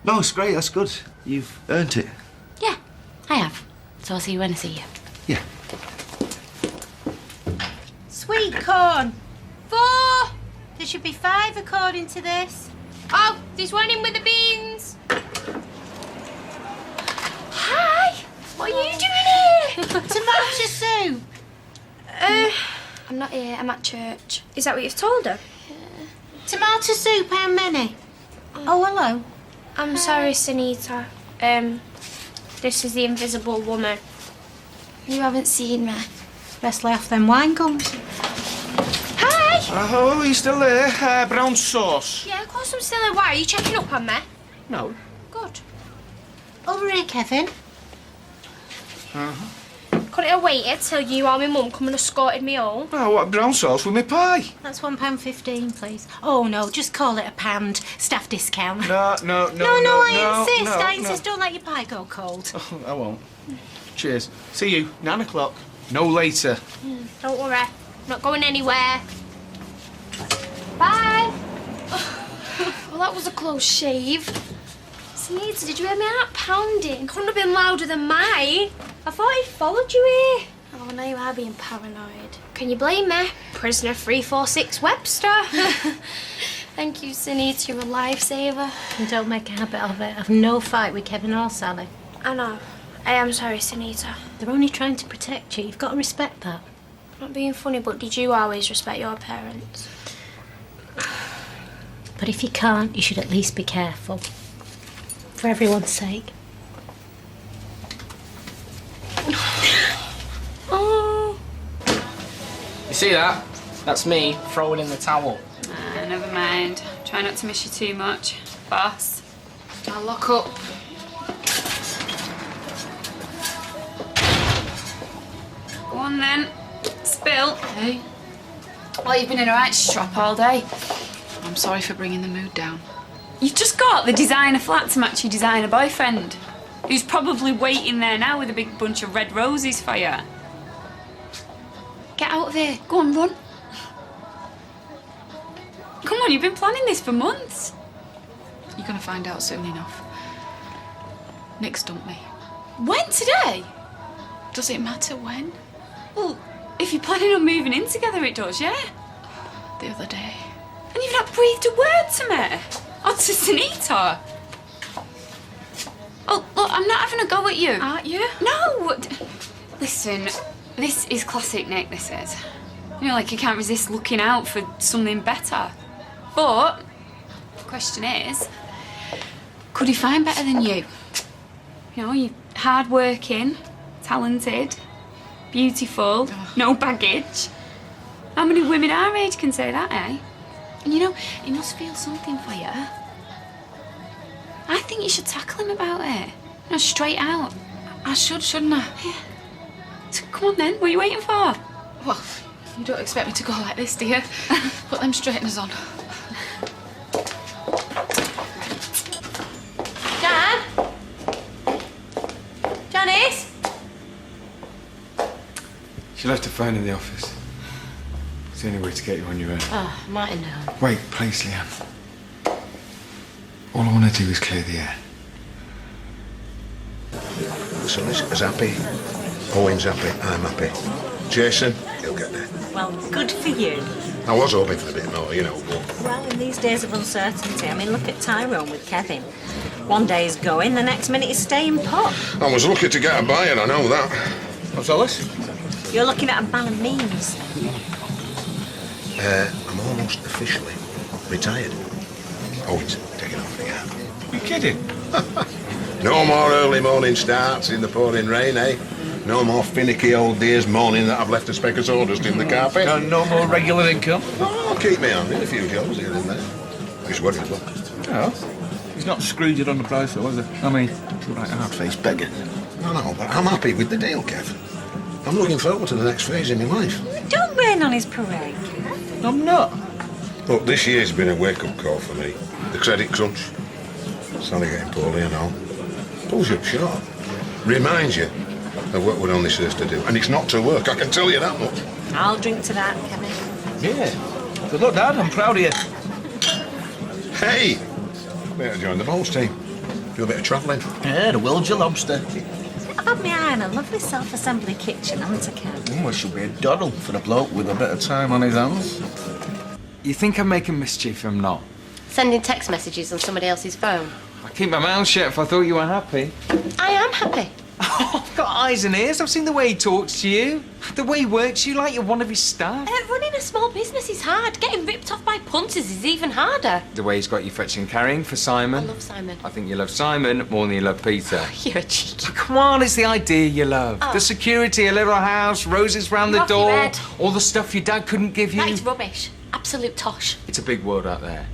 No, it's great. That's good. You've earned it. Yeah, I have. So I'll see you when I see you. Yeah. Sweet corn. 4. There should be 5 according to this. Oh, there's one in with the beans. Hi! What are you doing here? Tomato soup. I'm not here, I'm at church. Is that what you've told her? Tomato soup, how many? Oh, hello. I'm sorry, Sunita. This is the invisible woman. You haven't seen me. Best lay off them wine gums. Hi! Oh, are you still there? Brown sauce. Yeah, of course I'm still here. Why, are you checking up on me? No. Good. Over here, Kevin. Couldn't have waited till you or my mum come and escorted me home? Oh, what brown sauce with me pie? That's £1.15, please. Oh, no, just call it a £1. Staff discount. No, I insist. Don't let your pie go cold. Oh, I won't. Cheers. See you, 9 o'clock. No later. Don't worry. I'm not going anywhere. Bye. Well, that was a close shave. Sunita, did you hear my heart pounding? Couldn't have been louder than mine. I thought he followed you here. Oh, now you are being paranoid. Can you blame me? Prisoner 346 Webster. Thank you, Sunita. You're a lifesaver. And don't make a habit of it. I've no fight with Kevin or Sally. I know. I am sorry, Sunita. They're only trying to protect you. You've got to respect that. I'm not being funny, but did you always respect your parents? But if you can't, you should at least be careful. For everyone's sake. Oh. You see that? That's me throwing in the towel. Never mind. Try not to miss you too much, boss. I'll lock up. Go on then. Spill. Hey. Well, you've been in a right strop all day. I'm sorry for bringing the mood down. You've just got the designer flat to match your designer boyfriend, who's probably waiting there now with a big bunch of red roses for you. Get out of here. Go on, run. Come on, you've been planning this for months. You're gonna find out soon enough. Nick's dumped me. When? Today? Does it matter when? Well, if you're planning on moving in together, it does, yeah? The other day. And you've not breathed a word to me. Or to Sunita. Oh, look, I'm not having a go at you. Aren't you? No! Listen, this is classic Nick, this is. You know, like you can't resist looking out for something better. But, the question is, could he find better than you? You know, you're hard-working, talented, beautiful, no baggage. How many women our age can say that, eh? And you know, he must feel something for you. I think you should tackle him about it. You know, straight out. I should, shouldn't I? Yeah. So come on then, what are you waiting for? Well, you don't expect me to go like this, do you? Put them straighteners on. Jan? Janice? She left a phone in the office. It's the only way to get you on your own. Oh, might have known. Wait, please, Leanne. All I want to do is clear the air. The solicitor's happy. Owen's happy. I'm happy. Jason, he'll get there. Well, good for you. I was hoping for a bit more, you know, but... Well, in these days of uncertainty, I mean, look at Tyrone with Kevin. One day he's going, the next minute he's staying put. I was lucky to get a buyer, I know that. What's all this? You're looking at a man of means. I'm almost officially retired. Owen's taking off again. You kidding? No more early morning starts in the pouring rain, eh? No more finicky old days moaning that I've left a speck of sawdust in the carpet. No more regular income? Oh, I'll keep me on in a few jobs here and there. Just worried, look. Oh, he's not screwed it on the price, though, has he? I mean, you're like a hard-faced beggar. No, but I'm happy with the deal, Kev. I'm looking forward to the next phase in my life. Don't rain on his parade, Kev. I'm not. Look, this year's been a wake-up call for me. The credit crunch. Sally getting poorly and all. Pulls you up short. Reminds you of what we're on this earth to do. And it's not to work, I can tell you that much. I'll drink to that, Kevin. Yeah. Good luck, Dad. I'm proud of you. Hey! Better join the bowls team. Do a bit of travelling. Yeah, the Wilger lobster. I've had my eye on a lovely self-assembly kitchen, haven't I, Kev? Well, she'll be a doddle for the bloke with a bit of time on his hands. You think I'm making mischief? I'm not. Sending text messages on somebody else's phone. I keep my mouth shut if I thought you were happy. I am happy. Oh, I've got eyes and ears. I've seen the way he talks to you. The way he works you like you're one of his staff. Running a small business is hard. Getting ripped off by punters is even harder. The way he's got you fetching and carrying for Simon. I love Simon. I think you love Simon more than you love Peter. You're a cheeky. Oh, come on, it's the idea you love. Oh. The security, a little house, roses round You're the off your door, head. all the stuff your dad couldn't give you. That is rubbish. Absolute tosh. It's a big world out there.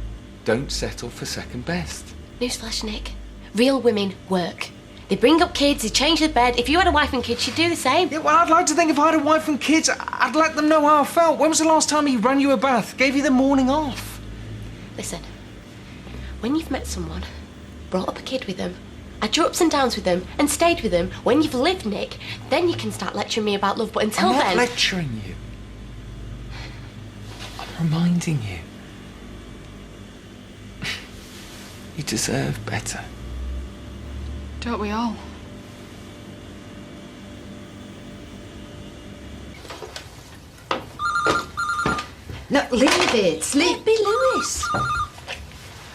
Don't settle for second best. Newsflash, Nick. Real women work. They bring up kids, they change the bed. If you had a wife and kids, you'd do the same. Yeah, well, I'd like to think if I had a wife and kids, I'd let them know how I felt. When was the last time he ran you a bath, gave you the morning off? Listen, when you've met someone, brought up a kid with them, had your ups and downs with them, and stayed with them, when you've lived, Nick, then you can start lecturing me about love. But until I'm not then... lecturing you. I'm reminding you. You deserve better. Don't we all? No, leave it. Sleepy Lewis.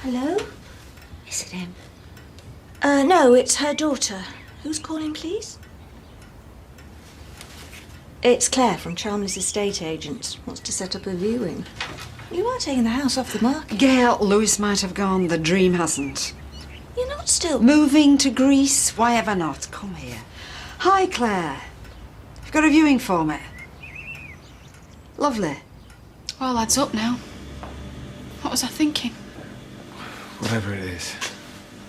Hello? Is it him? No, it's her daughter. Who's calling, please? It's Claire from Chalmers Estate Agents. Wants to set up a viewing. You are taking the house off the market. Gail, Lewis might have gone. The dream hasn't. You're not still... Moving to Greece? Why ever not? Come here. Hi, Claire. You've got a viewing for me. Lovely. All adds up now. What was I thinking? Whatever it is,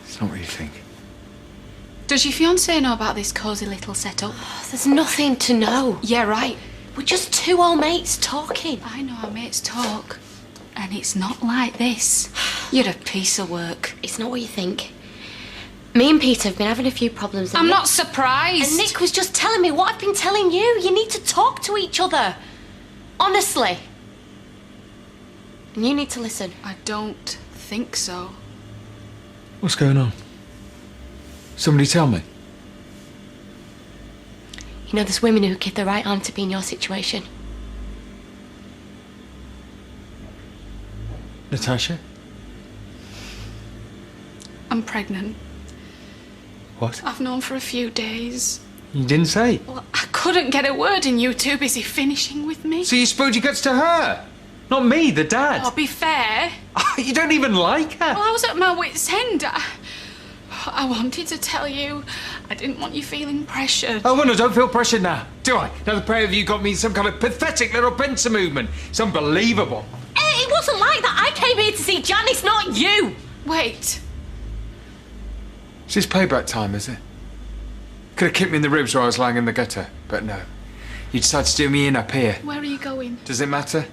it's not what you think. Does your fiancé know about this cosy little setup? There's nothing to know. Yeah, right. We're just two old mates talking. I know how mates talk. And it's not like this. You're a piece of work. It's not what you think. Me and Peter have been having a few problems. I'm not surprised. And Nick was just telling me what I've been telling you. You need to talk to each other. Honestly. And you need to listen. I don't think so. What's going on? Somebody tell me. You know, there's women who give their right arm to be in your situation. Natasha? I'm pregnant. What? I've known for a few days. You didn't say. Well, I couldn't get a word in, you too busy finishing with me. So you spilled your guts to her? Not me, the dad. Oh, be fair. You don't even like her. Well, I was at my wit's end. I wanted to tell you. I didn't want you feeling pressured. Oh, well, no, don't feel pressured now, do I? Now the pair of you got me some kind of pathetic little pincer movement. It's unbelievable. It wasn't like that. I came here to see Janice, not you. Wait. Is this payback time, is it? Could have kicked me in the ribs while I was lying in the gutter, but no. You decided to do me in up here. Where are you going? Does it matter?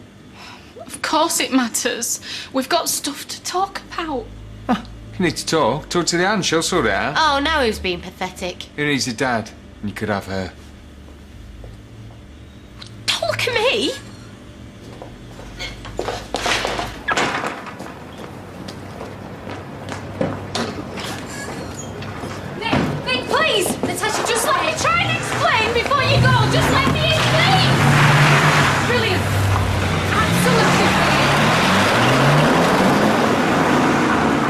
Of course it matters. We've got stuff to talk about. You need to talk. Talk to the Anne, she'll sort it out. Oh, now who's being pathetic? Who needs a dad? And you could have her. Don't look at me. Nick, please! Natasha, just let me try and explain before you go. Just let me in, please! Brilliant. Absolutely brilliant.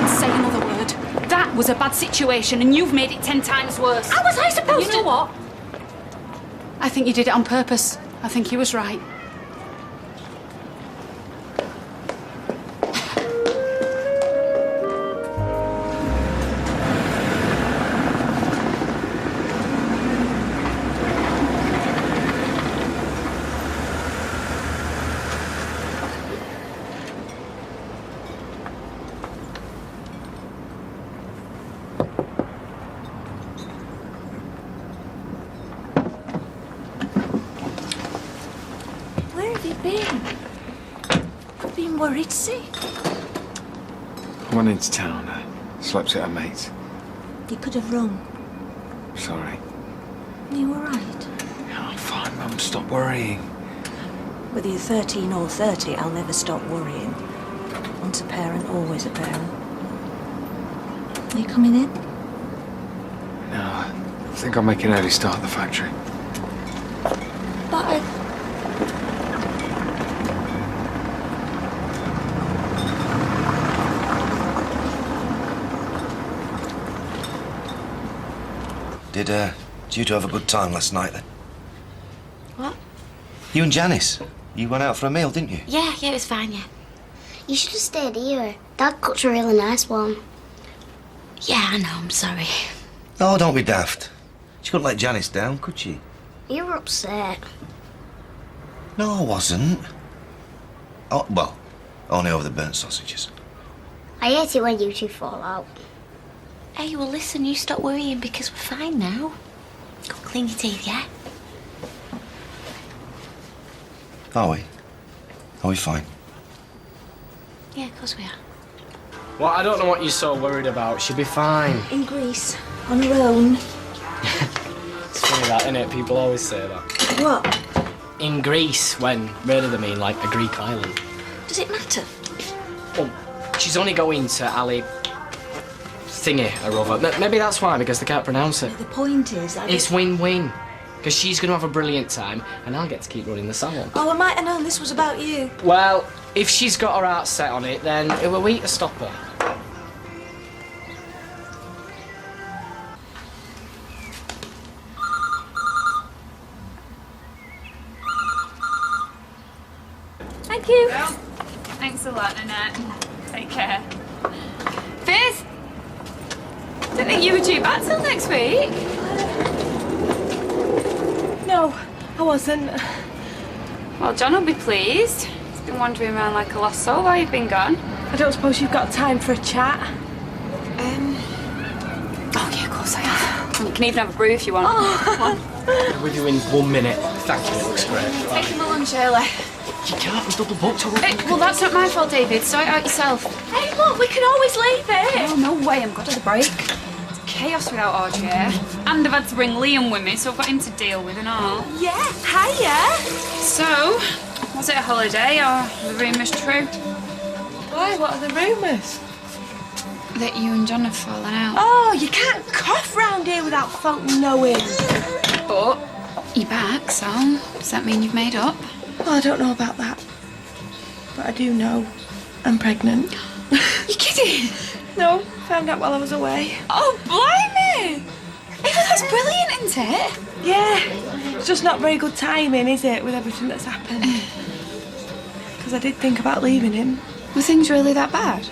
Say another word. That was a bad situation and you've made it 10 times worse. How was I supposed to? You know what? I think you did it on purpose. I think he was right. Where have you been? I've been worried sick. I went into town. Slept at a mate's. You could have rung. Sorry. You were right. Oh, fine, Mum. Stop worrying. Whether you're 13 or 30, I'll never stop worrying. Once a parent, always a parent. Are you coming in? No, I think I'll make an early start at the factory. But Did you two have a good time last night then? What? You and Janice. You went out for a meal, didn't you? Yeah, it was fine, yeah. You should have stayed here. Dad cooked a really nice one. Yeah, I know, I'm sorry. Oh, don't be daft. She couldn't let Janice down, could she? You were upset. No, I wasn't. Oh, well, only over the burnt sausages. I hate it when you two fall out. Hey, well, listen, you stop worrying because we're fine now. Go clean your teeth, yeah? Are we? Are we fine? Yeah, of course we are. Well, I don't know what you're so worried about. She'll be fine. in Greece, on her own. It's funny that, isn't it? People always say that. What? In Greece, when really they mean like a Greek island. Does it matter? Well, she's only going to Ali Thingy or other. Maybe that's why, because they can't pronounce it. The point is, It's win-win. Because she's going to have a brilliant time, and I'll get to keep running the salon. Oh, I might have known this was about you. Well, if she's got her heart set on it, then who are we to stop her? Thank you. Well, thanks a lot, Nanette. Take care. Fizz! Don't think you were due back till next week. No, I wasn't. Well, John will be pleased. Been wandering around like a lost soul while you've been gone. I don't suppose you've got time for a chat? Oh, yeah, of course I have. You can even have a brew if you want. Come on. I'll be with you in 1 minute. Thank you, it looks great. Taking my lunch early. You can't, I'm double booked already. Well, that's not my fault, David. Sort it out yourself. Hey, look, we can always leave it. Oh, no way. I'm good at the break. It's chaos without Audrey here. And I've had to bring Liam with me, so I've got him to deal with and all. Yeah, hiya. So, was it a holiday or the rumours true? Why? What are the rumours? That you and John have fallen out. Oh, you can't cough round here without folk knowing. But you're back, so does that mean you've made up? Well, I don't know about that. But I do know I'm pregnant. You kidding? No, found out while I was away. Oh, blimey! That's brilliant, isn't it? Yeah, it's just not very good timing, is it, with everything that's happened? Because I did think about leaving him. Were things really that bad?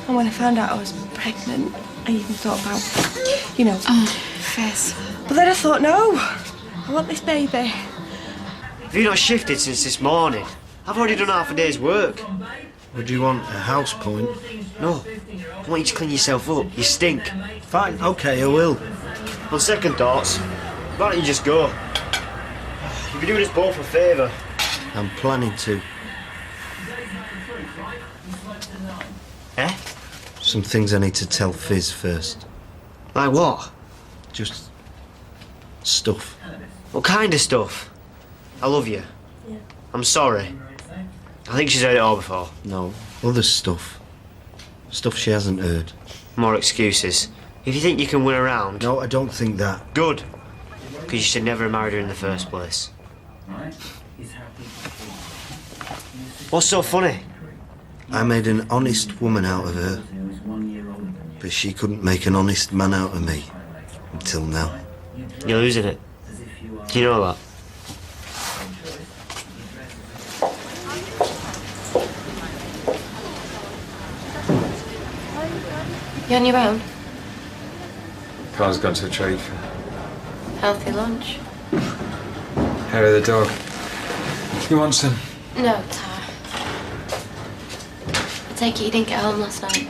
And when I found out I was pregnant, I even thought about, you know. Oh, Fizz. But then I thought, no, I want this baby. Have you not shifted since this morning? I've already done half a day's work. Would you want a house point? No, I want you to clean yourself up. You stink. Fine, okay, I will. On second thoughts, why don't you just go? You'd be doing us both a favour. I'm planning to. Eh? Some things I need to tell Fizz first. Like what? Just stuff. What kind of stuff? I love you. I'm sorry. I think she's heard it all before. No, other stuff. Stuff she hasn't heard. More excuses. If you think you can win around... No, I don't think that. Good. Because you should never have married her in the first place. What's so funny? I made an honest woman out of her. But she couldn't make an honest man out of me. Until now. You're losing it. Do you know that? You on your own? Carl's gone to a trade fair. Healthy lunch? Hair of the dog. You want some? No, Tara. I take it you didn't get home last night.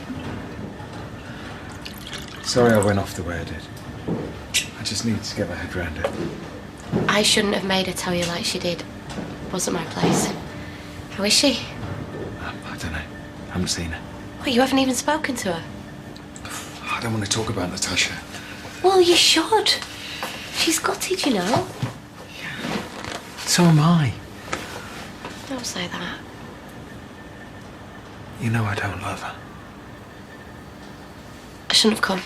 Sorry I went off the way I did. I just needed to get my head around it. I shouldn't have made her tell you like she did. It wasn't my place. How is she? I don't know. I haven't seen her. What, you haven't even spoken to her? I don't want to talk about Natasha. Well, you should. She's gutted, you know. So am I. Don't say that. You know I don't love her. I shouldn't have come.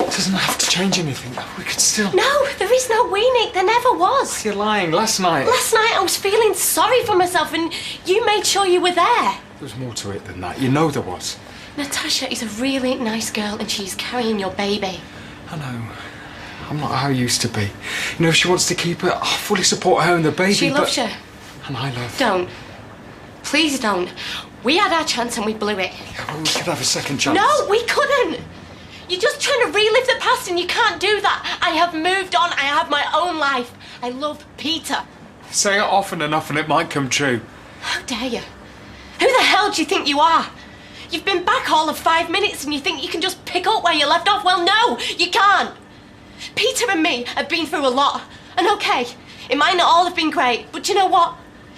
It doesn't have to change anything. We could still... No, there is no we, Nick. There never was. You're lying. Last night... Last night I was feeling sorry for myself and you made sure you were there. There was more to it than that. You know there was. Natasha is a really nice girl and she's carrying your baby. I know. I'm not how I used to be. You know, if she wants to keep her, I'll fully support her and the baby, She loves you. And I love... Don't. Please don't. We had our chance and we blew it. Yeah, well, we could have a second chance. No, we couldn't. You're just trying to relive the past and you can't do that. I have moved on. I have my own life. I love Peter. Say it often enough and it might come true. How dare you? Who the hell do you think you are? You've been back all of 5 minutes and you think you can just pick up where you left off? Well, no, you can't. Peter and me have been through a lot. And okay, it might not all have been great, but you know what?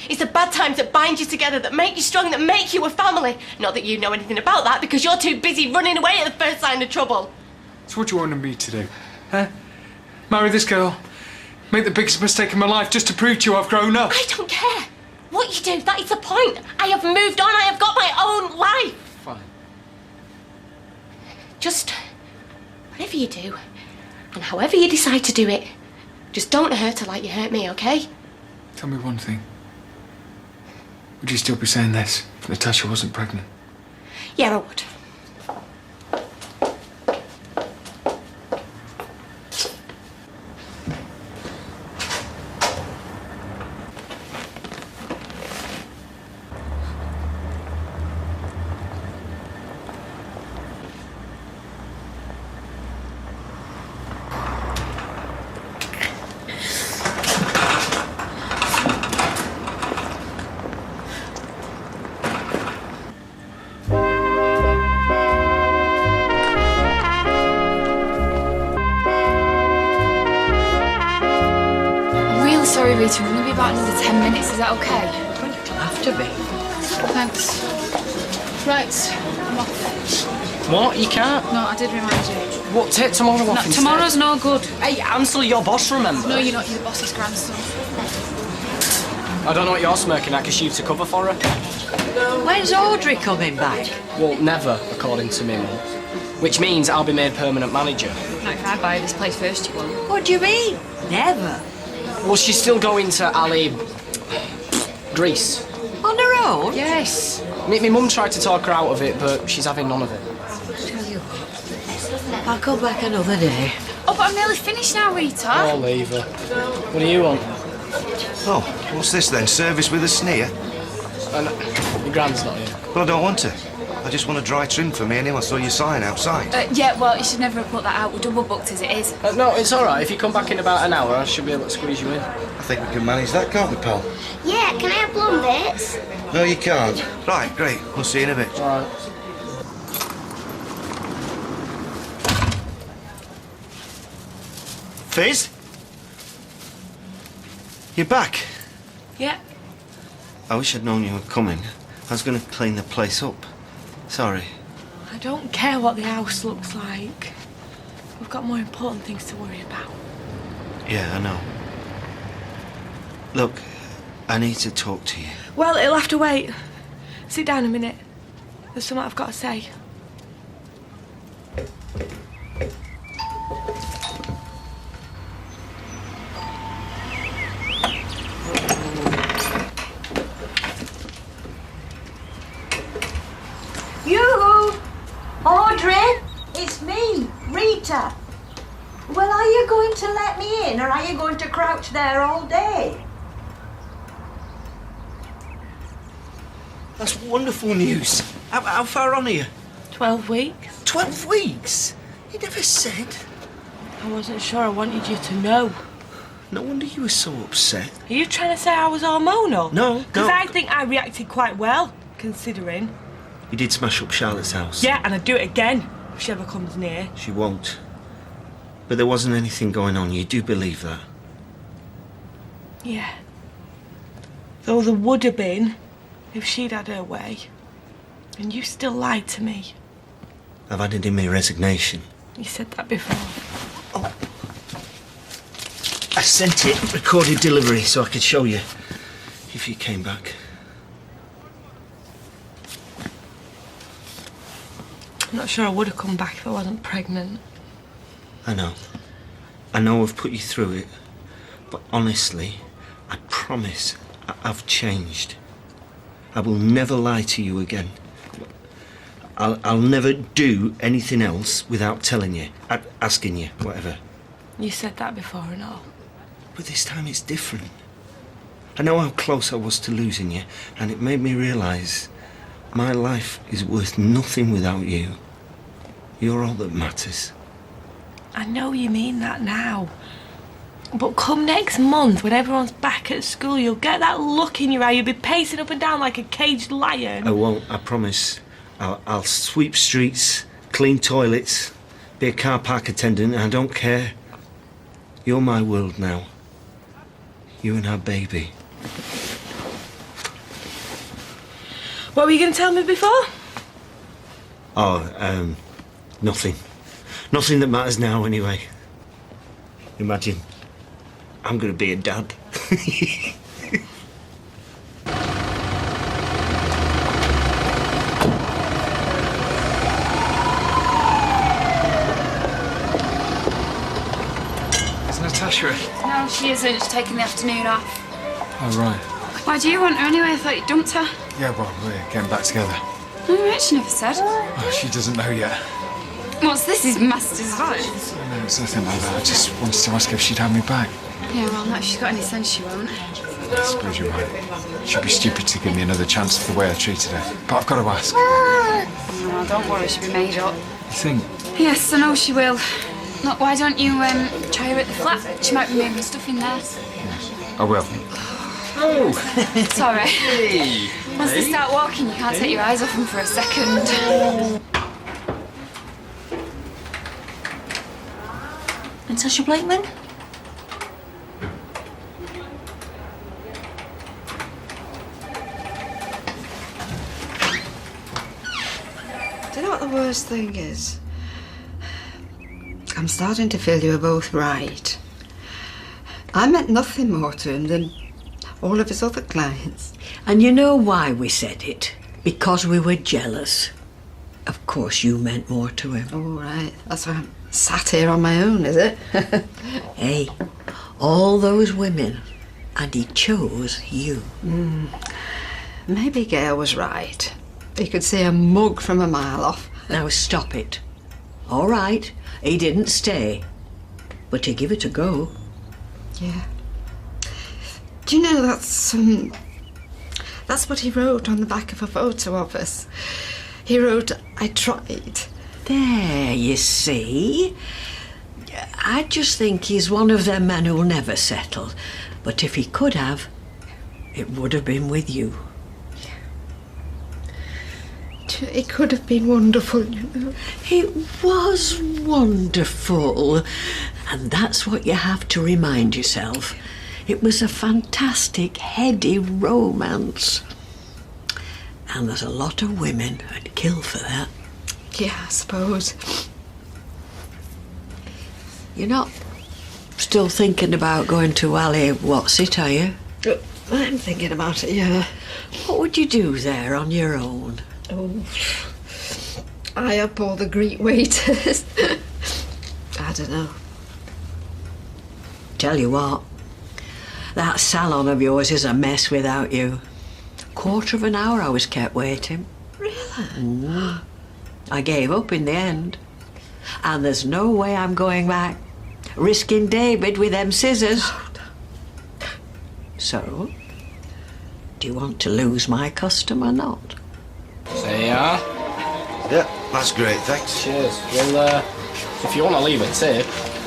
It's the bad times that bind you together, that make you strong, that make you a family. Not that you know anything about that because you're too busy running away at the first sign of trouble. So what do you want me to do? Huh? Marry this girl? Make the biggest mistake of my life just to prove to you I've grown up? I don't care. What you do, that is the point. I have moved on. I have got my own life. Fine. Just whatever you do, and however you decide to do it, just don't hurt her like you hurt me, okay? Tell me one thing. Would you still be saying this if Natasha wasn't pregnant? Yeah, I would. about another 10 minutes, is that okay? Well, it'll have to be. Thanks. Right, I'm off. What? You can't? No, I did remind you. What, take tomorrow off instead? Tomorrow's no good. Hey, I'm still your boss, remember? No, you're not. You're the boss's grandson. I don't know what you're smirking at, because she used to cover for her. When's Audrey coming back? Well, never, according to me, Mum. Which means I'll be made permanent manager. Not if I buy this place first, you won't. What do you mean? Never. Well, she's still going to Greece. On her own? Yes. My mum tried to talk her out of it, but she's having none of it. Tell you what, I'll come back another day. Oh, but I'm nearly finished now, Rita. Oh, leave her. What do you want? Oh, what's this then? Service with a sneer? Your grand's not here. Well, I don't want to. I just want a dry trim for me and him. I saw your sign outside. Yeah, well, you should never have put that out. We're double booked as it is. No, it's all right. If you come back in about an hour, I should be able to squeeze you in. I think we can manage that, can't we, pal? Yeah, can I have blonde bits? No, you can't. Right, great. We'll see you in a bit. All right. Fizz? You're back? Yeah. I wish I'd known you were coming. I was going to clean the place up. Sorry. I don't care what the house looks like. We've got more important things to worry about. Yeah, I know. Look, I need to talk to you. Well, it'll have to wait. Sit down a minute. There's something I've got to say. You! Audrey! It's me, Rita. Well, are you going to let me in, or are you going to crouch there all day? That's wonderful news. How far on are you? 12 weeks. 12 weeks? You never said. I wasn't sure I wanted you to know. No wonder you were so upset. Are you trying to say I was hormonal? No, Because no. I think I reacted quite well, considering. You did smash up Charlotte's house. Yeah, and I'd do it again if she ever comes near. She won't. But there wasn't anything going on. You do believe that? Yeah. Though there would have been if she'd had her way. And you still lied to me. I've added in my resignation. You said that before. I sent it recorded delivery so I could show you if you came back. I'm not sure I would have come back if I wasn't pregnant. I know. I know I've put you through it. But honestly, I promise I've changed. I will never lie to you again. I'll never do anything else without telling you, asking you, whatever. You said that before and all. But this time it's different. I know how close I was to losing you, and it made me realise my life is worth nothing without you. You're all that matters. I know you mean that now. But come next month, when everyone's back at school, you'll get that look in your eye. You'll be pacing up and down like a caged lion. I won't, I promise. I'll sweep streets, clean toilets, be a car park attendant, and I don't care. You're my world now. You and our baby. What were you going to tell me before? Oh, nothing. Nothing that matters now, anyway. Imagine, I'm going to be a dad. Is Natasha? No, she isn't. She's taking the afternoon off. Oh, right. Why do you want her anyway? I thought you dumped her. Yeah, well, we're getting back together. All right, she never said. Oh, she doesn't know yet. What's this? His master's voice? No, it's nothing like that. I just wanted to ask if she'd have me back. Yeah, well, not if she's got any sense, she won't. I suppose you're right. She'd be stupid to give me another chance for the way I treated her. But I've got to ask. No, don't worry, she'll be made up. You think? Yes, I know she will. Look, why don't you try her at the flat? She might be moving stuff in there. I will. Oh! Sorry. Hey. Once they start walking, you can't take your eyes off them for a second. Natasha Blakeman? Do you know what the worst thing is? I'm starting to feel you were both right. I meant nothing more to him than all of his other clients. And you know why we said it? Because we were jealous. Of course you meant more to him. All right. That's why I'm sat here on my own, is it? Hey, all those women, and he chose you. Maybe Gail was right. He could see a mug from a mile off. Now stop it. All right, he didn't stay, but he give it a go. Yeah. Do you know that's what he wrote on the back of a photo of us? He wrote, "I tried." There, you see. I just think he's one of them men who'll never settle. But if he could have, it would have been with you. It could have been wonderful, you know. It was wonderful. And that's what you have to remind yourself. It was a fantastic, heady romance. And there's a lot of women who'd kill for that. Yeah, I suppose. You're not still thinking about going to Ali Whatsit, are you? I'm thinking about it, yeah. What would you do there on your own? Oh, I up all the Greek waiters. I don't know. Tell you what, that salon of yours is a mess without you. Quarter of an hour I was kept waiting. Really? I gave up in the end. And there's no way I'm going back, risking David with them scissors. So, do you want to lose my custom or not? There you are. Yeah, that's great, thanks. Cheers. Well, if you want to leave a tip...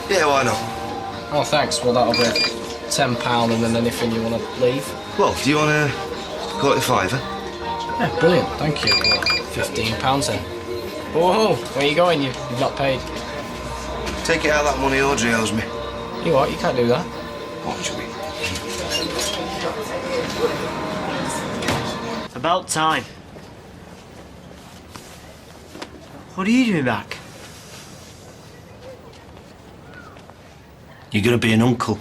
Yeah, why not? Oh, thanks. Well, that'll be £10 and then anything you want to leave. Well, do you want to call it a fiver? Yeah, brilliant. Thank you. Well, £15 then. Whoa, where are you going? You've not paid. Take it out of that money Audrey owes me. You what? You can't do that. Watch me. About time. What are you doing back? You're gonna be an uncle.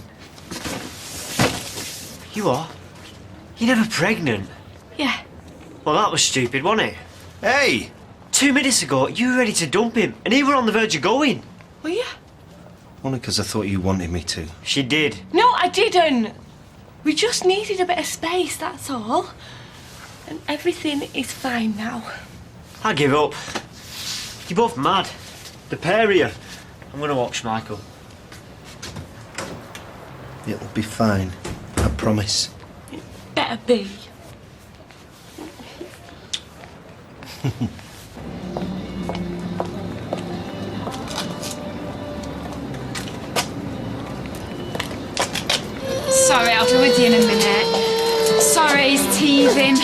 You are? You're never pregnant. Yeah. Well, that was stupid, wasn't it? Hey! 2 minutes ago, you were ready to dump him, and he were on the verge of going. Were you? Only because I thought you wanted me to. She did. No, I didn't. We just needed a bit of space, that's all. And everything is fine now. I give up. You're both mad. The pair of you. I'm gonna watch Michael. It'll be fine. I promise. Better be. Sorry, I'll be with you in a minute. Sorry, he's teething.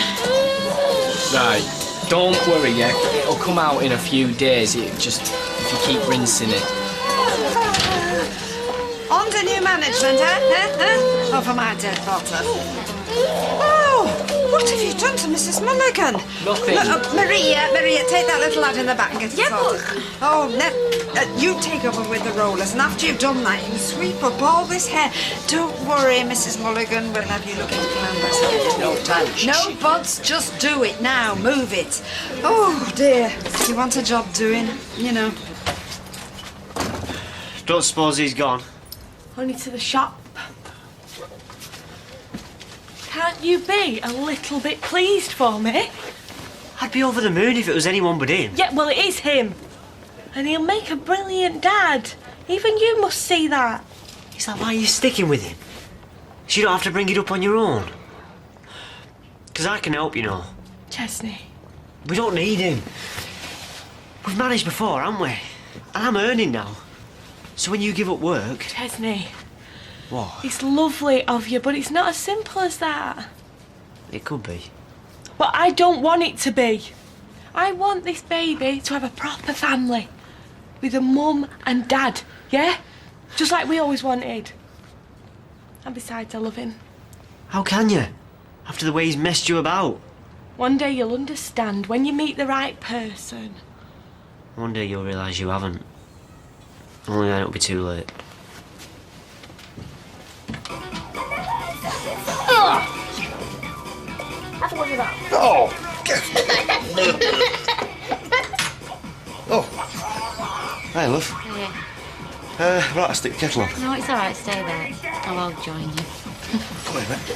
Right, don't worry, yeah. It'll come out in a few days. If you keep rinsing it. On to new management, huh? Oh, for my dead bottom. Oh, what have you done to Mrs. Mulligan? Nothing. Maria, take that little lad in the back and get it sorted. Oh, you take over with the rollers, and after you've done that, you sweep up all this hair. Don't worry, Mrs. Mulligan, we'll have you looking glamorous. No time. No buds, just do it now. Move it. Oh, dear. You want a job doing, you know. Don't suppose he's gone? Only to the shop. Can't you be a little bit pleased for me? I'd be over the moon if it was anyone but him. Yeah, well, it is him. And he'll make a brilliant dad. Even you must see that. Is that why you're sticking with him? So you don't have to bring it up on your own? Because I can help, you know. Chesney. We don't need him. We've managed before, haven't we? And I'm earning now. So when you give up work... Chesney. What? It's lovely of you, but it's not as simple as that. It could be. But I don't want it to be. I want this baby to have a proper family. With a mum and dad, yeah? Just like we always wanted. And besides, I love him. How can you? After the way he's messed you about. One day you'll understand when you meet the right person. One day you'll realise you haven't. Only then it'll be too late. Have a look at that. Oh! Oh. Hey, love. Yeah. Right, I'll stick the kettle on. No, it's all right. Stay there. I'll join you. Wait a minute.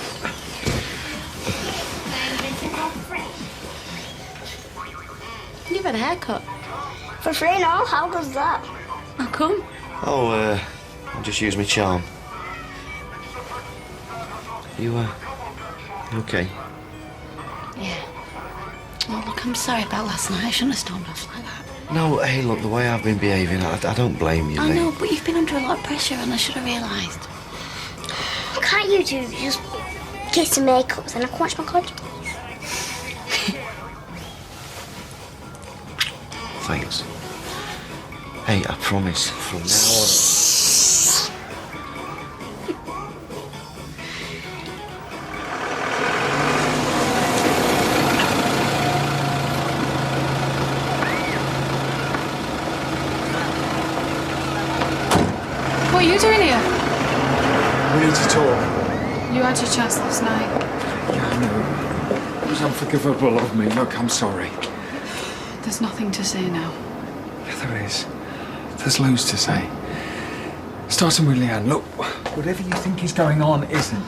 You've had a haircut. For free now? How goes that? How come? Oh, I'll just use my charm. You okay? Yeah. Oh, look, I'm sorry about last night. I shouldn't have stormed off like that. No, hey, look, the way I've been behaving, I don't blame you, I mate. know, but you've been under a lot of pressure and I should have realised. Can't you two just kiss and make up and I can watch my cards? Thanks. Hey, I promise, from now on... What are you doing here? We need to talk. You had your chance last night. Yeah, I know. It was unforgivable of me. Look, I'm sorry. There's nothing to say now. Yeah, there is. There's loads to say. Starting with Leanne. Look, whatever you think is going on isn't.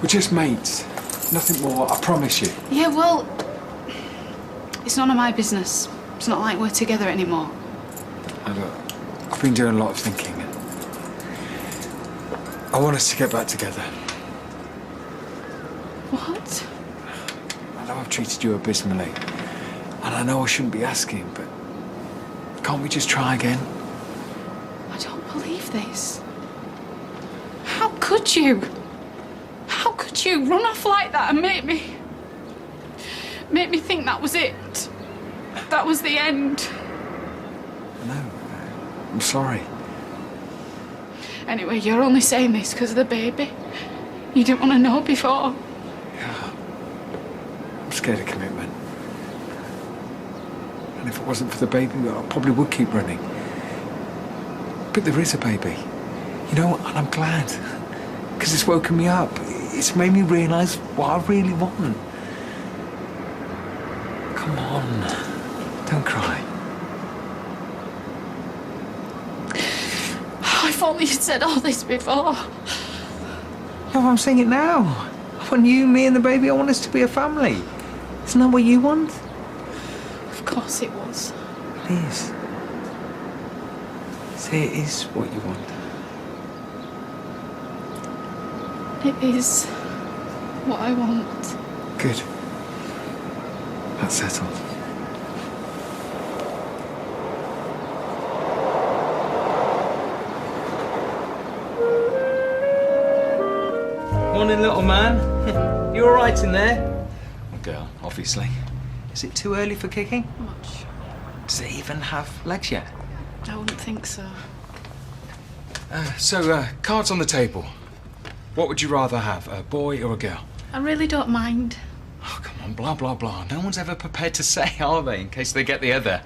We're just mates. Nothing more, I promise you. Yeah, well, it's none of my business. It's not like we're together anymore. Now, look, I've been doing a lot of thinking. I want us to get back together. What? I know I've treated you abysmally. And I know I shouldn't be asking, but can't we just try again? I don't believe this. How could you? How could you run off like that and make me think that was it? That was the end. No, I'm sorry. Anyway, you're only saying this because of the baby. You didn't want to know before. I'm scared of commitment. And if it wasn't for the baby, I probably would keep running. But there is a baby. You know, and I'm glad. Because it's woken me up. It's made me realise what I really want. Come on. Don't cry. If only you'd said all this before. No, I'm saying it now. I want you, me and the baby. I want us to be a family. Isn't that what you want? Of course it was. It is. Say it is what you want. It is what I want. Good. That's settled. Morning, little man. You all right in there? A girl, obviously. Is it too early for kicking? Much. Does it even have legs yet? I wouldn't think so. Cards on the table. What would you rather have, a boy or a girl? I really don't mind. Oh, come on, blah, blah, blah. No one's ever prepared to say, are they, in case they get the other?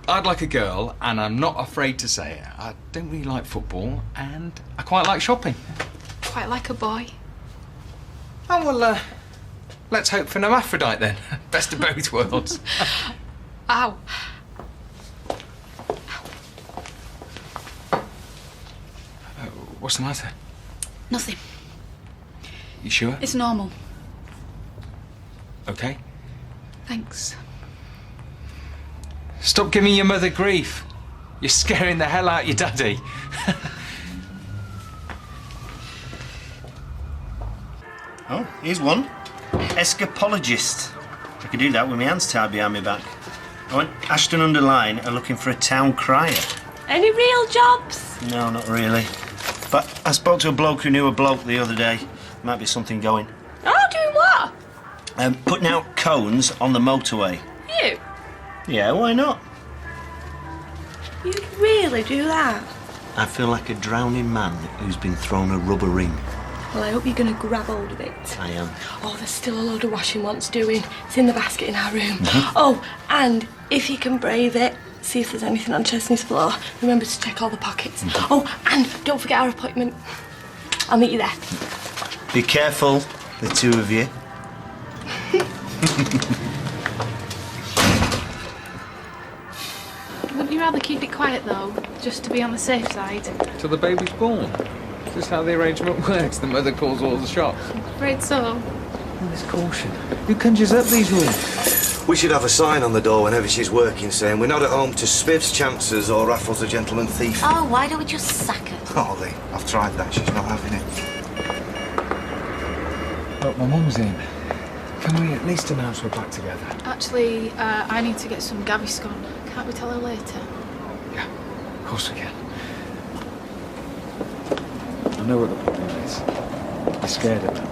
I'd like a girl, and I'm not afraid to say it. I don't really like football, and I quite like shopping. Quite like a boy. Oh, well, let's hope for no Aphrodite then. Best of both worlds. Ow. What's the matter? Nothing. You sure? It's normal. Okay. Thanks. Stop giving your mother grief. You're scaring the hell out of your daddy. Oh, here's one. Escapologist. I could do that with my hands tied behind my back. I went Ashton-under-Lyne are looking for a town crier. Any real jobs? No, not really. But I spoke to a bloke who knew a bloke the other day. Might be something going. Oh, doing what? Putting out cones on the motorway. You? Yeah, why not? You'd really do that? I feel like a drowning man who's been thrown a rubber ring. Well, I hope you're going to grab hold of it. I am. Oh, there's still a load of washing wants doing. It's in the basket in our room. Mhm. Oh, and if you can brave it, See if there's anything on Chesney's floor. Remember to check all the pockets. Oh, and don't forget our appointment. I'll meet you there. Be careful, the two of you. Wouldn't you rather keep it quiet, though, just to be on the safe side? Till the baby's born. Is this how the arrangement works? The mother calls all the shots. Afraid so. Oh, this caution. Who conjures up these rules? We should have a sign on the door whenever she's working saying we're not at home to Spiv's chances or Raffles the gentleman thief. Oh, why don't we just sack her? Oh, Lee, I've tried that. She's not having it. Look, my mum's in. Can we at least announce we're back together? Actually, I need to get some Gaviscon. Can't we tell her later? Of course we can. I know what the problem is. You're scared of her.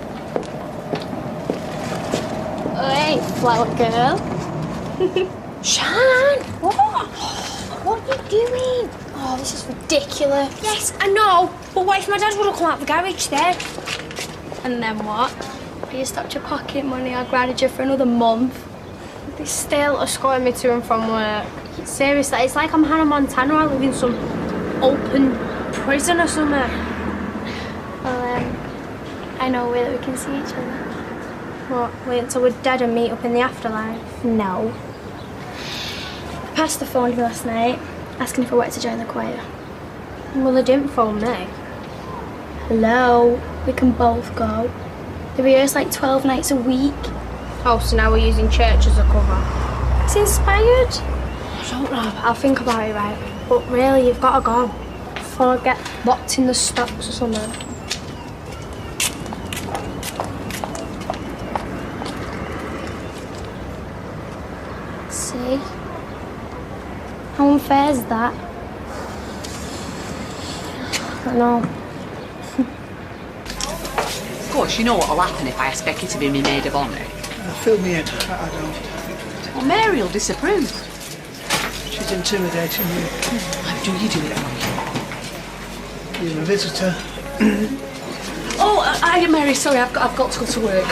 Hey, flower girl. Shan! What? What are you doing? Oh, this is ridiculous. Yes, I know. But what if my dad would have come out of the garage then? And then what? If you stopped your pocket money, I granted you for another month. They still escorting me to and from work. Seriously, it's like I'm Hannah Montana. I live in some open prison or something. Well, I know a way that we can see each other. What, wait until we're dead and meet up in the afterlife? No. The pastor phoned me last night, asking if I wanted to join the choir. Well, they didn't phone me. Hello, we can both go. They rehearse like 12 nights a week. Oh, so now we're using church as a cover. It's inspired. I don't know, I'll think about it, right? But really, you've got to go before I get locked in the stocks or something. See? How unfair is that? I know. Of course, you know what'll happen if I ask Becky to be my maid of honour. Fill me in. I don't. Well, Mary will disapprove. She's intimidating you. How do you do it, Mary? You're a visitor. Oh, hi, Mary. Sorry, I've got to go to work.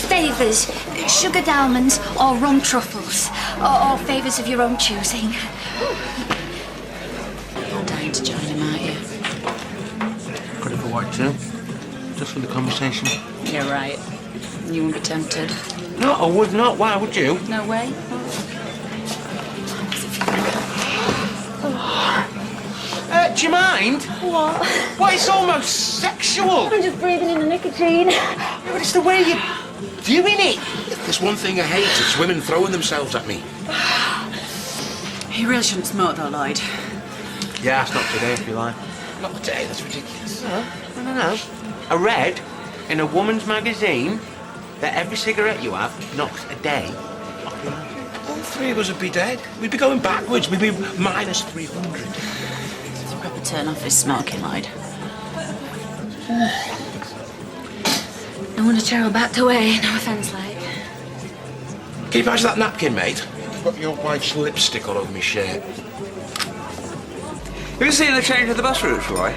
Favours, sugared almonds or rum truffles, or favours of your own choosing. You're dying to join him, aren't you? Got it for what, too? Just for the conversation. You're right. You won't be tempted. No, I would not. Why would you? No way. Do you mind? What? Well, it's almost sexual. I'm just breathing in the nicotine. Yeah, but it's the way you're doing it. There's one thing I hate, it's women throwing themselves at me. You really shouldn't smoke, though, Lloyd. Yeah, it's not today, if you like. Not today, that's ridiculous. No. I read in a woman's magazine that every cigarette you have knocks a day off your life. All three of us would be dead. We'd be going backwards. We'd be minus 300. It's a proper turn off is smoking, Lloyd. I want to Cheryl backed away, no offence, like. Can you pass that napkin, mate? You've got your wife's lipstick all over my shirt. Have you seen the change of the bus routes, Roy?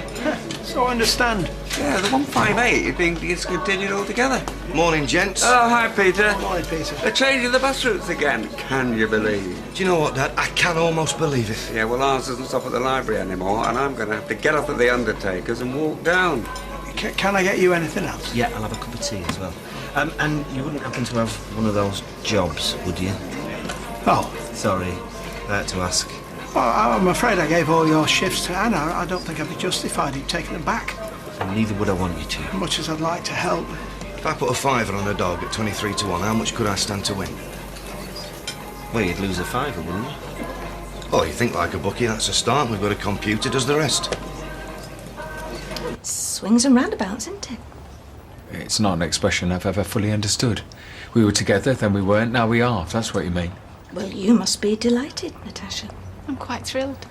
So I understand. Yeah, the 158 is being discontinued altogether. Morning, gents. Oh, hi, Peter. Morning, Peter. They're changing the bus routes again. Can you believe? Do you know what, Dad? I can almost believe it. Yeah, well, ours doesn't stop at the library anymore, and I'm going to have to get off at the Undertaker's and walk down. Can I get you anything else? Yeah, I'll have a cup of tea as well. And you wouldn't happen to have one of those jobs, would you? Oh. Sorry, I had to ask. Well, I'm afraid I gave all your shifts to Anna. I don't think I'd be justified in taking them back. And neither would I want you to. Much as I'd like to help. If I put a fiver on a dog at 23 to 1, how much could I stand to win? Well, you'd lose a fiver, wouldn't you? Oh, you think like a bookie, that's a start. We've got a computer, does the rest. Swings and roundabouts, isn't it? It's not an expression I've ever fully understood. We were together, then we weren't, now we are, if that's what you mean. Well, you must be delighted, Natasha. I'm quite thrilled.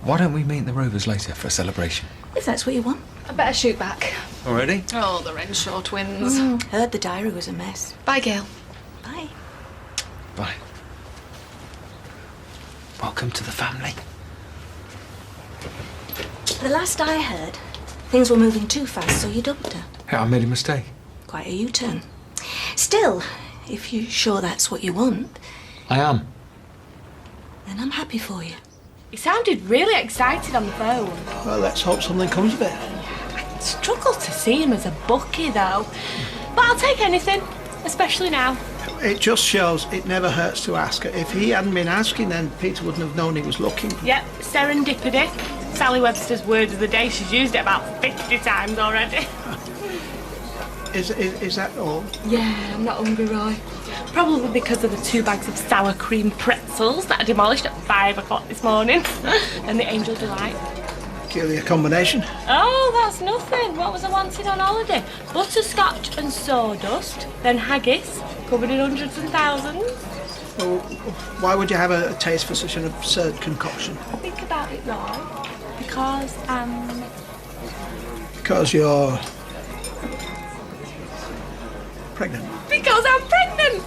Why don't we meet the Rovers later for a celebration? If that's what you want. I better shoot back. Already? Oh, the Renshaw twins. Heard the diary was a mess. Bye, Gail. Bye. Bye. Welcome to the family. The last I heard, things were moving too fast, so you dumped her. Yeah, I made a mistake. Quite a U-turn. Still, if you're sure that's what you want. I am. then I'm happy for you. He sounded really excited on the phone. Well, let's hope something comes of it. I struggle to see him as a bookie, though. But I'll take anything, especially now. It just shows it never hurts to ask. If he hadn't been asking, then Peter wouldn't have known he was looking. Yep, serendipity. Sally Webster's word of the day. She's used it about 50 times already. Is that all? Yeah, I'm not hungry, Roy. Probably because of the 2 bags of sour cream pretzels that I demolished at 5 o'clock this morning. And the Angel Delight. Peculiar combination. Oh, that's nothing. What was I wanting on holiday? Butterscotch and sawdust, then haggis, covered in hundreds and thousands. Well, why would you have a taste for such an absurd concoction? Think about it, Roy. Because Because you're pregnant. Because I'm pregnant!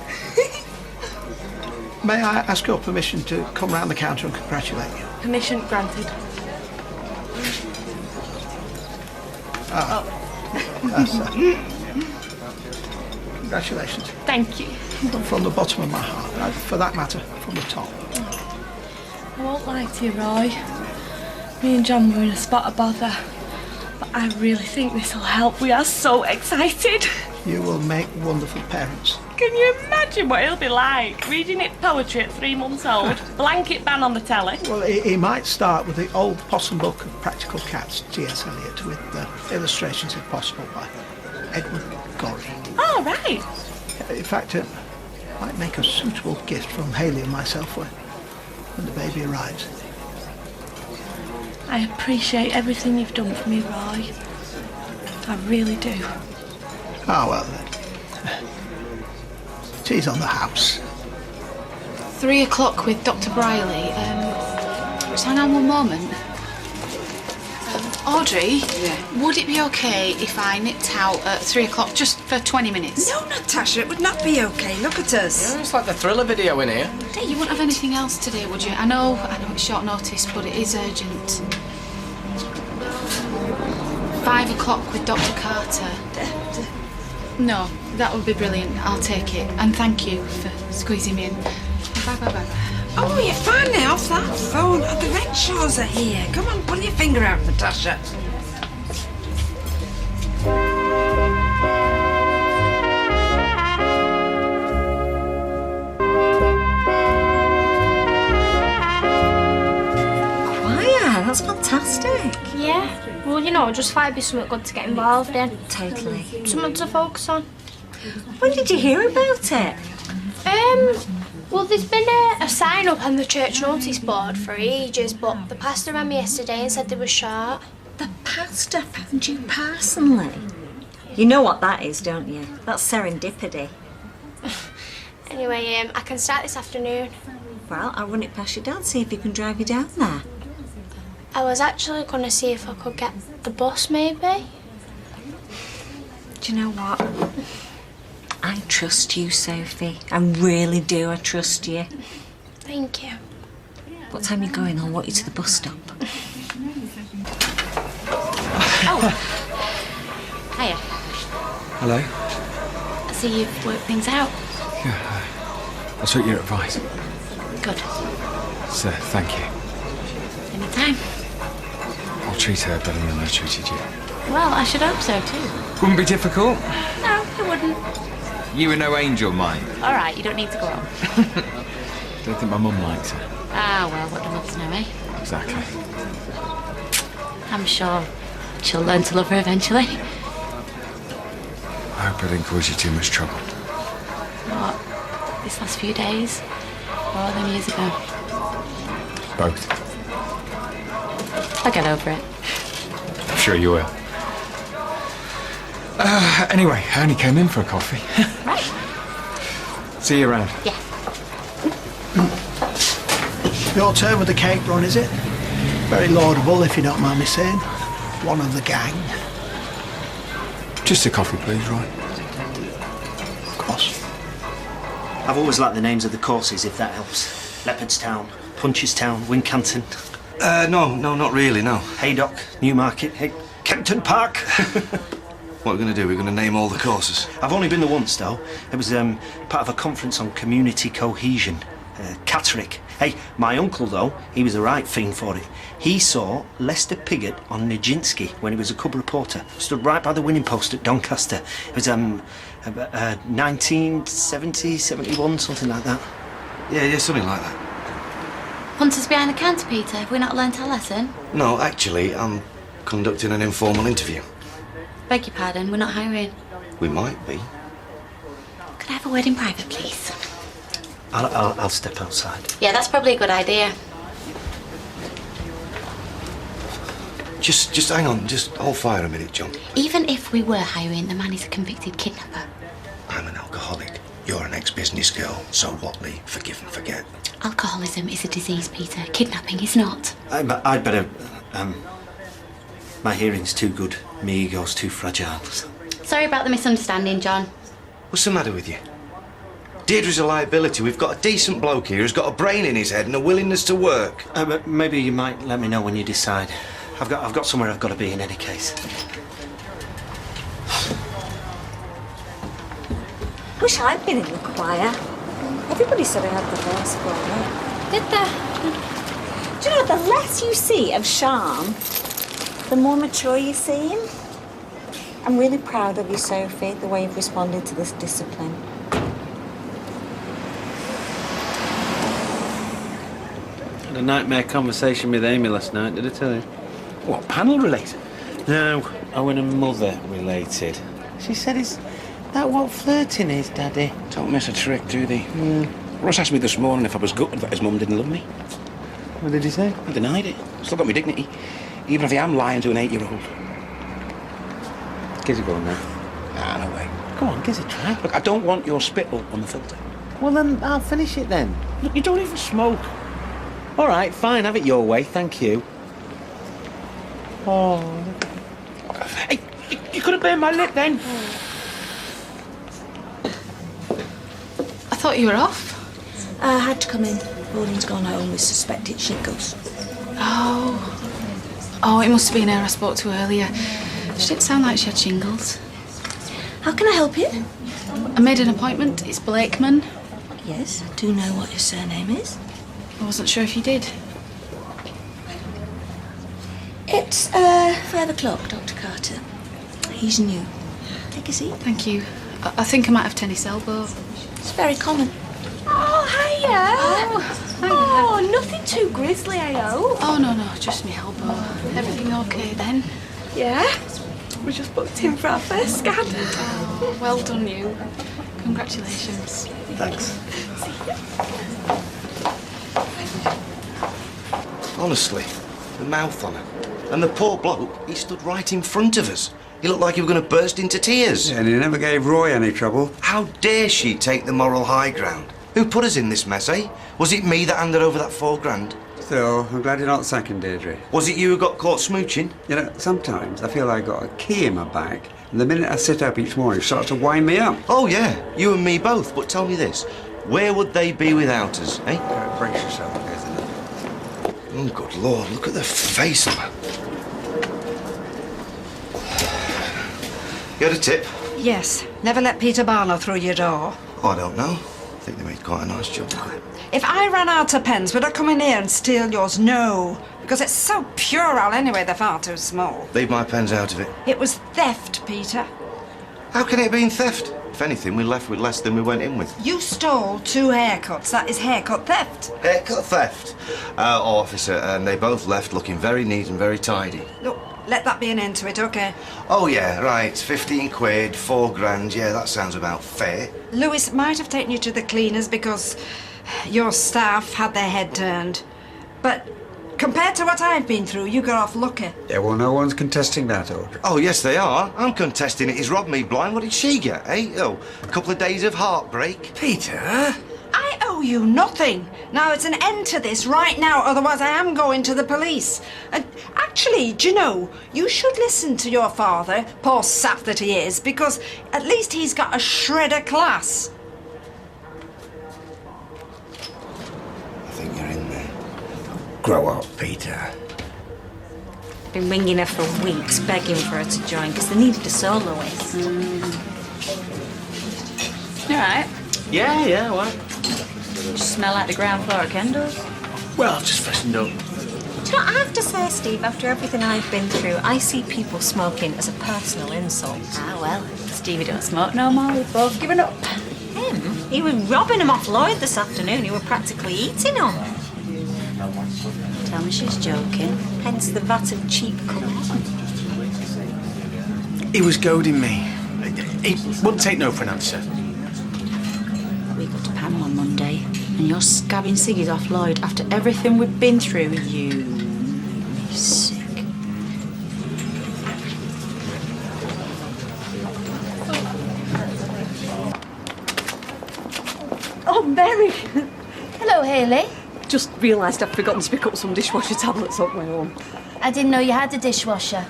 May I ask your permission to come round the counter and congratulate you? Permission granted. Congratulations. Thank you. From the bottom of my heart. For that matter, from the top. I won't lie to you, Roy. Me and John were in a spot of bother. But I really think this will help. We are so excited. You will make wonderful parents. Can you imagine what he'll be like? Reading it poetry at 3 months old, blanket ban on the telly. Well, he might start with the old Possum Book of Practical Cats, T.S. Eliot, with illustrations, if possible, by Edward Gorey. Oh, right. In fact, it might make a suitable gift from Haley and myself when the baby arrives. I appreciate everything you've done for me, Roy. I really do. Ah, well, tea's on the house. 3 o'clock with Dr. Briley. Just hang on one moment. Audrey, would it be okay if I nipped out at 3 o'clock just for 20 minutes? No, Natasha, it would not be okay. Look at us. Yeah, it's like the Thriller video in here. You wouldn't have anything else today, would you? I know it's short notice, but it is urgent. 5 o'clock with Dr. Carter. No, that would be brilliant. I'll take it. And thank you for squeezing me in. Bye. Oh, you're fine now off that phone. Oh, the Renshaws are here. Come on, pull your finger out, Natasha. Choir, that's fantastic. Yeah. Well, you know, just thought it'd be something good to get involved in. Totally. Something to focus on. When did you hear about it? Well, there's been a sign up on the church notice board for ages, but the pastor rang me yesterday and said they were short. The pastor found you personally? You know what that is, don't you? That's serendipity. Anyway, I can start this afternoon. Well, I'll run it past your dad, see if he can drive you down there. I was actually going to see if I could get the bus, maybe. Do you know what? I trust you, Sophie. I really do. I trust you. Thank you. What time are you going? I'll walk you to the bus stop. Oh. Hiya. Hello? I see you've worked things out. Yeah, I'll take your advice. Good. So, thank you. Anytime. I'll treat her better than I treated you. Well, I should hope so too. Wouldn't be difficult. No, it wouldn't. You were no angel, mine. All right, you don't need to go on. Don't think my mum likes her. Ah, well, what do mothers know, eh? Exactly. I'm sure she'll learn to love her eventually. I hope I didn't cause you too much trouble. What? These last few days? Or them years ago? Both. I'll get over it. I'm sure you will. Anyway, I only came in for a coffee. Right. See you around. Yeah. Your turn with the cake run, is it? Very laudable, if you don't mind me saying. One of the gang. Just a coffee, please, Roy. Of course. I've always liked the names of the courses, if that helps. Leopardstown, Punchestown, Wincanton. No, not really, no. Haydock, Newmarket, Kempton Park. What are we going to do? We're going to name all the courses? I've only been there once, though. It was part of a conference on community cohesion. Catterick. Hey, my uncle, though, he was the right fiend for it. He saw Lester Piggott on Nijinsky when he was a cub reporter. Stood right by the winning post at Doncaster. It was, 1970, 71, something like that. Yeah, something like that. Want us behind the counter, Peter? Have we not learnt our lesson? No, actually, I'm conducting an informal interview. Beg your pardon, we're not hiring. We might be. Could I have a word in private, please? I'll step outside. Yeah, that's probably a good idea. Just hang on. Just hold fire a minute, John. Even if we were hiring, the man is a convicted kidnapper. I'm an alcoholic. You're an ex-business girl. So what, Lee? Forgive and forget. Alcoholism is a disease, Peter. Kidnapping is not. I'd better... my hearing's too good. My ego's too fragile. Sorry about the misunderstanding, John. What's the matter with you? Deirdre's a liability. We've got a decent bloke here who's got a brain in his head and a willingness to work. But maybe you might let me know when you decide. I've got somewhere I've got to be in any case. Wish I'd been in the choir. Everybody said I had the voice for it. Did they? Do you know, the less you see of Sean, the more mature you seem. I'm really proud of you, Sophie, the way you've responded to this discipline. Had a nightmare conversation with Amy last night, did I tell you? What, panel related? No, Owen and Mother related. She said it's that what flirting is, Daddy. Don't miss a trick, do they? Ross asked me this morning if I was gutted that his mum didn't love me. What did he say? I denied it. Still got my dignity, even if I am lying to an 8-year-old. Gives it going now. Nah, no way. Come on, gives it a try. Look, I don't want your spittle on the filter. Well, then I'll finish it then. Look, you don't even smoke. All right, fine, have it your way, thank you. Oh. Hey, you could have burned my lip then. I thought you were off. I had to come in. Pauline's gone home with suspected shingles. Oh, it must have been her I spoke to earlier. She didn't sound like she had shingles. How can I help you? I made an appointment. It's Blakeman. Yes, I do know what your surname is. I wasn't sure if you did. It's 5 o'clock, Dr. Carter. He's new. Take a seat. Thank you. I think I might have tennis elbow. It's very common. Oh, hiya. Oh, nothing too grisly, I hope. Oh, no, just me elbow. Everything okay then? Yeah. We just booked in for our first scan. Oh, well done, you. Congratulations. Thanks. Honestly, the mouth on her. And the poor bloke, he stood right in front of us. He looked like he was going to burst into tears. Yeah, and he never gave Roy any trouble. How dare she take the moral high ground? Who put us in this mess, eh? Was it me that handed over that $4,000? Still, I'm glad you're not sacking Deirdre. Was it you who got caught smooching? You know, sometimes I feel like I got a key in my bag, and the minute I sit up each morning, it starts to wind me up. Oh, yeah, you and me both. But tell me this, where would they be without us, eh? Brace yourself, isn't it? Oh, good Lord, look at the face of her. You had a tip? Yes. Never let Peter Barlow through your door. Oh, I don't know. I think they made quite a nice job of it. If I ran out of pens, would I come in here and steal yours? No. Because it's so puerile anyway, they're far too small. Leave my pens out of it. It was theft, Peter. How can it have been theft? If anything, we left with less than we went in with. You stole 2 haircuts. That is haircut theft. Haircut theft? Officer, and they both left looking very neat and very tidy. Look, let that be an end to it, OK? Oh, yeah, right. 15 quid, $4,000. Yeah, that sounds about fair. Lewis might have taken you to the cleaners because your staff had their head turned. But compared to what I've been through, you got off lucky. Yeah, well, no one's contesting that, Audrey. Oh, yes, they are. I'm contesting it. He's robbed me blind. What did she get, eh? Oh, a couple of days of heartbreak. Peter? I owe you nothing. Now, it's an end to this right now, otherwise I am going to the police. And actually, do you know, you should listen to your father, poor sap that he is, because at least he's got a shred of class. I think you're in there. Grow up, Peter. Been ringing her for weeks, begging for her to join, because they needed a soloist. You all right? Yeah, what? You smell like the ground floor at Kendall's. Well, I've just freshened up. Do you know, I have to say, Steve, after everything I've been through, I see people smoking as a personal insult. Ah, well, Stevie don't smoke no more. We've both given up. Him? He was robbing him off Lloyd this afternoon. He were practically eating him. Tell me she's joking. Hence the vat of cheap cologne. He was goading me. He wouldn't take no for an answer. We got to panel on Monday, and you're scabbing ciggies off Lloyd after everything we've been through. You make me sick. Oh, Mary! Hello, Hayley. Just realised I'd forgotten to pick up some dishwasher tablets up my own. I didn't know you had a dishwasher.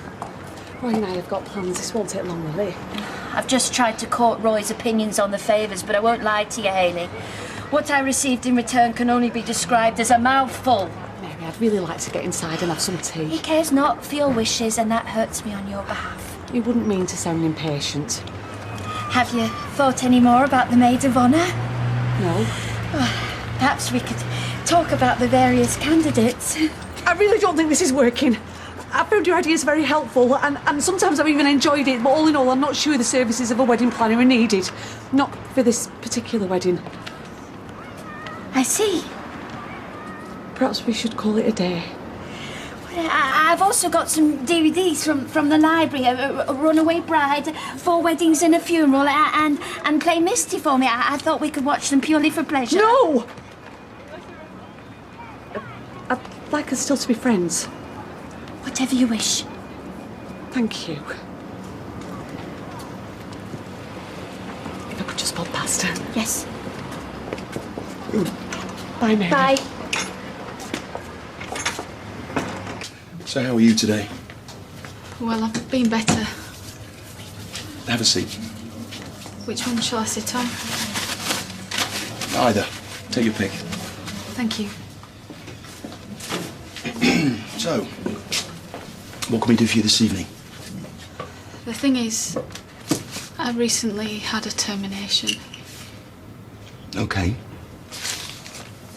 Roy and I have got plans. This won't take long, will it? I've just tried to court Roy's opinions on the favours, but I won't lie to you, Hayley. What I received in return can only be described as a mouthful. Mary, I'd really like to get inside and have some tea. He cares not for your wishes, and that hurts me on your behalf. You wouldn't mean to sound impatient. Have you thought any more about the Maid of Honour? No. Perhaps we could talk about the various candidates. I really don't think this is working. I found your ideas very helpful, and sometimes I've even enjoyed it, but all in all, I'm not sure the services of a wedding planner are needed. Not for this particular wedding. I see. Perhaps we should call it a day. I've also got some DVDs from the library, a Runaway Bride, 4 Weddings and a Funeral, and Play Misty for me. I thought we could watch them purely for pleasure. No! I'd like us still to be friends. Whatever you wish. Thank you. If I could just pop past her. Yes. Bye, Mary. Bye. So how are you today? Well, I've been better. Have a seat. Which one shall I sit on? Either. Take your pick. Thank you. So, what can we do for you this evening? The thing is, I recently had a termination. Okay.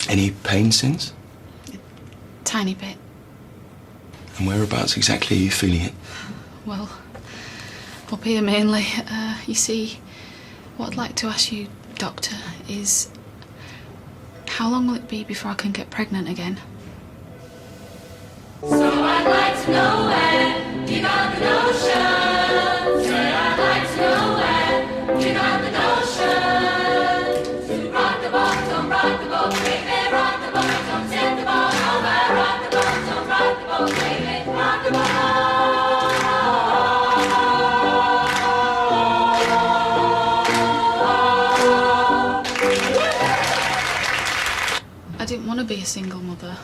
Any pain since? Tiny bit. And whereabouts exactly are you feeling it? Well, up here mainly. You see, what I'd like to ask you, Doctor, is how long will it be before I can get pregnant again? So I'd like to know when you got the notion. Say I'd like to know when you got the notion. To rock the boat, don't rock the boat, baby. Rock the boat, don't set the boat over. Rock the boat, don't rock the boat, baby. Rock the boat. I didn't want to be a single mother.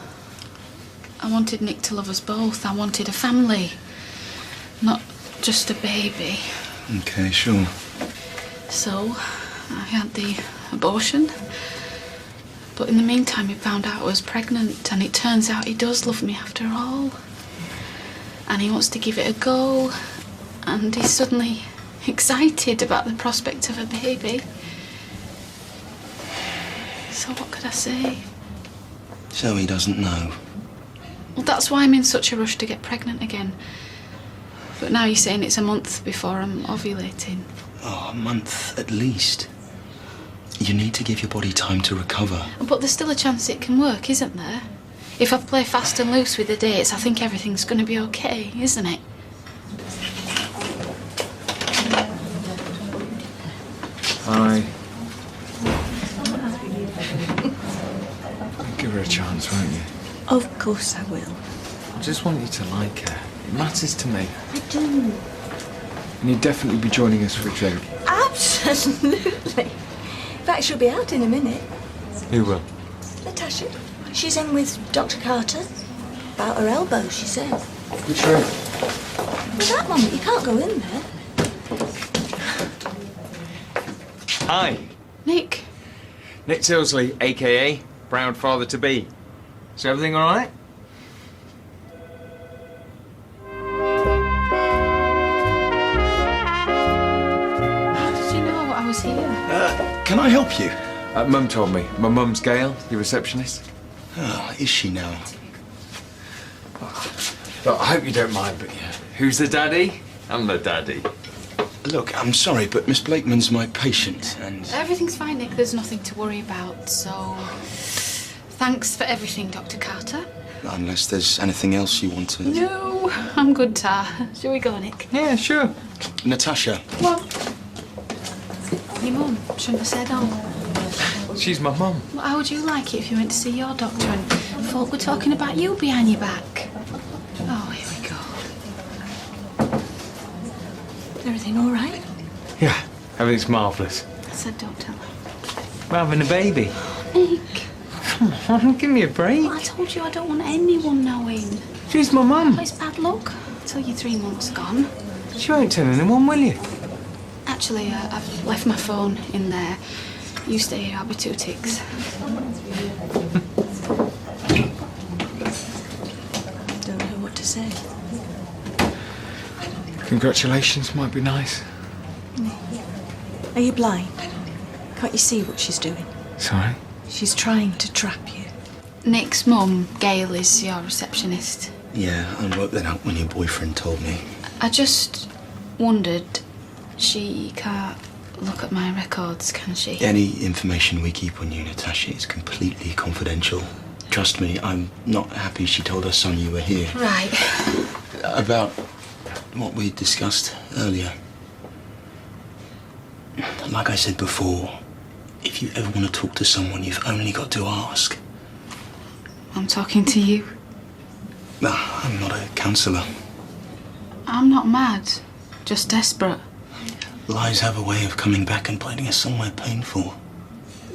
I wanted Nick to love us both. I wanted a family, not just a baby. Okay, sure. So, I had the abortion. But in the meantime, he found out I was pregnant, and it turns out he does love me after all. And he wants to give it a go, and he's suddenly excited about the prospect of a baby. So what could I say? So he doesn't know. Well, that's why I'm in such a rush to get pregnant again. But now you're saying it's a month before I'm ovulating. Oh, a month at least. You need to give your body time to recover. But there's still a chance it can work, isn't there? If I play fast and loose with the dates, I think everything's going to be okay, isn't it? Hi. Give her a chance, won't you? Of course I will. I just want you to like her. It matters to me. I do. And you'd definitely be joining us for a drink. Absolutely. In fact, she'll be out in a minute. Who will? Natasha. She's in with Dr. Carter. About her elbow, she said. Which room? Well, that one, you can't go in there. Hi. Nick. Nick Tilsley, a.k.a. proud father-to-be. Is everything all right? How did you know I was here? Can I help you? Mum told me. My mum's Gail, your receptionist. Oh, is she now? Look, I hope you don't mind, but yeah. Who's the daddy? I'm the daddy. Look, I'm sorry, but Miss Blakeman's my patient, and... Everything's fine, Nick. There's nothing to worry about, so... Thanks for everything, Dr. Carter. Unless there's anything else you want to... No, I'm good, Tar. Shall we go, Nick? Yeah, sure. Natasha. What? Your mum shouldn't have said all. She's my mum. Well, how would you like it if you went to see your doctor and folk were talking about you behind your back? Oh, here we go. Is everything all right? Yeah, everything's marvellous. I said don't tell her. We're having a baby. Nick. Come on, give me a break. Well, I told you I don't want anyone knowing. She's my mum. Well, it's bad luck till you're 3 months gone. She won't tell anyone, will you? Actually, I've left my phone in there. You stay here, I'll be 2 ticks. Don't know what to say. Congratulations might be nice. Are you blind? Can't you see what she's doing? Sorry? She's trying to trap you. Nick's mum, Gail, is your receptionist. Yeah, I worked that out when your boyfriend told me. I just wondered, she can't look at my records, can she? Any information we keep on you, Natasha, is completely confidential. Trust me, I'm not happy she told her son you were here. Right. About what we discussed earlier. Like I said before, if you ever want to talk to someone, you've only got to ask. I'm talking to you. No, I'm not a counsellor. I'm not mad, just desperate. Lies have a way of coming back and biting us somewhere painful.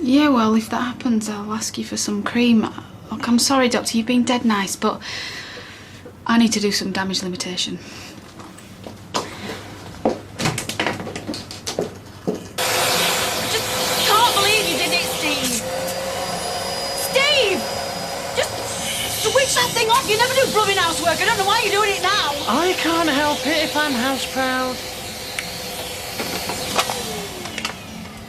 Yeah, well, if that happens, I'll ask you for some cream. Look, I'm sorry, Doctor, you've been dead nice, but I need to do some damage limitation. Can't believe you did it, Steve! Steve! Just switch that thing off. You never do blooming housework. I don't know why you're doing it now. I can't help it if I'm house proud.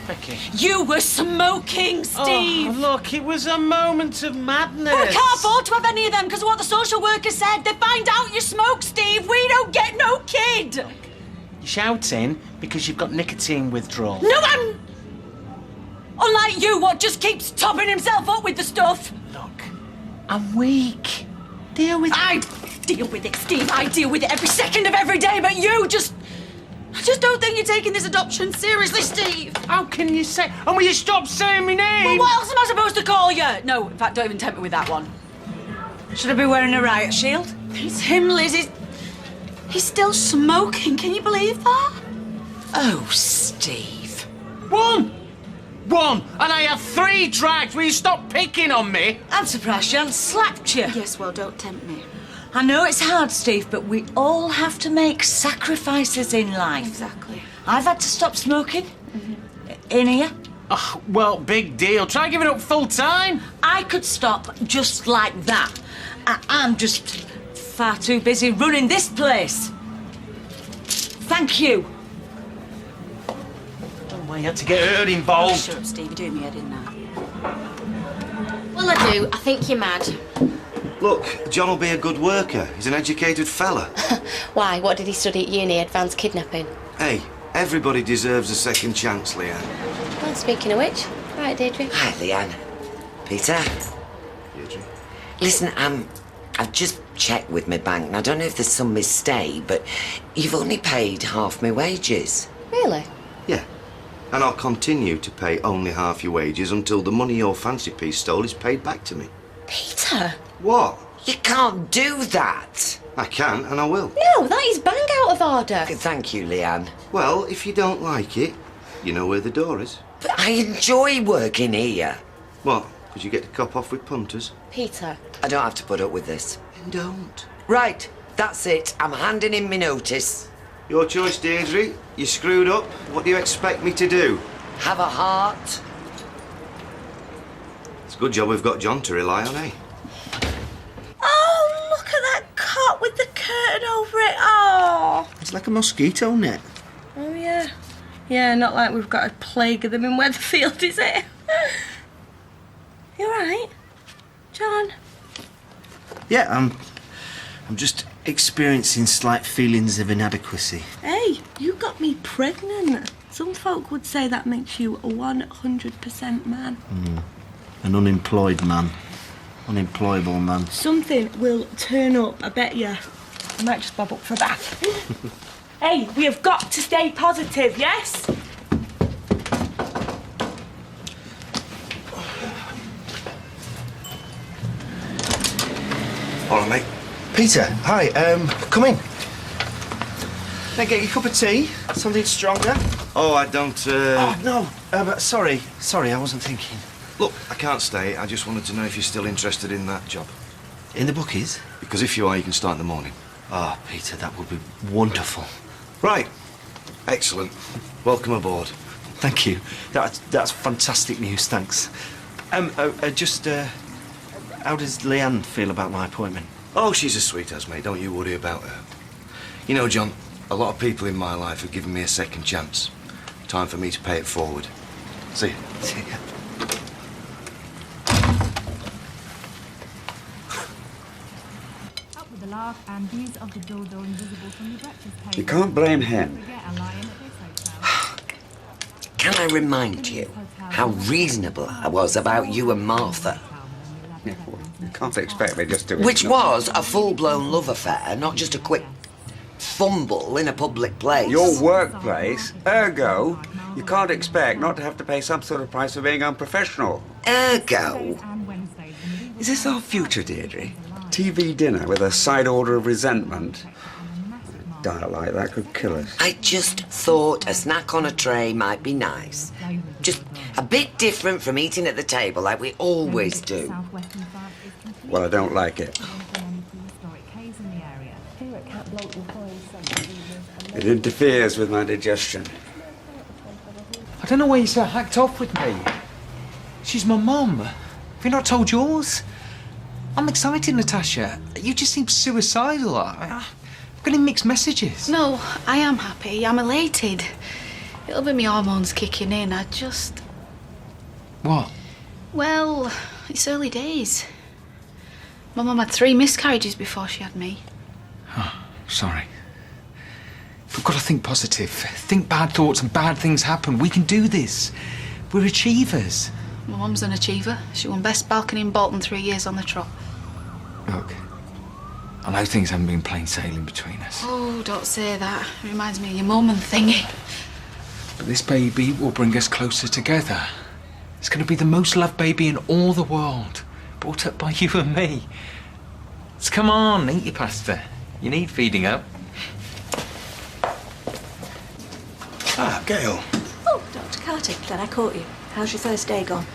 Becky. You were smoking, Steve! Oh, look, it was a moment of madness. Well, I can't afford to have any of them because of what the social worker said. They find out you smoke, Steve. We don't get no kid. You're shouting because you've got nicotine withdrawal. No, I'm... Unlike you, what just keeps topping himself up with the stuff. Look, I'm weak. Deal with it. I deal with it, Steve. I deal with it every second of every day, but you just... I just don't think you're taking this adoption seriously, Steve. How can you say... And will you stop saying my name? Well, what else am I supposed to call you? No, in fact, don't even tempt me with that one. Should I be wearing a riot shield? It's him, Liz. He's still smoking. Can you believe that? Oh, Steve. One! And I have 3 drags. Will you stop picking on me? I'm surprised she hasn't slapped you. Yes, well, don't tempt me. I know it's hard, Steve, but we all have to make sacrifices in life. Exactly. I've had to stop smoking. In here. Oh, well, big deal. Try giving up full time. I could stop just like that. I'm just far too busy running this place. Thank you. I don't know why you had to get her involved. Shut up, Steve. You're doing me head in now. Well, I do. I think you're mad. Look, John will be a good worker. He's an educated fella. Why? What did he study at uni? Advanced kidnapping? Hey, everybody deserves a second chance, Leanne. Well, speaking of which, right, Deirdre. Hi, Leanne. Peter. Deirdre. Listen, I've just checked with my bank, and I don't know if there's some mistake, but you've only paid half my wages. Really? Yeah. And I'll continue to pay only half your wages until the money your fancy piece stole is paid back to me. Peter! What? You can't do that. I can, and I will. No, that is bang out of order. Thank you, Leanne. Well, if you don't like it, you know where the door is. But I enjoy working here. What? Because you get to cop off with punters? Peter. I don't have to put up with this. Then don't. Right, that's it. I'm handing in my notice. Your choice, Deirdre. You screwed up. What do you expect me to do? Have a heart. It's a good job we've got John to rely on, eh? Oh, look at that cot with the curtain over it. Oh. It's like a mosquito net. Oh, yeah. Yeah, not like we've got a plague of them in Weatherfield, is it? You alright? John? Yeah, I'm just experiencing slight feelings of inadequacy. Hey, you got me pregnant. Some folk would say that makes you a 100% man. An unemployed man. Unemployable man. Something will turn up, I bet you. I might just bob up for a bath. Hey, we have got to stay positive, yes? All right, mate. Peter, hi. Come in. Can I get you a cup of tea? Something stronger? Oh, I don't, Oh, no. Sorry, I wasn't thinking. Look, I can't stay. I just wanted to know if you're still interested in that job. In the bookies? Because if you are, you can start in the morning. Ah, Peter, that would be wonderful. Right. Excellent. Welcome aboard. Thank you. That's fantastic news, thanks. How does Leanne feel about my appointment? Oh, she's a sweetheart, mate. Don't you worry about her. You know, John, a lot of people in my life have given me a second chance. Time for me to pay it forward. See you. See ya. Up with the laugh and views of the dodo invisible from the breakfast table. You can't blame him. Can I remind you how reasonable I was about you and Martha? Yeah, well, you can't expect me just to... Which was a full-blown love affair, not just a quick fumble in a public place. Your workplace, ergo, you can't expect not to have to pay some sort of price for being unprofessional. Ergo? Is this our future, Deirdre? TV dinner with a side order of resentment? A diet like that could kill us. I just thought a snack on a tray might be nice. Just a bit different from eating at the table like we always do. Well, I don't like it. It interferes with my digestion. I don't know why you're so hacked off with me. She's my mum. Have you not told yours? I'm excited, Natasha. You just seem suicidal. I'm getting mixed messages. No, I am happy. I'm elated. It'll be my hormones kicking in. I just... What? Well, it's early days. My mum had 3 miscarriages before she had me. Oh, sorry. We've got to think positive. Think bad thoughts and bad things happen. We can do this. We're achievers. My mum's an achiever. She won Best Balcony in Bolton 3 years on the trot. Look, I know things haven't been plain sailing between us. Oh, don't say that. It reminds me of your mum and thingy. But this baby will bring us closer together. It's going to be the most loved baby in all the world. Brought up by you and me. So come on, eat your pasta. You need feeding up. Ah, Gail. Oh, Dr. Carter, glad I caught you. How's your first day gone?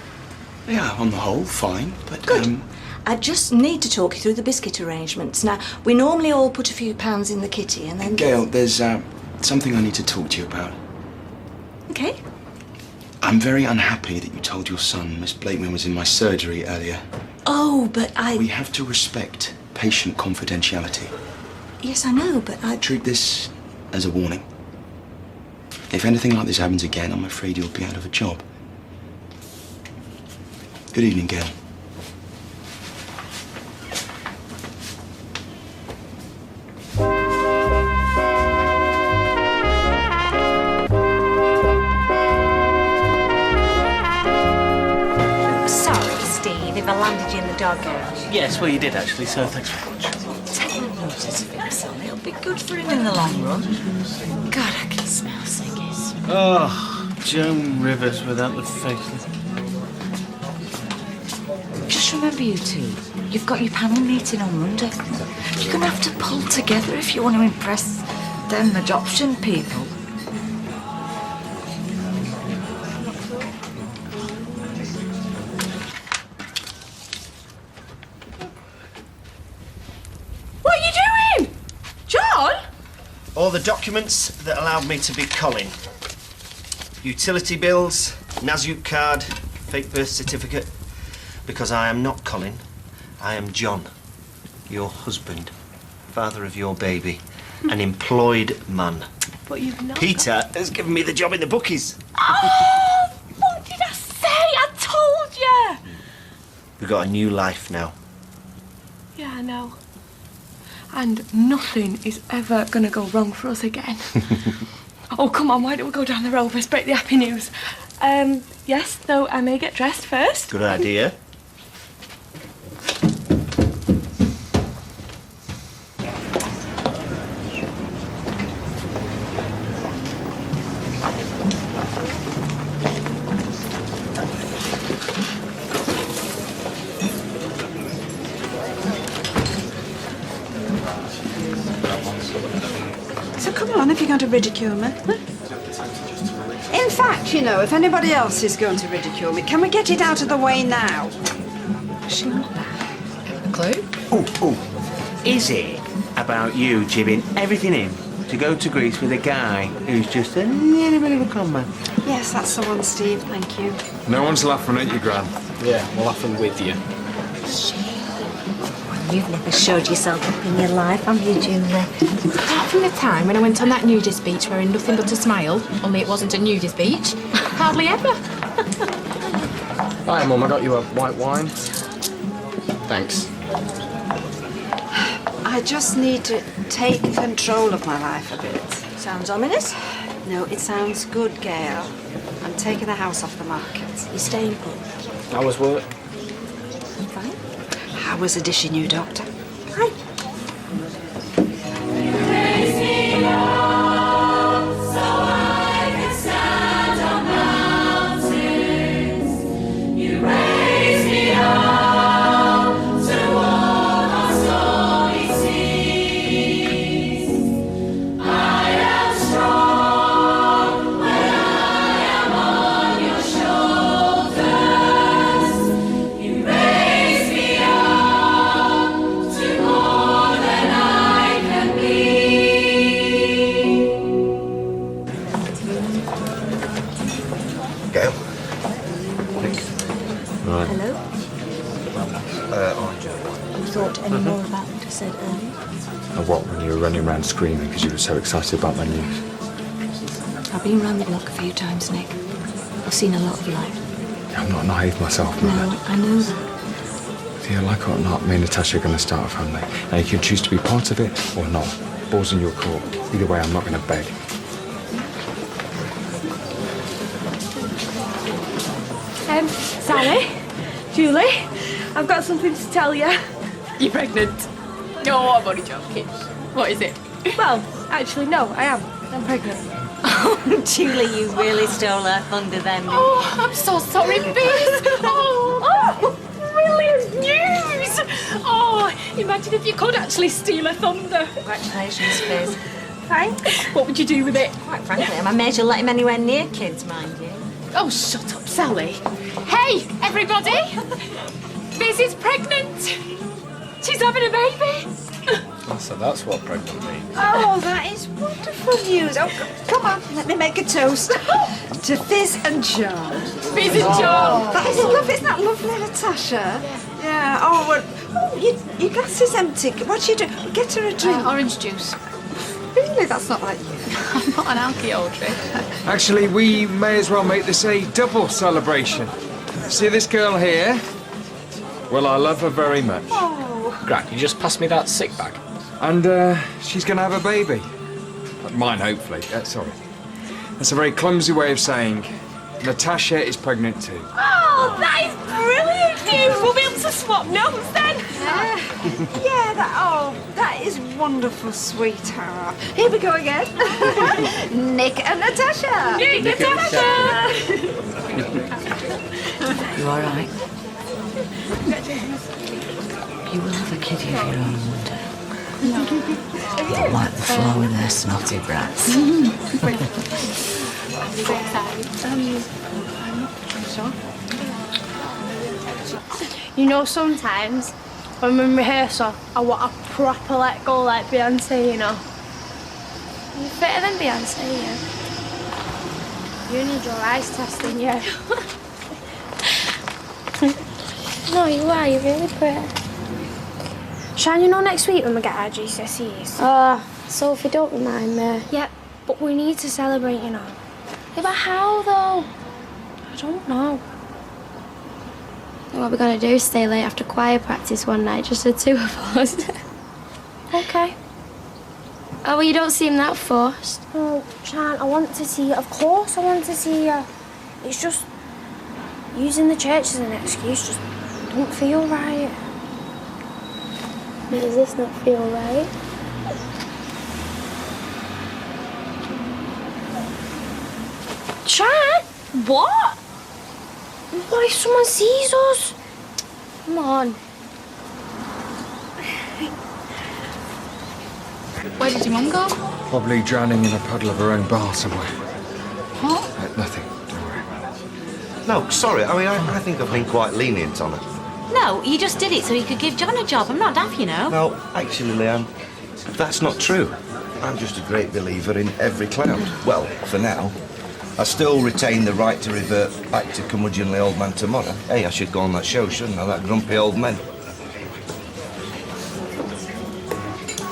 Yeah, on the whole, fine, but... Good. I just need to talk you through the biscuit arrangements. Now, we normally all put a few pounds in the kitty and then... Gail, there's something I need to talk to you about. Okay. I'm very unhappy that you told your son Miss Blakeman was in my surgery earlier. Oh, but We have to respect patient confidentiality. Yes, I know, but I... Treat this as a warning. If anything like this happens again, I'm afraid you'll be out of a job. Good evening, Gail. Sorry, Steve, if I landed you in the doghouse. Yes, well, you did actually, so thanks very much. Take a notice fix on. It'll be good for him in the long run. God, I can smell ciggies. Oh, Joan Rivers without the face. Just remember, you two, you've got your panel meeting on Monday. You're going to have to pull together if you want to impress them adoption people. What are you doing? John? All the documents that allowed me to be Colin. Utility bills, NASUC card, fake birth certificate. Because I am not Colin, I am John, your husband, father of your baby, an employed man. But you've not... Peter has given me the job in the bookies. Oh, what did I say? I told you. We've got a new life now. Yeah, I know. And nothing is ever gonna go wrong for us again. Oh, come on, why don't we go down the road? Let's break the happy news. Yes, though I may get dressed first. Good idea. So come on, if you're going to ridicule me. In fact, you know, if anybody else is going to ridicule me, can we get it out of the way now? A clue? Oh, is it about you jibbing everything in to go to Greece with a guy who's just a little bit of a con man? Yes, that's the one, Steve. Thank you. No one's laughing at you, Gran. Yeah, we're laughing with you. You've never showed yourself up in your life, have you, Julie? Apart from the time when I went on that nudist beach wearing nothing but a smile, only it wasn't a nudist beach. Hardly ever. Hi, Mum, I got you a white wine. Thanks. I just need to take control of my life a bit. Sounds ominous. No, it sounds good, Gail. I'm taking the house off the market. You're staying put. How was work? Fine. How was a dishing you, Doctor? Hi. Gail. Right. Hello? Orange. You thought any more about what I said earlier? And what, when you were running around screaming because you were so excited about my news? I've been round the block a few times, Nick. I've seen a lot of life. I'm not naive myself, No, Mother. I know that. Yeah, like it or not, me and Natasha are going to start a family. Now, you can choose to be part of it or not. Ball's in your court. Either way, I'm not going to beg. Sally, Julie, I've got something to tell you. You're pregnant. No, I'm only joking. What is it? Well, actually, no, I am. I'm pregnant. Oh, Julie, you really stole her thunder then. Oh, I'm so sorry, Biz. Oh, brilliant news. Oh, imagine if you could actually steal a thunder. Congratulations, Biz. Thanks. What would you do with it? Quite frankly, I'm amazed you'll let him anywhere near kids, mind you. Oh, shut up, Sally. Hey, everybody. Biz is pregnant. She's having a baby. So that's what pregnant means. Oh, that is wonderful news. Oh, come on, let me make a toast. To Fizz and John. Fizz and John. That is lovely. Isn't that lovely, Natasha? Yeah. Oh, your glass is empty. What do you do? Get her a drink. Orange juice. Really? That's not like you. I'm not an alky trick. Actually, we may as well make this a double celebration. See this girl here? Well, I love her very much. Oh. Grant, you just passed me that sick bag. And she's going to have a baby. Mine, hopefully. Sorry. That's a very clumsy way of saying Natasha is pregnant too. Oh, that is brilliant news. We'll be able to swap notes then. Yeah, that is wonderful, sweetheart. Here we go again. Nick and Natasha. Nick and Natasha. You all right? You will have a kiddie of your own one day. Don't wipe the floor with their snotty brats. You know, sometimes when I'm in rehearsal, I want to proper let go like Beyonce, you know. You're fitter than Beyonce, yeah. You need your eyes testing, yeah. No, you are. You're really pretty. Shall you know next week when we get our GCSEs? Sophie, don't remind me. Yeah, but we need to celebrate, you know. Yeah, but how, though? I don't know. What are we gonna do? Stay late after choir practice one night, just the two of us? Okay. Oh, well, you don't seem that forced. Oh, Jan, I want to see you. Of course I want to see you. It's just using the church as an excuse just don't feel right. Does this not feel right? Jan? What? What if someone sees us? Come on. Where did your mum go? Probably drowning in a puddle of her own bar somewhere. What? Nothing. No, sorry. I mean, I think I've been quite lenient on her. No, you just did it so you could give John a job. I'm not daft, you know. No, actually, Leanne, that's not true. I'm just a great believer in every clown. Well, for now. I still retain the right to revert back to curmudgeonly old man tomorrow. Hey, I should go on that show, shouldn't I? That grumpy old man.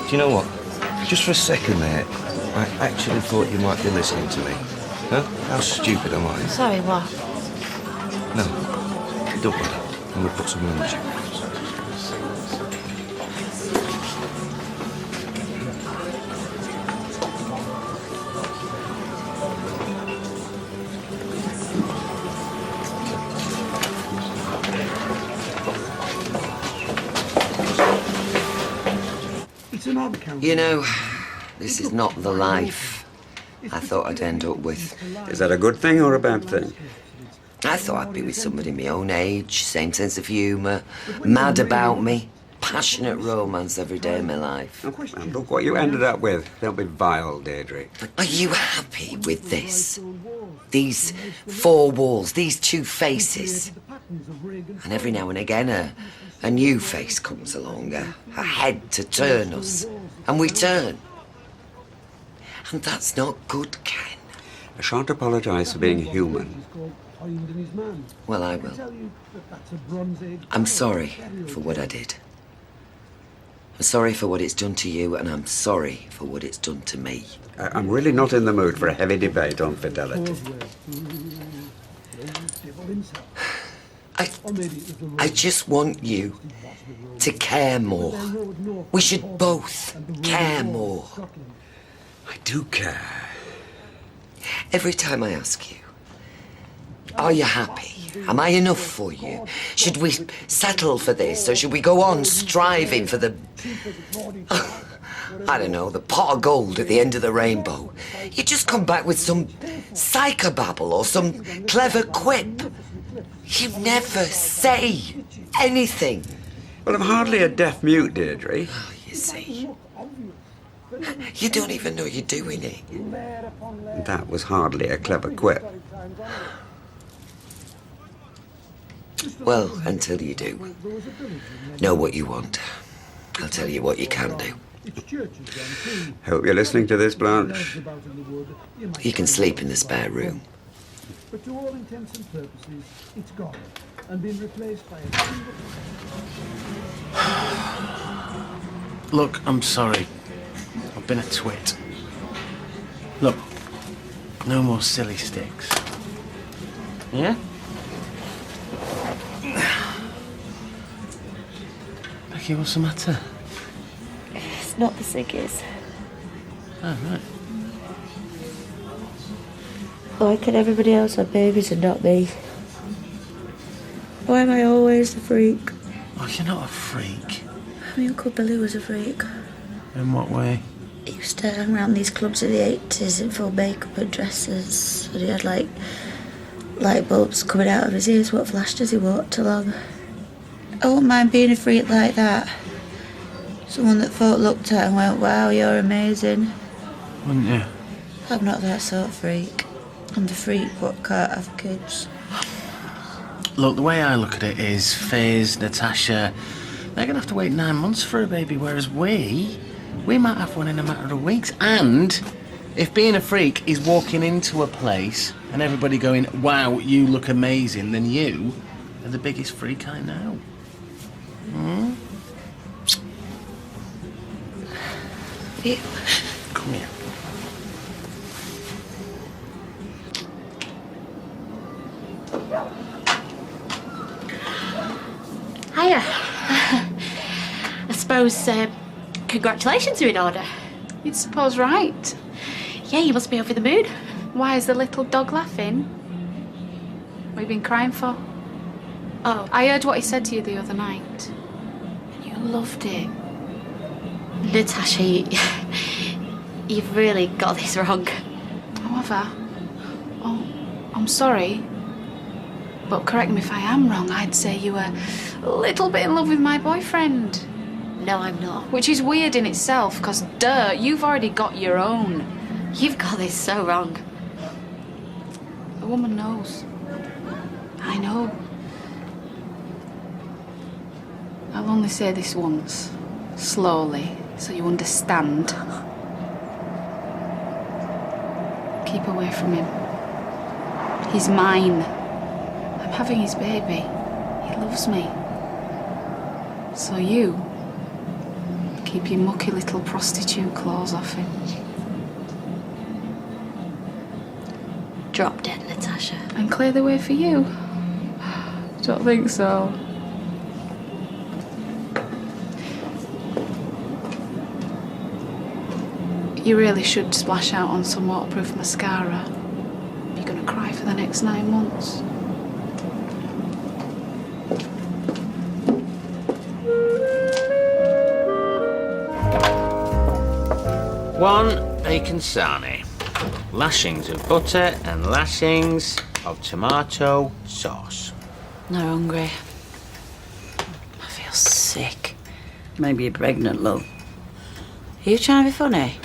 Do you know what? Just for a second there, I actually thought you might be listening to me. Huh? How stupid am I? Sorry, what? No, don't worry. I'm going to put some on the show. You know, this is not the life I thought I'd end up with. Is that a good thing or a bad thing? I thought I'd be with somebody my own age, same sense of humour, mad about me, passionate romance every day of my life. And look what you ended up with. Don't be vile, Deirdre. Are you happy with this? These four walls, these two faces. And every now and again a new face comes along, a head to turn us. And we turn. And that's not good, Ken. I shan't apologise for being human. Well, I will. I'm sorry for what I did. I'm sorry for what it's done to you, and I'm sorry for what it's done to me. I'm really not in the mood for a heavy debate on fidelity. I just want you to care more. We should both care more. I do care. Every time I ask you, are you happy? Am I enough for you? Should we settle for this, or should we go on striving for the... I don't know, the pot of gold at the end of the rainbow? You just come back with some psychobabble or some clever quip. You never say anything. Well, I'm hardly a deaf mute, Deirdre. Oh, you see. You don't even know you're doing it. That was hardly a clever quip. Well, until you do. Know what you want. I'll tell you what you can do. Hope you're listening to this, Blanche. You can sleep in the spare room. But to all intents and purposes, it's gone and been replaced by a single... Look, I'm sorry. I've been a twit. Look, no more silly sticks. Yeah? Becky, what's the matter? It's not the ciggies. Oh, right. Why can everybody else have babies and not me? Why am I always the freak? Oh, you're not a freak. My Uncle Billy was a freak. In what way? He used to hang around these clubs in the 80s in full makeup and dresses. And he had, like, light bulbs coming out of his ears what flashed as he walked along. I wouldn't mind being a freak like that. Someone that folk looked at and went, wow, you're amazing. Wouldn't you? I'm not that sort of freak. I'm the freak what can't have kids. Look, the way I look at it is Faze, Natasha, they're going to have to wait 9 months for a baby, whereas we might have one in a matter of weeks. And if being a freak is walking into a place and everybody going, wow, you look amazing, then you are the biggest freak I know. Hmm? Ew. Come here. Hiya. I suppose congratulations are in order. You'd suppose right. Yeah, you must be over the moon. Why is the little dog laughing? What have you been crying for? Oh, I heard what he said to you the other night. You loved it. Natasha, you've really got this wrong. However, oh, I'm sorry, but correct me if I am wrong, I'd say you were a little bit in love with my boyfriend. No, I'm not. Which is weird in itself, because duh, you've already got your own. You've got this so wrong. A woman knows. I know. I'll only say this once, slowly, so you understand. Keep away from him. He's mine. I'm having his baby. He loves me. So you keep your mucky little prostitute claws off him. Drop dead, Natasha. And clear the way for you. Don't think so. You really should splash out on some waterproof mascara. You're gonna cry for the next 9 months. One bacon sarnie, lashings of butter and lashings of tomato sauce. Not hungry. I feel sick. Maybe you're pregnant, love. Are you trying to be funny?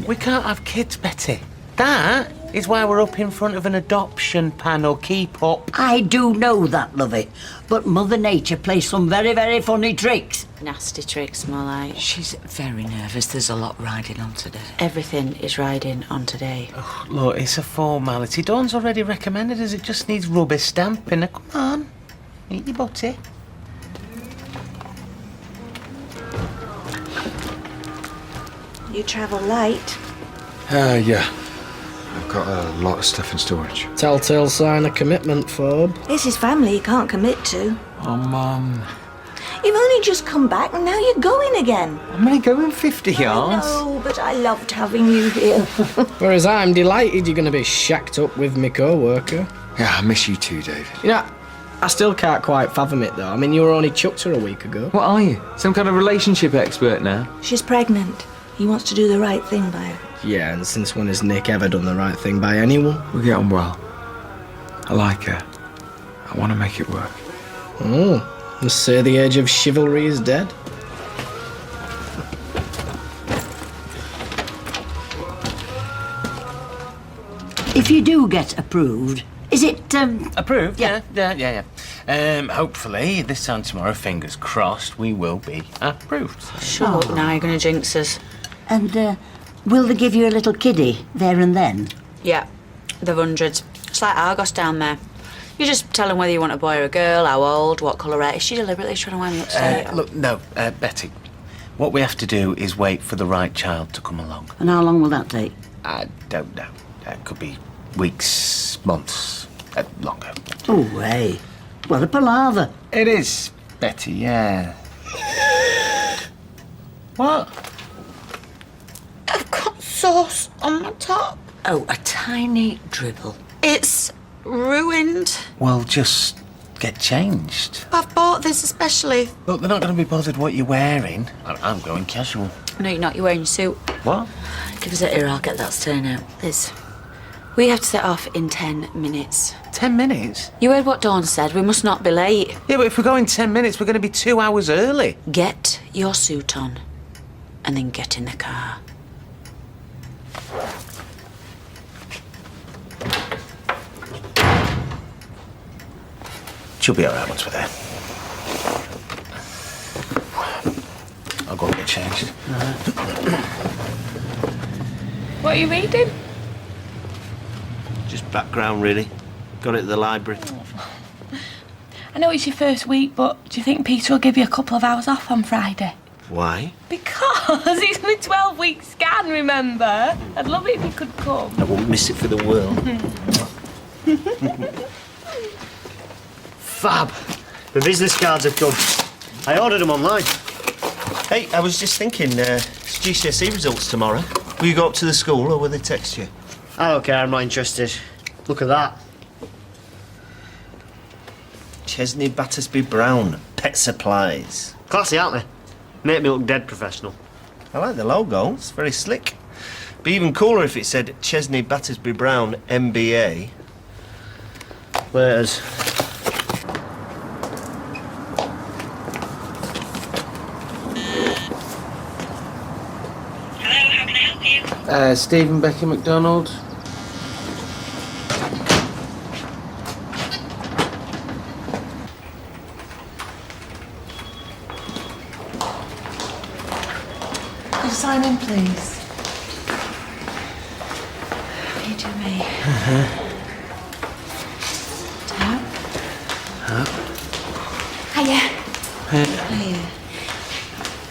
We can't have kids, Betty. That is why we're up in front of an adoption panel. Keep up. I do know that, lovey. But Mother Nature plays some very, very funny tricks. Nasty tricks, more like. She's very nervous. There's a lot riding on today. Everything is riding on today. Oh, look, it's a formality. Dawn's already recommended us. It just needs rubber stamping. Now, come on. Eat your butty. You travel light. Yeah. I've got a lot of stuff in storage. Telltale sign of commitment, Phobe. This is family you can't commit to. Oh, Mum. You've only just come back and now you're going again. I'm only going 50 yards. No, but I loved having you here. Whereas I'm delighted you're going to be shacked up with my co-worker. Yeah, I miss you too, David. You know, I still can't quite fathom it, though. I mean, you were only chucked her a week ago. What are you? Some kind of relationship expert now? She's pregnant. He wants to do the right thing by her. Yeah, and since when has Nick ever done the right thing by anyone? We get on well. I like her. I want to make it work. Oh, you say the age of chivalry is dead? If you do get approved, is it, Approved? Yeah. Hopefully, this time tomorrow, fingers crossed, we will be approved. Shut up now, you're going to jinx us. And, will they give you a little kiddie there and then? Yeah, they've hundreds. It's like Argos down there. You just tell them whether you want a boy or a girl, how old, what colour it is. She deliberately trying to wind me up to say it. Look, no, Betty. What we have to do is wait for the right child to come along. And how long will that take? I don't know. It could be weeks, months, longer. Oh, hey. What a palaver. It is, Betty, yeah. What? I've got sauce on my top. Oh, a tiny dribble. It's ruined. Well, just get changed. I've bought this especially. Look, they're not going to be bothered what you're wearing. I'm going casual. No, you're not. You're wearing your suit. What? Give us a ear, I'll get that stain out. Liz, we have to set off in 10 minutes. 10 minutes? You heard what Dawn said. We must not be late. Yeah, but if we go in 10 minutes, we're going to be 2 hours early. Get your suit on and then get in the car. She'll be all right once we're there. I'll go and get changed. What are you reading? Just background, really. Got it at the library. I know it's your first week, but do you think Peter will give you a couple of hours off on Friday? Why? Because he's on a 12-week scan, remember? I'd love it if he could come. I won't miss it for the world. Fab. The business cards have come. I ordered them online. Hey, I was just thinking, it's GCSE results tomorrow. Will you go up to the school or will they text you? I don't care, I'm not interested. Look at that. Chesney Battersby Brown, Pet Supplies. Classy, aren't they? Make me look dead professional. I like the logo, it's very slick. Be even cooler if it said Chesney Battersby Brown, MBA. Where's? Stephen Becky McDonald. Could you sign in, please? How you do me? Hiya. Hiya.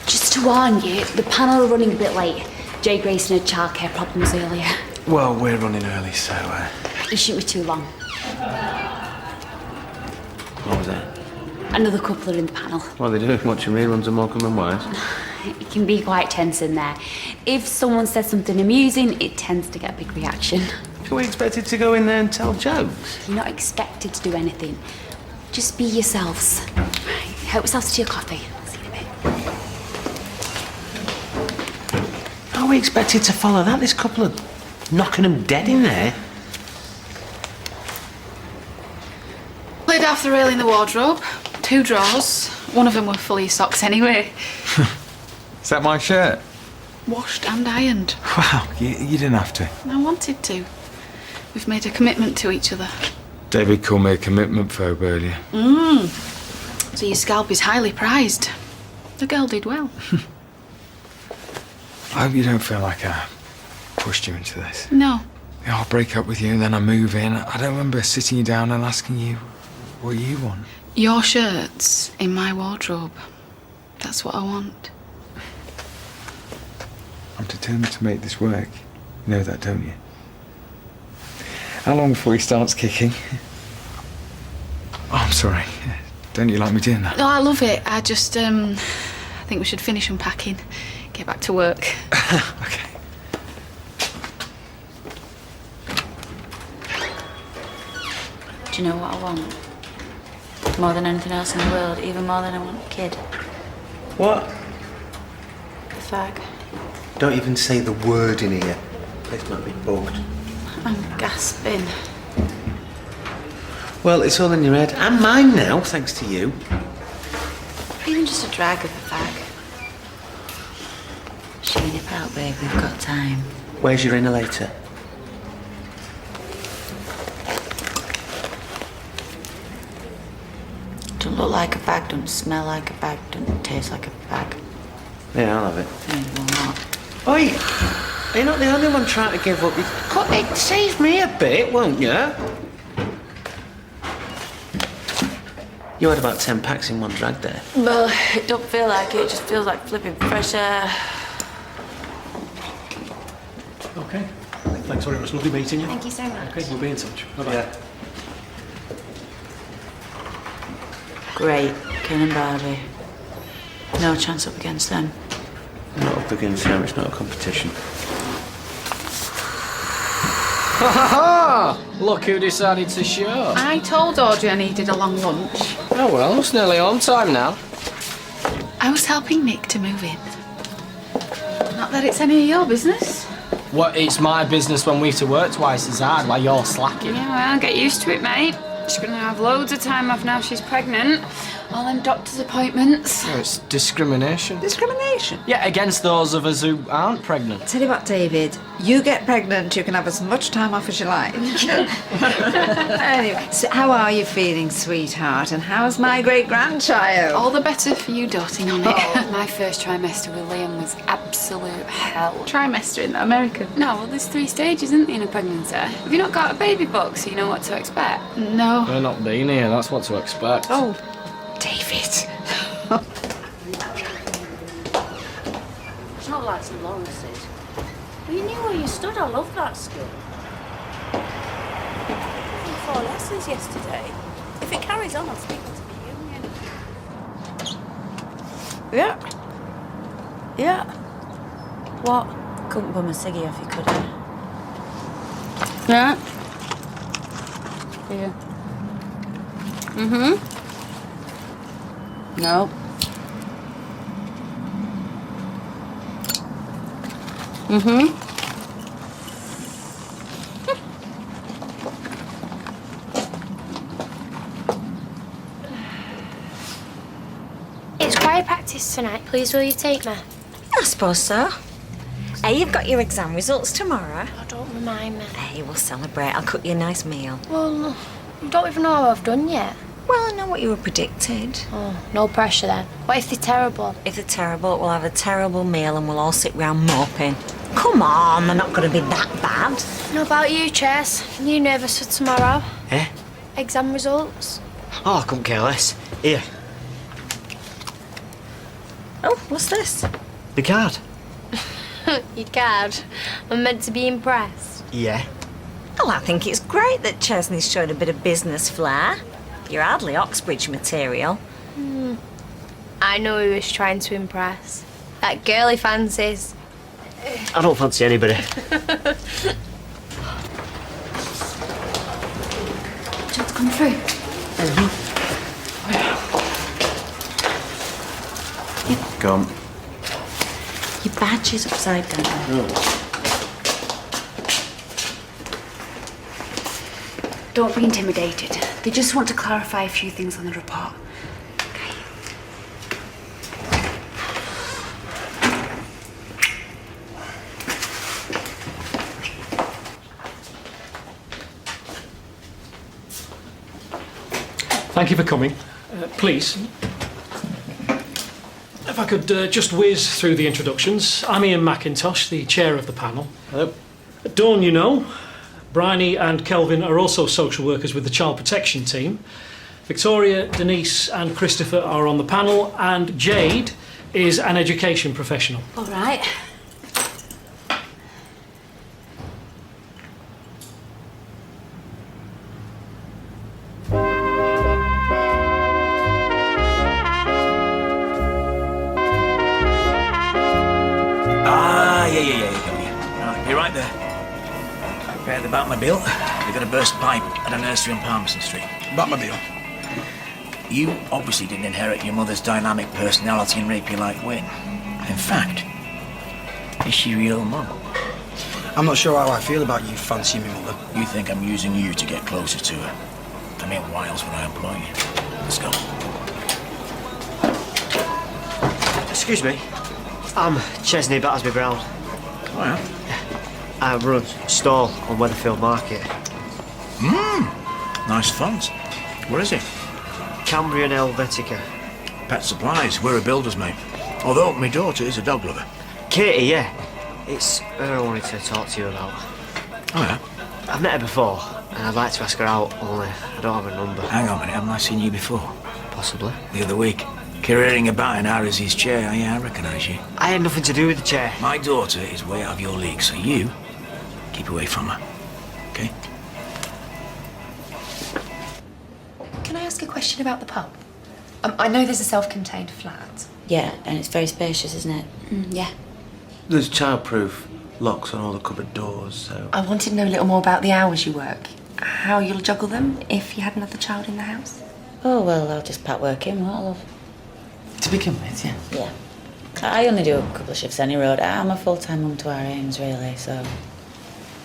Just to warn you, the panel are running a bit late. Jay Grayson had childcare problems earlier. Well, we're running early, so... It shouldn't be too long. What was that? Another couple are in the panel. What are they doing? Watching reruns of Morecambe and Wise? It can be quite tense in there. If someone says something amusing, it tends to get a big reaction. Are we expected to go in there and tell jokes? You're not expected to do anything. Just be yourselves. Help yourselves to your coffee. I'll see you in a bit. Are we expected to follow that? This couple are knocking them dead in there. Laid off the rail in the wardrobe. 2 drawers. One of them were full of socks anyway. Is that my shirt? Washed and ironed. Wow, you didn't have to. I wanted to. We've made a commitment to each other. David called me a commitment phobe earlier. So your scalp is highly prized. The girl did well. I hope you don't feel like I pushed you into this. No. Yeah, I'll break up with you, then I move in. I don't remember sitting you down and asking you what you want. Your shirt's in my wardrobe. That's what I want. I'm determined to make this work. You know that, don't you? How long before he starts kicking? Oh, I'm sorry. Don't you like me doing that? No, I love it. I just, I think we should finish unpacking. Get back to work. Okay. Do you know what I want? More than anything else in the world, even more than I want a kid. What? A fag. Don't even say the word in here. Place might be bugged. I'm gasping. Well, it's all in your head. And mine now, thanks to you. Even just a drag of a fag. Should we nip out, babe? We've got time. Where's your inhalator? Don't look like a bag, don't smell like a bag, don't taste like a bag. Yeah, I'll have it. No, Oi! You're not the only one trying to give up. It save me a bit, won't you? You had about 10 packs in one drag there. Well, it don't feel like it. It just feels like flipping fresh air. Okay. Thanks very much. Lovely meeting you. Thank you so much. Okay, we'll be in touch. Bye-bye. Yeah. Great. Ken and Barbie. No chance up against them. Not up against them, it's not a competition. Ha ha ha! Look who decided to show. I told Audrey I needed a long lunch. Oh well, it's nearly home time now. I was helping Nick to move in. Not that it's any of your business. What, it's my business when we have to work twice as hard while you're slacking. Yeah, well, get used to it, mate. She's gonna have loads of time off now she's pregnant. All them doctor's appointments. Oh, it's discrimination. Discrimination? Yeah, against those of us who aren't pregnant. Tell you what, David, you get pregnant, you can have as much time off as you like. Anyway, so how are you feeling, sweetheart? And how's my great-grandchild? All the better for you doting on it. Oh, my first trimester with Liam was absolute hell. Trimester in America? No, well, there's 3 stages, isn't there, in a pregnancy? Have you not got a baby book so you know what to expect? No. We're not being here, that's what to expect. Oh, David. It's not like St Lawrence's. Well, you knew where you stood. I love that school. 4 lessons yesterday. If it carries on, I'll speak to the union. Yeah. Yeah. What? Couldn't bum a ciggy off you, could I? Yeah. Yeah. Mm-hmm. No. Mm-hmm. It's choir practice tonight. Please, will you take me? I suppose so. Hey, you've got your exam results tomorrow. Oh, don't remind me. Hey, we'll celebrate. I'll cook you a nice meal. Well, you don't even know how I've done yet. Well, I know what you were predicted. Oh, no pressure then. What if they're terrible? If they're terrible, we'll have a terrible meal and we'll all sit round moping. Come on, they're not going to be that bad. How about you, Chess? Are you nervous for tomorrow? Eh? Exam results? Oh, I couldn't care less. Here, Oh, what's this? the card. You card. I'm meant to be impressed. Yeah. Well, I think it's great that Chesney's showed a bit of business flair. You're hardly Oxbridge material. I know who was trying to impress. That girl he fancies. I don't fancy anybody. Just come through. Come. Your badge is upside down. Don't be intimidated. They just want to clarify a few things on the report. Thank you for coming. Please, if I could just whiz through the introductions. I'm Ian McIntosh, the chair of the panel. Hello. Dawn, you know. Bryony and Kelvin are also social workers with the child protection team. Victoria, Denise and Christopher are on the panel, and Jade is an education professional. All right. Yeah. You're right there. Prepare the Batmobile. We've got a burst pipe at a nursery on Palmerston Street. Batmobile. You obviously didn't inherit your mother's dynamic personality and rape-you-like win. In fact, is she real mum? I'm not sure how I feel about you fancying me mother. You think I'm using you to get closer to her? I mean, why else would I employ you? Let's go. Excuse me. I'm Chesney Battersby Brown. Oh, yeah? I run a stall on Weatherfield Market. Nice font. Where is it? Cambrian Helvetica. Pet supplies. We're a builder's mate. Although my daughter is a dog lover. Katie, yeah. It's her I wanted to talk to you about. Oh, yeah? I've met her before, and I'd like to ask her out, only I don't have her number. Hang on a minute, haven't I seen you before? Possibly. The other week. Careering about in Harris's chair. Yeah, I recognise you. I had nothing to do with the chair. My daughter is way out of your league, so you keep away from her. Okay? Can I ask a question about the pub? I know there's a self-contained flat. Yeah, and it's very spacious, isn't it? Yeah. There's childproof locks on all the cupboard doors, so... I wanted to know a little more about the hours you work. How you'll juggle them if you had another child in the house. Oh, well, I'll just pat work in, won't I, love? To begin with, yeah. Yeah. I only do a couple of shifts any road. I'm a full-time mum to our aims, really, so...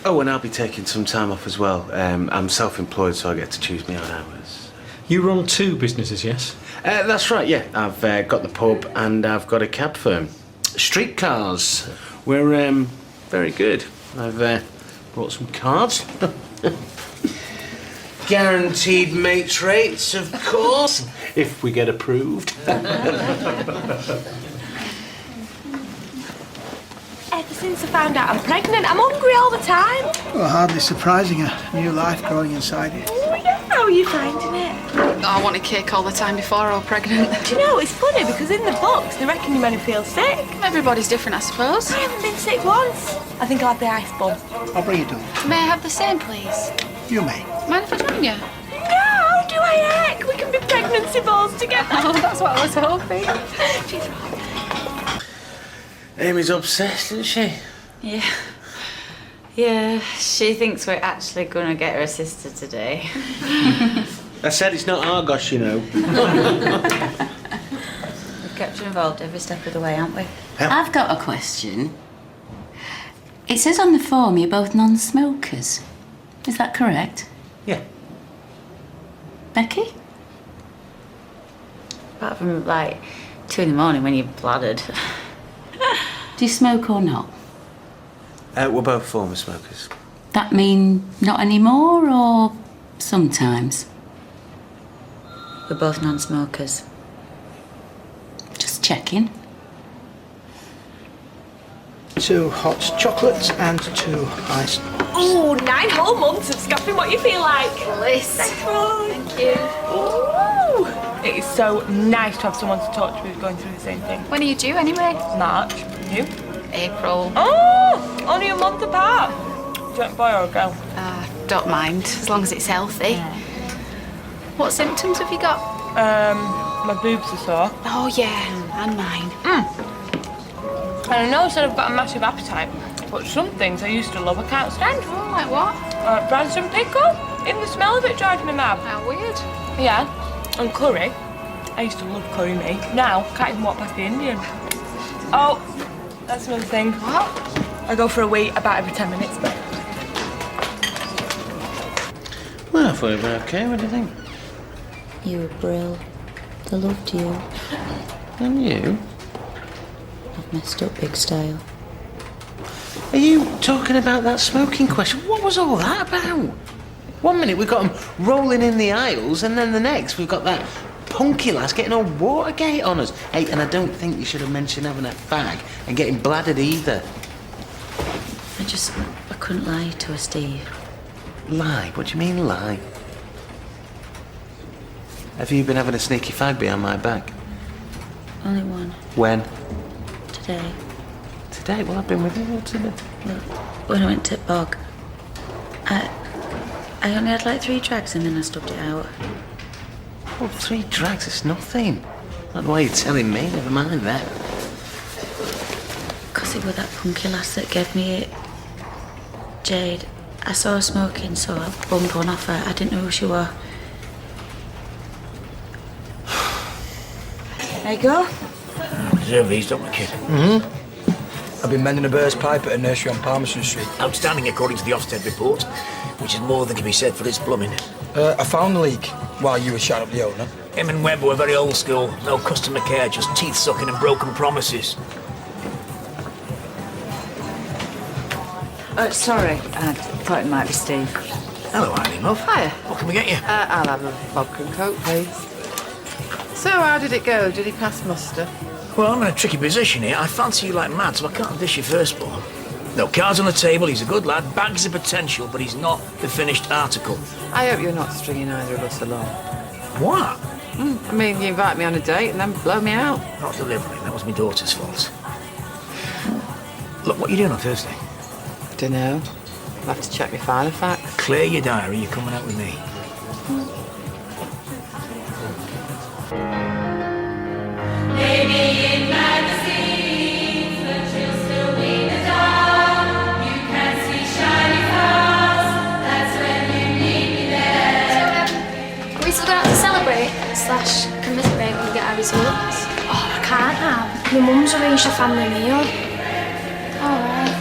Oh, and I'll be taking some time off as well. I'm self-employed, so I get to choose my own hours. You run 2 businesses, yes? That's right, yeah. I've got the pub and I've got a cab firm. Streetcars. We're very good. I've brought some cards. Guaranteed mates rates, of course, if we get approved. Ever since I found out I'm pregnant, I'm hungry all the time. Well, hardly surprising, a new life growing inside you. Oh, yeah. How are you finding it? I wanted cake all the time before I was pregnant. Do you know, it's funny because in the books they reckon you're meant to feel sick. Everybody's different, I suppose. I haven't been sick once. I think I'll have the ice bun. I'll bring it down. May I have the same, please? You may. Mind if I join you? No, do I heck? We can be pregnancy balls together. Oh, that's what I was hoping. She's right. Amy's obsessed, isn't she? Yeah. Yeah, she thinks we're actually gonna get her a sister today. I said it's not Argos, you know. We've kept her involved every step of the way, haven't we? I've got a question. It says on the form you're both non-smokers. Is that correct? Yeah. Becky? Apart from, like, 2 in the morning when you're bladdered. Do you smoke or not? We're both former smokers. That mean not anymore or sometimes? We're both non-smokers. Just checking. 2 hot chocolates and 2 iced. Ooh, 9 whole months of scoffing what you feel like. Bliss. Thank you. Ooh. It is so nice to have someone to talk to who's going through the same thing. When are you due anyway? March. You? April. Oh, only a month apart. Do you want a boy or a girl? Don't mind, as long as it's healthy. What symptoms have you got? My boobs are sore. Oh yeah, and mine. And I know I said I've got a massive appetite, but some things I used to love I can't stand. Oh, like what? Branston pickle. Even the smell of it drives me mad. How weird. Yeah. And curry. I used to love curry meat. Now, can't even walk past the Indian. Oh, that's another thing. What? I go for a wee about every 10 minutes. Well, I thought it was okay. What do you think? You were brill. I loved you. And you? I've messed up big style. Are you talking about that smoking question? What was all that about? 1 minute we've got them rolling in the aisles, and then the next we've got that punky lass getting all Watergate on us. Hey, and I don't think you should have mentioned having a fag and getting bladdered either. I couldn't lie to her, Steve. Lie? What do you mean lie? Have you been having a sneaky fag behind my back? Only one. When? Today. Today? Well, I've been with you all today. Look, when I went to Bog, I only had like 3 drags and then I stubbed it out. Oh, 3 drags, it's nothing. Not the way you're telling me, never mind that. Because it was that punky lass that gave me it. Jade. I saw her smoking, so I bummed one off her. I didn't know who she was. There you go. We deserve these, don't we, kid? Mm-hmm. I've been mending a bird's pipe at a nursery on Palmerston Street. Outstanding according to the Ofsted report, which is more than can be said for its plumbing. I found the leak while you were shouting up the owner. Him and Webb were very old school. No customer care, just teeth-sucking and broken promises. Sorry, I thought it might be Steve. Hello, Eileen, love. Hiya. What can we get you? I'll have a vodka and coke, please. So, how did it go? Did he pass muster? Well, I'm in a tricky position here. I fancy you like mad, so I can't dish your firstborn. No, cards on the table, he's a good lad, bags of potential, but he's not the finished article. I hope you're not stringing either of us along. What? I mean, you invite me on a date and then blow me out. Not delivering, that was my daughter's fault. Look, what are you doing on Thursday? Dunno. I'll have to check my file facts. Clear your diary, you're coming out with me. Commiserate when we get our results. Oh, I can't now. My mum's arranged a family meal. Alright.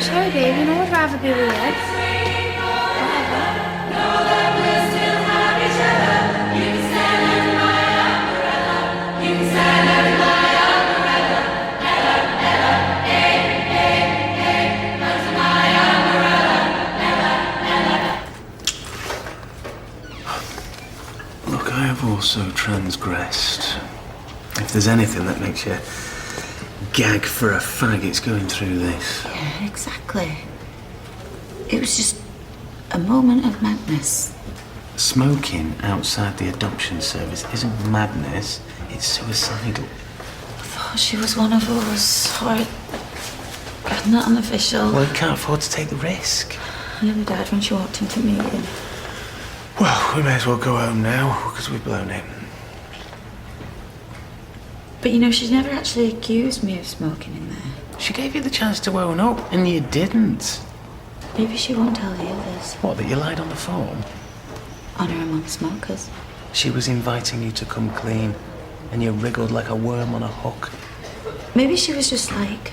Sorry, baby, no, I'd rather be with you. Look, I have also transgressed. If there's anything that makes you gag for a fag, it's going through this. Yeah, exactly. It was just a moment of madness. Smoking outside the adoption service isn't madness, it's suicidal. I thought she was one of us, or not unofficial. Well, you can't afford to take the risk. I nearly died when she walked into the meeting. Well, we may as well go home now, because we've blown it. But you know, she's never actually accused me of smoking in there. She gave you the chance to own up, and you didn't. Maybe she won't tell the others. What, that you lied on the phone? Honour among smokers. She was inviting you to come clean, and you wriggled like a worm on a hook. Maybe she was just like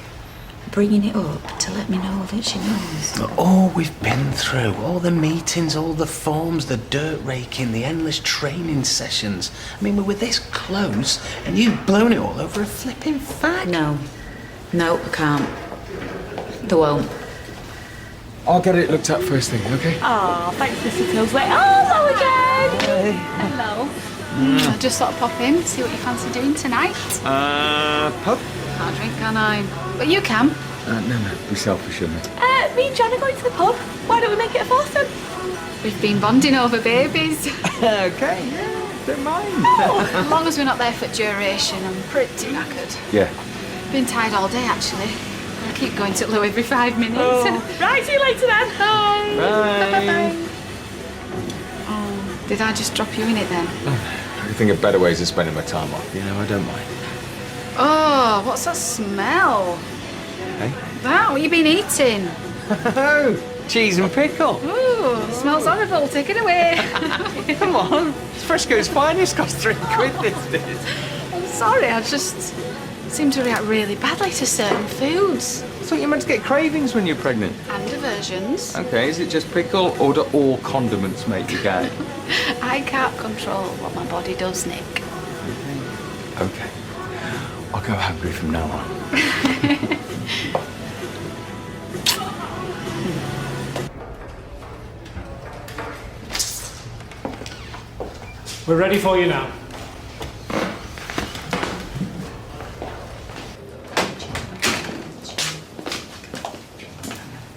bringing it up to let me know that she knows. Look, all we've been through, all the meetings, all the forms, the dirt raking, the endless training sessions. I mean, we were this close, and you've blown it all over a flipping fag. No, I can't. There won't. I'll get it looked at first thing, okay? Oh, thanks, Mr. Tilsley. Oh, hello again. Hello. I just thought I'd pop in, see what you fancy doing tonight. Pub? Can't drink, can I? But you can. No, be selfish, isn't it? Me and John are going to the pub. Why don't we make it a foursome? We've been bonding over babies. Okay, yeah, don't mind. As long as we're not there for duration, I'm pretty knackered. Yeah. Been tired all day, actually. I keep going to Lou every 5 minutes. Oh. Right, see you later then. Bye. Bye. Oh, did I just drop you in it then? I think of better ways of spending my time off. You know, I don't mind. Oh, what's that smell? Hey? That, what you been eating? Oh, cheese and pickle. Ooh, smells horrible. Take it away. Come on. It's Fresco's finest. Cost £3 this did. I'm sorry, I just seem to react really badly to certain foods. I thought you meant to get cravings when you're pregnant. And aversions. Okay, is it just pickle or do all condiments make you gay? I can't control what my body does, Nick. Okay. I'll go hungry from now on. We're ready for you now.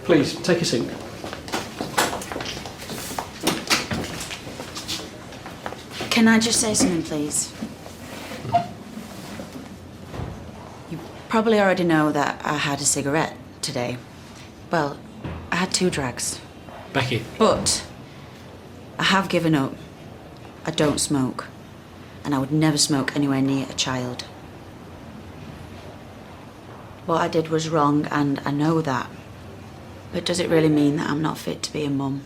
Please, take a seat. Can I just say something, please? You probably already know that I had a cigarette today. Well, I had 2 drags. Becky. But I have given up. I don't smoke. And I would never smoke anywhere near a child. What I did was wrong, and I know that. But does it really mean that I'm not fit to be a mum?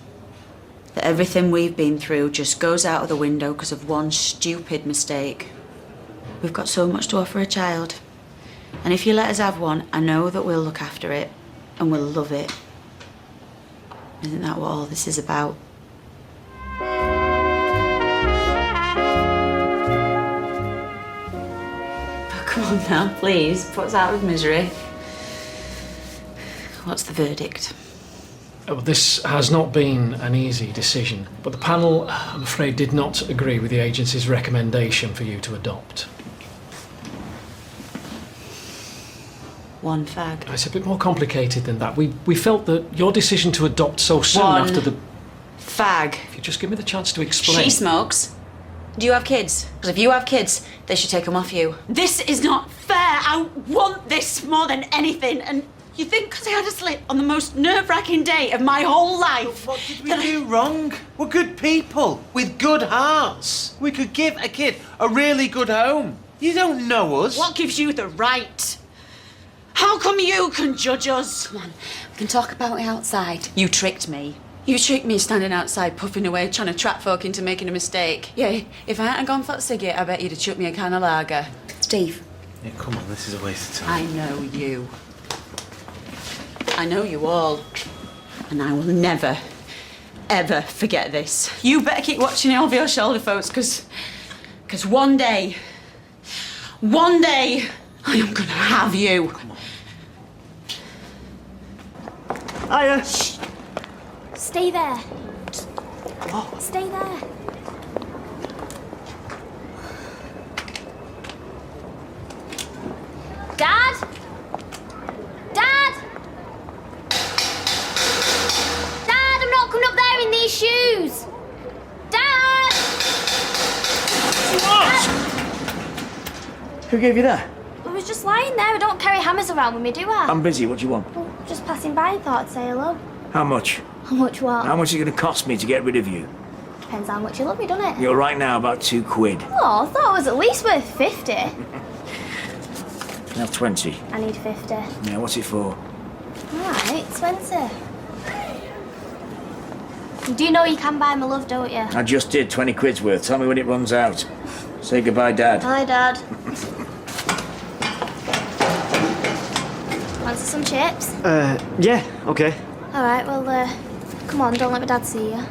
That everything we've been through just goes out of the window because of one stupid mistake? We've got so much to offer a child. And if you let us have one, I know that we'll look after it and we'll love it. Isn't that what all this is about? Oh, come on now, please. Put us out of misery. What's the verdict? Oh, this has not been an easy decision, but the panel, I'm afraid, did not agree with the agency's recommendation for you to adopt. One fag. It's a bit more complicated than that. We felt that your decision to adopt so soon One after the... fag. If you just give me the chance to explain... She smokes. Do you have kids? Because if you have kids, they should take them off you. This is not fair. I want this more than anything, and... You think because I had a slip on the most nerve-wracking day of my whole life... What did we do wrong? We're good people with good hearts. We could give a kid a really good home. You don't know us. What gives you the right? How come you can judge us? Come on, we can talk about it outside. You tricked me. You tricked me standing outside puffing away trying to trap folk into making a mistake. Yeah, if I hadn't gone for that cigarette, I bet you'd have chucked me a can of lager. Steve. Yeah, come on, this is a waste of time. I know you. I know you all. And I will never, ever forget this. You better keep watching it over your shoulder, folks, because one day, I am going to have you. Come on. Hiya. Shh. Stay there. What? Stay there. Dad? Dad? Dad, I'm not coming up there in these shoes. Dad! What? Who gave you that? I was just lying there. I don't carry hammers around with me, do I? I'm busy. What do you want? Well, just passing by, thought I'd say hello. How much? How much what? How much is it going to cost me to get rid of you? Depends how much you love me, doesn't it? You're right now about £2. Oh, I thought it was at least worth 50. Can I have 20? I need 50. Yeah, what's it for? Alright, 20. You do know you can buy my love, don't you? I just did 20 quid's worth. Tell me when it runs out. Say goodbye, Dad. Hi, Dad. Want some chips? Yeah, okay. Alright, well, come on, don't let my dad see you.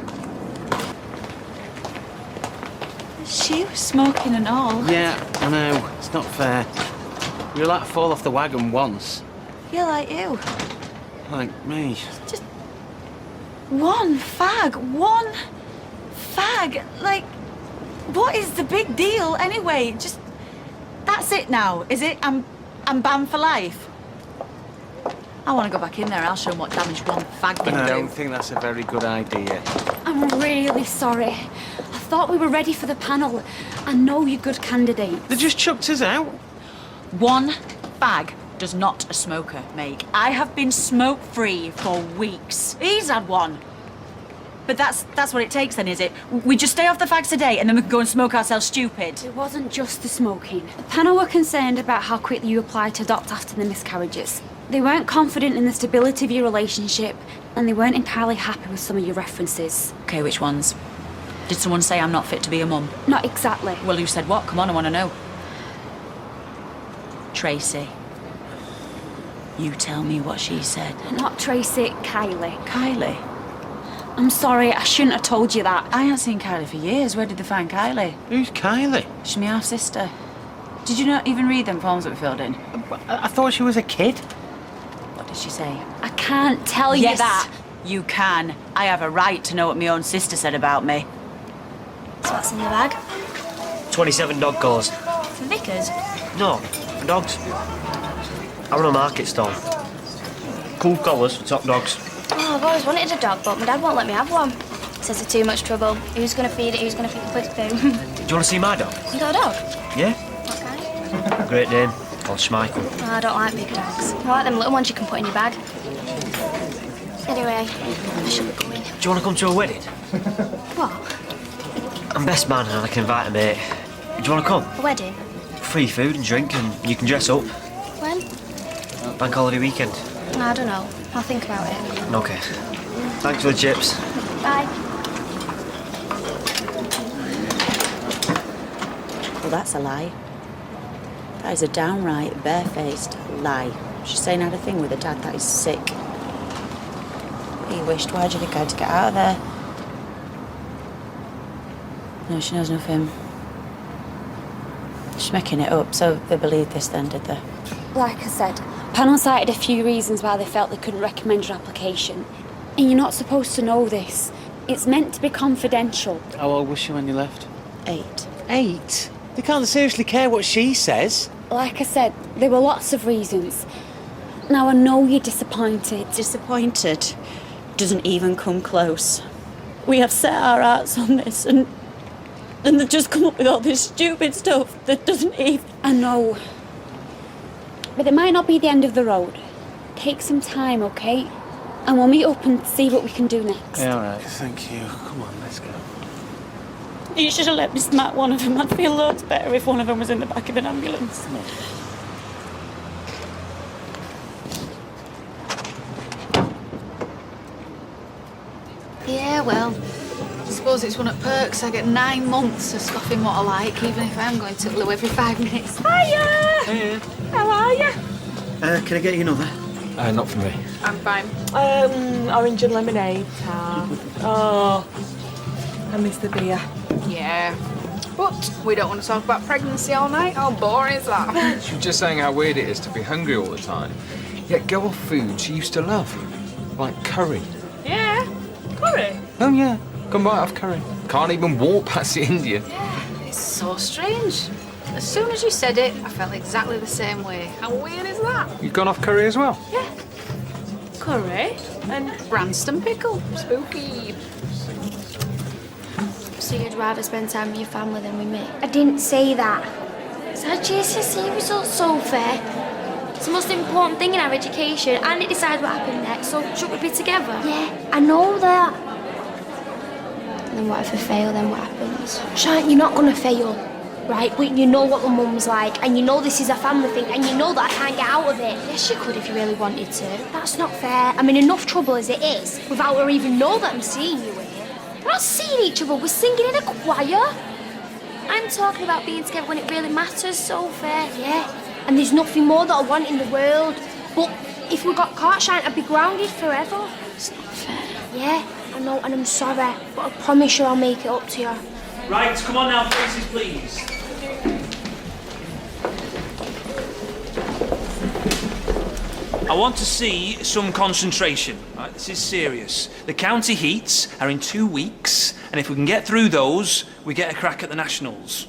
She was smoking and all. Yeah, I know. It's not fair. You're allowed to fall off the wagon once. You're like you. Like me. One fag. Like, what is the big deal anyway? Just, that's it now, is it? I'm banned for life. I want to go back in there. I'll show them what damage one fag can I do. don't think that's a very good idea. I'm really sorry. I thought we were ready for the panel. I know you're good candidates. They just chucked us out. One fag does not a smoker make. I have been smoke-free for weeks. He's had one. But that's what it takes then, is it? We just stay off the fags today and then we can go and smoke ourselves stupid. It wasn't just the smoking. The panel were concerned about how quickly you applied to adopt after the miscarriages. They weren't confident in the stability of your relationship, and they weren't entirely happy with some of your references. Okay, which ones? Did someone say I'm not fit to be a mum? Not exactly. Well, who said what? Come on, I want to know. Tracy. You tell me what she said. Not Tracy, Kylie. Kylie? I'm sorry, I shouldn't have told you that. I haven't seen Kylie for years. Where did they find Kylie? Who's Kylie? She's my half-sister. Did you not even read them forms that we filled in? I thought she was a kid. What did she say? I can't tell you that. You can. I have a right to know what my own sister said about me. So what's in your bag? 27 dog collars. For Vickers? No, for dogs. I run a market stall. Cool collars for top dogs. Oh, I've always wanted a dog, but my dad won't let me have one. Says they're too much trouble. Who's going to feed it? Who's going to feed the pussy poo? Do you want to see my dog? You got a dog? Yeah? What kind? Great Dane. Called Schmeichel. Oh, I don't like big dogs. I like them little ones you can put in your bag. Anyway, I should be going. Do you want to come to a wedding? What? I'm best man and I can invite a mate. Do you want to come? A wedding? Free food and drink and you can dress up. When? Bank holiday weekend. I don't know. I'll think about it. Okay. Thanks for the chips. Bye. Well, that's a lie. That is a downright barefaced lie. She's saying I had a thing with her dad. That is sick. He wished. Why do you think I had to get out of there? No, she knows nothing. She's making it up, so they believed this then, did they? Like I said, panel cited a few reasons why they felt they couldn't recommend your application. And you're not supposed to know this. It's meant to be confidential. How old was she when you left? 8. 8? They can't seriously care what she says. Like I said, there were lots of reasons. Now I know you're disappointed. Disappointed doesn't even come close. We have set our hearts on this and they've just come up with all this stupid stuff that doesn't even... I know. But it might not be the end of the road. Take some time, okay? And we'll meet up and see what we can do next. Yeah, all right. Thank you. Come on, let's go. You should have let me smack one of them. I'd feel loads better if one of them was in the back of an ambulance. Yeah, well, I suppose it's one of the perks. I get 9 months of scoffing what I like, even if I'm going to loo every 5 minutes. Hiya! Hey. How are you? Can I get you another? Not for me. I'm fine. Orange and lemonade. Oh, I miss the beer. Yeah. But we don't want to talk about pregnancy all night. How boring is that? She was just saying how weird it is to be hungry all the time. Yet go off food she used to love. Like curry. Yeah, curry. Oh yeah, come right off curry. Can't even walk past the Indian. It's so strange. As soon as you said it, I felt exactly the same way. How weird is that? You've gone off curry as well? Yeah. Curry and Branston pickle. Spooky. So you'd rather spend time with your family than with me? I didn't say that. It's our GCSE results, Sophie. It's the most important thing in our education, and it decides what happens next, so should we be together? Yeah, I know that. And then what if I fail, then what happens? Shan't, you're not going to fail. right? But you know what my mum's like, and you know this is a family thing, and you know that I can't get out of it. Yes, you could if you really wanted to. That's not fair. I'm in enough trouble as it is, without her even know that I'm seeing you here. We're not seeing each other, we're singing in a choir. I'm talking about being together when it really matters, so fair, yeah. And there's nothing more that I want in the world. But if we got caught shying, I'd be grounded forever. It's not fair. Yeah, I know, and I'm sorry, but I promise you I'll make it up to you. Right, come on now, faces, please. I want to see some concentration. Right, this is serious. The county heats are in 2 weeks, and if we can get through those, we get a crack at the Nationals.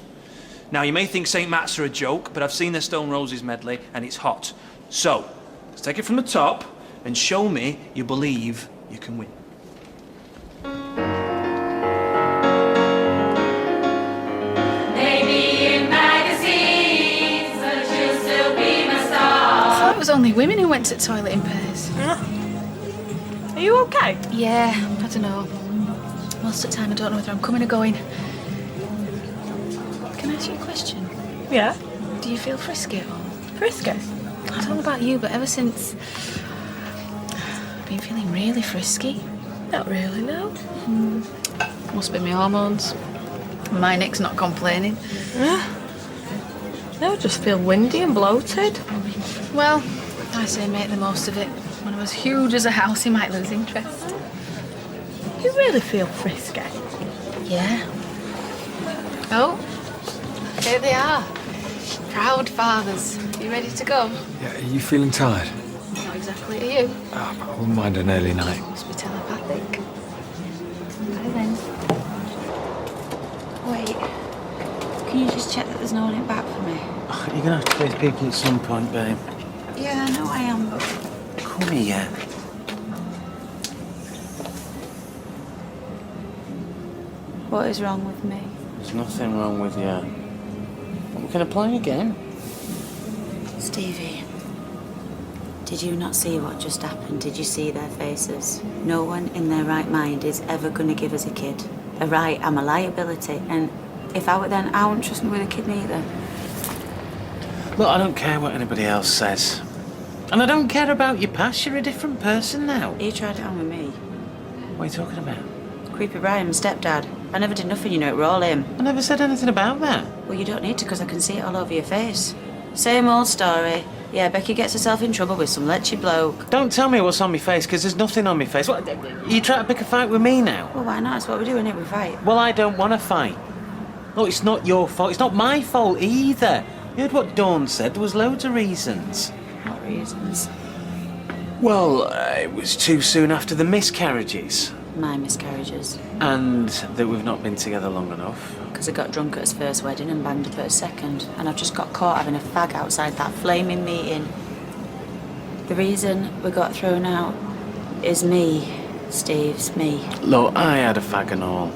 Now, you may think St. Matt's are a joke, but I've seen the Stone Roses medley, and it's hot. So, let's take it from the top, and show me you believe you can win. It was only women who went to the toilet in pairs. Are you okay? Yeah, I don't know. Most of the time I don't know whether I'm coming or going. Can I ask you a question? Yeah? Do you feel frisky at all? Frisky? I don't know about you, but ever since I've been feeling really frisky. Not really, no. Must be my hormones. My neck's not complaining. No, I just feel windy and bloated. Well, I say make the most of it. When I'm as huge as a house, you might lose interest. You really feel frisky? Yeah. Oh, here they are. Proud fathers. You ready to go? Yeah, are you feeling tired? Not exactly. Are you? Oh, I wouldn't mind an early night. Must be telepathic. Bye then. Wait, can you just check that there's no one in back for me? You're gonna have to face people at some point, babe. Yeah, I know I am, but... Come here. What is wrong with me? There's nothing wrong with you. We can apply again. Stevie, did you not see what just happened? Did you see their faces? No one in their right mind is ever going to give us a kid. A right, I'm a liability, and if I were then, I wouldn't trust me with a kid neither. Look, I don't care what anybody else says. And I don't care about your past. You're a different person now. You tried it on with me. What are you talking about? Creepy Brian, my stepdad. I never did nothing, you know, it were all him. I never said anything about that. Well, you don't need to, because I can see it all over your face. Same old story. Yeah, Becky gets herself in trouble with some lechy bloke. Don't tell me what's on my face, because there's nothing on my face. What, you trying to pick a fight with me now? Well, why not? That's what we're doing, we fight. Well, I don't want to fight. Look, it's not your fault. It's not my fault either. You heard what Dawn said. There was loads of reasons. What reasons? Well, it was too soon after the miscarriages. My miscarriages. And that we've not been together long enough. Because I got drunk at his first wedding and banged up at his second. And I've just got caught having a fag outside that flaming meeting. The reason we got thrown out is me, Steve's me. Look, I had a fag and all.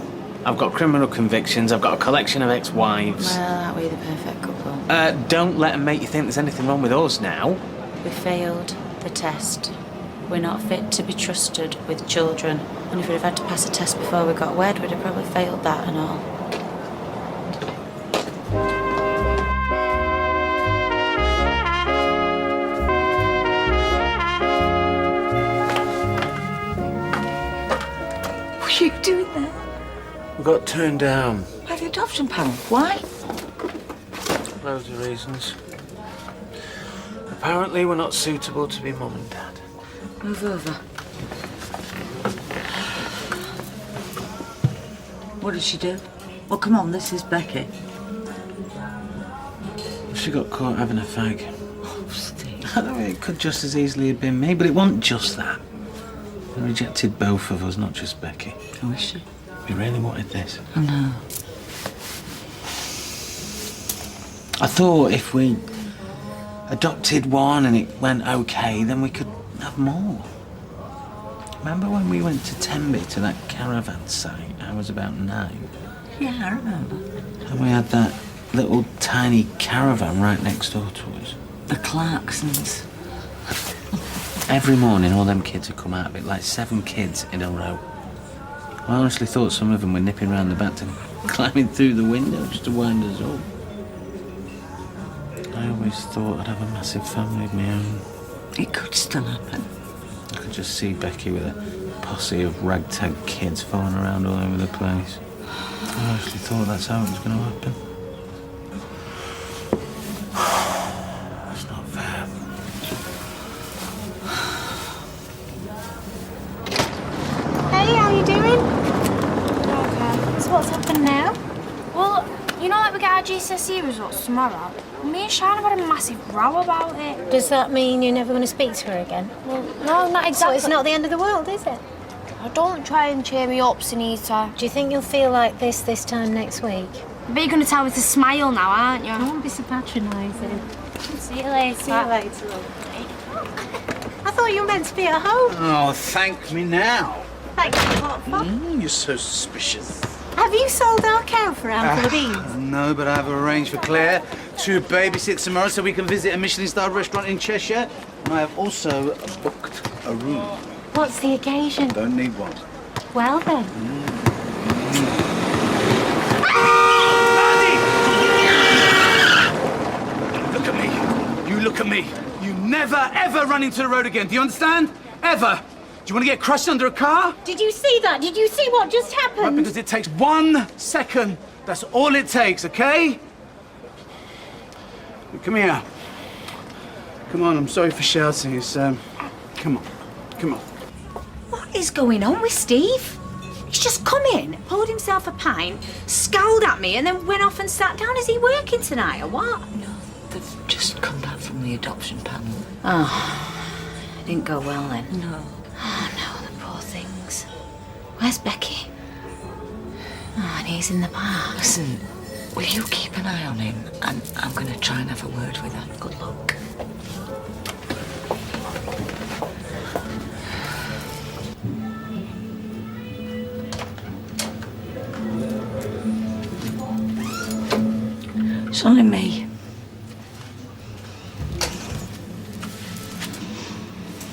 I've got criminal convictions, I've got a collection of ex-wives. Well, aren't we the perfect couple? Don't let them make you think there's anything wrong with us now. We failed the test. We're not fit to be trusted with children. And if we'd have had to pass a test before we got wed, we'd have probably failed that and all. What are you doing there? We got turned down. By the adoption panel. Why? Loads of reasons. Apparently we're not suitable to be mum and dad. Move over. What did she do? Well, come on, this is Becky. She got caught having a fag. Oh, Steve. I know it could just as easily have been me, but it wasn't just that. They rejected both of us, not just Becky. Who is she? We really wanted this. I know. I thought if we adopted one and it went okay, then we could have more. Remember when we went to Tenby to that caravan site? I was about 9. Yeah, I remember. And we had that little tiny caravan right next door to us. The Clarksons. Every morning, all them kids would come out of it, like 7 kids in a row. I honestly thought some of them were nipping round the back and climbing through the window just to wind us up. always thought I'd have a massive family of my own. It could still happen. I could just see Becky with a posse of ragtag kids falling around all over the place. I actually thought that's how it was going to happen. That's not fair. Hey, how you doing? Okay. So what's happened now? Well, you know, like we get our GCSE results tomorrow. Me and Shine have had a massive row about it. Does that mean you're never going to speak to her again? Well, no, not exactly. So it's not the end of the world, is it? Oh, don't try and cheer me up, Sunita. Do you think you'll feel like this time next week? I bet you're going to tell me to smile now, aren't you? Don't be so patronising. See you later. See you later, love. I thought you were meant to be at home. Oh, thank me now. Thank you, what for? You're so suspicious. Have you sold our cow for a handful of beans? No, but I have arranged for Claire to babysit tomorrow so we can visit a Michelin-starred restaurant in Cheshire. And I have also booked a room. What's the occasion? Don't need one. Well then. Look at me. You look at me. You never, ever run into the road again. Do you understand? Ever. Do you want to get crushed under a car? Did you see that? Did you see what just happened? Right, because it takes 1 second. That's all it takes, okay? Come here. Come on, I'm sorry for shouting. It's, come on. Come on. What is going on with Steve? He's just come in, poured himself a pint, scowled at me, and then went off and sat down. Is he working tonight or what? No, they've just come back from the adoption panel. Oh, it didn't go well then. No. Oh no, the poor things. Where's Becky? Oh, and he's in the park. Listen, will you keep an eye on him? And I'm going to try and have a word with her. Good luck. It's only me.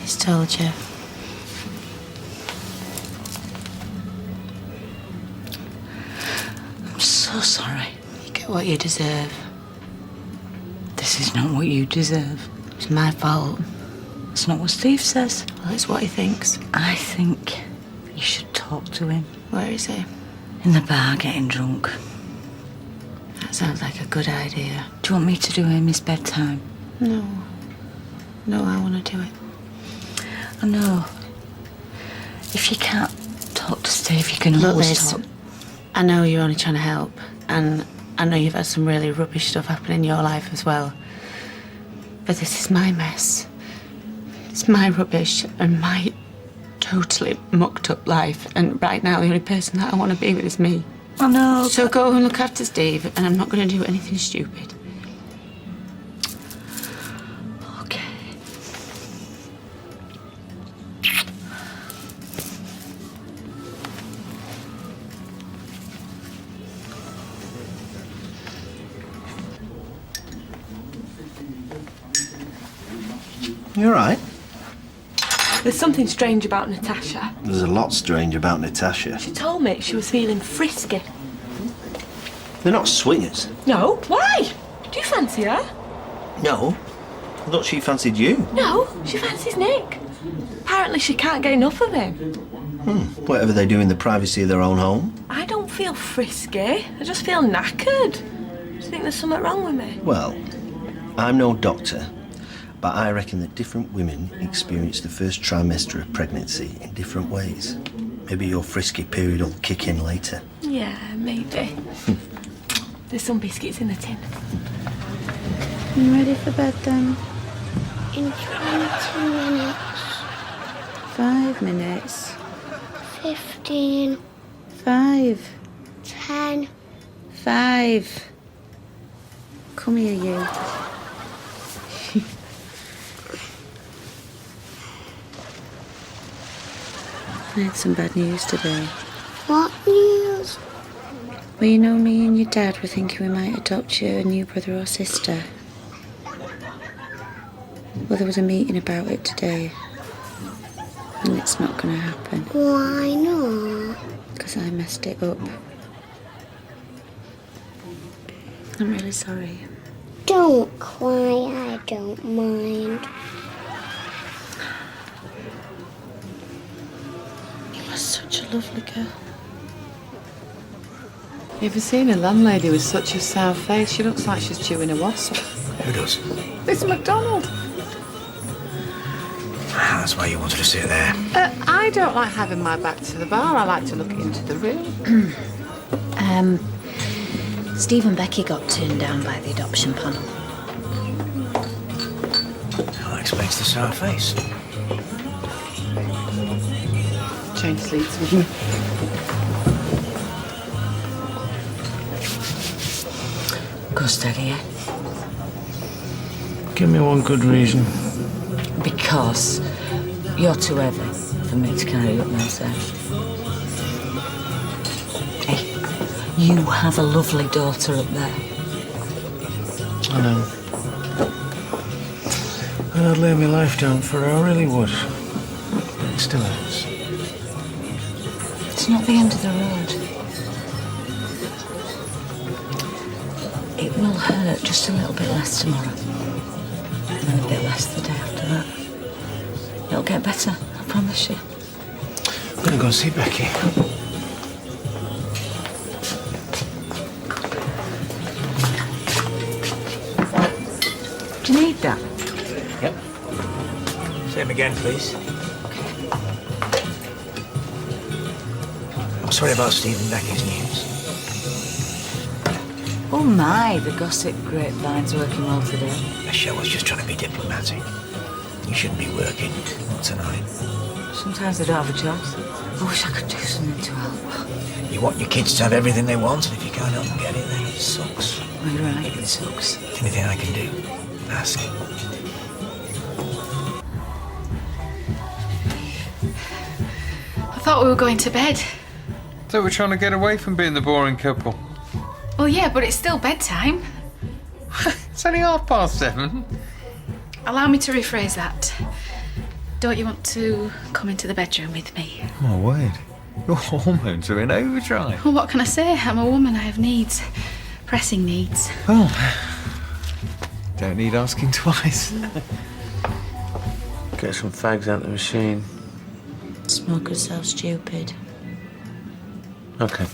He's told you. I'm so sorry. You get what you deserve. This is not what you deserve. It's my fault. It's not what Steve says. Well, it's what he thinks. I think you should talk to him. Where is he? In the bar, getting drunk. That sounds like a good idea. Do you want me to do him his bedtime? No. No, I want to do it. I know. If you can't talk to Steve, you can Look, always Liz, talk. I know you're only trying to help, and I know you've had some really rubbish stuff happen in your life as well. But this is my mess. It's my rubbish and my totally mucked up life. And right now, the only person that I want to be with is me. I know. So go and look after Steve, and I'm not going to do anything stupid. Okay. You all right? There's something strange about Natasha. There's a lot strange about Natasha. She told me she was feeling frisky. They're not swingers. No? Why? Do you fancy her? No. I thought she fancied you. No, she fancies Nick. Apparently she can't get enough of him. Whatever they do in the privacy of their own home. I don't feel frisky. I just feel knackered. Do you think there's something wrong with me? Well, I'm no doctor, but I reckon that different women experience the first trimester of pregnancy in different ways. Maybe your frisky period will kick in later. Yeah, maybe. There's some biscuits in the tin. You ready for bed then? In 20 minutes. 5 minutes. 15. 5. 10. 5. Come here, you. I had some bad news today. What news? Well, you know, me and your dad were thinking we might adopt you a new brother or sister. Well, there was a meeting about it today. And it's not going to happen. Why not? Because I messed it up. I'm really sorry. Don't Don't cry, I don't mind. You are such a lovely girl. You ever seen a landlady with such a sour face? She looks like she's chewing a wasp. Who does? It's MacDonald. That's why you wanted to sit there. I don't like having my back to the bar. I like to look into the room. Steve and Becky got turned down by the adoption panel. Well, that explains the sour face. Change seats with me. Go steady, eh? Give me one good reason. Because you're too heavy for me to carry up myself. Hey, you have a lovely daughter up there. I know. And I'd lay my life down for her, I really would. It still hurts. It's not the end of the road. It will hurt just a little bit less tomorrow. And then a bit less the day after that. It'll get better, I promise you. I'm gonna go and see Becky. Do you need that? Yep. Same again, please. I'm sorry about Steve and Becky's news. Oh my, the gossip grapevine's working well today. Michelle was just trying to be diplomatic. You shouldn't be working. Not tonight. Sometimes I don't have a choice. I wish I could do something to help. You want your kids to have everything they want, and if you can't help them get it, then it sucks. Well, you're right, it sucks. Anything I can do, ask. I thought we were going to bed. So we're trying to get away from being the boring couple. Well, yeah, but it's still bedtime. It's only 7:30. Allow me to rephrase that. Don't you want to come into the bedroom with me? My word. Your hormones are in overdrive. Well, what can I say? I'm a woman. I have needs. Pressing needs. Well, don't need asking twice. Get some fags out the machine. Smokers so stupid. Okay.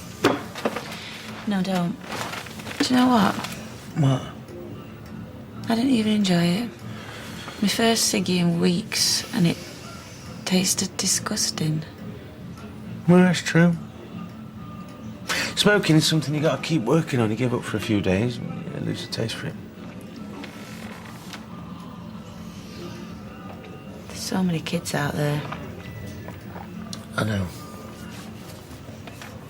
No, don't. Do you know what? What? I didn't even enjoy it. My first ciggy in weeks, and it tasted disgusting. Well, that's true. Smoking is something you got to keep working on. You give up for a few days, and you lose the taste for it. There's so many kids out there. I know.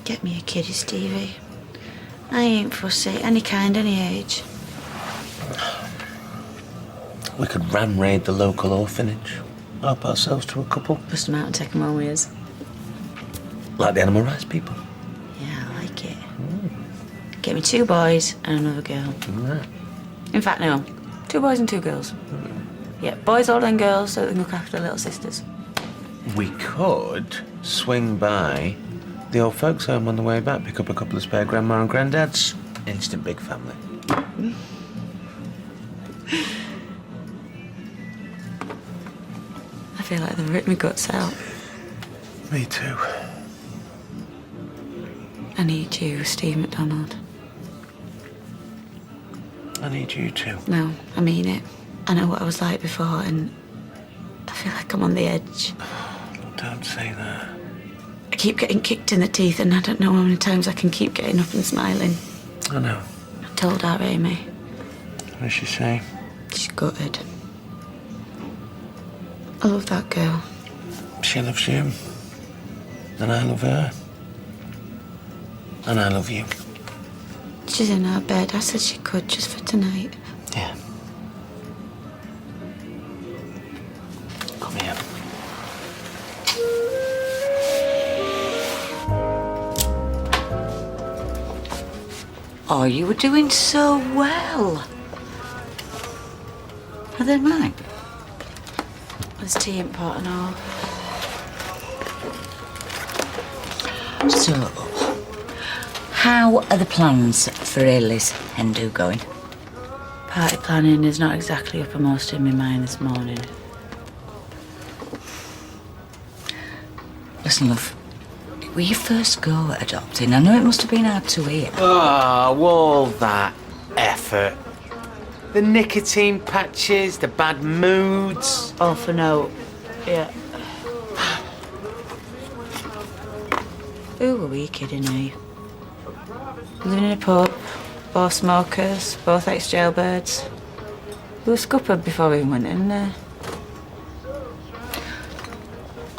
Get me a kiddie, Stevie. I ain't fussy. Any kind, any age. We could ram raid the local orphanage. Help ourselves to a couple. Bust them out and take them home with us. Like the animal rights people. Yeah, I like it. Get me 2 boys and another girl. Right. In fact, no. 2 boys and 2 girls. Yeah, boys older than girls so they can look after their little sisters. We could swing by the old folks' home on the way back, pick up a couple of spare grandma and granddads. Instant big family. I feel like they've ripped my guts out. Me too. I need you, Steve MacDonald. I need you too. No, I mean it. I know what I was like before, and I feel like I'm on the edge. Don't say that. I keep getting kicked in the teeth, and I don't know how many times I can keep getting up and smiling. I know. I told our Amy. What does she say? She's gutted. I love that girl. She loves you. And I love her. And I love you. She's in our bed. I said she could just for tonight. Yeah. Come here. Oh, you were doing so well. Are they mine? There's tea in pot and all. So, how are the plans for Ailey's Hindu going? Party planning is not exactly uppermost in my mind this morning. Listen, love. Were you first go at adopting? I know it must have been hard to hear. Oh, all that effort. The nicotine patches, the bad moods. All for no. Yeah. Who were we kidding, eh? Living in a pub, both smokers, both ex-jailbirds. We were scuppered before we went in there.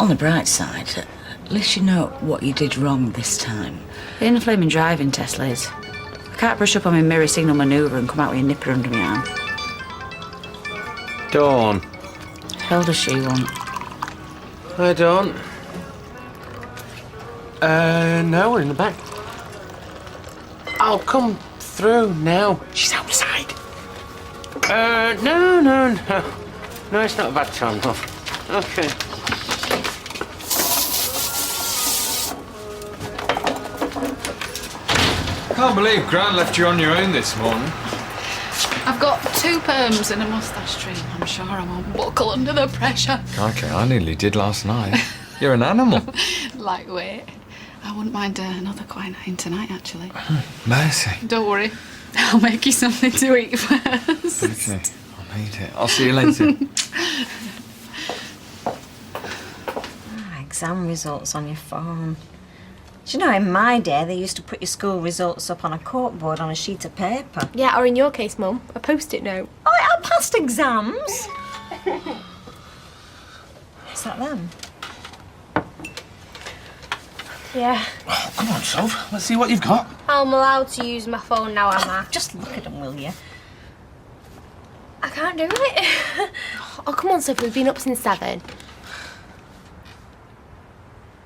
On the bright side, at least you know what you did wrong this time. In a flaming driving test, Liz. I can't brush up on my mirror signal manoeuvre and come out with a nipper under my arm. Dawn. Hell does she want? I don't. No, we're in the back. I'll come through now. She's outside. No. No, it's not a bad time, love. Okay. Can't believe Grant left you on your own this morning. I've got 2 perms and a moustache trim. I'm sure I won't buckle under the pressure. Okay, I nearly did last night. You're an animal. Lightweight. I wouldn't mind another quinine tonight, actually. Mercy. Don't worry. I'll make you something to eat first. Okay, I'll need it. I'll see you later. Exam results on your phone. Do you know, in my day, they used to put your school results up on a corkboard on a sheet of paper. Yeah, or in your case, Mum, a post-it note. Oh, I passed exams. Is that them? Yeah. Oh, come on, Soph. Let's see what you've got. I'm allowed to use my phone now, am I? Just look at them, will you? I can't do it. Oh, come on, Sophie, we've been up since 7.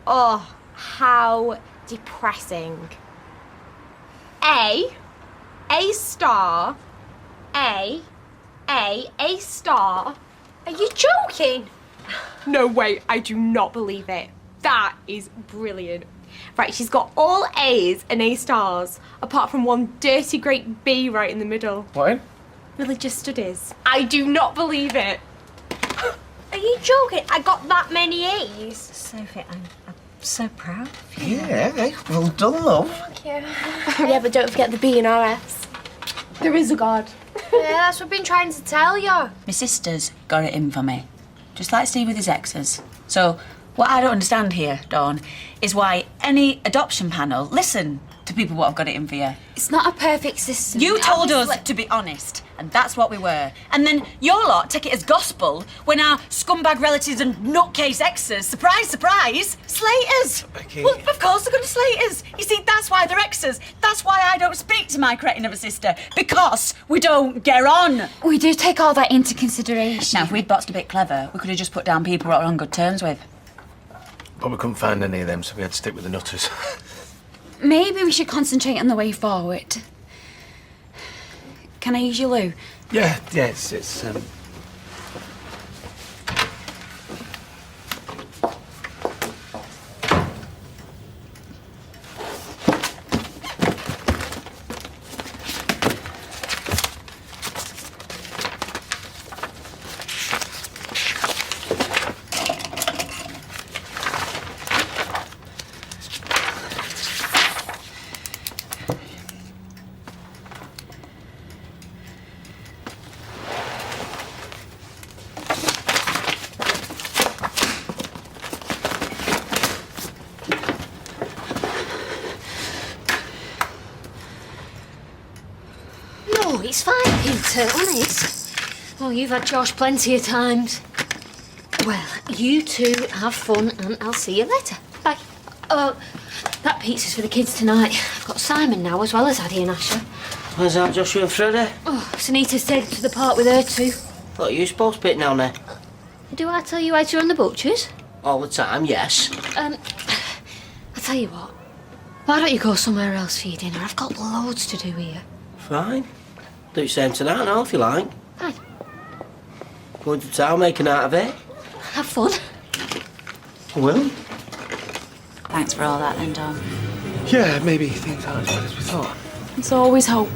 Oh, how depressing. A star, A star. Are you joking? No way, I do not believe it. That is brilliant. Right, she's got all A's and A stars, apart from one dirty great B right in the middle. What? Religious studies. I do not believe it. Are you joking? I got that many A's. Sophie, I'm so proud of you. Yeah, hey, well done, love. Thank you. Yeah, but don't forget the B in RS. There is a God. Yeah, that's what I've been trying to tell you. My sister's got it in for me. Just like Steve with his exes. So, what I don't understand here, Dawn, is why any adoption panel listen to people what have got it in for you. It's not a perfect system. You told us to be honest, and that's what we were. And then your lot take it as gospel when our scumbag relatives and nutcase exes, surprise, surprise, slate us. Becky. Well, of course they're going to slate us. You see, that's why they're exes. That's why I don't speak to my cretin of a sister, because we don't get on. We do take all that into consideration. Now, if we'd boxed a bit clever, we could have just put down people we're on good terms with. But we couldn't find any of them, so we had to stick with the nutters. Maybe we should concentrate on the way forward. Can I use your loo? Yeah, it's No, it's fine, Peter, honest. Oh, you've had Josh plenty of times. Well, you two have fun and I'll see you later. Bye. That pizza's for the kids tonight. I've got Simon now as well as Addie and Asher. Where's that, Joshua and Freddie? Oh, Sunita's taken to the park with her too. What, are you supposed to pick down there? Do I tell you how to run the butchers? All the time, yes. I tell you what. Why don't you go somewhere else for your dinner? I've got loads to do here. Fine. Do the same tonight now, if you like. Fine. Going to town, make a night of it. Have fun. I will. Thanks for all that then, Dawn. Yeah, maybe things aren't as bad as we thought. There's always hope.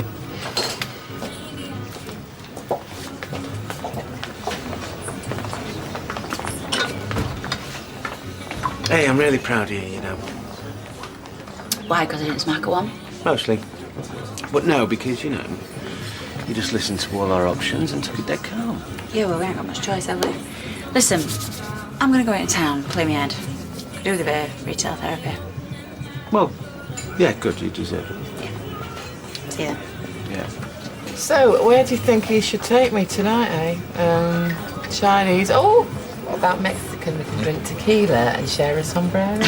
Hey, I'm really proud of you, you know. Why? Because I didn't smack at one? Mostly. But no, because, you know, you just listened to all our options and took it dead calm. Yeah, well, we ain't got much choice, have we? Listen, I'm going to go into town, clear my head. Could do with a bit of retail therapy. Well, yeah, good, you deserve it. See you then. Yeah. So, where do you think you should take me tonight, eh? Chinese. Oh, what about Mexican? We can drink tequila and share a sombrero.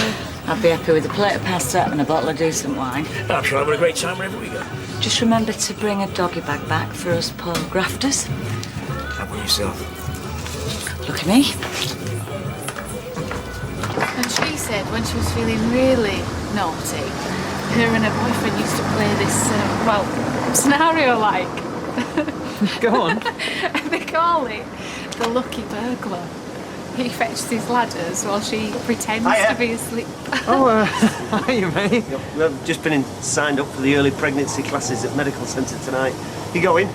I'd be happy with a plate of pasta and a bottle of decent wine. I'm sure I'll have a great time wherever we go. Just remember to bring a doggy bag back for us poor grafters. How about yourself? Look at me. And she said when she was feeling really naughty, her and her boyfriend used to play this, scenario-like. Go on. They call it the lucky burglar. He fetches his ladders while she pretends to be asleep. How are you, mate? I've just been signed up for the early pregnancy classes at Medical Centre tonight. You going?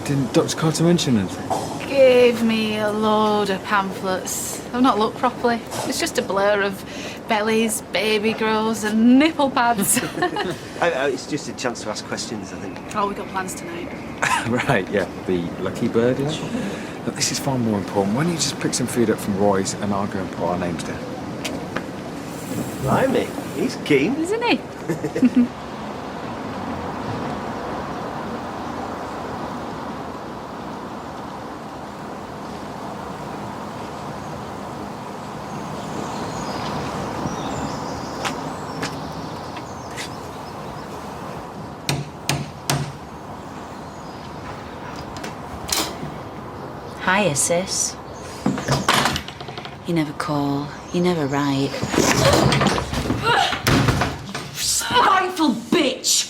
Didn't Dr. Carter mention anything? Gave me a load of pamphlets. I've not looked properly. It's just a blur of bellies, baby grows and nipple pads. It's just a chance to ask questions, I think. Oh, we got plans tonight. Right, yeah, the lucky burglar. But this is far more important. Why don't you just pick some food up from Roy's and I'll go and put our names down? Blimey, he's keen. Isn't he? Hiya, sis. You never call, you never write. Spiteful bitch!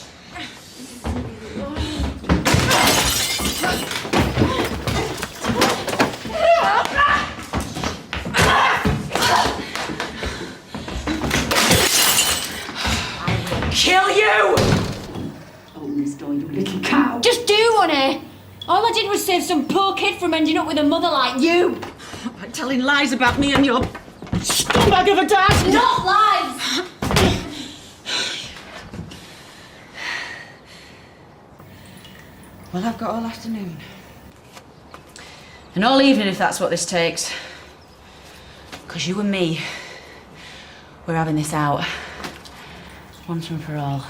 Kill you! Open this door, you little cow. Just do, honey. All I did was save some poor kid from ending up with a mother like you. By telling lies about me and your scumbag of a dad. Not lies! Well, I've got all afternoon. And all evening if that's what this takes. Because you and me, we're having this out. Once and for all.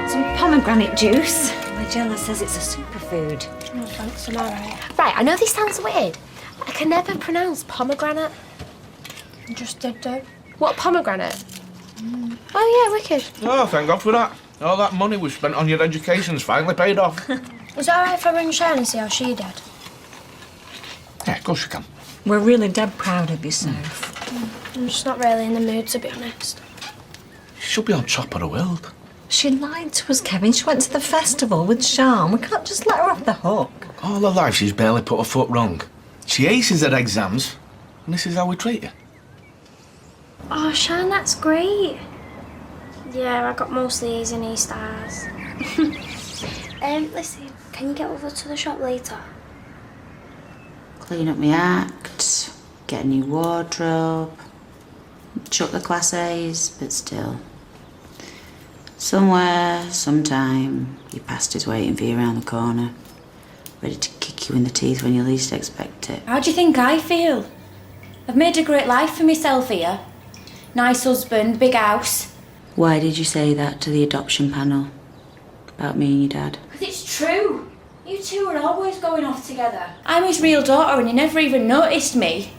Some pomegranate juice. Magella says it's a superfood. Oh, thanks, I'm alright. Right, I know this sounds weird. I can never pronounce pomegranate. I just did do. What, pomegranate? Oh, yeah, wicked. Oh, thank God for that. All that money we spent on your education's finally paid off. Is it alright if I ring Sharon and see how she did? Yeah, of course you can. We're really dead proud of yourself. I'm just not really in the mood, to be honest. You should be on top of the world. She lied to us, Kevin. She went to the festival with Sean. We can't just let her off the hook. All her life she's barely put her foot wrong. She aces her exams, and this is how we treat her. Oh, Sharon, that's great. Yeah, I got mostly A's and E stars. Listen, can you get over to the shop later? Clean up my act, get a new wardrobe, chuck the class A's, but still. Somewhere, sometime, your pastor's waiting for you around the corner, ready to kick you in the teeth when you least expect it. How do you think I feel? I've made a great life for myself here. Nice husband, big house. Why did you say that to the adoption panel? About me and your dad? Because it's true. You two are always going off together. I'm his real daughter and he never even noticed me.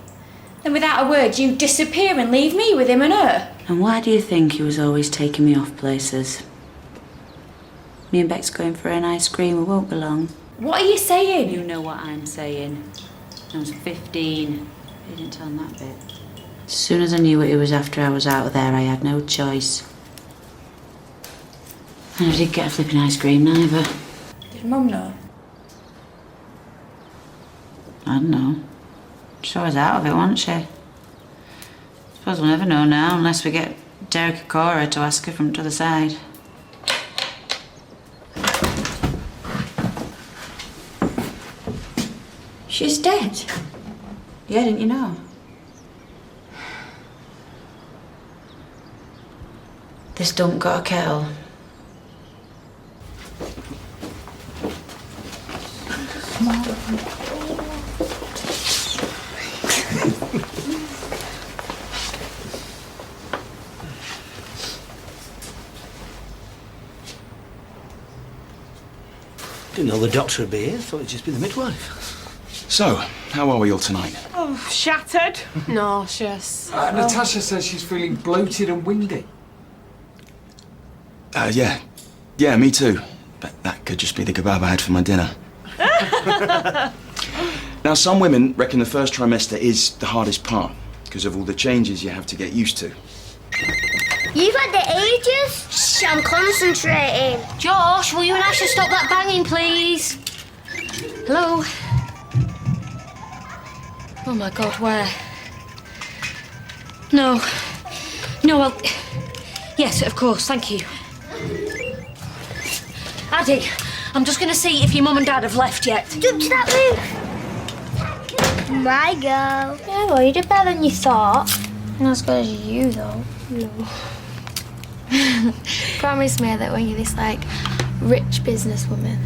Then without a word, you disappear and leave me with him and her. And why do you think he was always taking me off places? Me and Beck's going for an ice cream, we won't be long. What are you saying? You know what I'm saying. I was 15. You didn't tell him that bit. As soon as I knew what he was after I was out of there, I had no choice. And I didn't get a flipping ice cream neither. Did Mum know? I don't know. She was out of it, wasn't she? Suppose we'll never know now unless we get Derek Cora to ask her from the other side. She's dead. Yeah, didn't you know? This dump got a kettle. Didn't know the doctor would be here. Thought it'd just be the midwife. So, how are we all tonight? Oh, shattered. Nauseous. Natasha says she's feeling bloated and windy. Yeah. Yeah, me too. But that could just be the kebab I had for my dinner. Now, some women reckon the first trimester is the hardest part because of all the changes you have to get used to. You've had the ages? Shh, I'm concentrating. Josh, will you and Asher stop that banging, please? Hello? Oh my God, where? No. No, I'll... Yes, of course, thank you. Addy, I'm just going to see if your mum and dad have left yet. Jump to that roof. My go. Yeah, well, you did better than you thought. Not as good as you, though. No. Promise me that when you're this, like, rich businesswoman,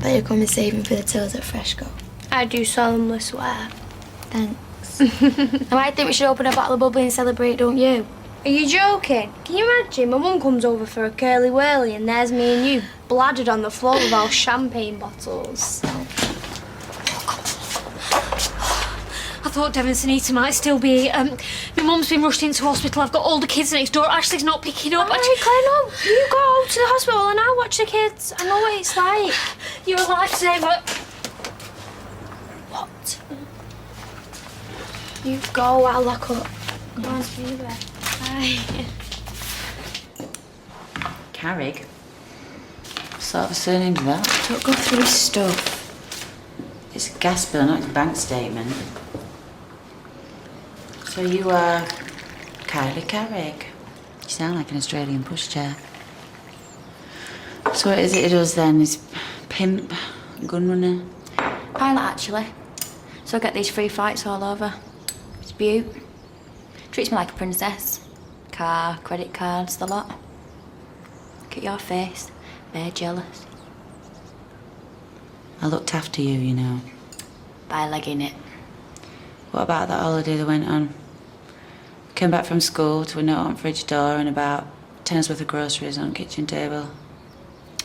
that you'll come and save me for the tills at Freshco. I do solemnly swear. Thanks. I think we should open a bottle of bubbly and celebrate, don't you? Are you joking? Can you imagine? My mum comes over for a curly whirly and there's me and you bladdered on the floor with our champagne bottles. I thought Devon Sunita might still be. My mum's been rushed into hospital. I've got all the kids next door. Ashley's not picking up. All right, Claire, no. You go to the hospital and I'll watch the kids. I know what it's like. You're a lifesaver. What? You go, I'll lock up. Go on, see you there. Bye. Carrick? What sort of a surname is that? Don't go through his stuff. It's a gas bill, not his bank statement. So you are Kylie Carrick. You sound like an Australian pushchair. So what is it he does then? Is pimp, gunrunner? Pilot, actually. So I get these free flights all over. It's beaut. Treats me like a princess. Car, credit cards, the lot. Look at your face. They're jealous. I looked after you, you know. By legging it. What about that holiday that went on? Came back from school to a note on fridge door and about 10's worth of groceries on kitchen table.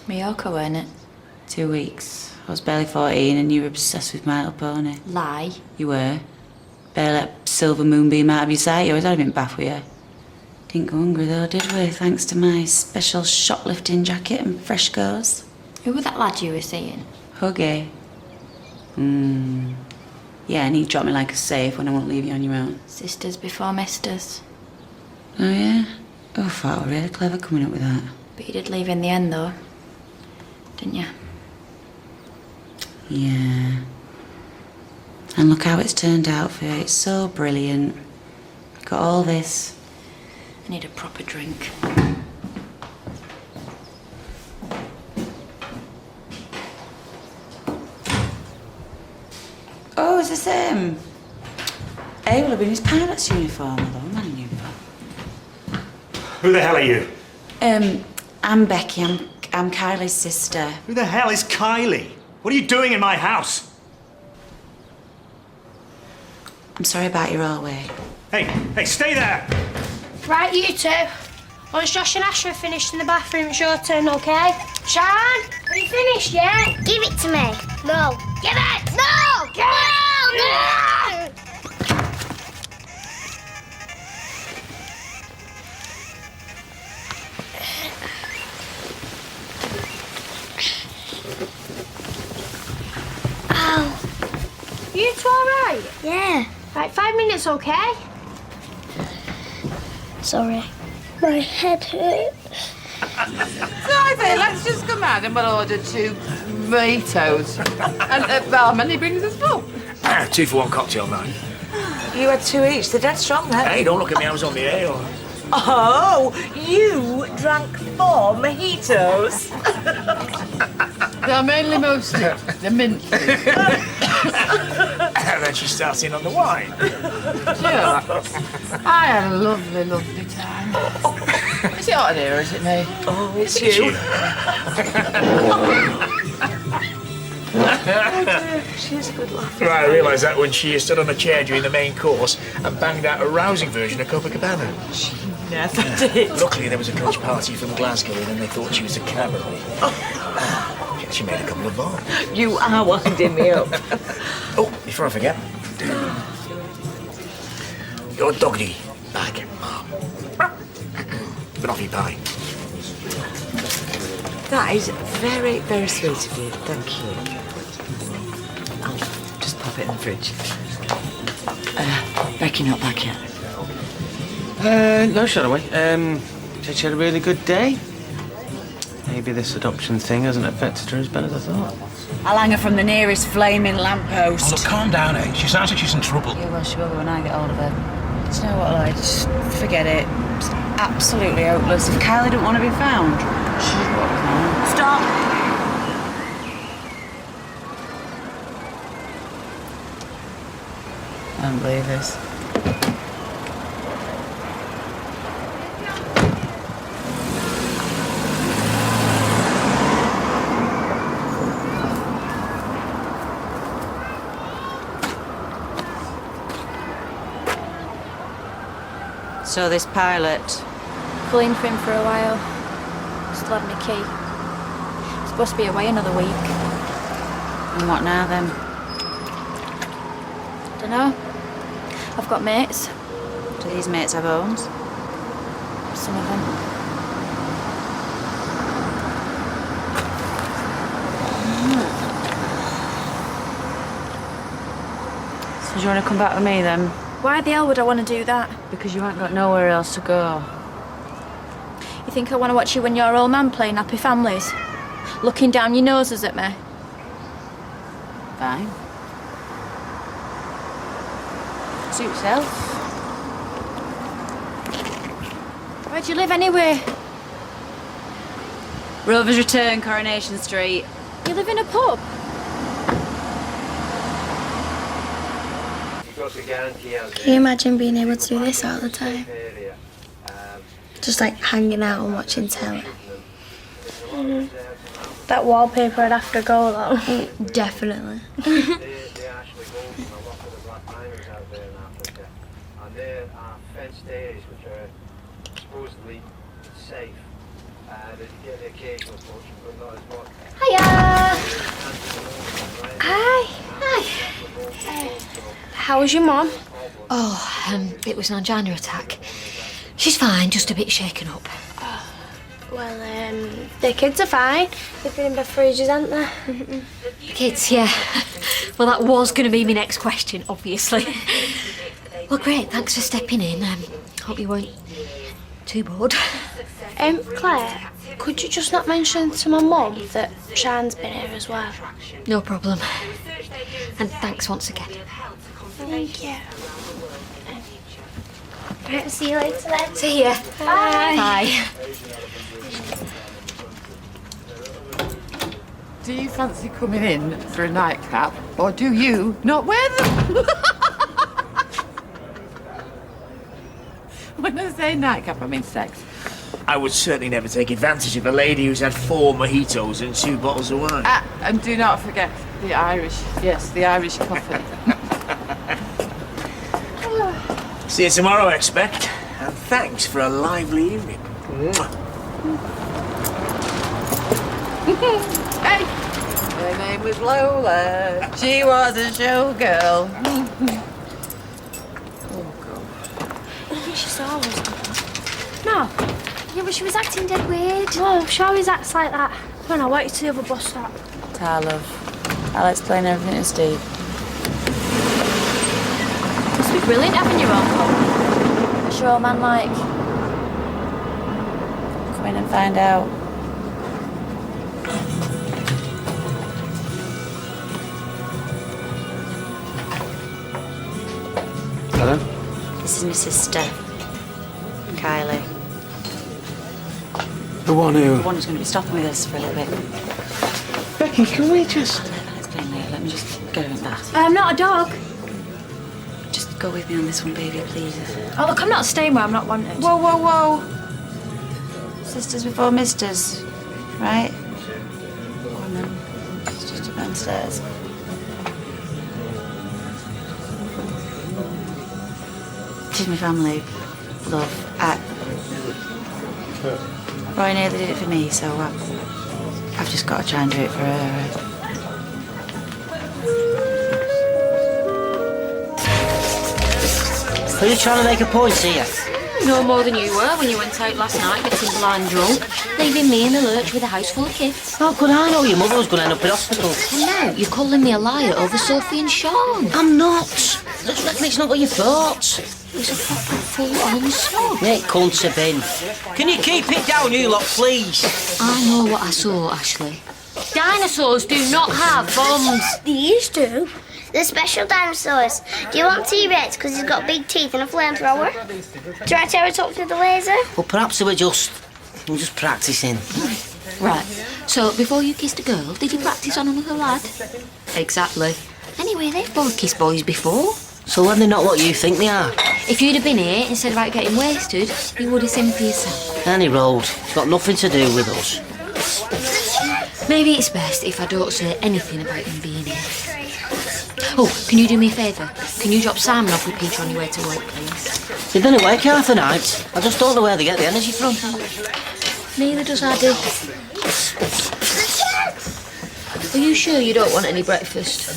Mallorca, weren't it? 2 weeks. I was barely 14 and you were obsessed with My Little Pony. Lie. You were. Barely let silver moonbeam out of your sight. You always had him in bath with you. Didn't go hungry though, did we? Thanks to my special shoplifting jacket and fresh goes. Who was that lad you were seeing? Huggy. Yeah, and he dropped me like a safe when I won't leave you on your own. Sisters before misters. Oh, yeah? Oh, I thought I was really clever coming up with that. But you did leave in the end, though. Didn't you? Yeah. And look how it's turned out for you. It's so brilliant. Got all this. I need a proper drink. Oh, is this him? A will have been his pilot's uniform, although I'm not in uniform. Who the hell are you? I'm Becky. I'm Kylie's sister. Who the hell is Kylie? What are you doing in my house? I'm sorry about your hallway. Hey, stay there! Right, you two. Once Josh and Asher have finished in the bathroom, it's your turn, okay? Sean, are you finished yet? Give it to me. No. Give it! No! Give it! No! Ow. You two all right? Yeah. Right, 5 minutes, okay? Sorry. My head hurts. So I say, let's just come out and we'll order 2 burritos. And how many brings us full? 2 for 1 cocktail, man. You had 2 each. They're dead strong, then. Hey, don't look at me. I was on the ale. Oh, you drank 4 mojitos. They're mainly mostly the mint. And then she starts in on the wine. Yeah. I had a lovely, lovely time. Is it hot in here or is it me? Oh, it's you. She's a good laugh. Right, I realised that when she stood on a chair during the main course and banged out a rousing version of Copacabana. She never did. Luckily, there was a coach party from Glasgow and then they thought she was a cabaret. She made a couple of bombs. You are winding me up. Oh, before I forget. Your doggy bag, Mum. But off you pie. That is very, very sweet of you. Thank you. I'll just pop it in the fridge. Becky not back yet? No, shut away. Said she had a really good day. Maybe this adoption thing hasn't affected her as bad as I thought. I'll hang her from the nearest flaming lamppost. Oh, look, calm down, eh? She sounds like she's in trouble. Yeah, well, she will when I get hold of her. Do you know what, like, just forget it. It's absolutely hopeless. If Kylie didn't want to be found, she'd walk home. Stop! I don't believe this. So this pilot, Cleaned for him for a while. Still had my key. Supposed to be away another week. and what now then? Dunno. I've got mates. Do these mates have homes? Some of them. So do you want to come back with me then? Why the hell would I want to do that? Because you ain't got nowhere else to go. You think I want to watch you and your old man playing Happy Families? Looking down your noses at me? Fine. Suit yourself. Where do you live anyway? Rover's Return, Coronation Street. You live in a pub? Can you imagine being able to do this all the time? Just like hanging out and watching telly. That wallpaper would have to go though. Definitely. Hiya! Hi. Hi. How was your mum? Oh, it was an angina attack. She's fine, just a bit shaken up. Well, the kids are fine. They've been in bed for ages, haven't they? Kids, yeah. Well, that was going to be my next question, obviously. Well, great, thanks for stepping in. Hope you weren't too bored. Claire, could you just not mention to my mum that Sian's been here as well? No problem. And thanks once again. Thank you. Right, see you later then. See ya. Bye. Bye. Do you fancy coming in for a nightcap, or do you not wear them? When I say nightcap, I mean sex. I would certainly never take advantage of a lady who's had 4 mojitos and 2 bottles of wine. Ah, and do not forget the Irish. Yes, the Irish coffee. See you tomorrow, I expect. And thanks for a lively evening. Hey! Her name was Lola. She was a showgirl. I think she saw us. No. Yeah, but she was acting dead weird. No, she always acts like that. Come on, I want you to the other bus stop. Ta, love. I'll explain everything to Steve. Must be brilliant having your own pub. What's your old man like? Come in and find out. Hello? This is my sister, Kylie. The one who... The one who's going to be stopping with us for a little bit. Becky, can we just... I'll explain later. Let me just go in bath. I'm not a dog. Go with me on this one, baby, please. Oh, look, I'm not staying where I'm not wanted. Whoa, whoa, whoa. Sisters before misters, right? Woman. It's just up downstairs. She's my family, love. Roy nearly did it for me, so I've just got to try and do it for her. Are you trying to make a point here? No more than you were when you went out last night getting blind drunk, leaving me in the lurch with a house full of kids. How could I know your mother was going to end up in hospital? And now you're calling me a liar over Sophie and Sean. I'm not. Just reckon it's not what you thought. It was a proper full-on smoke. It couldn't have been. Can you keep it down, you lot, please? I know what I saw, Ashley. Dinosaurs do not have bombs. They used to. They're special dinosaurs. Do you want T-Rex because he's got big teeth and a flamethrower? Triceratops with a laser? Well, perhaps we're just practicing. Right. So, before you kissed a girl, did you practice on another lad? Exactly. Anyway, they've both kissed boys before. So are they not what you think they are? If you'd have been here, instead of out getting wasted, you would have seen for yourself. Any road. It's got nothing to do with us. Maybe it's best if I don't say anything about them being here. Oh, can you do me a favour? Can you drop Simon off with Peter on your way to work, please? They've been awake half the night. I just don't know where they get the energy from. Neither does Addy. Are you sure you don't want any breakfast?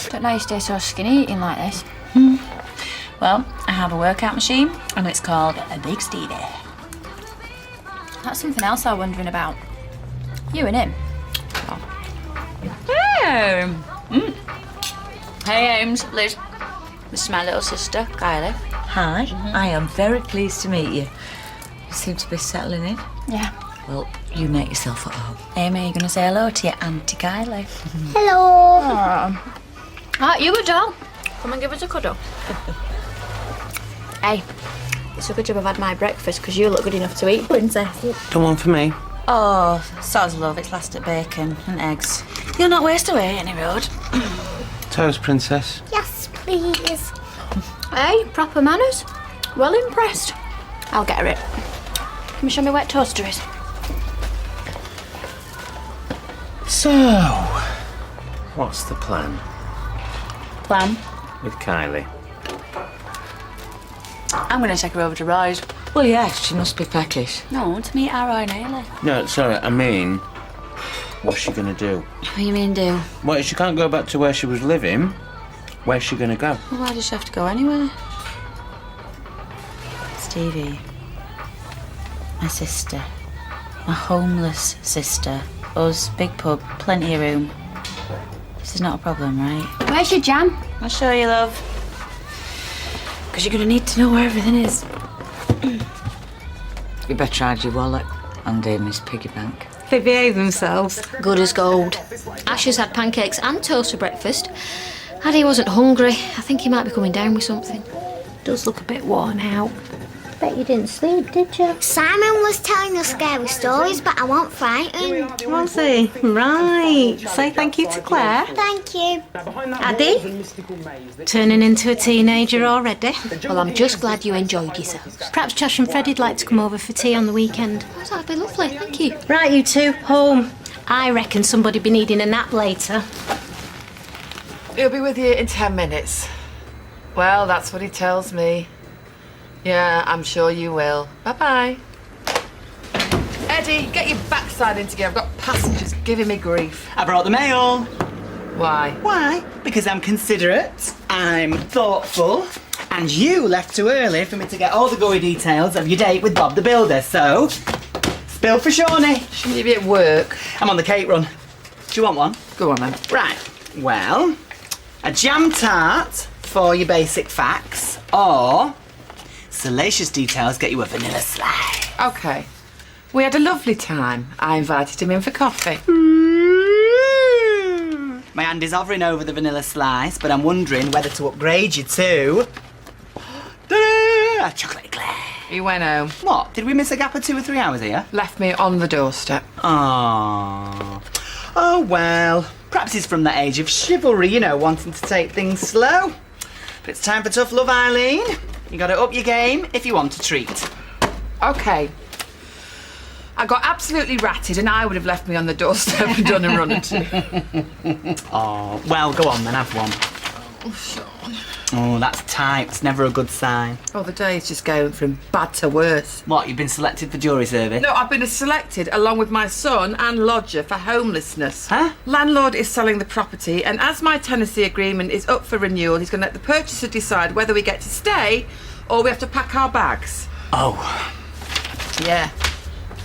Don't know you stay so skinny eating like this. Well, I have a workout machine and it's called a Big Stevie. That's something else I was wondering about. You and him. Hey! Hey, Ames, Liz. This is my little sister, Kylie. Hi, I am very pleased to meet you. You seem to be settling in. Yeah. Well, you make yourself at home. Amy, you're going to say hello to your Auntie Kylie. Hello. Right, you a doll. Come and give us a cuddle. Hey, it's a good job I've had my breakfast because you look good enough to eat, princess. Don't want for me. Oh, soz love, it's last at bacon and eggs. You'll not waste away any road. Toast, princess. Yes, please. Hey, proper manners. Well impressed. I'll get her it. Can you show me where toaster is? So, what's the plan Plan. with Kylie? I'm going to take her over to Roy's. Well, yes, she must be peckish. No, to meet our Roy Naylor. No, sorry, I mean, what's she gonna do? What do you mean do? Well, if she can't go back to where she was living, where's she gonna go? Well, why does she have to go anywhere? Stevie. My sister. My homeless sister. Us, big pub, plenty of room. This is not a problem, right? Where's your jam? I'll show you, love. Because you're going to need to know where everything is. You better hide your wallet and Amy's piggy bank. They behave themselves. Good as gold. Ash has had pancakes and toast for breakfast. Addy wasn't hungry. I think he might be coming down with something. Does look a bit worn out. Bet you didn't sleep, did you? Simon was telling us scary stories, but I wasn't frightened. Was he? Right. Say thank you to Claire. Thank you. Addy? Turning into a teenager already? Well, I'm just glad you enjoyed yourselves. Perhaps Josh and Freddie'd like to come over for tea on the weekend. Oh, that'd be lovely, thank you. Right, you two, home. I reckon somebody'd be needing a nap later. He'll be with you in 10 minutes. Well, that's what he tells me. Yeah, I'm sure you will. Bye-bye. Eddie, get your backside into gear. I've got passengers giving me grief. I brought the mail. Why? Why? Because I'm considerate, I'm thoughtful, and you left too early for me to get all the gory details of your date with Bob the Builder, so... Spill for Shawnee. Shouldn't you be at work? I'm on the cake run. Do you want one? Go on, then. Right. Well, a jam tart for your basic facts, or... salacious details get you a vanilla slice. OK. We had a lovely time. I invited him in for coffee. My hand is hovering over the vanilla slice, but I'm wondering whether to upgrade you to... a chocolate eclair. He went home. What? Did we miss a gap of 2 or 3 hours here? Left me on the doorstep. Aww. Oh, well. Perhaps he's from that age of chivalry, you know, wanting to take things slow. But it's time for tough love, Eileen. You gotta up your game if you want a treat. OK. I got absolutely ratted and I would have left me on the doorstep and done and running to. Oh, well, go on then, have one. Oh, Sean. Oh, that's tight. It's never a good sign. Oh, the day's just going from bad to worse. What, you've been selected for jury service? No, I've been selected along with my son and lodger for homelessness. Huh? Landlord is selling the property and as my tenancy agreement is up for renewal, he's going to let the purchaser decide whether we get to stay or we have to pack our bags. Oh. Yeah.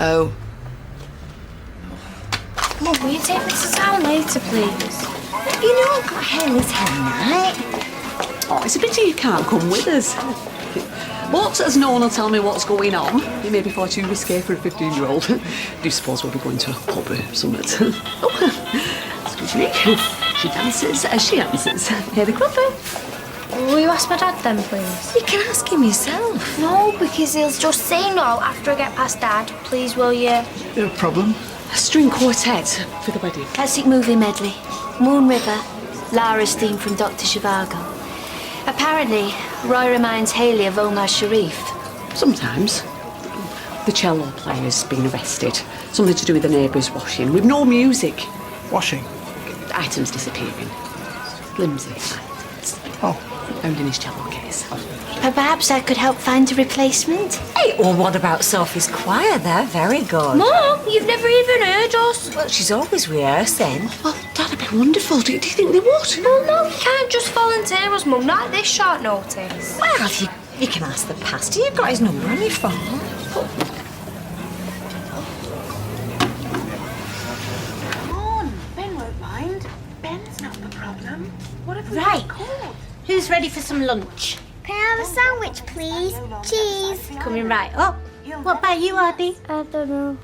Oh. Mum, will you take me to town later, please? You know I've got Haley's hen night. Oh, it's a pity you can't come with us. What, as no one will tell me what's going on, it may be far too risque for a 15-year-old. Do you suppose we'll be going to a pub or something? Oh, excuse me. She dances as she answers. Hear the crupper. Will you ask my dad then, please? You can ask him yourself. No, because he'll just say no after I get past Dad. Please, will you? No problem. A string quartet for the wedding. Classic movie medley. Moon River, Lara's theme from Dr. Zhivago. Apparently, Roy reminds Haley of Omar Sharif. Sometimes. The cello player's been arrested. Something to do with the neighbours washing, with no music. Washing? Items disappearing. Flimsy items. Oh. Found in his cello case. Perhaps I could help find a replacement. Hey, well, what about Sophie's choir? They're very good. Mum, you've never even heard us. Well, she's always rehearsing. Well, that'd be wonderful. Do you think they would? Well, no, you can't just volunteer us, Mum. Not at this short notice. Well, if you can ask the pastor. You've got his number on your phone. Come on, Ben won't mind. Ben's not the problem. What have we Right. called? Who's ready for some lunch? Can I have a sandwich, please? Cheese. Coming right up. What about you, Addy? I don't know.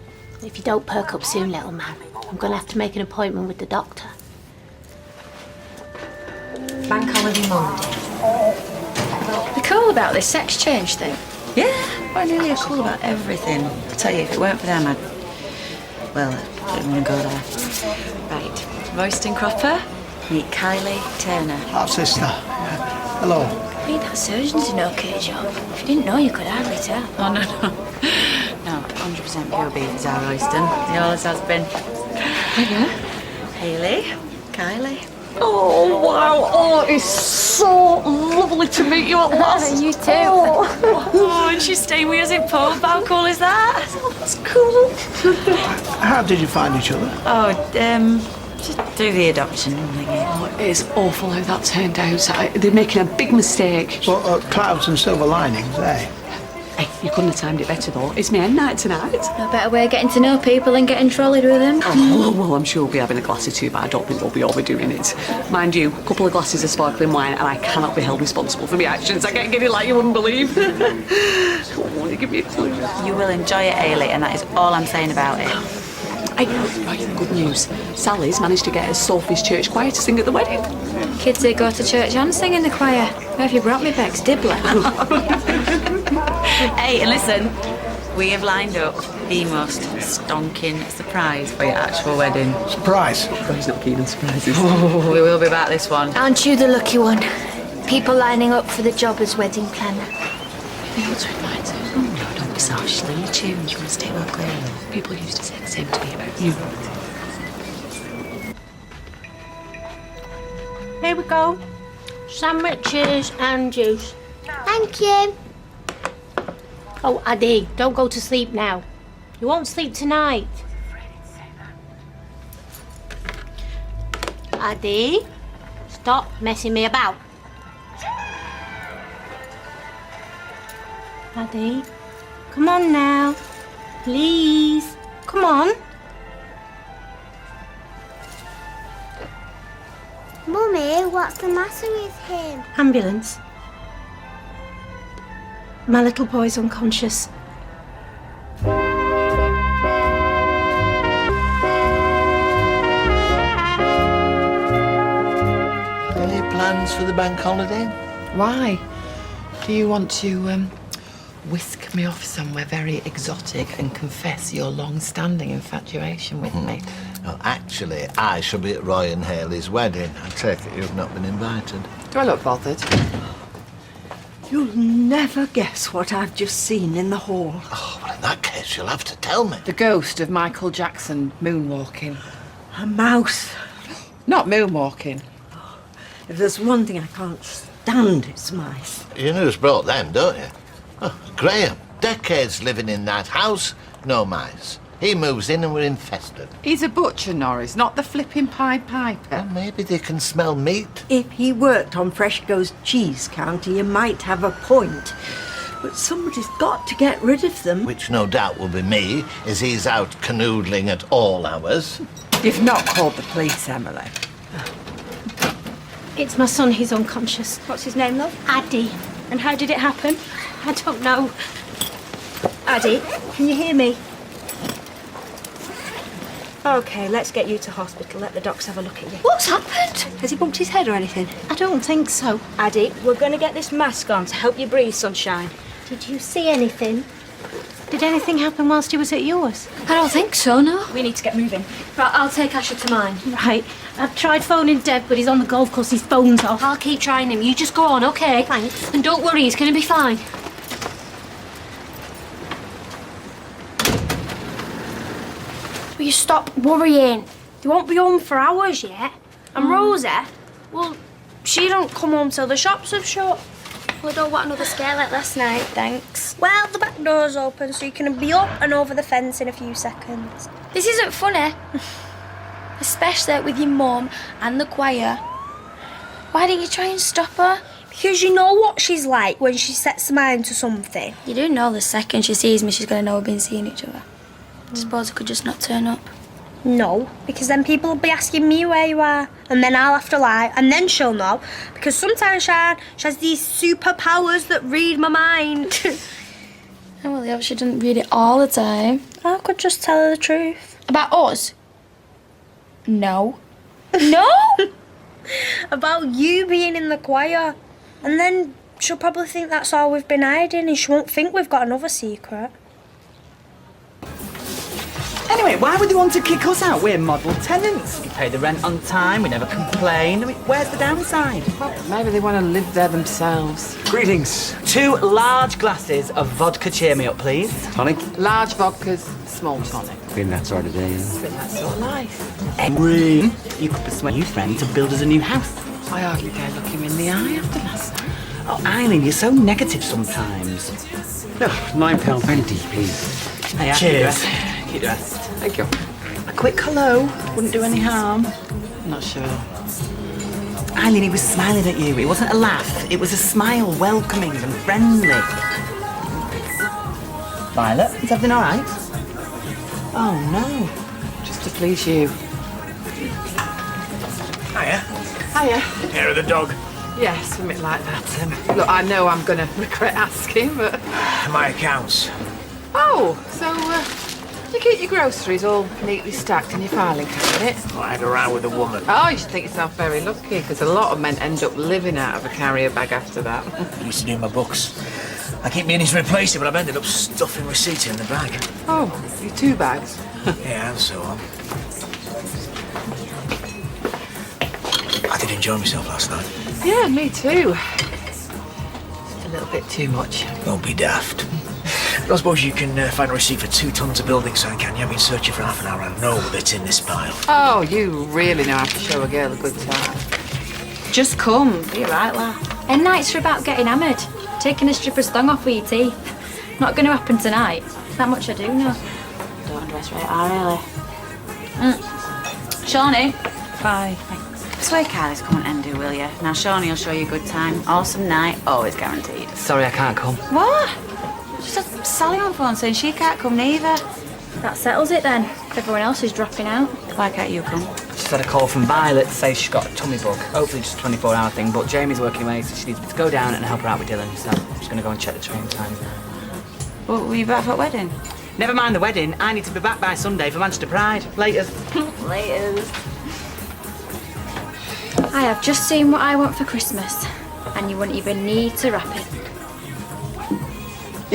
If you don't perk up soon, little man, I'm going to have to make an appointment with the doctor. Bank holiday Monday. Be cool about this sex change thing. Yeah, quite nearly cool about everything. I tell you, if it weren't for them, I'd... Well, I didn't want to go there. Right, roasting cropper, meet Kylie Turner. Half sister. Hello. I mean, that surgeon's an okay job. If you didn't know, you could hardly tell. Oh, no. No, 100% pure beef is our roasting. He always has been. Hiya. Hayley, Kylie. Oh, wow. Oh, it's so lovely to meet you at last. You too. Oh, and she's staying with us in Pope. How cool is that? That's cool. How did you find each other? Oh, just through the adoption thingy. Oh, it is awful how that turned out. They're making a big mistake. Well, clouds and silver linings, eh? Hey, you couldn't have timed it better, though. It's my end night tonight. No better way of getting to know people than getting trolleyed with them. Oh, well, I'm sure we'll be having a glass or two, but I don't think we'll be overdoing it. Mind you, a couple of glasses of sparkling wine, and I cannot be held responsible for my actions. I get giddy like you wouldn't believe. Oh, you give me a clue. You will enjoy it, Hayley, and that is all I'm saying about it. Hey, right, good news. Sally's managed to get us Sophie's church choir to sing at the wedding. Kids that go to church and sing in the choir. Where have you brought me, Bex? Dibbler. Hey, and listen, we have lined up the most stonking surprise for your actual wedding. Surprise? Oh, he's not keen on surprises. Oh, we will be back this one. Aren't you the lucky one? People lining up for the job as wedding planner. Be able to invite her. Oh, no, don't be so slowly tuned. You must take well clear of them. People used to say the same to me about you. Here we go. Sandwiches and juice. Thank you. Oh, Addy, don't go to sleep now. You won't sleep tonight. Addy, stop messing me about. Addy, come on now. Please, come on. Mummy, what's the matter with him? Ambulance. My little boy's unconscious. Any plans for the bank holiday? Why? Do you want to whisk me off somewhere very exotic and confess your long-standing infatuation with me? Well, actually, I shall be at Roy and Haley's wedding. I take it you've not been invited. Do I look bothered? You'll never guess what I've just seen in the hall. Oh, well, in that case, you'll have to tell me. The ghost of Michael Jackson moonwalking. A mouse. Not moonwalking. If there's one thing I can't stand, it's mice. You know who's brought them, don't you? Oh, Graham. Decades living in that house, no mice. He moves in and we're infested. He's a butcher, Norris, not the flipping Pied Piper. Well, maybe they can smell meat. If he worked on Freshco's cheese counter, you might have a point. But somebody's got to get rid of them. Which no doubt will be me, as he's out canoodling at all hours. You've not called the police, Emily. It's my son, he's unconscious. What's his name, love? Addy. And how did it happen? I don't know. Addy, can you hear me? OK, let's get you to hospital. Let the docs have a look at you. What's happened? Has he bumped his head or anything? I don't think so. Addy, we're going to get this mask on to help you breathe, sunshine. Did you see anything? Did anything happen whilst he was at yours? I don't think so, no. We need to get moving. Right, I'll take Asher to mine. Right. I've tried phoning Deb, but he's on the golf course. His phone's off. I'll keep trying him. You just go on, OK? Thanks. And don't worry, he's going to be fine. Will you stop worrying? They won't be home for hours yet. And Rosie, well, she don't come home till the shops have shut. We don't want another scare like last night, thanks. Well, the back door's open, so you can be up and over the fence in a few seconds. This isn't funny. Especially with your mum and the choir. Why didn't you try and stop her? Because you know what she's like when she sets her mind to something. You do know the second she sees me, she's going to know we've been seeing each other. I suppose I could just not turn up. No, because then people will be asking me where you are, and then I'll have to lie, and then she'll know. Because sometimes she has these superpowers that read my mind. Oh, well, yeah, she didn't read it all the time. I could just tell her the truth. About us? No. No? About you being in the choir. And then she'll probably think that's all we've been hiding, and she won't think we've got another secret. Anyway, why would they want to kick us out? We're model tenants. We pay the rent on time, we never complain. I mean, where's the downside? Well, maybe they want to live there themselves. Greetings. 2 large glasses of vodka cheer me up, please. Tonic? Large vodkas, small tonic. Been that sort of day, yeah. It's been that sort of life. Henry, you could persuade your friend to build us a new house. I hardly dare look him in the eye after last night. Oh, Eileen, you're so negative sometimes. No, £9.20, please. Hey, cheers. Keep dressed. Thank you. A quick hello wouldn't do any harm. Not sure. Eileen, he was smiling at you. It wasn't a laugh. It was a smile, welcoming and friendly. Violet, is everything all right? Oh, no. Just to please you. Hiya. Hiya. Hair of the dog. Yeah, something like that. Look, I know I'm going to regret asking, but... My accounts. Oh, so you keep your groceries all neatly stacked in your filing cabinet? Well, I had a row with a woman. Oh, you should think yourself very lucky, because a lot of men end up living out of a carrier bag after that. I used to do my books. I keep meaning to replace it, but I've ended up stuffing receipts in the bag. Oh, you 2 bags? Yeah, and so on. I did enjoy myself last night. Yeah, me too. Just a little bit too much. Don't be daft. I don't suppose you can find a receipt for 2 tons of building sand, can you? I've been searching for half an hour. I know that's in this pile. Oh, you really know how to show a girl a good time. Just come. Be right, lad. And nights are about getting hammered. Taking a stripper's thong off with your teeth. Not going to happen tonight. That much I do know. Don't undress right, really. Shawnee. Bye. Thanks. Swear Kylie's come and do, will you? Now, Shawnee will show you a good time. Awesome night, always guaranteed. Sorry, I can't come. What? Just had Sally on phone saying she can't come neither. That settles it then. Everyone else is dropping out. Why can't you come? Just had a call from Violet to say she's got a tummy bug. Hopefully just a 24-hour thing, but Jamie's working away, so she needs me to go down and help her out with Dylan. So I'm just going to go and check the train time. Well, were you back for a wedding? Never mind the wedding. I need to be back by Sunday for Manchester Pride. Laters. Laters. I have just seen what I want for Christmas, and you wouldn't even need to wrap it.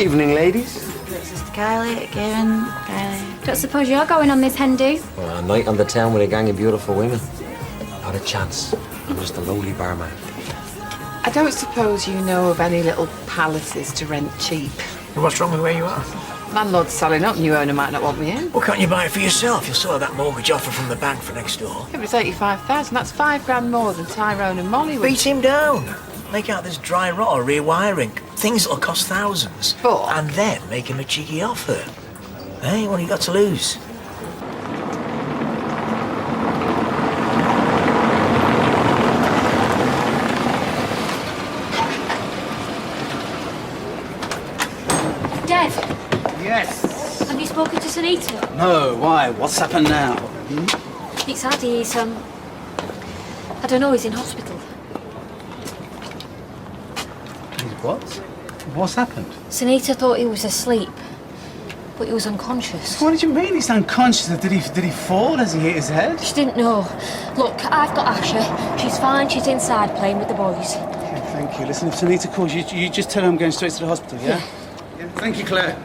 Evening, ladies. Sister Kylie, Kieran, Kylie. Don't suppose you're going on this hen do? Well, a night on the town with a gang of beautiful women. Not a chance. I'm just a lowly barman. I don't suppose you know of any little palaces to rent cheap. What's wrong with where you are? Landlord's selling up, new owner might not want me in. Well, can't you buy it for yourself? You'll still have that mortgage offer from the bank for next door. If it's 85,000, that's $5,000 more than Tyrone and Molly would. Beat him down. Make out there's dry rot or rewiring. Things that'll cost thousands. And then make him a cheeky offer. Hey, what have you got to lose? Dev, Yes. have you spoken to Sunita? No, why? What's happened now? It's Addy, he's, I don't know, he's in hospital. What? What's happened? Sunita thought he was asleep, but he was unconscious. What did you mean he's unconscious? Did he fall as he hit his head? She didn't know. Look, I've got Asher. She's fine, she's inside playing with the boys. Okay, thank you. Listen, if Sunita calls you, just tell her I'm going straight to the hospital, yeah? Yeah. Thank you, Claire.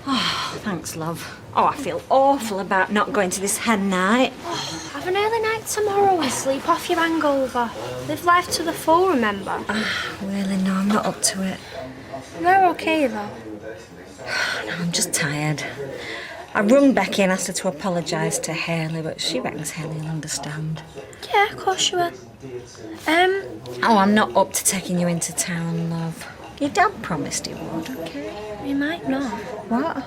Oh, thanks, love. Oh, I feel awful about not going to this hen night. Have an early night tomorrow and sleep off your hangover. Live life to the full, remember? Really, no, I'm not up to it. You're okay, though. No, I'm just tired. I rung Becky and asked her to apologise to Hayley, but she reckons Hayley will understand. Yeah, of course you will. Oh, I'm not up to taking you into town, love. Your dad promised he would, okay? You might not. What?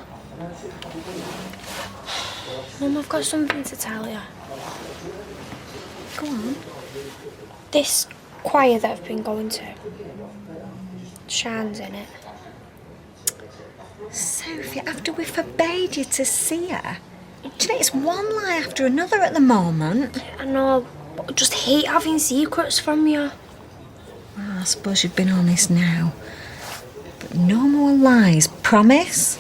Mum, I've got something to tell you. Go on. This choir that I've been going to, Shan's in it. Sophie, after we forbade you to see her. Do you know, it's one lie after another at the moment. I know, but I just hate having secrets from you. Well, I suppose you've been honest now. But no more lies, promise?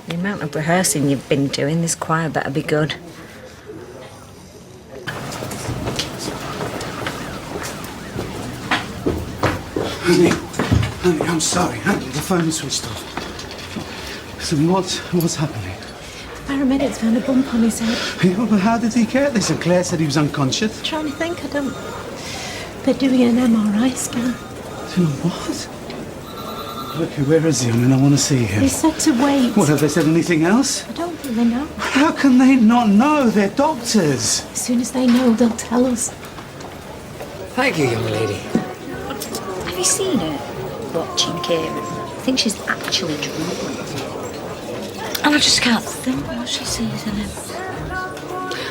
The amount of rehearsing you've been doing, this choir better be good. Honey, I'm sorry. Honey, the phone was switched off. Listen, what's happening? Paramedics found a bump on his head. Yeah, well, how did he get this? And Claire said he was unconscious. Trying to think, I don't... They're doing an MRI scan. Doing what? Okay, where is he? I mean, I want to see him. They said to wait. What, have they said anything else? I don't really know. How can they not know? They're doctors. As soon as they know, they'll tell us. Thank you, young lady. Have you seen her watching Kieran? I think she's actually drooling. And I just can't think what she sees in him.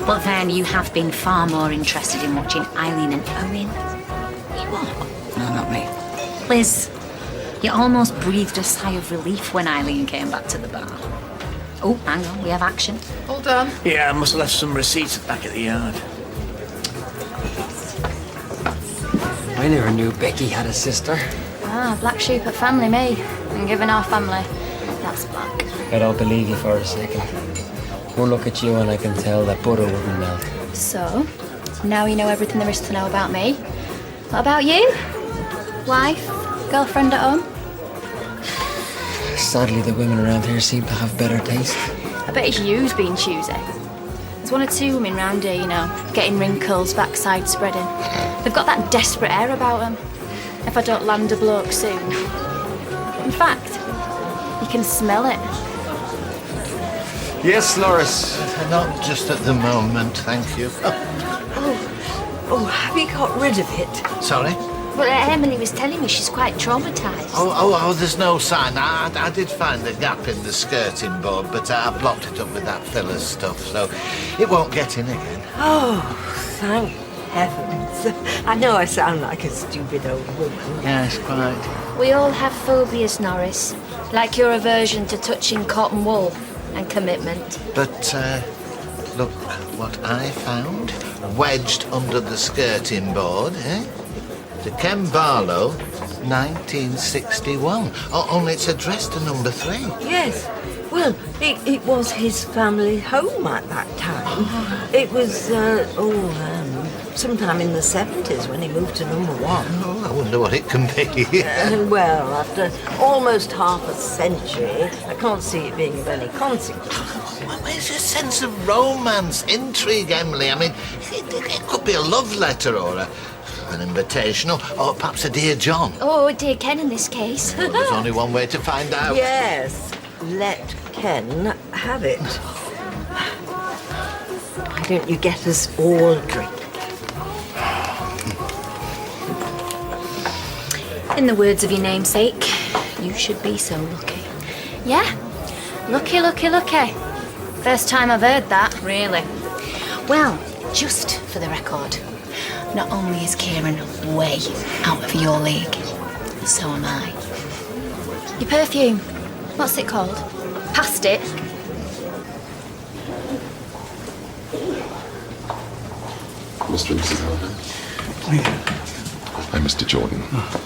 But then you have been far more interested in watching Eileen and Owen. You what? No, not me. Liz, you almost breathed a sigh of relief when Eileen came back to the bar. Oh, hang on, we have action. All done. Yeah, I must have left some receipts back at the yard. I never knew Becky had a sister. Ah, black sheep at family, me. And given our family, that's black. I don't believe you for a second. One look at you and I can tell that butter wouldn't melt. So, now you know everything there is to know about me. What about you? Wife? Girlfriend at home? Sadly, the women around here seem to have better taste. I bet it's you's being choosy. There's one or two women round here, you know, getting wrinkles, backside spreading. They've got that desperate air about them. If I don't land a bloke soon. In fact, you can smell it. Yes, Loris. Not just at the moment, thank you. Oh, have you got rid of it? Sorry? Well, Emily was telling me she's quite traumatised. Oh, there's no sign. I did find a gap in the skirting board, but I blocked it up with that filler stuff, so it won't get in again. Oh, thank heavens. I know I sound like a stupid old woman. Yes, quite. We all have phobias, Norris. Like your aversion to touching cotton wool and commitment. But, look what I found. Wedged under the skirting board, eh? To Ken Barlow, 1961. Only it's addressed to number 3. Yes. Well, it was his family home at that time. It was, sometime in the 70s when he moved to number 1. Oh, I wonder what it can be. Well, after almost half a century, I can't see it being of any consequence. Well, there's a sense of romance, intrigue, Emily. I mean, it could be a love letter or an invitation or perhaps a Dear John. Oh, dear Ken in this case. Well, there's only one way to find out. Yes, let Ken have it. Why don't you get us all a drink? In the words of your namesake, you should be so lucky. Yeah, lucky, lucky, lucky. First time I've heard that. Really? Well, just for the record, not only is Kieran way out of your league, so am I. Your perfume, what's it called? Past it. Mr. and Mrs. Hallahan? I'm Mr. Jordan,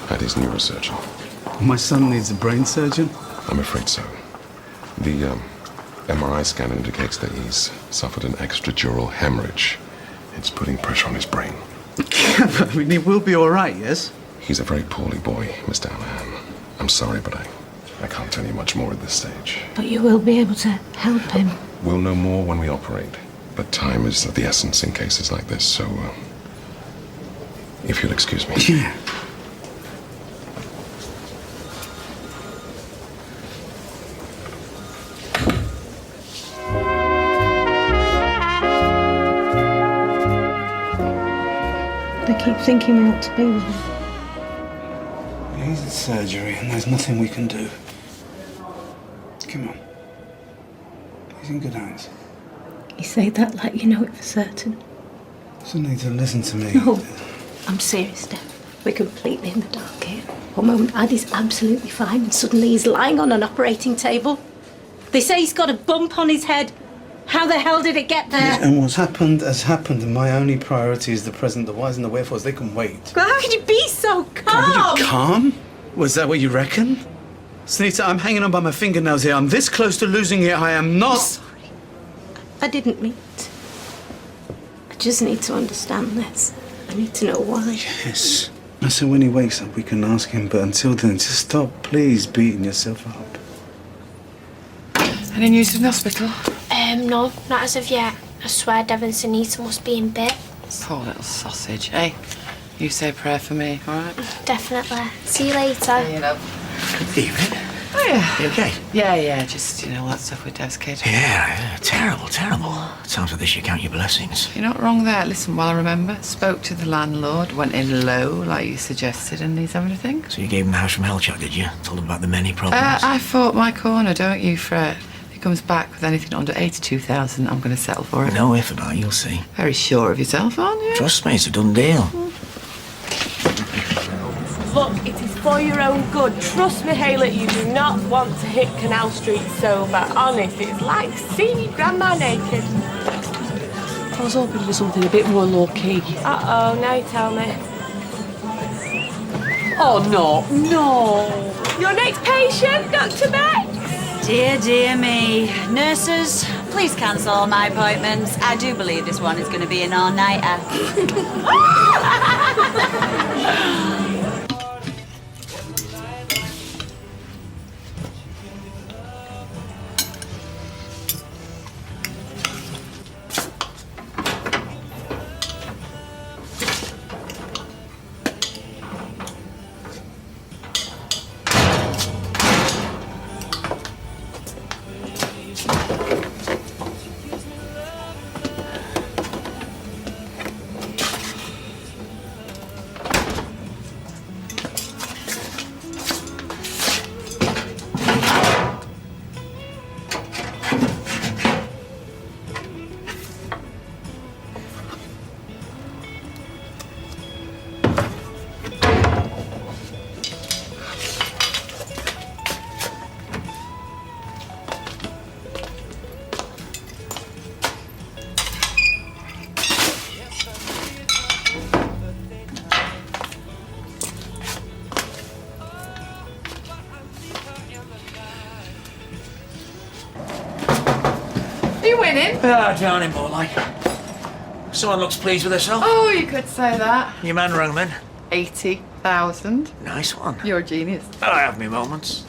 Paddy's neurosurgeon. My son needs a brain surgeon? I'm afraid so. The MRI scan indicates that he's suffered an extradural hemorrhage. It's putting pressure on his brain. I mean, he will be all right, yes? He's a very poorly boy, Mr. Hallahan. I'm sorry, but I can't tell you much more at this stage. But you will be able to help him. We'll know more when we operate. But time is of the essence in cases like this, so if you'll excuse me. Yeah. I keep thinking we ought to be with him. He's in surgery and there's nothing we can do. Come on. He's in good hands. You say that like you know it for certain. Doesn't need to listen to me. No, I'm serious, Deb. We're completely in the dark here. One moment, Addy's absolutely fine, and suddenly he's lying on an operating table. They say he's got a bump on his head. How the hell did it get there? And what's happened has happened, and my only priority is the present, the whys and the wherefores. They can wait. Well, how could you be so calm? Are you calm? Was that what you reckon? Sunita, I'm hanging on by my fingernails here. I'm this close to losing it. I am not. I'm sorry. I didn't mean it. I just need to understand this. I need to know why. Yes. So when he wakes up, we can ask him. But until then, just stop, please, beating yourself up. Any news from the hospital? No, not as of yet. I swear Dev and Sunita must be in bits. Poor little sausage. Hey, you say a prayer for me, all right? Definitely. See you later. See you, love. Good evening. Oh, yeah. You okay? Yeah, just, all that stuff with Dev's kid. Yeah, terrible. Times like this, you count your blessings. You're not wrong there. Listen, well, I remember, spoke to the landlord, went in low, like you suggested, and he's having a think. So you gave him the house from hell chat, did you? Told him about the many problems? I fought my corner, don't you, Fred? If he comes back with anything under 82,000, I'm going to settle for it. No if about it, you'll see. Very sure of yourself, aren't you? Trust me, it's a done deal. Look, it is for your own good. Trust me, Haylett, you do not want to hit Canal Street sober. Honest, it's like seeing your grandma naked. I was hoping for something a bit more low-key. Uh-oh, now you tell me. Oh, no. Your next patient, Dr. Beck. Dear me. Nurses, please cancel all my appointments. I do believe this one is going to be an all-nighter. Are you winning? Ah, darling, more like. Someone looks pleased with herself. Oh, you could say that. Your man, Roman. 80,000. Nice one. You're a genius. I have me moments.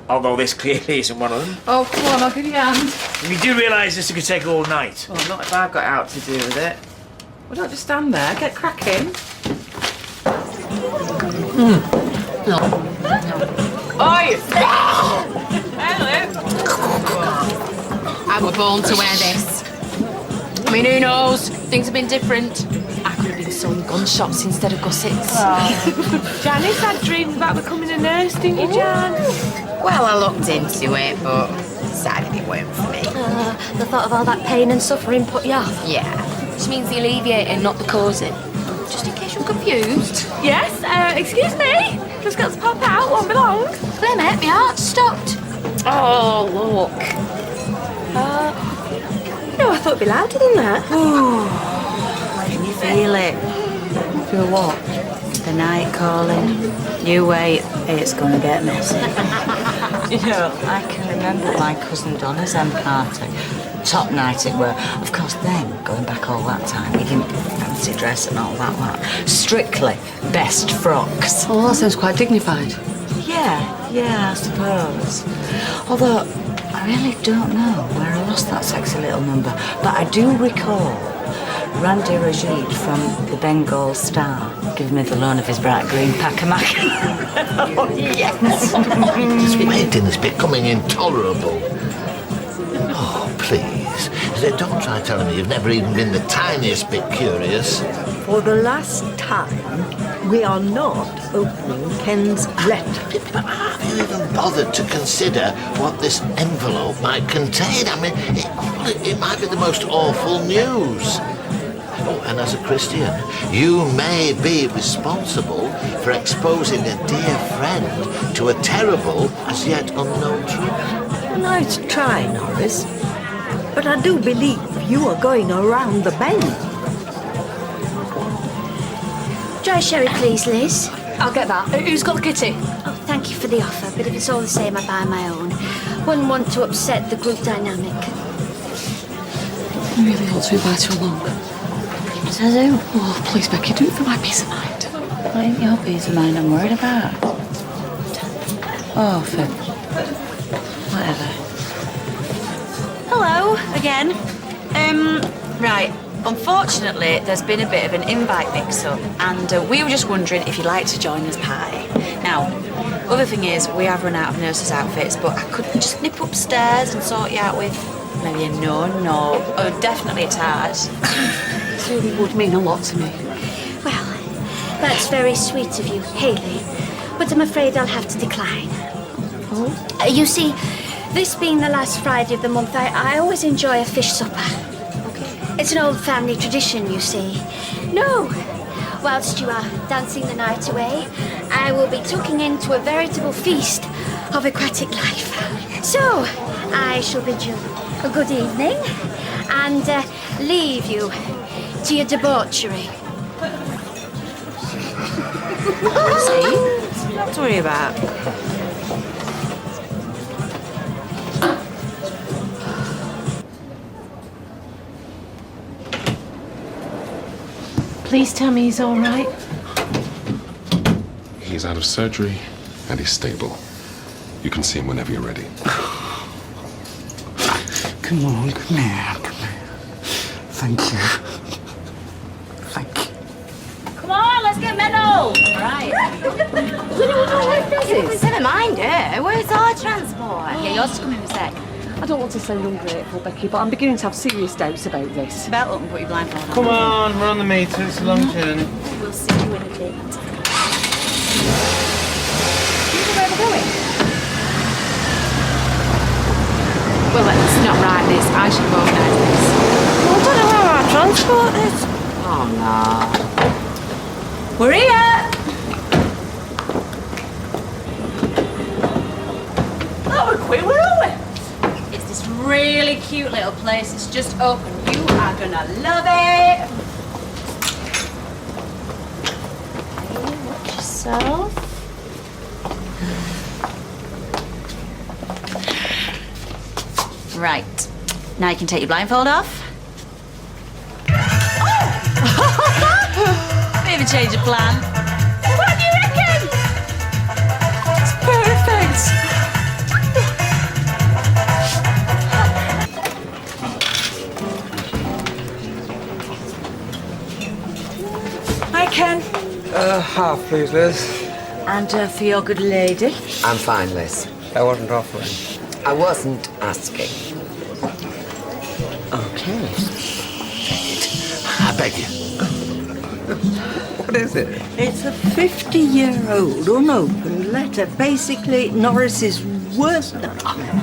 Although this clearly isn't one of them. Oh, come on, I'll give you a hand. You do realise this could take all night? Well, not if I've got out to do with it. Well, don't just stand there. Get cracking. Oi! I were born to wear this. I mean, who knows? Things have been different. I could have been sewing gun shops instead of gussets. Janice had dreams about becoming a nurse, didn't you, Jan? Well, I looked into it, but decided it weren't for me. The thought of all that pain and suffering put you off? Yeah. Which means the alleviating, not the causing. Just in case you're confused. Yes, excuse me. Just got to pop out, won't be long. There, mate, my heart stopped. Oh, look. No, I thought it'd be louder than that. Can you feel it? Feel what? The night calling. You wait, it's gonna get messy. You know, I can remember my cousin Donna's end party. Top night it were. Of course then, going back all that time, we didn't fancy dress and all that. Strictly best frocks. Oh, that sounds quite dignified. Yeah, I suppose. Although, I really don't know where I lost that sexy little number. But I do recall Randy Rajid from the Bengal Star giving me the loan of his bright green pack-a-mac. Oh, yes! This waiting is becoming intolerable. Oh, please. Don't try telling me you've never even been the tiniest bit curious. For the last time, we are not opening Ken's letter. Have you even bothered to consider what this envelope might contain? I mean, it might be the most awful news. Oh, and as a Christian, you may be responsible for exposing a dear friend to a terrible, as yet unknown truth. Nice try, Norris. But I do believe you are going around the bend. Dry sherry, please, Liz. I'll get that. Who's got the kitty? Oh, thank you for the offer, but if it's all the same, I buy my own. Wouldn't want to upset the group dynamic. You really ought to invite her along. Yes, I do. Oh, please, Becky, do it for my peace of mind. What ain't your peace of mind I'm worried about? Oh, for whatever. Hello, again. Right. Unfortunately, there's been a bit of an invite mix-up, and we were just wondering if you'd like to join this party. Now, other thing is, we have run out of nurses' outfits, but I could just nip upstairs and sort you out with maybe a nun or definitely a Tard. It really would mean a lot to me. Well, that's very sweet of you, Hayley, but I'm afraid I'll have to decline. Oh? You see, this being the last Friday of the month, I always enjoy a fish supper. It's an old family tradition, you see. No, whilst you are dancing the night away, I will be tucking into a veritable feast of aquatic life. So, I shall bid you a good evening and leave you to your debauchery. See? Not to worry about. Please tell me he's all right. He's out of surgery and he's stable. You can see him whenever you're ready. Come on, come here. Thank you. Thank you. Come on, let's get mental! Right. Never mind it. Where's our transport? Yeah, yours coming in a sec. I don't want to sound ungrateful, Becky, but I'm beginning to have serious doubts about this. Belt up and put your blindfold on. Come on, we're on the meter. It's a long journey. We'll see you in a bit. Do you know where we're going? Well, let's not write this. I should have organised this. I don't know where our transport is. Oh, no. We're here! Oh, we're quick. Where are we? It's this really cute little place. It's just open. You are gonna love it. Watch yourself. Right. Now you can take your blindfold off. change of plan. What do you reckon? It's perfect. Hi, Ken. Half, please, Liz. And for your good lady? I'm fine, Liz. I wasn't offering. I wasn't asking. Okay. I beg you. What is it? It's a 50-year-old unopened letter. Basically, Norris's worst nightmare.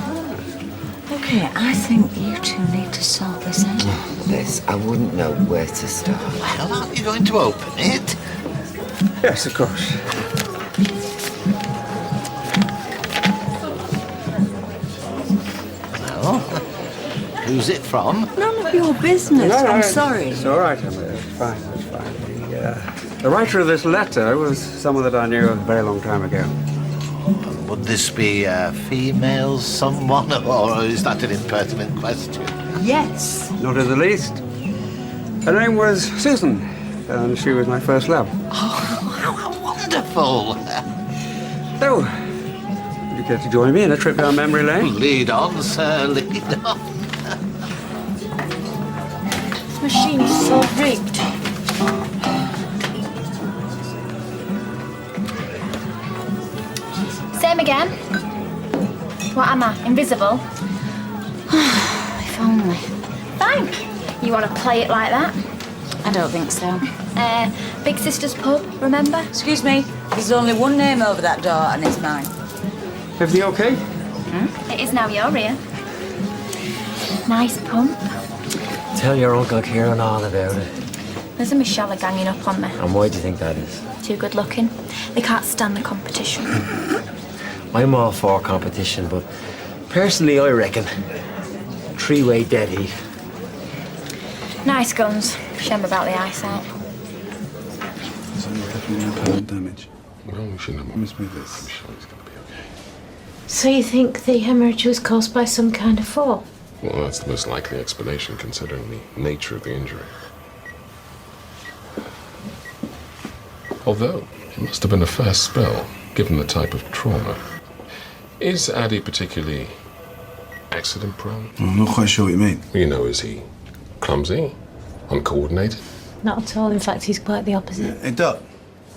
Okay, I think you two need to sort this out. Liz, I wouldn't know where to start. Well, aren't you going to open it? Yes, of course. Well, who's it from? None of your business. I'm sorry. It's all right, Emma. It's fine. It's fine. The writer of this letter was someone that I knew a very long time ago. Would this be a female someone, or is that an impertinent question? Yes. Not in the least. Her name was Susan, and she was my first love. Oh, how wonderful! Oh, would you care to join me in a trip down memory lane? Lead on, sir, lead on. This machine is so rigged. Same again. What am I? Invisible? If only. Fine. You want to play it like that? I don't think so. Big Sister's Pub, remember? Excuse me, there's only one name over that door and it's mine. Everything okay? It is now you're here. Nice pump. Tell your Uncle Kieran all about it. There's a Michelle ganging up on me. And why do you think that is? Too good looking. They can't stand the competition. I'm all for competition, but personally, I reckon three-way dead heat. Nice guns. Shame about the eyesight. There's definitely no permanent damage. Well, we shouldn't have promised me this. I'm sure it's going to be okay. So you think the hemorrhage was caused by some kind of fall? Well, that's the most likely explanation considering the nature of the injury. Although, it must have been a first spell, given the type of trauma. Is Addy particularly accident-prone? I'm not quite sure what you mean. You know, is he clumsy? Uncoordinated? Not at all. In fact, he's quite the opposite. Hey, Doc,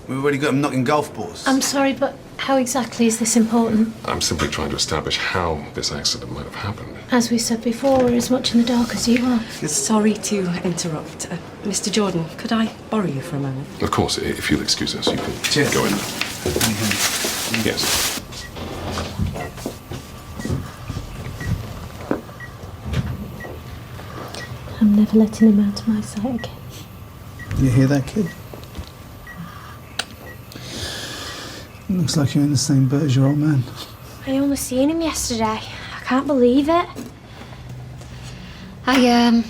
we've already got him knocking golf balls. I'm sorry, but how exactly is this important? I'm simply trying to establish how this accident might have happened. As we said before, we're as much in the dark as you are. Sorry to interrupt. Mr. Jordan, could I borrow you for a moment? Of course, if you'll excuse us, you can go in. Yes. I'm never letting him out of my sight again. You hear that, kid? Looks like you're in the same boat as your old man. I only seen him yesterday. I can't believe it. I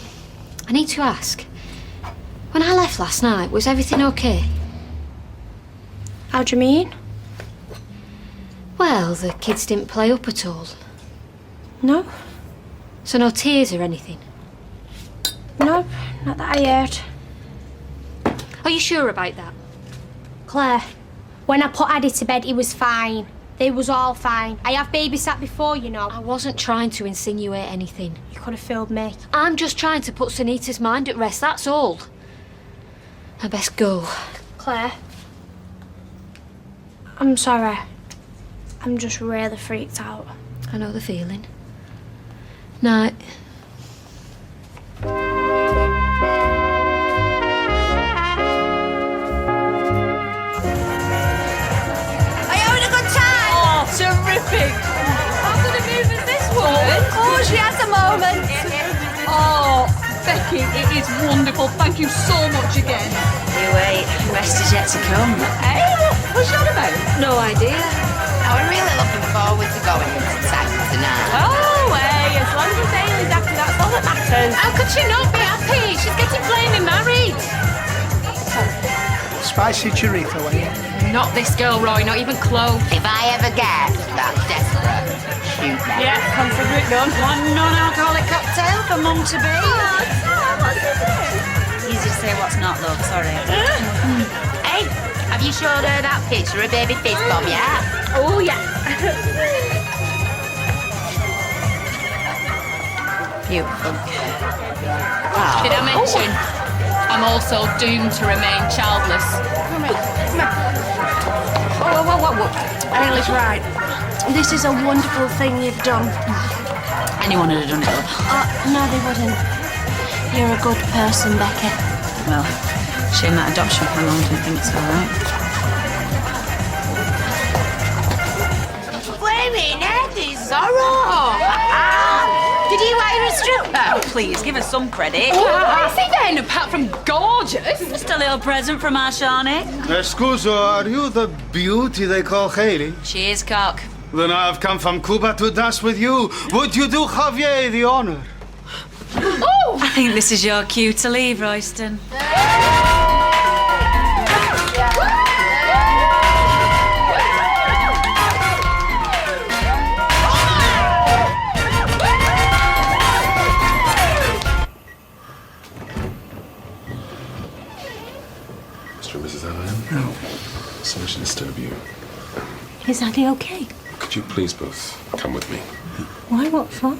need to ask. When I left last night, was everything okay? How do you mean? Well, the kids didn't play up at all. No. So no tears or anything? No, not that I heard. Are you sure about that? Claire, when I put Addy to bed, he was fine. They was all fine. I have babysat before, you know. I wasn't trying to insinuate anything. You could have fooled me. I'm just trying to put Sunita's mind at rest, that's all. I best go. Claire, I'm sorry. I'm just really freaked out. I know the feeling. Night. Terrific! How good a move is this woman? Oh, she has a moment. Oh, Becky, it is wonderful. Thank you so much again. You wait, the rest is yet to come. Hey, what's that about? No idea. Now, we're really looking forward to going into town tonight. Oh, hey, as long as Ailey's happy, that's all that matters. How could she not be happy? She's getting flaming married. Spicy chorizo, eh? Not this girl, Roy, not even close. If I ever get that desperate, shoot me. Yeah, consider it done. One non-alcoholic cocktail for Mum to be. What's it? Easy to say what's not, love, sorry. Have you showed her that picture of baby fist bomb yet? Oh, yeah. Beautiful. Did I mention I'm also doomed to remain childless? Come here. Whoa. Ailey's right. This is a wonderful thing you've done. Anyone would have done it, love. No, they wouldn't. You're a good person, Becky. Well, shame that adoption panel didn't think so, right? Flaming Eddie Zorro! Did you hire a stripper? Oh, please, give us some credit. I see then, apart from gorgeous. Just a little present from our Shawnee. Scusa, are you the beauty they call Hailey? She is, cock. Then I've come from Cuba to dance with you. Would you do Javier the honor? Oh! I think this is your cue to leave, Royston. Mr. and Mrs. Allen? No. Sorry to disturb you. Is Addy okay? Could you please both come with me? Why? What for?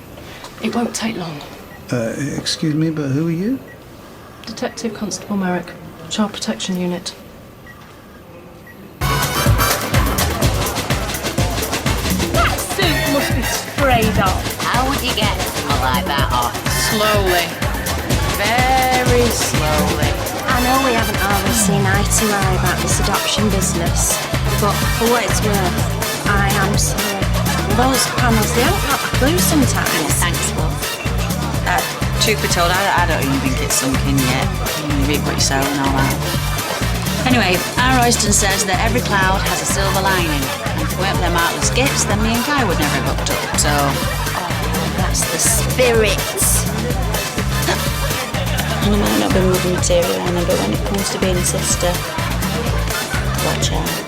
It won't take long. Excuse me, but who are you? Detective Constable Merrick, Child Protection Unit. That suit must be sprayed off. How would you get something like that off? Slowly. Very slowly. I know we haven't always seen eye to eye about this adoption business, but for what it's worth, I am sorry. Those panels, they haven't got a clue sometimes. Thanks, love. Truth be told, I don't even think it's sunk in yet. You reap what you sow and all that. Anyway, our Royston says that every cloud has a silver lining. And if it weren't for them artless gifts, then me and Kai would never have hooked up. So, That's the spirit. and I might not be moving material, Anna, but when it comes to being a sister, watch out.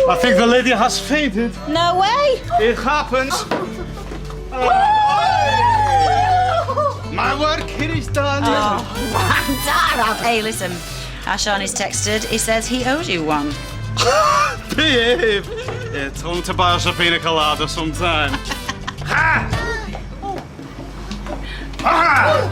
I think the lady has fainted. No way! It happens. My work here is done. Hey, listen. Our Shawnee's texted. He says he owes you one. Behave. Yeah, tell him to buy us a pina colada sometime. Ha! Ah!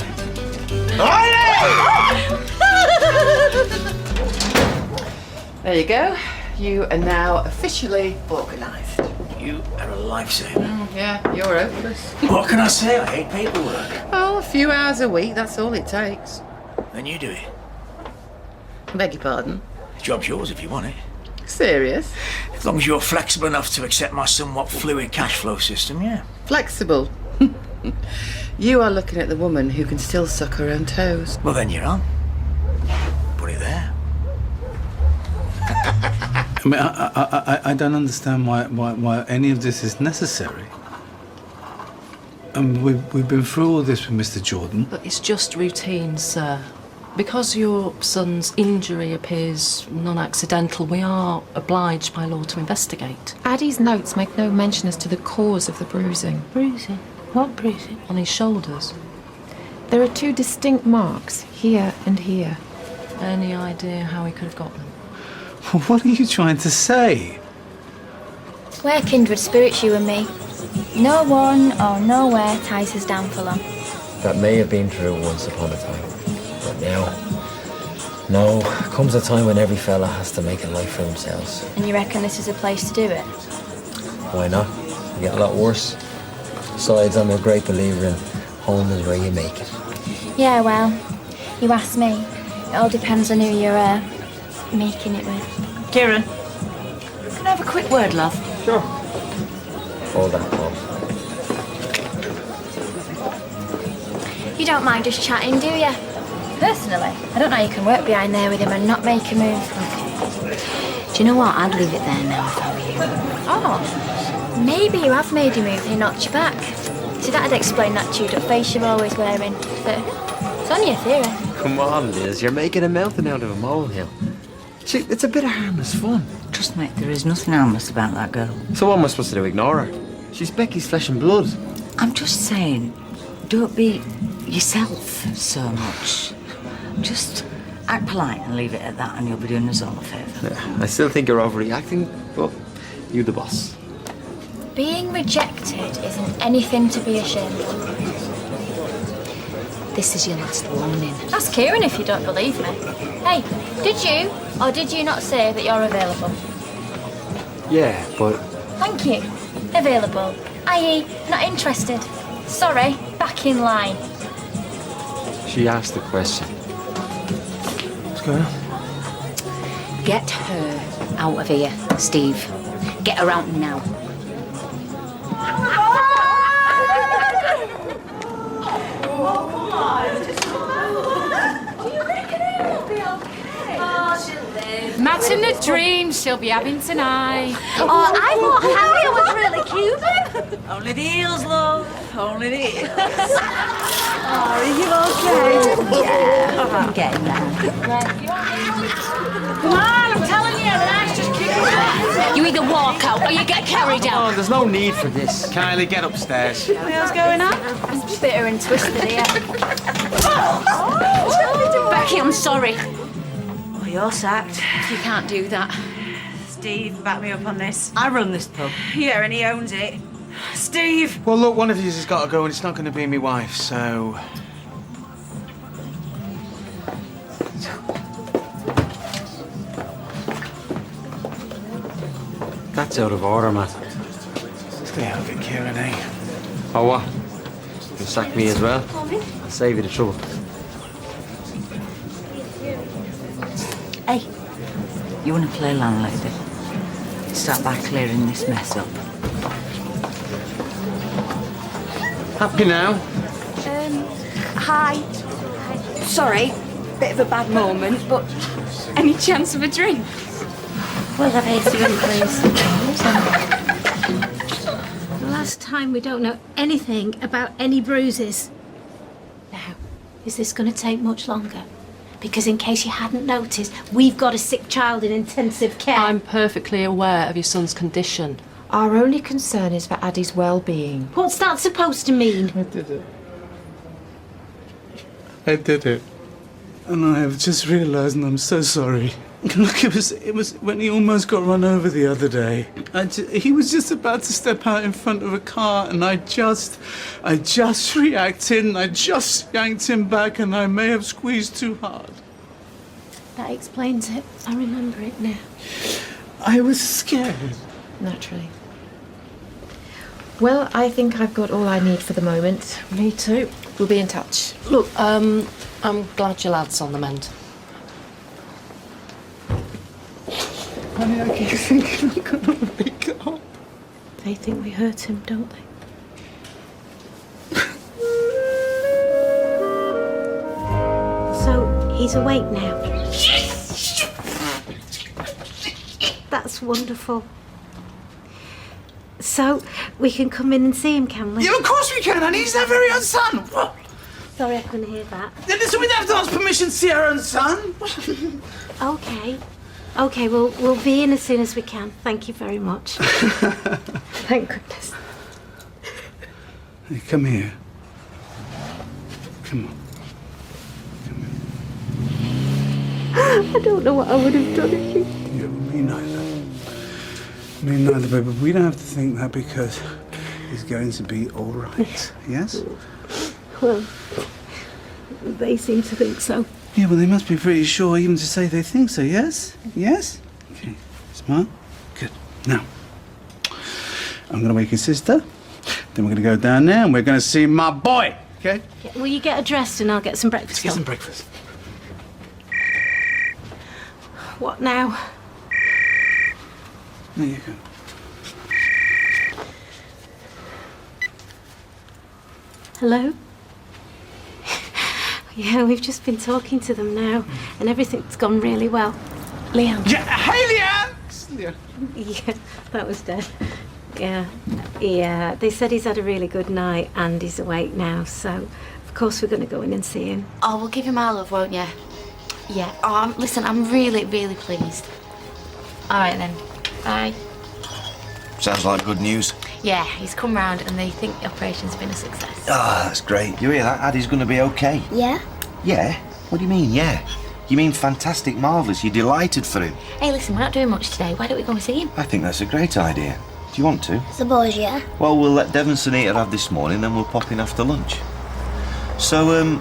There you go. You are now officially organised. You are a lifesaver. Yeah, you're hopeless. What can I say? I hate paperwork. Oh, a few hours a week, that's all it takes. Then you do it. Beg your pardon? The job's yours if you want it. Serious? As long as you're flexible enough to accept my somewhat fluid cash flow system, yeah. Flexible. You are looking at the woman who can still suck her own toes. Well, then you're on. Put it there. I mean, I don't understand why any of this is necessary. We've been through all this with Mr. Jordan. But it's just routine, sir. Because your son's injury appears non-accidental, we are obliged by law to investigate. Addie's notes make no mention as to the cause of the bruising. Bruising? What bruising? On his shoulders. There are two distinct marks, here and here. Any idea how he could have got them? What are you trying to say? We're kindred spirits, you and me. No one or nowhere ties us down for long. That may have been true once upon a time, but now comes a time when every fella has to make a life for themselves. And you reckon this is a place to do it? Why not? You get a lot worse. Besides, I'm a great believer in home is where you make it. Yeah, well, you ask me. It all depends on who you're making it with. Kieran, can I have a quick word, love? Sure. Hold that, Paul. You don't mind just chatting, do you? Personally, I don't know how you can work behind there with him and not make a move. Okay. Do you know what? I'd leave it there now if I were you. Oh, maybe you have made a move and he knocked you back. See, that'd explain that chewed-up face you're always wearing. But it's only a theory. Come on, Liz, you're making a mountain out of a molehill. See, it's a bit of harmless fun. Trust me, there is nothing harmless about that girl. So what am I supposed to do, ignore her? She's Becky's flesh and blood. I'm just saying, don't be yourself so much. Just act polite and leave it at that, and you'll be doing us all a favour. Yeah, I still think you're overreacting, but you the boss. Being rejected isn't anything to be ashamed of. This is your last warning. Ask Kieran if you don't believe me. Hey, did you or did you not say that you're available? Yeah, but Thank you. Available, i.e. not interested. Sorry, back in line. she asked the question. What's going on? Get her out of here, Steve. Get her out now. Matt in the dreams she'll be having tonight. Oh, I thought Harriet was really cute. Only the heels, love. Only the heels. Are you okay? Yeah, I'm getting there. Come on, I'm telling you, the night's just kicking off. You either walk out or you get carried out. Oh, there's no need for this. Kylie, get upstairs. What's going on? I'm bitter and twisted here. Becky, I'm sorry. Well, you're sacked. You can't do that. Steve, back me up on this. I run this pub. Yeah, and he owns it. Steve! Well, look, one of you has got to go, and it's not going to be my wife, so... That's out of order, Matt. Stay out of it, Kieran, eh? Oh, what? You sack me as well? I'll save you the trouble. Hey, you want to play landlady? Start by clearing this mess up. Happy now? Hi. Sorry, bit of a bad moment, but any chance of a drink? We'll have a drink, please. The last time we don't know anything about any bruises. Now, is this going to take much longer? Because in case you hadn't noticed, we've got a sick child in intensive care. I'm perfectly aware of your son's condition. Our only concern is for Addie's well-being. What's that supposed to mean? I did it. I did it. And I have just realised, and I'm so sorry. Look, it was when he almost got run over the other day. He was just about to step out in front of a car, and I just reacted, and I just yanked him back, and I may have squeezed too hard. That explains it. I remember it now. I was scared. Naturally. Well, I think I've got all I need for the moment. Me too. We'll be in touch. Look, I'm glad your lad's on the mend. Honey, I keep thinking I'm gonna wake up. They think we hurt him, don't they? So, he's awake now. That's wonderful. So, we can come in and see him, can we? Yeah, of course we can, and he's their very own son. What? Sorry, I couldn't hear that. Then so we'd have to ask permission to see our own son. Okay. Okay, we'll be in as soon as we can. Thank you very much. Thank goodness. Hey, come here. Come on. I don't know what I would have done if you... Yeah, me neither. Me neither, but we don't have to think that because he's going to be all right. Yes? Well, they seem to think so. Yeah, well, they must be pretty sure even to say they think so, yes? Yes? Okay. Smart? Good. Now, I'm going to wake your sister. Then we're going to go down there and we're going to see my boy. Okay? Yeah, will you get her dressed and I'll get some breakfast? Let's get some breakfast. What now? There you go. Hello? Yeah, we've just been talking to them now, and everything's gone really well. Leanne. Yeah, hey, Leanne! Yeah, that was dead. Yeah, they said he's had a really good night and he's awake now, so of course we're going to go in and see him. Oh, we'll give him our love, won't you? Yeah. Oh, listen, I'm really, really pleased. All right, then. Bye. Sounds like good news. Yeah, he's come round and they think the operation's been a success. Ah, that's great. You hear that? Addie's going to be okay. Yeah? Yeah? What do you mean, yeah? You mean fantastic, marvellous. You're delighted for him. Hey, listen, we're not doing much today. Why don't we go and see him? I think that's a great idea. Do you want to? Suppose, yeah. Well, we'll let Devon Sunita have this morning, then we'll pop in after lunch. So,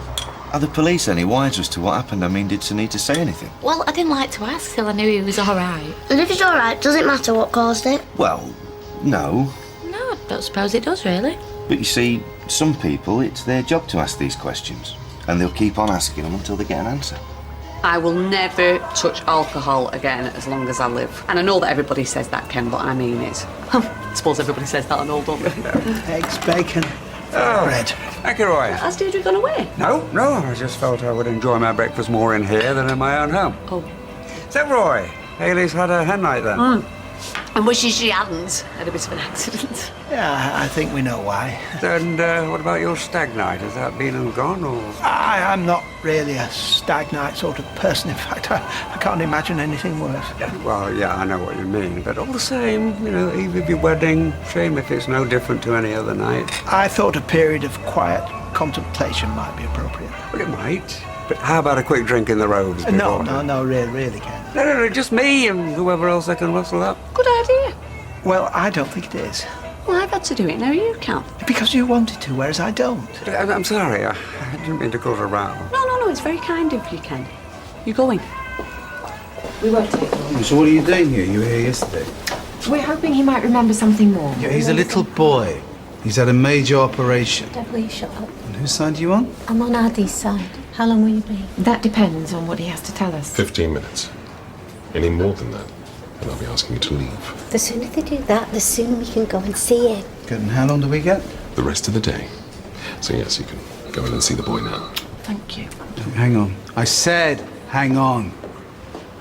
are the police any wiser as to what happened? I mean, did Sunita say anything? Well, I didn't like to ask till I knew he was all right. And if he's alright, does it matter what caused it? Well, no. No, I don't suppose it does, really. But you see, some people, it's their job to ask these questions. And they'll keep on asking them until they get an answer. I will never touch alcohol again as long as I live. And I know that everybody says that, Ken, but I mean it. I suppose everybody says that and all, don't they? Eggs, bacon, bread. Thank you, Roy. Has Deirdre gone away? No, I just felt I would enjoy my breakfast more in here than in my own home. Oh. So, Roy, Hayley's had a hen night then? And wishes she hadn't. Had a bit of an accident. Yeah, I think we know why. And what about your stag night? Has that been and gone, or...? I'm not really a stag night sort of person. In fact, I can't imagine anything worse. Well, yeah, I know what you mean. But all the same, you know, eve of your wedding, shame if it's no different to any other night. I thought a period of quiet contemplation might be appropriate. Well, it might. But how about a quick drink in the robes before? No, really, Ken. No, just me and whoever else I can rustle up. Good idea. Well, I don't think it is. Well, I've had to do it, now you can't. Because you wanted to, whereas I don't. I'm sorry, I didn't mean to cause a row. No, it's very kind of you, Ken. You going? We won't take long. So what are you doing here? You were here yesterday. We're hoping he might remember something more. Yeah, he's a little boy. He's had a major operation. Dad, will you shut up? And whose side are you on? I'm on Addy's side. How long will you be? That depends on what he has to tell us. 15 minutes. Any more than that, and I'll be asking you to leave. The sooner they do that, the sooner we can go and see him. Good, and how long do we get? The rest of the day. So yes, you can go in and see the boy now. Thank you. Hang on. I said hang on.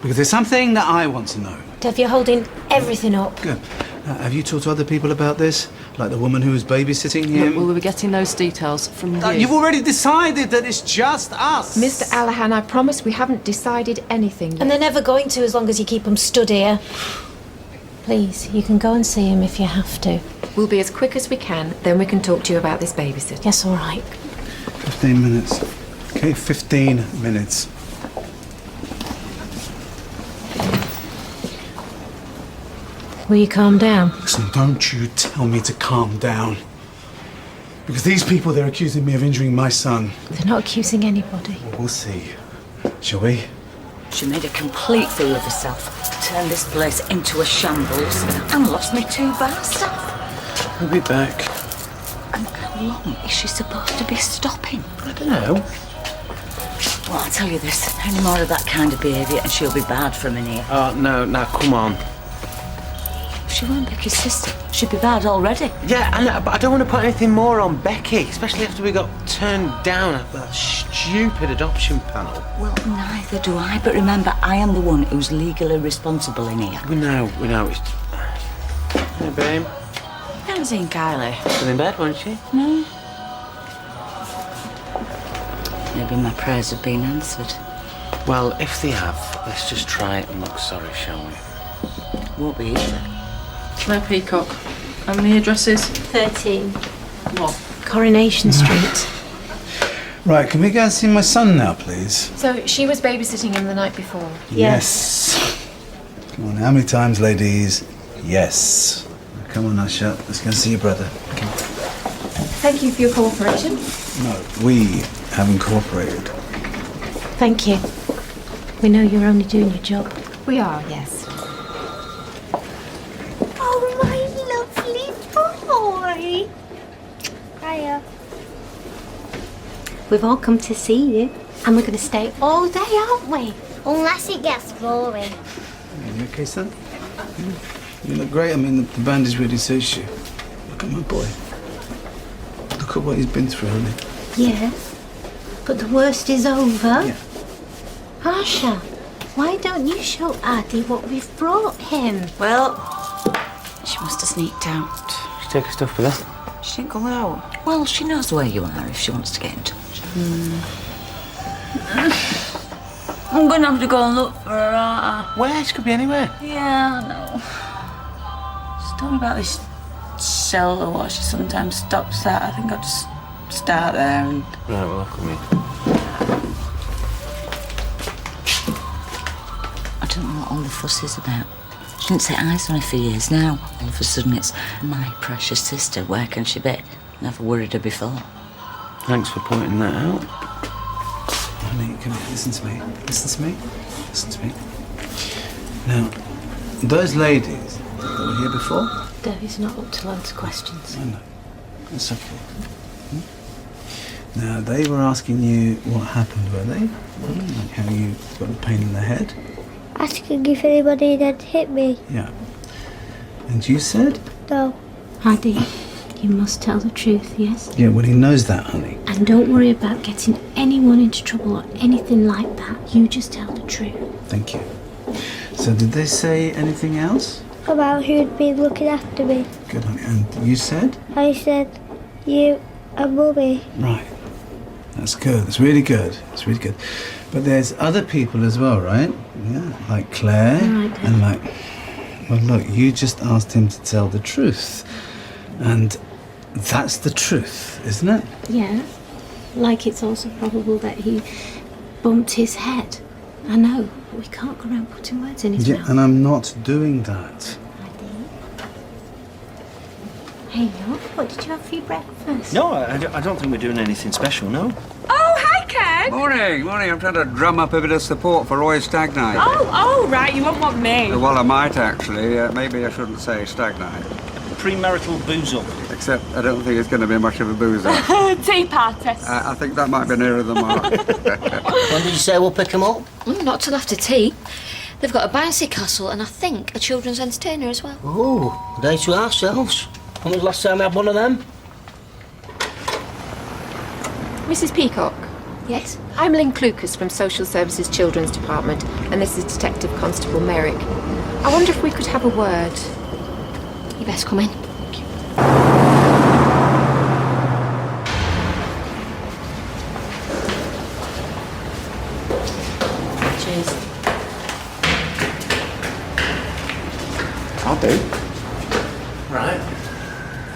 Because there's something that I want to know. Dev, you're holding everything up. Good. Have you talked to other people about this? Like the woman who was babysitting him? Well, we were getting those details from you. You've already decided that it's just us. Mr. Allahan, I promise we haven't decided anything yet. And they're never going to as long as you keep them stood here. Please, you can go and see him if you have to. We'll be as quick as we can, then we can talk to you about this babysitter. Yes, all right. 15 minutes. Okay, 15 minutes. Will you calm down? Listen, don't you tell me to calm down. Because these people, they're accusing me of injuring my son. They're not accusing anybody. We'll see. Shall we? She made a complete fool of herself, turned this place into a shambles, and lost me 2 bar staff. We'll be back. And how long is she supposed to be stopping? I don't know. Well, I'll tell you this, any more of that kind of behaviour and she'll be barred from in here. Oh, no, now, come on. If she weren't Becky's sister, she'd be barred already. Yeah, I know, but I don't want to put anything more on Becky, especially after we got turned down at that stupid adoption panel. Well, neither do I, but remember, I am the one who's legally responsible in here. We know. It's... Hey, babe. You haven't seen Kylie. Still in bed, wasn't she? No. Maybe my prayers have been answered. Well, if they have, let's just try it and look sorry, shall we? Won't be easy. Claire Peacock. How many addresses? 13. What? Coronation Street. Right, can we go and see my son now, please? So she was babysitting him the night before? Yes. Come on, how many times, ladies? Yes. Come on, Asha, let's go and see your brother. Thank you for your cooperation. No, we haven't cooperated. Thank you. We know you're only doing your job. We are, yes. Oh, my lovely boy. Hiya. We've all come to see you, and we're going to stay all day, aren't we? Unless it gets boring. You okay, son? You look great. I mean, the bandage really suits you. Look at my boy. Look at what he's been through, hasn't he? Yeah. But the worst is over. Yeah. Asha, why don't you show Addy what we've brought him? Well, she must have sneaked out. She take her stuff with her. She didn't go out. Well, she knows where you are if she wants to get in touch. I'm going to have to go and look for her, aren't I? Where? She could be anywhere. Yeah, I know. Just tell me about this cell or what she sometimes stops at. I think I'll just start there and... Right, well, I'll come in. I don't know what all the fuss is about. She didn't set eyes on her for years now. All of a sudden it's my precious sister. Where can she be? Never worried her before. Thanks for pointing that out. Honey, come here, listen to me. Listen to me. Listen to me. Now, those ladies that were here before? Debbie's not up to loads of questions. I know. It's okay. Now, they were asking you what happened, were they? Like how you got a pain in the head? Asking if anybody had hit me. Yeah. And you said? No. Addy, you must tell the truth, yes? Yeah, well, he knows that, honey. And don't worry about getting anyone into trouble or anything like that. You just tell the truth. Thank you. So did they say anything else? About who'd been looking after me. Good, honey. And you said? I said, you and Mummy. Right. That's good. That's really good. It's really good. But there's other people as well, right? Yeah, like Claire. Right. And like... Well, look, you just asked him to tell the truth. And that's the truth, isn't it? Yeah. Like it's also probable that he bumped his head. I know, but we can't go around putting words in his Yeah, mouth. and I'm not doing that. Hey, look, what did you have for your breakfast? No, I don't think we're doing anything special, no. Oh, hi, Ken. Morning, morning. I'm trying to drum up a bit of support for Roy Stagnite. Oh, right, you won't want me. Well, I might actually. Maybe I shouldn't say Stagnite. Premarital booze up. Except I don't think it's going to be much of a boozer. Tea party. I think that might be nearer the mark. When did you say we'll pick them up? Not till after tea. They've got a bouncy castle and I think a children's entertainer as well. Oh, a day to ourselves. When was the last time I had one of them? Mrs. Peacock? Yes? I'm Lynn Clucas from Social Services Children's Department, and this is Detective Constable Merrick. I wonder if we could have a word. You best come in. Cheers. I'll do. Right.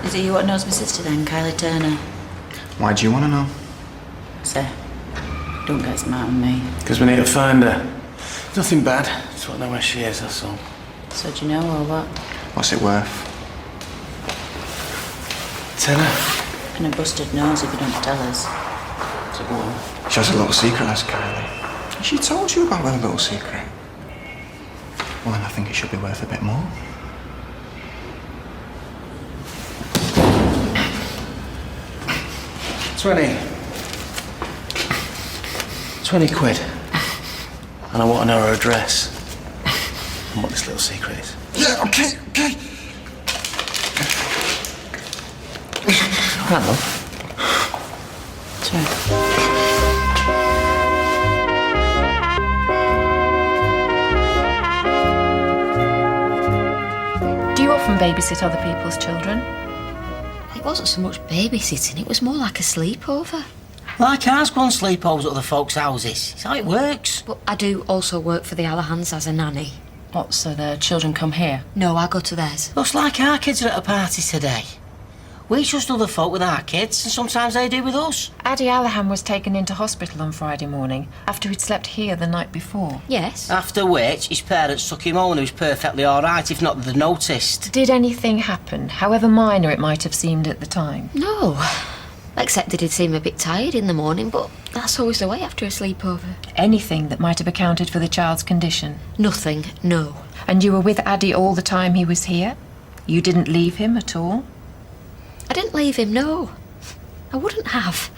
Is it you what knows my sister then, Kylie Turner? Why do you want to know? So, don't get smart on me. Because we need to find her. Nothing bad. Just want to know where she is, that's all. So do you know or what? What's it worth? Tell her. And a busted nose if you don't tell us. So go on. She has a little secret, has Kylie. Has she told you about her little secret? Well, then I think it should be worth a bit more. £20 quid. And I want to know her address. And what this little secret is. Yeah, okay. Right, love. Do you often babysit other people's children? It wasn't so much babysitting, it was more like a sleepover. Well, I can't go on sleepovers at other folks' houses. It's how it works. But I do also work for the Allahans as a nanny. What, so the children come here? No, I go to theirs. Looks like our kids are at a party today. We trust other folk with our kids, and sometimes they do with us. Addie Allahan was taken into hospital on Friday morning after he'd slept here the night before. Yes. After which, his parents took him home and he was perfectly all right, if not they'd noticed. Did anything happen, however minor it might have seemed at the time? No. Except that he'd seem a bit tired in the morning, but that's always the way after a sleepover. Anything that might have accounted for the child's condition? Nothing, no. And you were with Addie all the time he was here? You didn't leave him at all? I didn't leave him, no. I wouldn't have.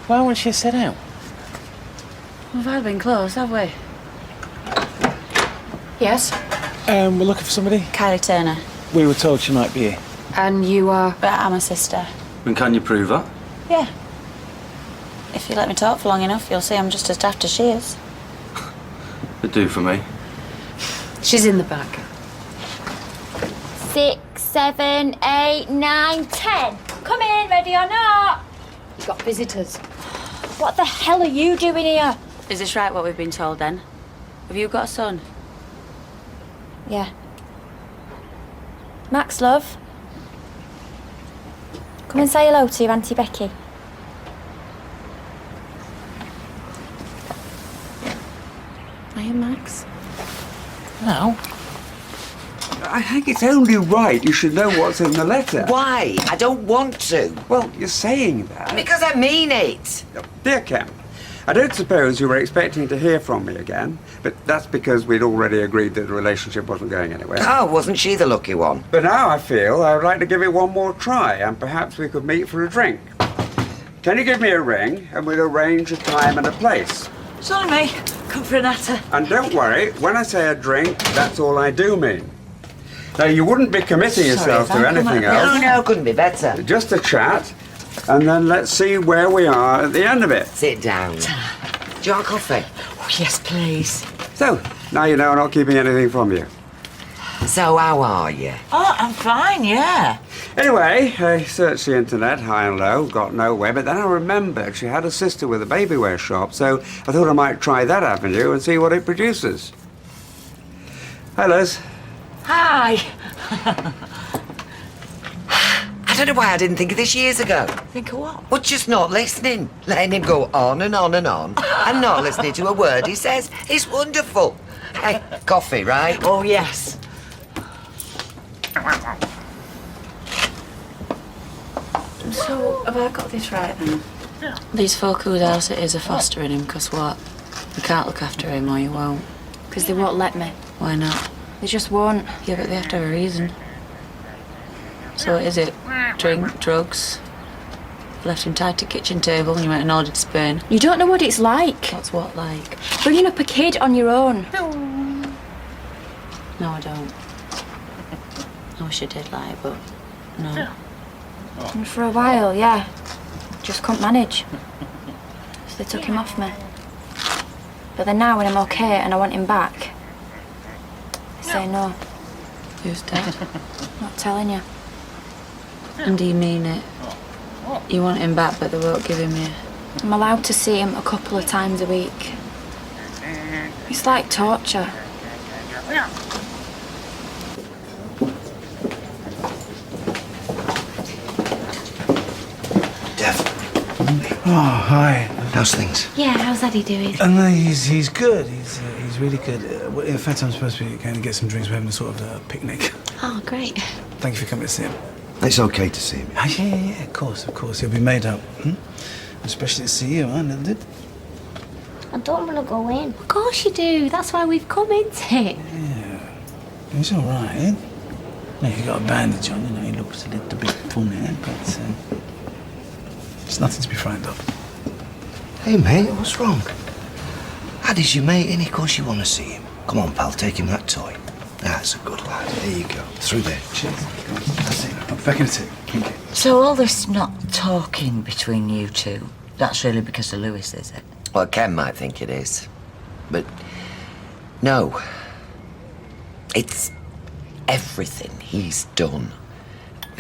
Why won't she sit down? We've all been closed, have we? Yes? We're looking for somebody. Kylie Turner. We were told she might be here. And you are? But I'm a sister. And can you prove that? Yeah. If you let me talk for long enough, you'll see I'm just as daft as she is. It'd do for me. She's in the back. 6, 7, 8, 9, 10. Come in, ready or not? You got visitors. What the hell are you doing here? Is this right, what we've been told, then? Have you got a son? Yeah. Max, love. Come and say hello to your Auntie Becky. Hiya, Max. No. I think it's only right you should know what's in the letter. Why? I don't want to. Well, you're saying that. Because I mean it. Dear Ken, I don't suppose you were expecting to hear from me again, but that's because we'd already agreed that the relationship wasn't going anywhere. Oh, wasn't she the lucky one? But now I feel I would like to give it one more try, and perhaps we could meet for a drink. Can you give me a ring, and we'll arrange a time and a place? It's only me. Come for a natter. And don't worry, when I say a drink, that's all I do mean. Now, you wouldn't be committing yourself to anything else. No, couldn't be better. Just a chat, and then let's see where we are at the end of it. Sit down. Do you want coffee? Oh, yes, please. So, now you know I'm not keeping anything from you. So, how are you? Oh, I'm fine, yeah. Anyway, I searched the internet high and low, got nowhere, but then I remembered she had a sister with a baby-wear shop, so I thought I might try that avenue and see what it produces. Hi, Liz. Hi. I don't know why I didn't think of this years ago. Think of what? Well, just not listening. Letting him go on and on and on, and not listening to a word he says. It's wonderful. Hey, coffee, right? Oh, yes. So, have I got this right, then? These folk whose house it is are fostering him, because what? You can't look after him, or you won't. Because they won't let me. Why not? They just won't. Yeah, but they have to have a reason. So what is it? Drink, drugs? Left him tied to kitchen table and you went and ordered Spain. You don't know what it's like. What's what like? Bringing up a kid on your own. No, I don't. I wish I did like, but no. And for a while, yeah. Just couldn't manage. So they took him off me. But then now when I'm okay and I want him back, they say no. Who's dead? Not telling you. And do you mean it? You want him back, but they won't give him you. I'm allowed to see him a couple of times a week. It's like torture. Oh, hi. How's things? Yeah, how's Eddie doing? No, he's good. He's really good. In fact, I'm supposed to be going to get some drinks. We're having a sort of picnic. Oh, great. Thank you for coming to see him. It's okay to see me. Oh, yeah, of course. He'll be made up. Especially to see you, huh, isn't it? I don't want to go in. Of course you do. That's why we've come, isn't it? Yeah. He's all right, eh? No, you got a bandage on, he looks a little bit funny, but it's nothing to be frightened of. Hey, mate, what's wrong? Addie's your mate, innit? Of course you want to see him. Come on, pal, take him that toy. That's a good lad. There you go. Through there. Cheers. That's it. I'm back in a tick. Thank you. So all this not talking between you two, that's really because of Lewis, is it? Well, Ken might think it is. But no. It's everything he's done.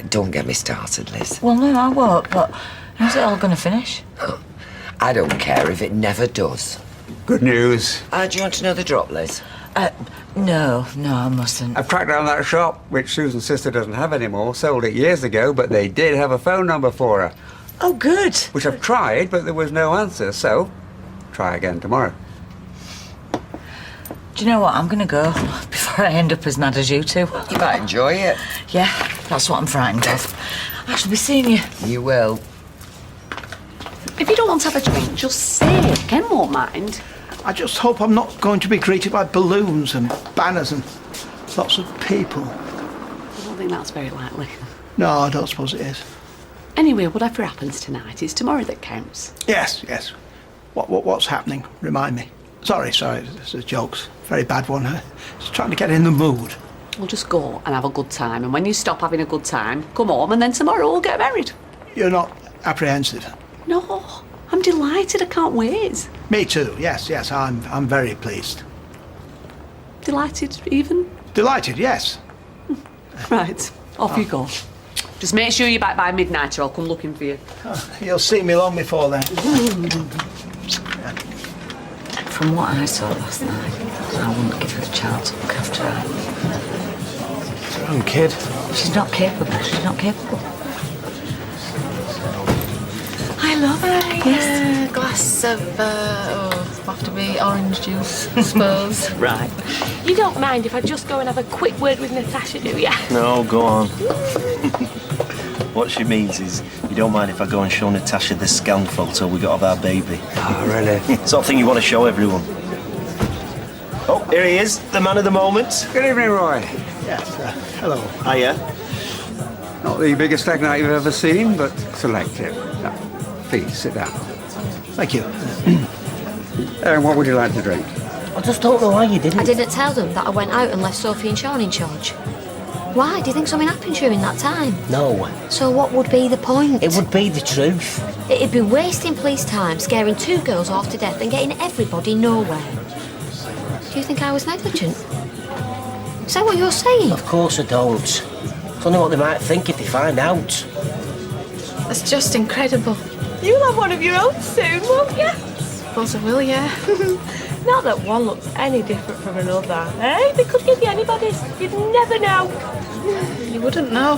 Don't get me started, Liz. Well, no, I won't, but how's it all going to finish? I don't care if it never does. Good news. Do you want to know the drop, Liz? No, I mustn't. I've tracked down that shop, which Susan's sister doesn't have anymore. Sold it years ago, but they did have a phone number for her. Oh, good. Which I've tried, but there was no answer, so try again tomorrow. Do you know what? I'm going to go before I end up as mad as you two. You might enjoy it. Yeah, that's what I'm frightened of. I shall be seeing you. You will. If you don't want to have a drink, just say it. Ken won't mind. I just hope I'm not going to be greeted by balloons and banners and lots of people. I don't think that's very likely. No, I don't suppose it is. Anyway, whatever happens tonight, it's tomorrow that counts. Yes. What's happening? Remind me. Sorry, it's a joke. Very bad one. Just trying to get in the mood. We'll just go and have a good time, and when you stop having a good time, come home, and then tomorrow we'll get married. You're not apprehensive? No, I'm delighted. I can't wait. Me too. Yes. I'm very pleased. Delighted, even? Delighted, yes. Right, off you go. Just make sure you're back by midnight or I'll come looking for you. You'll see me long before then. From what I saw last night, I wouldn't give her a child to look after her. What's wrong, kid? She's not capable. She's not capable. I love her. Yes. A glass of, have to be orange juice, I suppose. Right. You don't mind if I just go and have a quick word with Natasha, do ya? No, go on. What she means is, you don't mind if I go and show Natasha the scan photo we got of our baby. Oh, really? Sort of thing you want to show everyone. Oh, here he is, the man of the moment. Good evening, Roy. Yes, hello. Hiya. Not the biggest stag night you've ever seen, but selective. No, please, sit down. Thank you. What would you like to drink? I just don't know why you didn't. I didn't tell them that I went out and left Sophie and Sean in charge. Why? Do you think something happened during that time? No. So what would be the point? It would be the truth. It'd be wasting police time, scaring 2 girls half to death and getting everybody nowhere. Do you think I was negligent? Is that what you're saying? Of course I don't. It's only what they might think if they find out. That's just incredible. You'll have one of your own soon, won't you? Suppose I will, yeah. Not that one looks any different from another, eh? They could give you anybody's. You'd never know. You wouldn't know.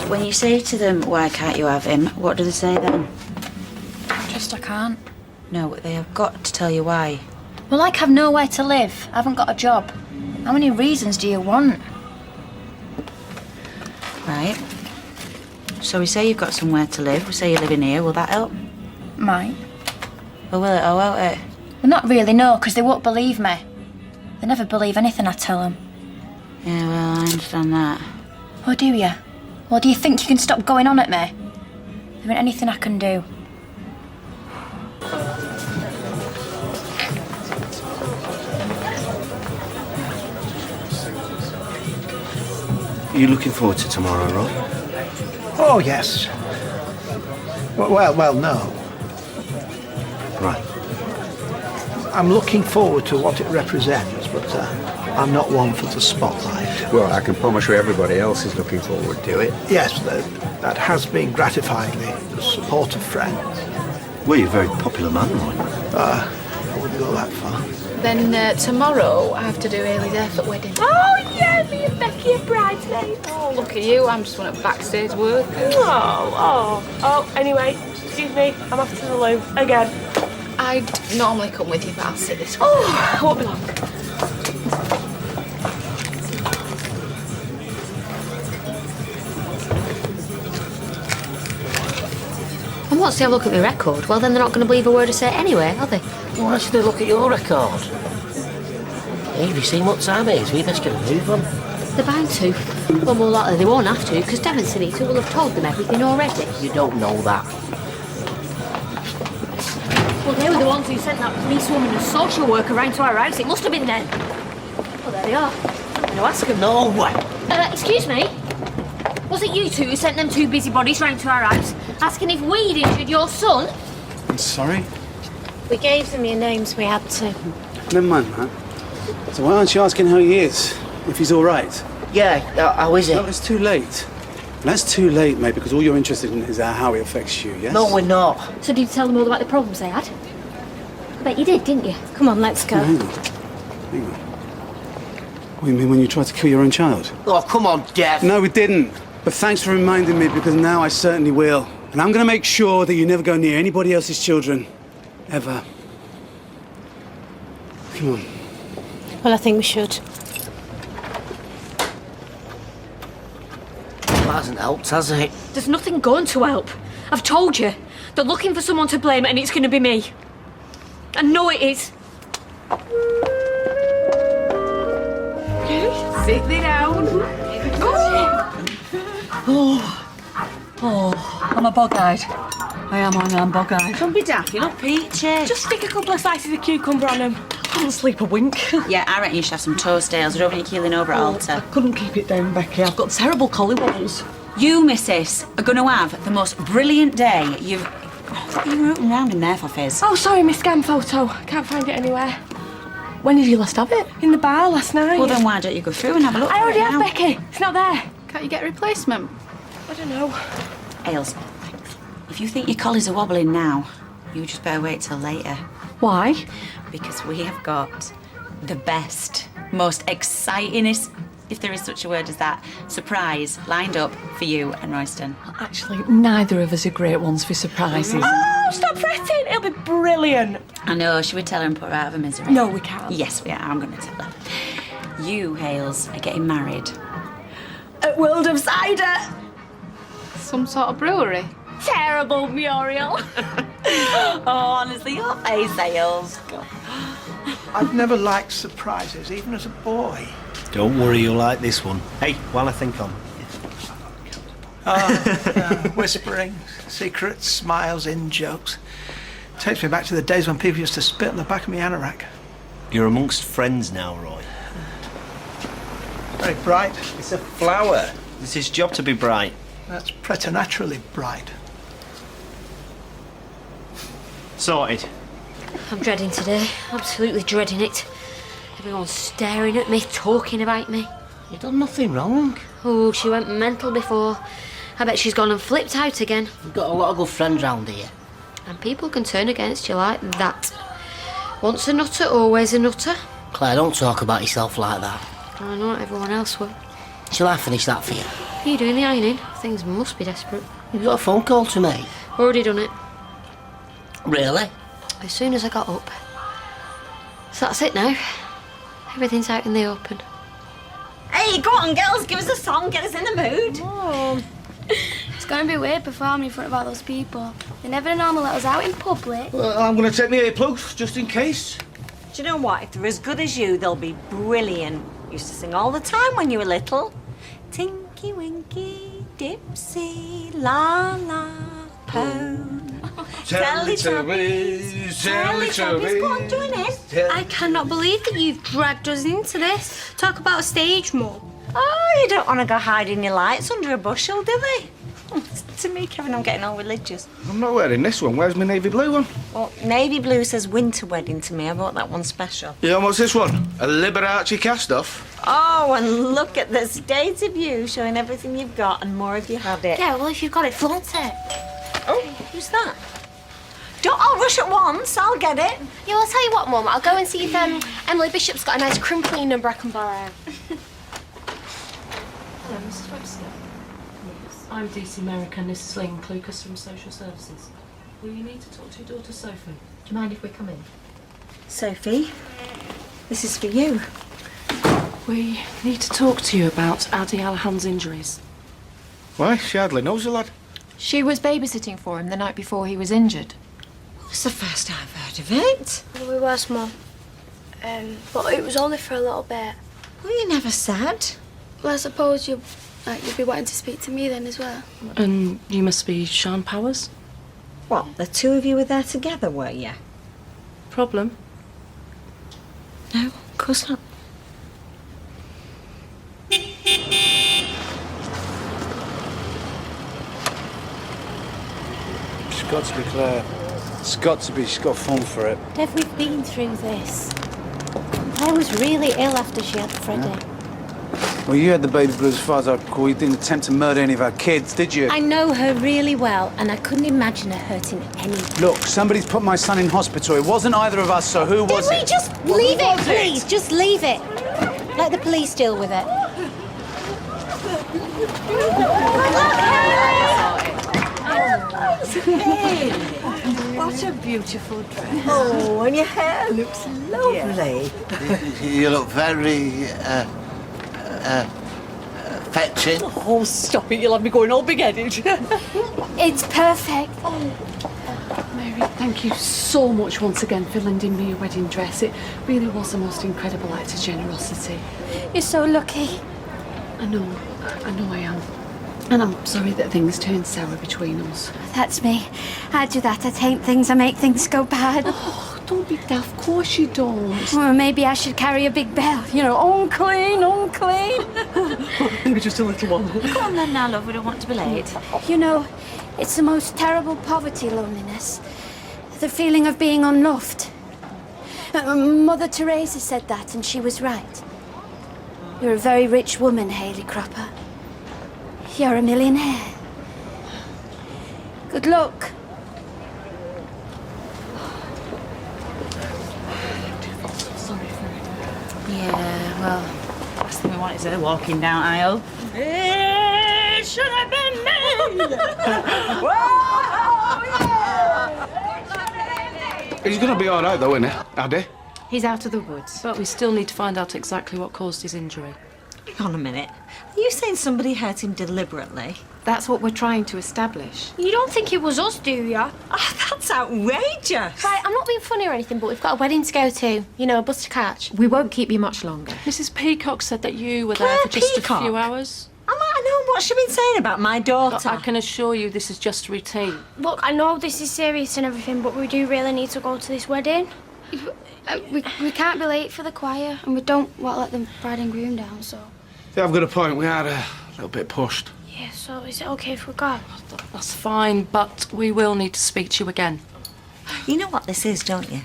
When you say to them, why can't you have him, what do they say then? Just I can't. No, they have got to tell you why. Well, like I've nowhere to live. I haven't got a job. How many reasons do you want? Right. So we say you've got somewhere to live, we say you're living here, will that help? Might. Or will it, or won't it? Well, not really, no, because they won't believe me. They never believe anything I tell them. Yeah, well, I understand that. Oh, do you? Well, do you think you can stop going on at me? There ain't anything I can do. Are you looking forward to tomorrow, Roy? Oh, yes. Well, no. Right. I'm looking forward to what it represents, but I'm not one for the spotlight. Well, I can promise you everybody else is looking forward to it. Yes, that has been gratifying me, the support of friends. Well, you're a very popular man, Roy. I wouldn't go that far. Then tomorrow I have to do Hayley's effort wedding. Oh, yeah, me and Becky are bridesmaids. Oh, look at you, I'm just one of backstage work. Oh, anyway, excuse me, I'm off to the loo again. I'd normally come with you, but I'll sit this one. Oh, I won't be long. And once they have a look at my record, well, then they're not going to believe a word I say anyway, are they? Why should they look at your record? Hey, have you seen what time it is? We best get a move on. They're bound to. Well, more likely they won't have to, because Devon Sinita will have told them everything already. You don't know that. Well, they were the ones who sent that policewoman and social worker round to our house. It must have been them. Well, there they are. I'm going to ask them. No way. Excuse me? Was it you two who sent them 2 busybodies round to our house, asking if we'd injured your son? I'm sorry? We gave them your names, we had to. Never mind, man. So why aren't you asking how he is? If he's all right? Yeah, how is it? No, it's too late. That's too late, mate, because all you're interested in is how it affects you, yes? No, we're not. So did you tell them all about the problems they had? I bet you did, didn't you? Come on, let's go. No, hang on. Hang on. What do you mean when you tried to kill your own child? Oh, come on, Dev. No, we didn't. But thanks for reminding me, because now I certainly will. And I'm going to make sure that you never go near anybody else's children. Ever. Come on. Well, I think we should. That hasn't helped, has it? There's nothing going to help. I've told you. They're looking for someone to blame and it's going to be me. I know it is. Sit down. I'm a bog-eyed. I am bog-eyed. Don't be daft, you're not peachy. Just stick a couple of slices of cucumber on them. Couldn't sleep a wink. Yeah, I reckon you should have some toast ales. We're over keeling over at Alta. I couldn't keep it down, Becky. I've got terrible collywobbles. You, missus, are going to have the most brilliant day you've... What are you rooting around in there for, Fizz? Oh, sorry, my scan photo. Can't find it anywhere. When did you last have it? In the bar last night. Well, then why don't you go through and have a look? I already have, now? Becky. It's not there. Can't you get a replacement? I don't know. Ailes, if you think your collies are wobbling now, You just better wait till later. Why? Because we have got the best, most excitingest, if there is such a word as that, surprise lined up for you and Royston. Actually, neither of us are great ones for surprises. Oh, stop fretting. It'll be brilliant. I know. Should we tell her and put her out of her misery? No, we can't. Yes, we are. I'm going to tell her. You, Hales, are getting married. At World of Cider. Some sort of brewery? Terrible, Muriel. Oh, honestly, your face, Hales. I've never liked surprises, even as a boy. Don't worry, you'll like this one. Hey, while I think on. Whispering, secrets, smiles, in-jokes. Takes me back to the days when people used to spit on the back of my anorak. You're amongst friends now, Roy. Very bright. It's a flower. It's his job to be bright. That's preternaturally bright. Sorted. I'm dreading today. Absolutely dreading it. Everyone's staring at me, talking about me. You've done nothing wrong. Oh, she went mental before. I bet she's gone and flipped out again. You've got a lot of good friends round here. And people can turn against you like that. Once a nutter, always a nutter. Claire, don't talk about yourself like that. I know everyone else will. Shall I finish that for you? Are you doing the ironing? Things must be desperate. You've got a phone call to make. Already done it. Really? As soon as I got up. So that's it now. Everything's out in the open. Hey, go on, girls. Give us a song. Get us in the mood. Mom. It's going to be weird performing in front of all those people. They never normally let us out in public. Well, I'm going to take my earplugs, just in case. Do you know what? If they're as good as you, they'll be brilliant. Used to sing all the time when you were little. Tinky Winky, Dipsy, La La, Po. Teletubbies, Teletubbies. Go on, join in. I cannot believe that you've dragged us into this. Talk about a stage, Mum. Oh, you don't want to go hiding your lights under a bushel, do they? To me, Kevin, I'm getting all religious. I'm not wearing this one. Where's my navy blue one? Well, navy blue says winter wedding to me. I bought that one special. Yeah, and what's this one? A Liberace cast-off? Oh, and look at the state of you, showing everything you've got and more if you had it. Yeah, well, if you've got it, flaunt it. Oh, who's that? Don't all rush at once. I'll get it. Yeah, well, I'll tell you what, Mum. I'll go and see if Emily Bishop's got a nice crimply number I can borrow. Hello, Mrs. Webster. Yes. I'm DC Merrick and this is Lynn Lucas from Social Services. Will you need to talk to your daughter Sophie? Do you mind if we come in? Sophie, this is for you. We need to talk to you about Adi Alahan's injuries. Why? She hardly knows the lad. She was babysitting for him the night before he was injured. It's the first I've heard of it. We was, Mum. But it was only for a little bit. Well, you never said. Well, I suppose you'd be wanting to speak to me then as well. And you must be Sean Powers? What, the two of you were there together, were you? Problem? No, of course not. It's got to be Claire. It's got to be. She's got fun for it. Dev, we've been through this. I was really ill after she had Freddie. Well, you had the baby blues as far as I recall. You didn't attempt to murder any of our kids, did you? I know her really well, and I couldn't imagine her hurting anyone. Look, somebody's put my son in hospital. It wasn't either of us, so who was it? Can we just leave it, please? Just leave it. Let the police deal with it. What a beautiful dress. Oh, and your hair looks lovely. You look very, fetching. Oh, stop it. You'll have me going all big-headed. It's perfect. Mary, thank you so much once again for lending me your wedding dress. It really was the most incredible act of generosity. You're so lucky. I know I am. And I'm sorry that things turned sour between us. That's me. I do that. I taint things. I make things go bad. Oh, don't be daft. Of course you don't. Well, maybe I should carry a big bell. You know, unclean, unclean. Maybe just a little one. Come on then now, love. We don't want to be late. You know, it's the most terrible poverty, loneliness. The feeling of being unloved. Mother Teresa said that, and she was right. You're a very rich woman, Hayley Cropper. You're a millionaire. Good luck. Yeah, well, last thing we want is her walking down aisle. It should have been me! He's going to be all right, though, isn't he, Addy? He's out of the woods. But we still need to find out exactly what caused his injury. Hang on a minute. Are you saying somebody hurt him deliberately? That's what we're trying to establish. You don't think it was us, do you? Oh, that's outrageous. Right, I'm not being funny or anything, but we've got a wedding to go to. You know, a bus to catch. We won't keep you much longer. Mrs. Peacock said that you were Claire there for just Peacock? a few hours. I might know what she's been saying about my daughter. I can assure you this is just routine. Look, I know this is serious and everything, but we do really need to go to this wedding. We can't be late for the choir, and we don't want to let the bride and groom down, so... Yeah, I've got a point. We are a little bit pushed. Yeah, so is it okay if we go? That's fine, but we will need to speak to you again. You know what this is, don't you?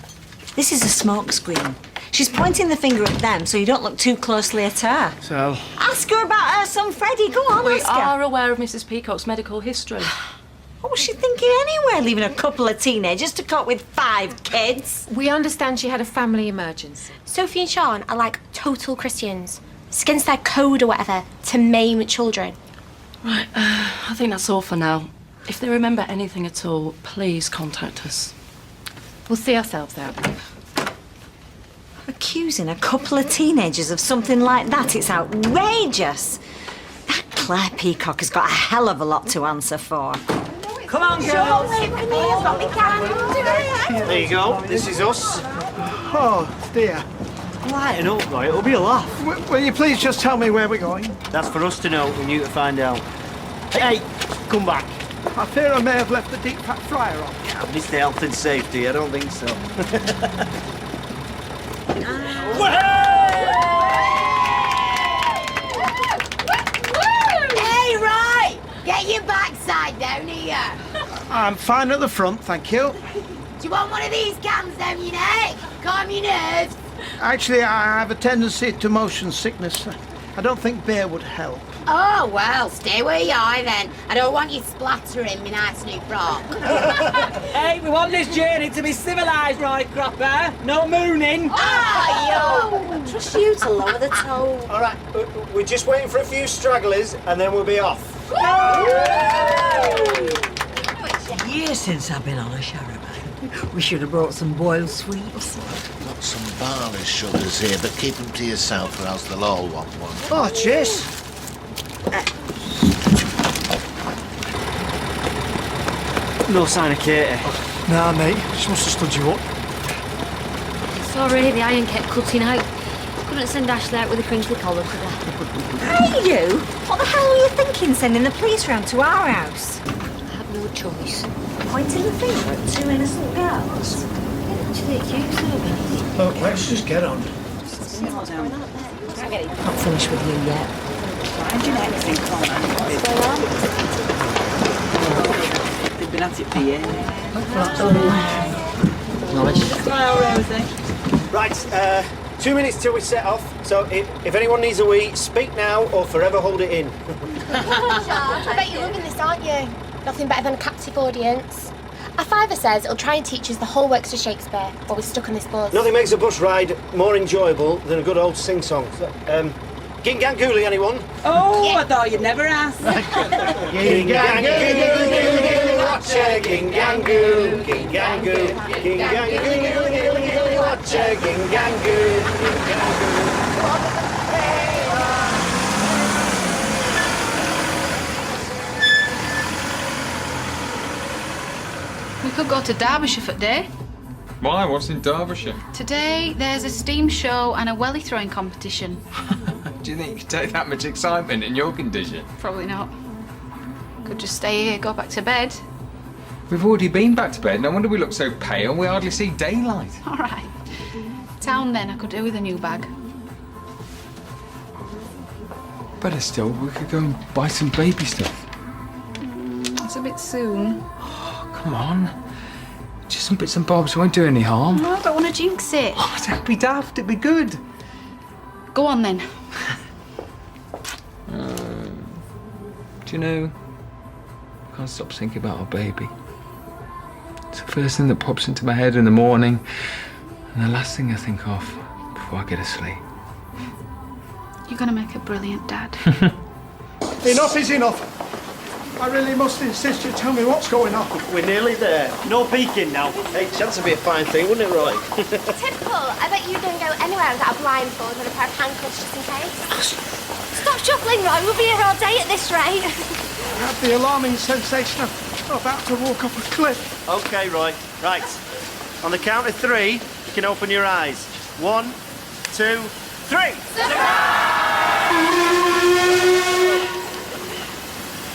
This is a smokescreen. She's pointing the finger at them so you don't look too closely at her. So? Ask her about her son Freddie. Go on, We ask her. are aware of Mrs. Peacock's medical history. What was she thinking anyway, leaving a couple of teenagers to cope with 5 kids? We understand she had a family emergency. Sophie and Sean are like total Christians. It's against their code or whatever to maim children. Right, I think that's all for now. If they remember anything at all, please contact us. We'll see ourselves out. Accusing a couple of teenagers of something like that, it's outrageous. That Claire Peacock has got a hell of a lot to answer for. Come on, girls. There you go. This is us. Oh, dear. Lighten up, right? It'll be a laugh. Will you please just tell me where we're going? That's for us to know and you to find out. Hey, come back. I fear I may have left the deep fat fryer on. Yeah, Mr. Health and Safety, I don't think so. Hey, right! Get your backside down here. I'm fine at the front, thank you. Do you want one of these cans down your neck? Calm your nerves. Actually, I have a tendency to motion sickness. I don't think beer would help. Oh, well, stay where you are then. I don't want you splattering my nice new frock. Hey, we want this journey to be civilised, right, Cropper? No mooning. Oh, yo! Trust you to lower the tone. All right, we're just waiting for a few stragglers and then we'll be off. Years since I've been on a charabanc. We should have brought some boiled sweets. Got some barley sugars here, but keep them to yourself or else they'll all want one. Oh, cheers. No sign of Katie. Nah, mate. She must have stood you up. Sorry, the iron kept cutting out. Couldn't send Ashley out with a crinkly collar, could I? Hey, you! What the hell were you thinking sending the police round to our house? I had no choice. Pointing the finger at 2 innocent girls? Actually, accused of Look, let's just get on. Not finished with you yet. They've been at it for years. Smile, Rosie. Right, 2 minutes till we set off. So if anyone needs a wee, speak now or forever hold it in. I bet you're loving this, aren't you? Nothing better than a captive audience. Our father says it'll try and teach us the whole works of Shakespeare while we're stuck on this bus. Nothing makes a bus ride more enjoyable than a good old sing-song. Gingangooly, anyone? Oh, yeah. I thought you'd never ask. Gingangoo, watch a gingangoo, gingangoo, gingangoo, watch a gingangoo, gingangoo. We could go to Derbyshire for the day. Why? What's in Derbyshire? Today, there's a steam show and a welly throwing competition. Do you think you could take that much excitement in your condition? Probably not. Could just stay here, go back to bed. We've already been back to bed. No wonder we look so pale. We hardly see daylight. All right. Town then, I could do with a new bag. Better still, we could go and buy some baby stuff. That's a bit soon. Come on. Just some bits and bobs won't do any harm. No, I don't want to jinx it. Oh, don't be daft. It'd be good. Go on then. Do you know, I can't stop thinking about our baby. It's the first thing that pops into my head in the morning and the last thing I think of before I get asleep. You're gonna make a brilliant dad. Enough is enough. I really must insist you tell me what's going on. We're nearly there. No peeking now. Hey, chance would be a fine thing, wouldn't it, Roy? Typical. I bet you don't go anywhere without a blindfold and a pair of handcuffs just in case. Stop shuffling, Roy. We'll be here all day at this rate. I have the alarming sensation of about to walk off a cliff. OK, Roy. Right. On the count of 3, you can open your eyes. 1, 2, 3.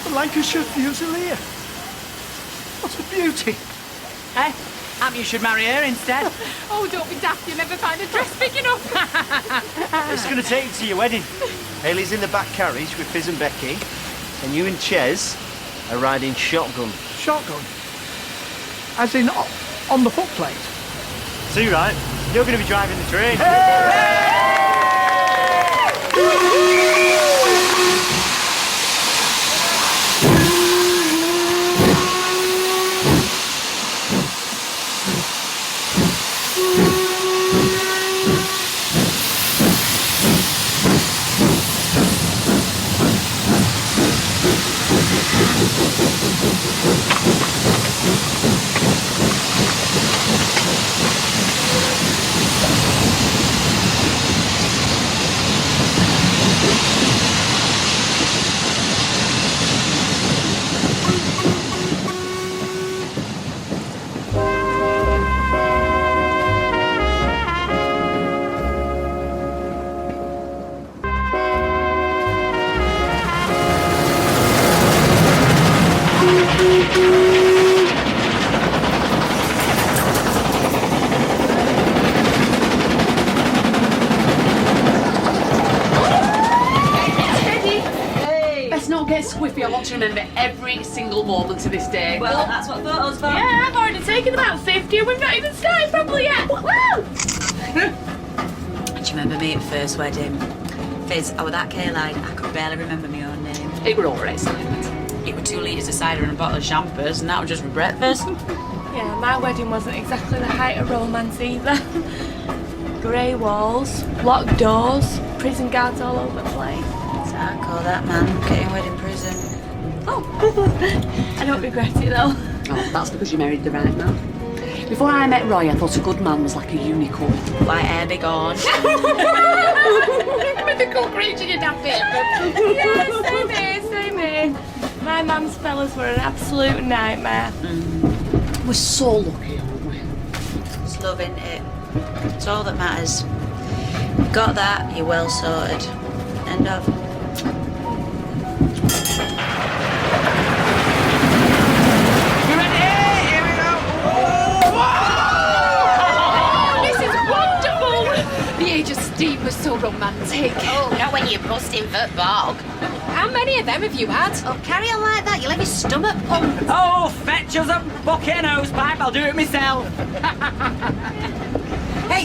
The Lancashire Fusilier. What a beauty. Eh? You should marry her instead. Oh, don't be daft. You'll never find a dress big enough. It's going to take you to your wedding. Hayley's in the back carriage with Fizz and Becky, and you and Ches are riding shotgun. Shotgun? As in on the footplate? Too right. You're going to be driving the train. Squiffy, I want to remember every single moment of this day. Well, that's what photos for. Yeah, I've already taken about 50 and we've not even started properly yet. Woo! Do you remember me at first wedding? Fizz, I was that K-line, I could barely remember my own name. It were alright, silent. It were 2 litres of cider and a bottle of champers, and that was just for breakfast. Yeah, my wedding wasn't exactly the height of romance either. Grey walls, locked doors, prison guards all over the place. So I call that, man, getting wedding prison. Oh, I don't regret it though. Oh, that's because you married the right man. Before I met Roy, I thought a good man was like a unicorn. White hair, big horn. Mythical creature, you daft it. Yeah, same here. My mum's fellas were an absolute nightmare. We're so lucky, aren't we? It's love, isn't it? It's all that matters. You got that, you're well sorted. End of. Steve was so romantic. Oh, not when you're busting foot bog. How many of them have you had? Oh, carry on like that, you'll have your stomach pumped. Oh, fetch us a bucket and hose pipe, I'll do it myself. Hey!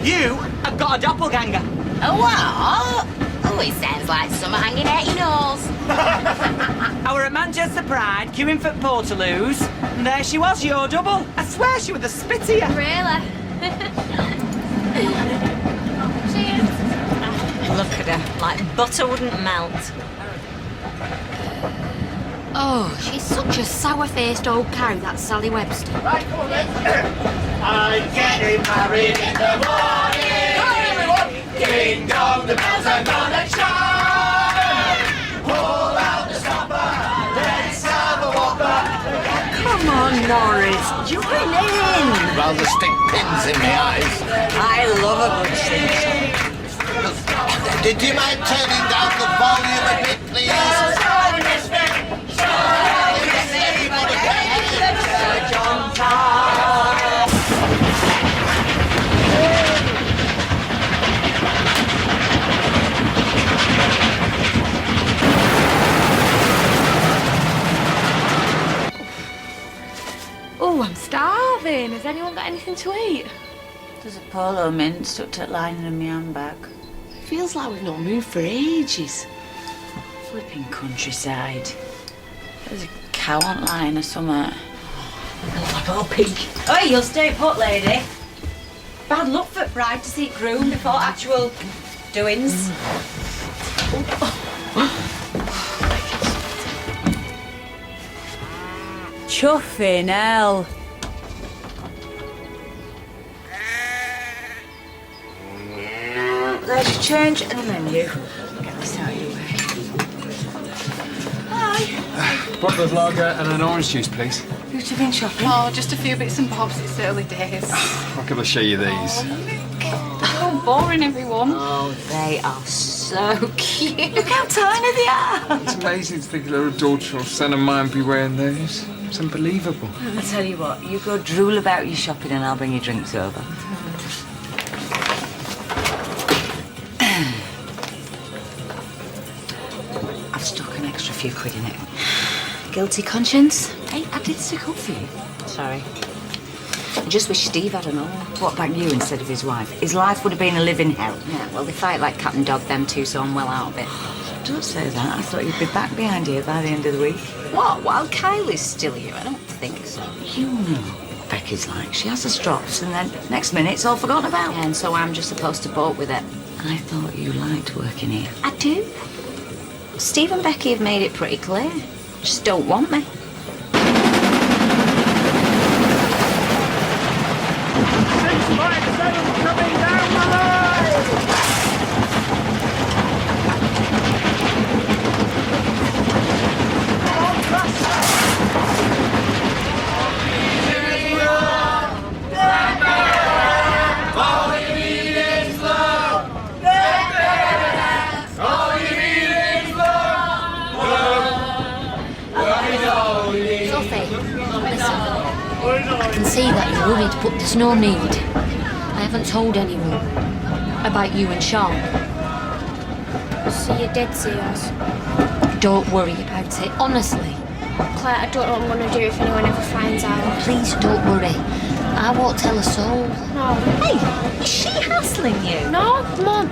You have got a doppelganger. Oh, what? Oh, it sounds like summer hanging out your nose. I were at Manchester Pride, queuing for Portaloos, and there she was, your double. I swear she was a spit of you. Really? Look at her, like butter wouldn't melt. Oh, she's such a sour-faced old cow, that Sally Webster. Right, come on then. I'm getting married in the morning. Hi everyone. Ding dong, the bells are gonna chime. Pull out the stopper, let's have a whopper. Come on, Norris, join in. Rather stick pins in my eyes. I love a good sing. Did you mind turning down the volume a bit, please? Oh, I'm starving. Has anyone got anything to eat? There's a polo mint stuck to lining in my handbag. Feels like we've not moved for ages. Flipping countryside. There's a cow on line or something. I'll peek. Oh, you'll stay put, lady. Bad luck for bride to seek groom before actual doings. Chuffing hell. There's your change and the menu. Get this out of your way. Hi. Bottle of lager and an orange juice, please. Who've you been shopping? Oh, just a few bits and bobs. It's early days. How can I show you these? They're all boring, everyone. Oh, they are so cute. Look how tiny they are. It's amazing to think a little daughter or son of mine be wearing those. It's unbelievable. I'll tell you what, you go drool about your shopping and I'll bring your drinks over. I've stuck an extra few quid in it. Guilty conscience? Hey, I did stick up for you. Sorry. I just wish Steve had an all. What about you instead of his wife? His life would have been a living hell. Yeah, well, they fight like cat and dog, them two, so I'm well out of it. Don't say that. I thought you'd be back behind here by the end of the week. What? While Kylie's still here? I don't think so. You know what Becky's like. She has her strops and then next minute it's all forgotten about. Yeah, and so I'm just supposed to bolt with it. I thought you liked working here. I do. Steve and Becky have made it pretty clear. Just don't want me. 6, 5, 7 coming down the line! I can see that you're worried, but there's no need. I haven't told anyone about you and Sean. So you're dead serious? Don't worry about it, honestly. Claire, I don't know what I'm going to do if anyone ever finds out. Please don't worry. I won't tell a soul. No. Hey, is she hassling you? No, Mum.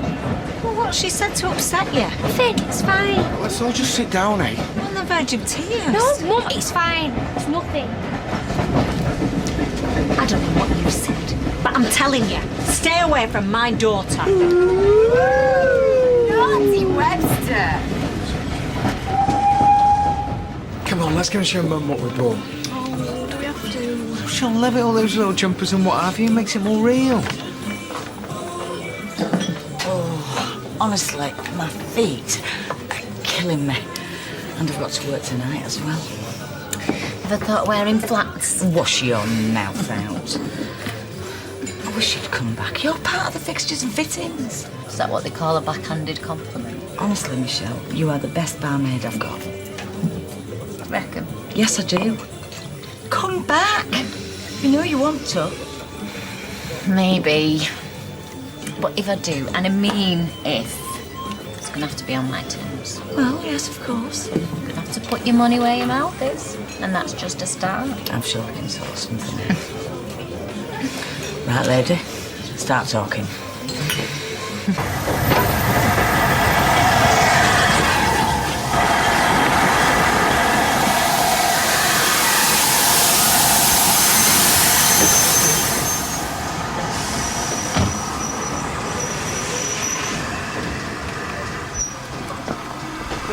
Well, what's she said to upset you? Nothing, it's fine. Let's all just sit down, eh? You're on the verge of tears. No, Mum, it's fine. It's nothing. I don't know what you said, but I'm telling you, stay away from my daughter. Naughty Webster. Come on, let's go and show Mum what we bought. Oh, do we have to? She'll love it, all those little jumpers and what have you. It makes it more real. Oh, honestly, my feet are killing me. And I've got to work tonight as well. Ever thought wearing flats? Wash your mouth out. I wish you'd come back. You're part of the fixtures and fittings. Is that what they call a backhanded compliment? Honestly, Michelle, you are the best barmaid I've got. Reckon? Yes, I do. Come back. You know you want to. Maybe. But if I do, and I mean if, it's going to have to be on my terms. Well, yes, of course. You're going to have to put your money where your mouth is, and that's just a start. I'm sure I can sort something out. Right, lady, start talking.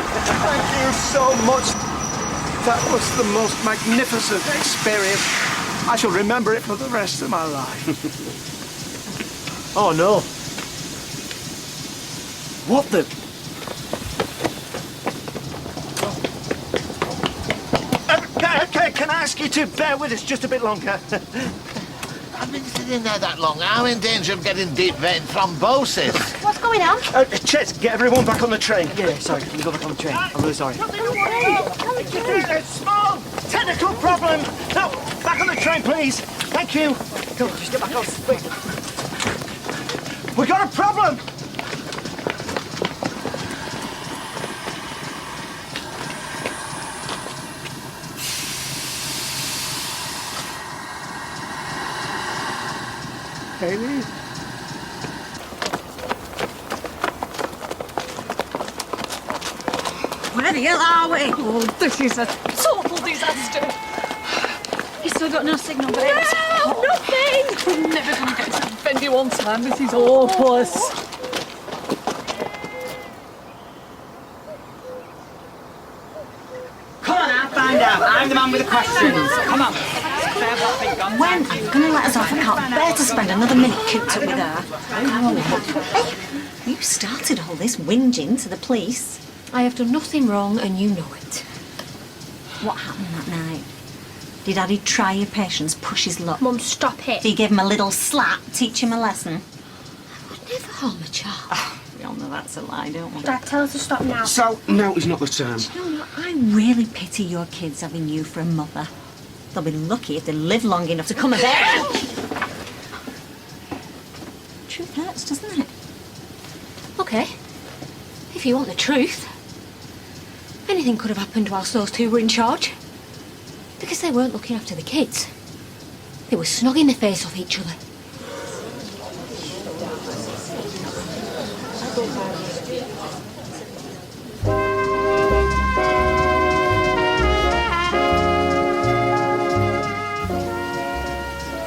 Thank you so much. That was the most magnificent experience. I shall remember it for the rest of my life. Oh, no. What the... Can I ask you to bear with us just a bit longer? I've been sitting there that long. I'm in danger of getting deep vein thrombosis. What's going on? Chet, get everyone back on the train. Yeah, sorry. Can we go back on the train? I'm really sorry. Small technical problem. No, back on the train, please. Thank you. Come on, just get back on. Wait. We got a problem. Hayley? Where the hell are we? Oh, this is a total disaster. You still got no signal, babe? No! Nothing! We're never going to get to defend you on time. This is hopeless. Come on, I'll find out. I'm the man with the questions. Come on. When are you going to let us off? I can't bear to spend another minute cooped up with her. Hey, you started all this whinging to the police. I have done nothing wrong and you know it. What happened that night? Did Daddy try your patience, push his luck? Mum, stop it. Did you give him a little slap, teach him a lesson? I would never harm a child. We all know that's a lie, don't we? Dad, tell us to stop now. So, now is not the time. Do you know what? I really pity your kids having you for a mother. They'll be lucky if they live long enough to come of age. Truth hurts, doesn't it? Okay. If you want the truth, anything could have happened whilst those two were in charge. Because they weren't looking after the kids. They were snogging the face off each other.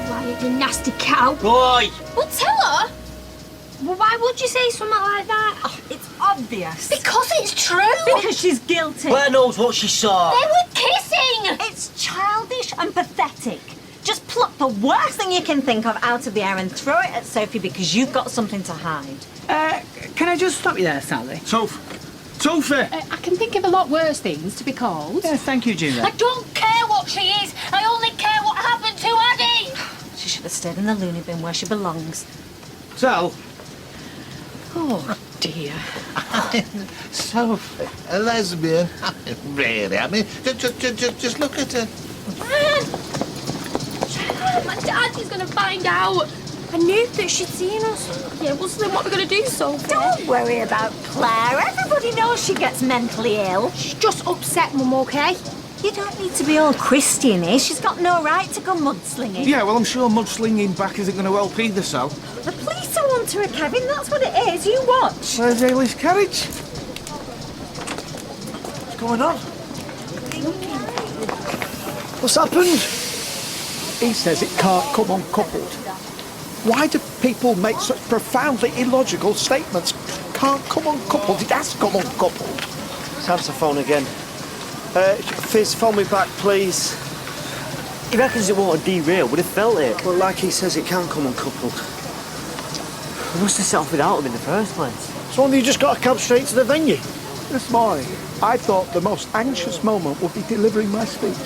Why, you nasty cow. Boy! Well, tell her. Well, why would you say something like that? Oh, it's obvious. Because it's true. Because she's guilty. Claire knows what she saw. They were kissing. It's childish and pathetic. Just pluck the worst thing you can think of out of the air and throw it at Sophie because you've got something to hide. Can I just stop you there, Sally? Sophie! I can think of a lot worse things to be called. Yeah, thank you, Julia. I don't care what she is. I only care what happened to Addie. She should have stayed in the loony bin where she belongs. So, Oh, dear. Sophie, a lesbian? Really? I mean, just look at her. My daddy's gonna find out. I knew that she'd seen us. Yeah, well, so then what are we gonna do, Sophie? Don't worry about Claire. Everybody knows she gets mentally ill. She's just upset, Mum, okay? You don't need to be all Christian-y. She's got no right to go mudslinging. yeah, well, I'm sure mudslinging back isn't going to help either, so. The police are onto her, Kevin. That's what it is. You watch. Where's Ailey's carriage? What's going on? What's happened? He says it can't come uncoupled. Why do people make such profoundly illogical statements? Can't come uncoupled. It has come uncoupled. Sam's the phone again. Fizz, phone me back, please. He reckons it won't derail, but it felt it. Well, like he says, it can come uncoupled. We must have set off without him in the first place. So you just got to come straight to the venue. This morning, I thought the most anxious moment would be delivering my speech.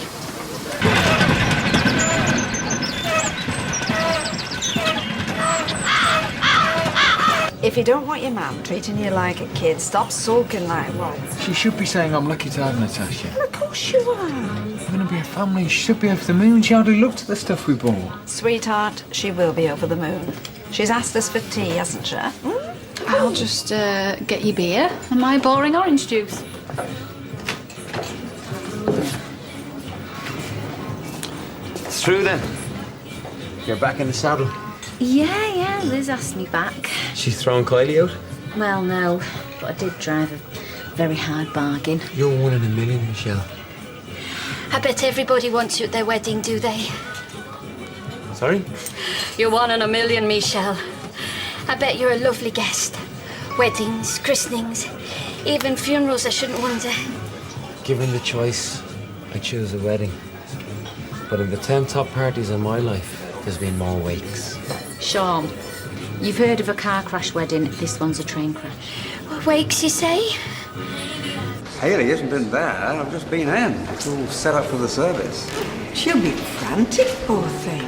If you don't want your mum treating you like a kid, stop sulking like what? She should be saying I'm lucky to have Natasha. Of course you are. We're going to be a family. She should be over the moon. She hardly looked at the stuff we bought. Sweetheart, she will be over the moon. She's asked us for tea, hasn't she? I'll just get you beer and my boring orange juice. It's through then. You're back in the saddle. Yeah, Liz asked me back. She's throwing Kylie out? Well, no, but I did drive a very hard bargain. You're one in a million, Michelle. I bet everybody wants you at their wedding, do they? Sorry? You're 1 in a million, Michelle. I bet you're a lovely guest. Weddings, christenings, even funerals, I shouldn't wonder. Given the choice, I choose a wedding. But in the 10 top parties in my life, there's been more wakes. Sean, you've heard of a car crash wedding. This one's a train crash. Wakes, you say? Hayley hasn't been there. I've just been in. It's all set up for the service. She'll be frantic, poor thing.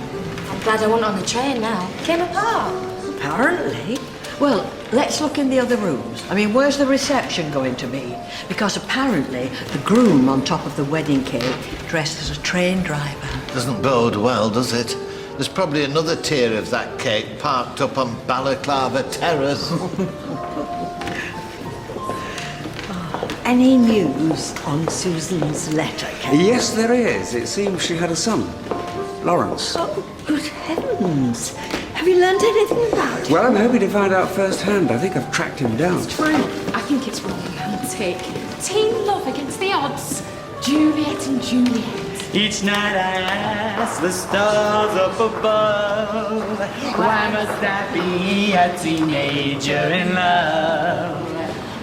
I'm glad I wasn't on the train now. Came apart. Apparently. Well, let's look in the other rooms. I mean, where's the reception going to be? Because apparently the groom on top of the wedding cake dressed as a train driver. Doesn't bode well, does it? There's probably another tier of that cake parked up on Balaclava Terrace. Any news on Susan's letter, Kate? Yes, there is. It seems she had a son, Lawrence. Oh, good heavens. Have you learned anything about him? Well, I'm hoping to find out firsthand. I think I've tracked him down. I think it's wrong, Antic. Teen love against the odds. Juliet and Juliet. Each night I ask the stars up above, why must I be a teenager in love?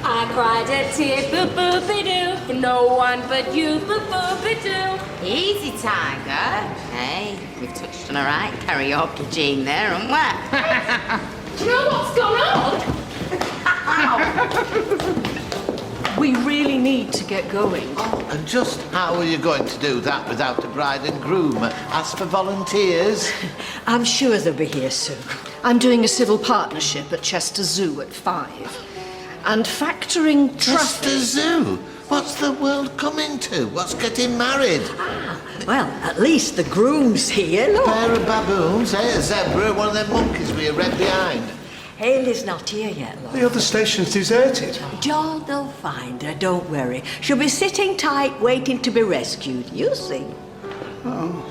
I cried a tear, boo-boo-be-doo, for no one but you, boo-boo-be-doo. Easy, Tiger. Hey, we've touched on a right karaoke gene there, haven't we? Do you know what's going on? We really need to get going. And just how are you going to do that without the bride and groom? Ask for volunteers? I'm sure they'll be here soon. I'm doing a civil partnership at Chester Zoo at 5. And factoring Chester traffic... Zoo? What's the world coming to? What's getting married? Well, at least the groom's here, look. Pair of baboons, a zebra, one of them monkeys with a red behind. Hayley's not here yet, love. The other station's deserted. John, they'll find her, don't worry. She'll be sitting tight, waiting to be rescued. You'll see. Oh.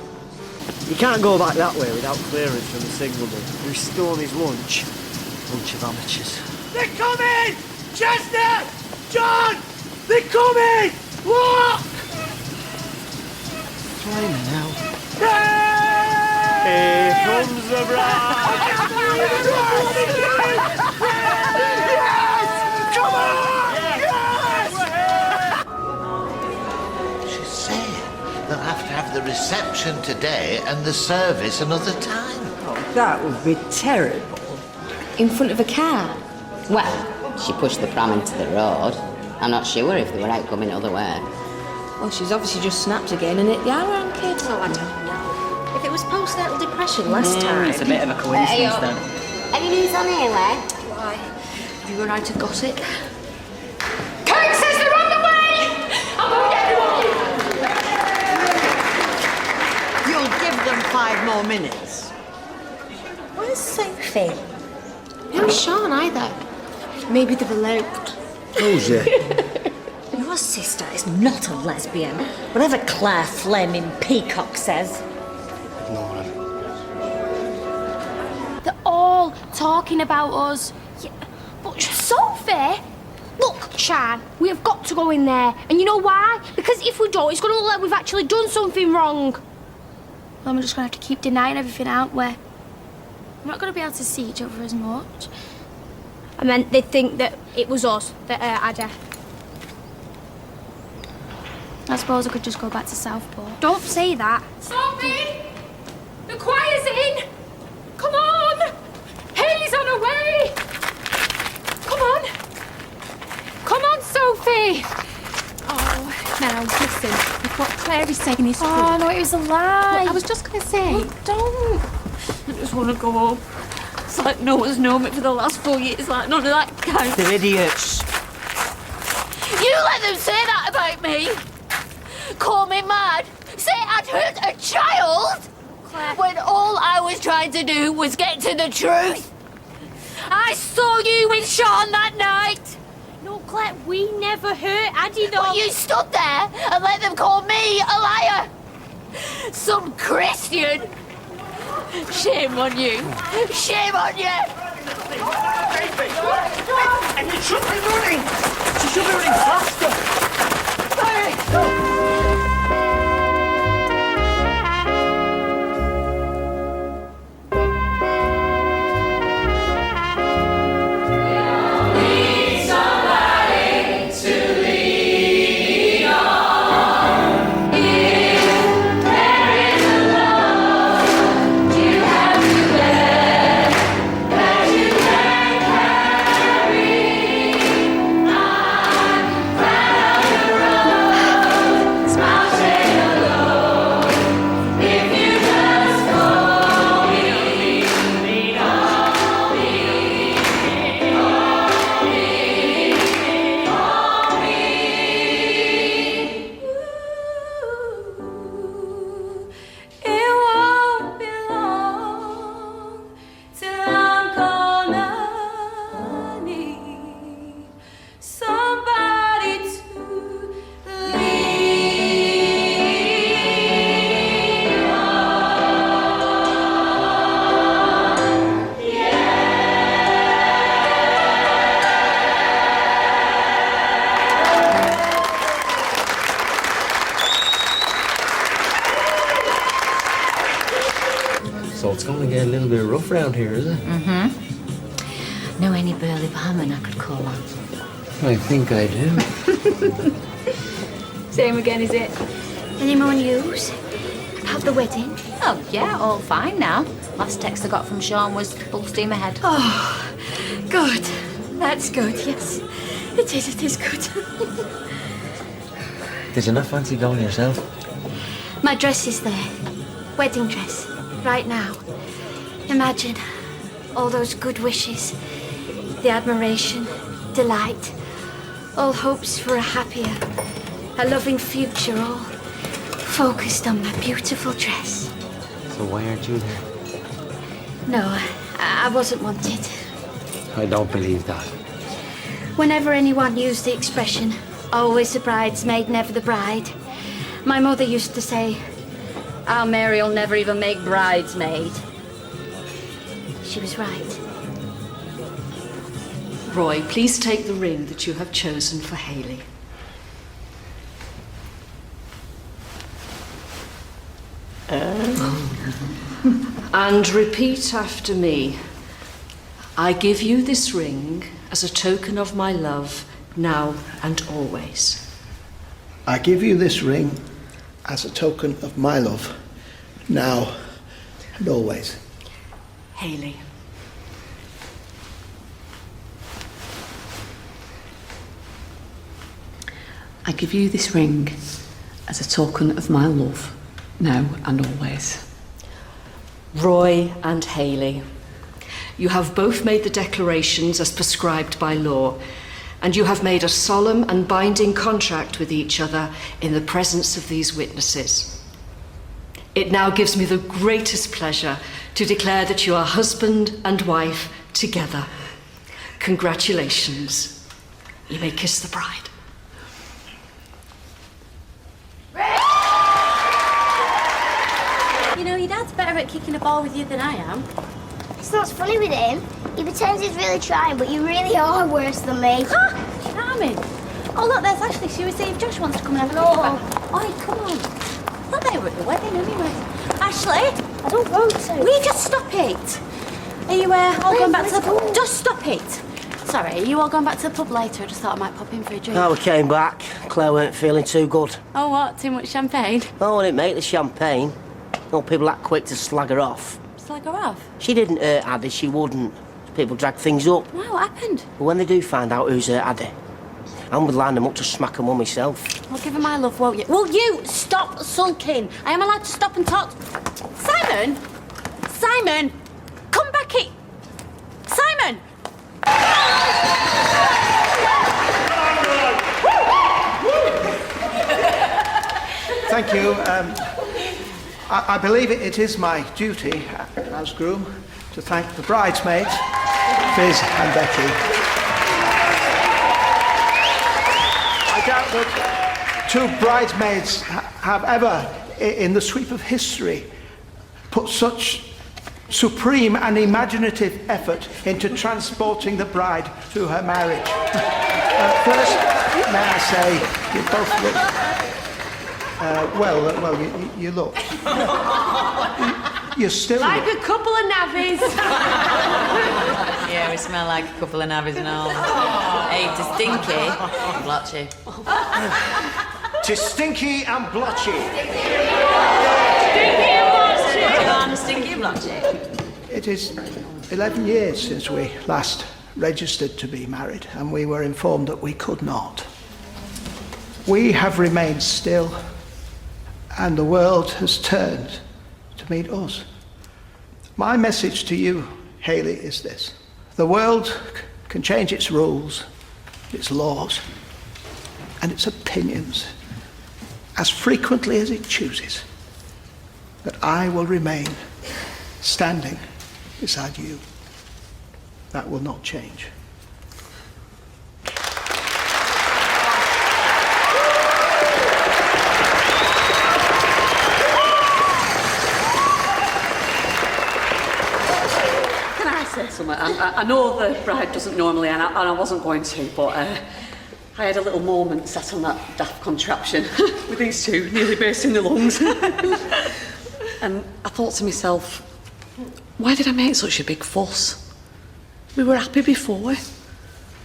You can't go back that way without clearance from the signalman, who's stolen his lunch. Bunch of amateurs. They're coming! Chester! John! They're coming! Look! Flying now. Here comes the bride! Yes! Come on! Yes! She's saying they'll have to have the reception today and the service another time. Oh, that would be terrible. In front of a car? Well, she pushed the pram into the road. I'm not sure if they were outcoming other way. Well, she's obviously just snapped again and hit the Iran kid. Oh, I don't know. If it was postnatal depression last time... It's a bit of a coincidence, then. Any news on here, Wes? Why? Have you run out of gossip? Kate says they're on the way! I'm going to get everyone! You'll give them 5 more minutes. Where's Sophie? Who's Sean either? Maybe they've eloped. Who's it? Your sister is not a lesbian, whatever Claire Fleming Peacock says. They're all talking about us. Yeah, but Sophie, look, Shan, we have got to go in there, and you know why? Because if we don't, it's going to look like we've actually done something wrong. Well, we're just going to have to keep denying everything, aren't we? We're not going to be able to see each other as much. I meant they'd think that it was us that had her. I suppose I could just go back to Southport. Don't say that. Sophie! The choir's in! Come on! Hayley's on her way! Come on! Come on, Sophie! Oh, now, listen. If what Claire is saying is true... Oh, no, it was a lie. Look, I was just going to say... Oh, don't. I just want to go home. It's like no one's known me for the last 4 years, like none of that counts. They're idiots. You let them say that about me? Call me mad? Say I'd hurt a child? Claire. When all I was trying to do was get to the truth. I saw you with Sean that night. No, Claire, we never hurt Addie though. But you stood there and let them call me a liar. Some Christian. Shame on you. Shame on you. And you should be running! She should be running faster! round here, is it? Mm-hmm. Know any burly barman I could call on? I think I do. Same again, is it? Any more news about the wedding? Oh, yeah, all fine now. Last text I got from Sean was full steam ahead. Oh, good. That's good, yes. It is good. Did you not fancy going yourself? My dress is there. Wedding dress. Right now. Imagine all those good wishes. The admiration, delight. All hopes for a happier, a loving future, all focused on my beautiful dress. So why aren't you there? No, I wasn't wanted. I don't believe that. Whenever anyone used the expression, always the bridesmaid, never the bride, my mother used to say, Our Mary'll never even make bridesmaid. she was right. Roy, please take the ring that you have chosen for Hayley. And repeat after me. I give you this ring as a token of my love, now and always. I give you this ring as a token of my love, now and always. Hayley. I give you this ring as a token of my love, now and always. Roy and Hayley, you have both made the declarations as prescribed by law, and you have made a solemn and binding contract with each other in the presence of these witnesses. It now gives me the greatest pleasure to declare that you are husband and wife together. Congratulations. You may kiss the bride. You know, your dad's better at kicking a ball with you than I am. It's not funny with him. He pretends he's really trying, but you really are worse than me. Ha! Charming. Oh, look, there's Ashley. She was saying if Josh wants to come and have a look. Oi, come on. I thought they were at the wedding anyway. Ashley? I don't want to. Will you just stop it? Are you all going back to the pub? Just stop it. Sorry, are you all going back to the pub later? I just thought I might pop in for a drink. Oh, we came back. Claire weren't feeling too good. Oh, what? Too much champagne? Oh, I didn't make the champagne. No people that quick to slag her off. Slag her off? She didn't hurt Addy, she wouldn't. People drag things up. Wow, what happened? But when they do find out who's hurt Addy, I would line them up to smack them on myself. Well, give her my love, won't you? Will you stop sulking? I am allowed to stop and talk. Simon! Simon! Come back here! Simon! Thank you. I believe it is my duty as groom to thank the bridesmaids, Fizz and Becky. I doubt that two bridesmaids have ever, in the sweep of history, put such supreme and imaginative effort into transporting the bride through her marriage. First, may I say, you both look... you look. You still Like look. a couple of navvies. Yeah, we smell like a couple of navvies and all. Hey, to Stinky and Blotchy. To Stinky and Blotchy. Go on, Stinky and Blotchy. It is 11 years since we last registered to be married, and we were informed that we could not. We have remained still, and the world has turned to meet us. My message to you, Hayley, is this. The world can change its rules, its laws, and its opinions as frequently as it chooses. But I will remain standing beside you. That will not change. Can I say something? I know the bride doesn't normally, and I wasn't going to, but I had a little moment sat on that daft contraption with these two nearly bursting their lungs. And I thought to myself, Why did I make such a big fuss? We were happy before.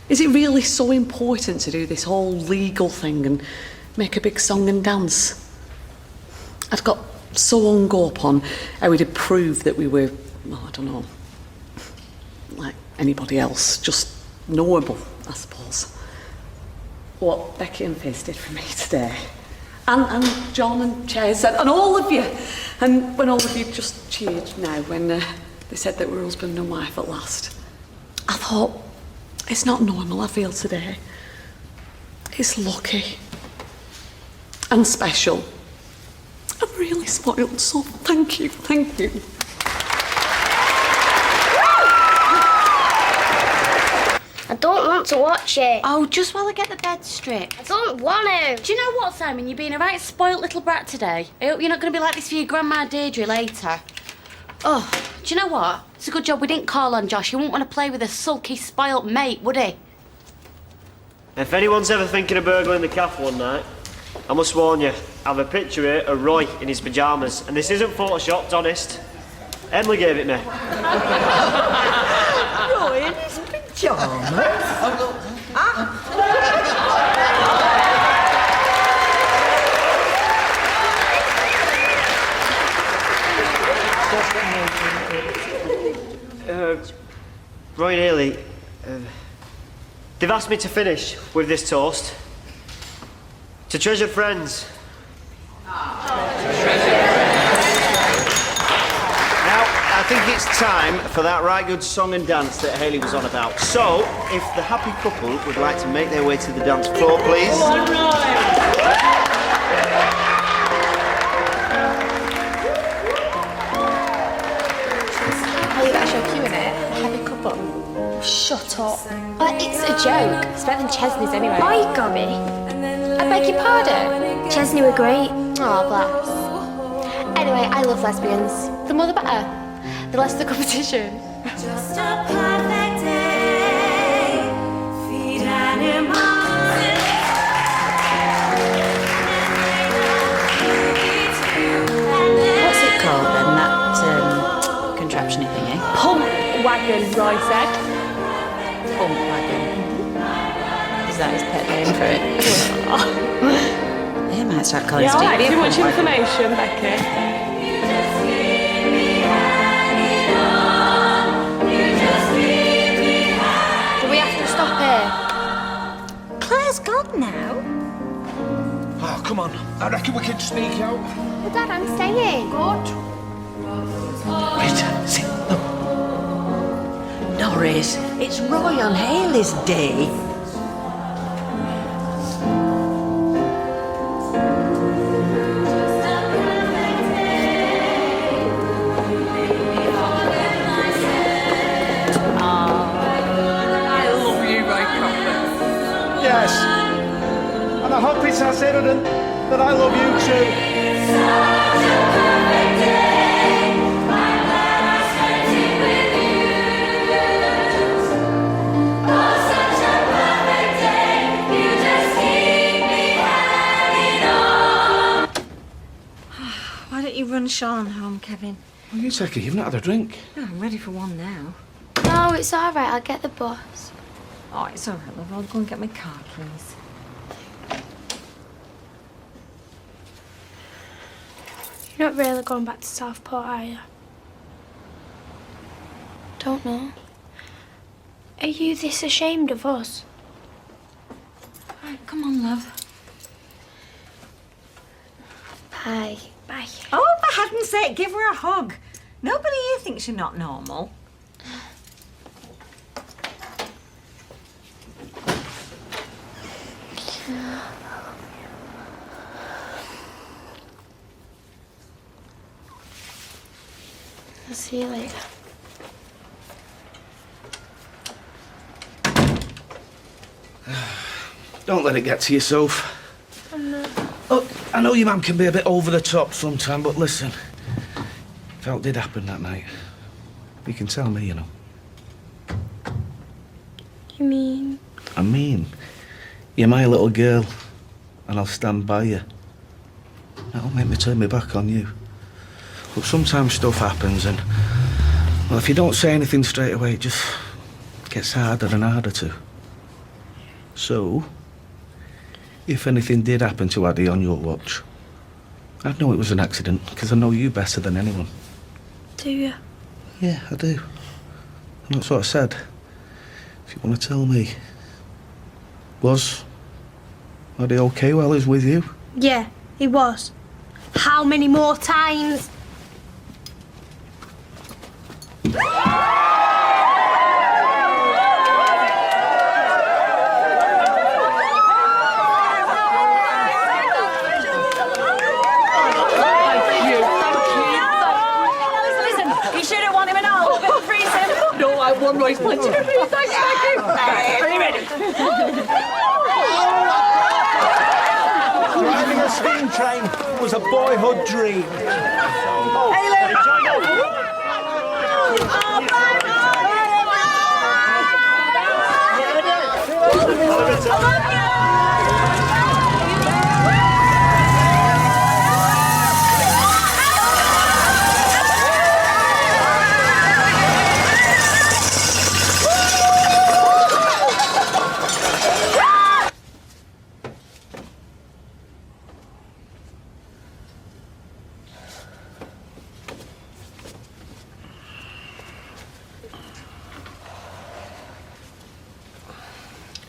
Is it really so important to do this whole legal thing and make a big song and dance? I'd got so hung up on how we'd prove that we were, well, I don't know, like anybody else, just knowable, I suppose. What Becky and Fizz did for me today. And John and Ches and all of you. And when all of you just cheered now when they said that we're husband and wife at last. I thought, it's not normal I feel today. It's lucky. And special. I'm really spoiled, so thank you, thank you. I don't want to watch it. Oh, just while I get the bed stripped. I don't want to. Do you know what, Simon? You're being a right spoilt little brat today. I hope you're not going to be like this for your grandma Deirdre later. Oh, do you know what? It's a good job we didn't call on Josh. He wouldn't want to play with a sulky, spoilt mate, would he? If anyone's ever thinking of burgling the caff one night, I must warn you, I have a picture here of Roy in his pyjamas, and this isn't photoshopped, honest. Emily gave it me. Roy in his pyjamas? Roy and Hayley, they've asked me to finish with this toast. To treasured friends. Now, I think it's time for that right good song and dance that Hayley was on about. So, if the happy couple would like to make their way to the dance floor, please. Come on, Roy. Shut up. It's a joke. It's better than Chesney's anyway. Oi, Gobby. I beg your pardon. Chesney were great. Oh, bless. Anyway, I love lesbians. The more the better. The less the competition. Just a perfect day. Feed animals. What's it called then, that contraption thingy? Pump wagon, Roy said. Pump wagon. Is that his pet name for it? He might start calling Stevie a too much pump wagon. information, Becky. Do we have to stop here? Claire's gone now. Oh, come on. I reckon we can sneak out. Well, Dad, I'm staying. Good. Wait, sit, look. Norris, it's Roy on Hayley's day. I love you, Roy Cropper. Yes. And I hope it's as evident that I love you too. Why don't you run Sean home, Kevin? Well, you take it. You've not had a drink. No, I'm ready for one now. No, it's all right. I'll get the bus. Oh, it's all right, love. I'll go and get my car keys. You're not really going back to Southport, are you? Don't know. Are you this ashamed of us? All right, come on, love. Bye. Bye. Oh, for heaven's sake, give her a hug. Nobody here thinks you're not normal. I'll see you later. Don't let it get to yourself. I'm not. Look, I know your mum can be a bit over the top sometimes, but listen. If it did happen that night, you can tell me, you know. You mean? I mean, you're my little girl, and I'll stand by you. That'll make me turn my back on you. But sometimes stuff happens, and Well, if you don't say anything straight away, it just gets harder and harder to. So, if anything did happen to Addie on your watch, I'd know it was an accident, because I know you better than anyone. Do you? Yeah, I do. And that's what I said. If you want to tell me. Was Addie okay while he was with you? Yeah, he was. How many more times? Listen, you shouldn't want him at all. We'll freeze him. No, I won right plenty of me. Thanks, thank you. Are you ready? Driving a steam train was a boyhood dream.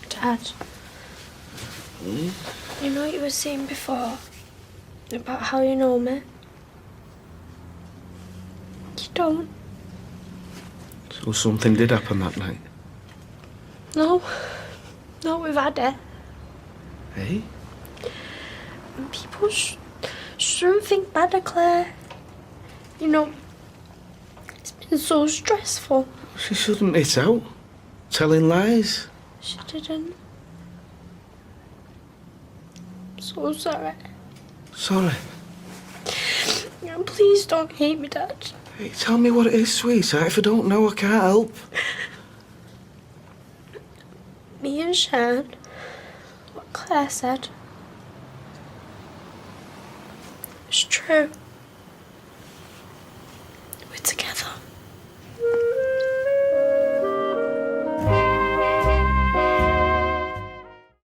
Dad, you know what you were saying before about how you know me? You don't. So something did happen that night? No. Not with Addy. Hey? And people shouldn't think bad of Claire. You know, it's been so stressful. She shouldn't hit out, telling lies. She didn't. So sorry. Sorry. And please don't hate me, Dad. Hey, tell me what it is, sweetheart. If I don't know, I can't help. Me and Shan, what Claire said, it's true.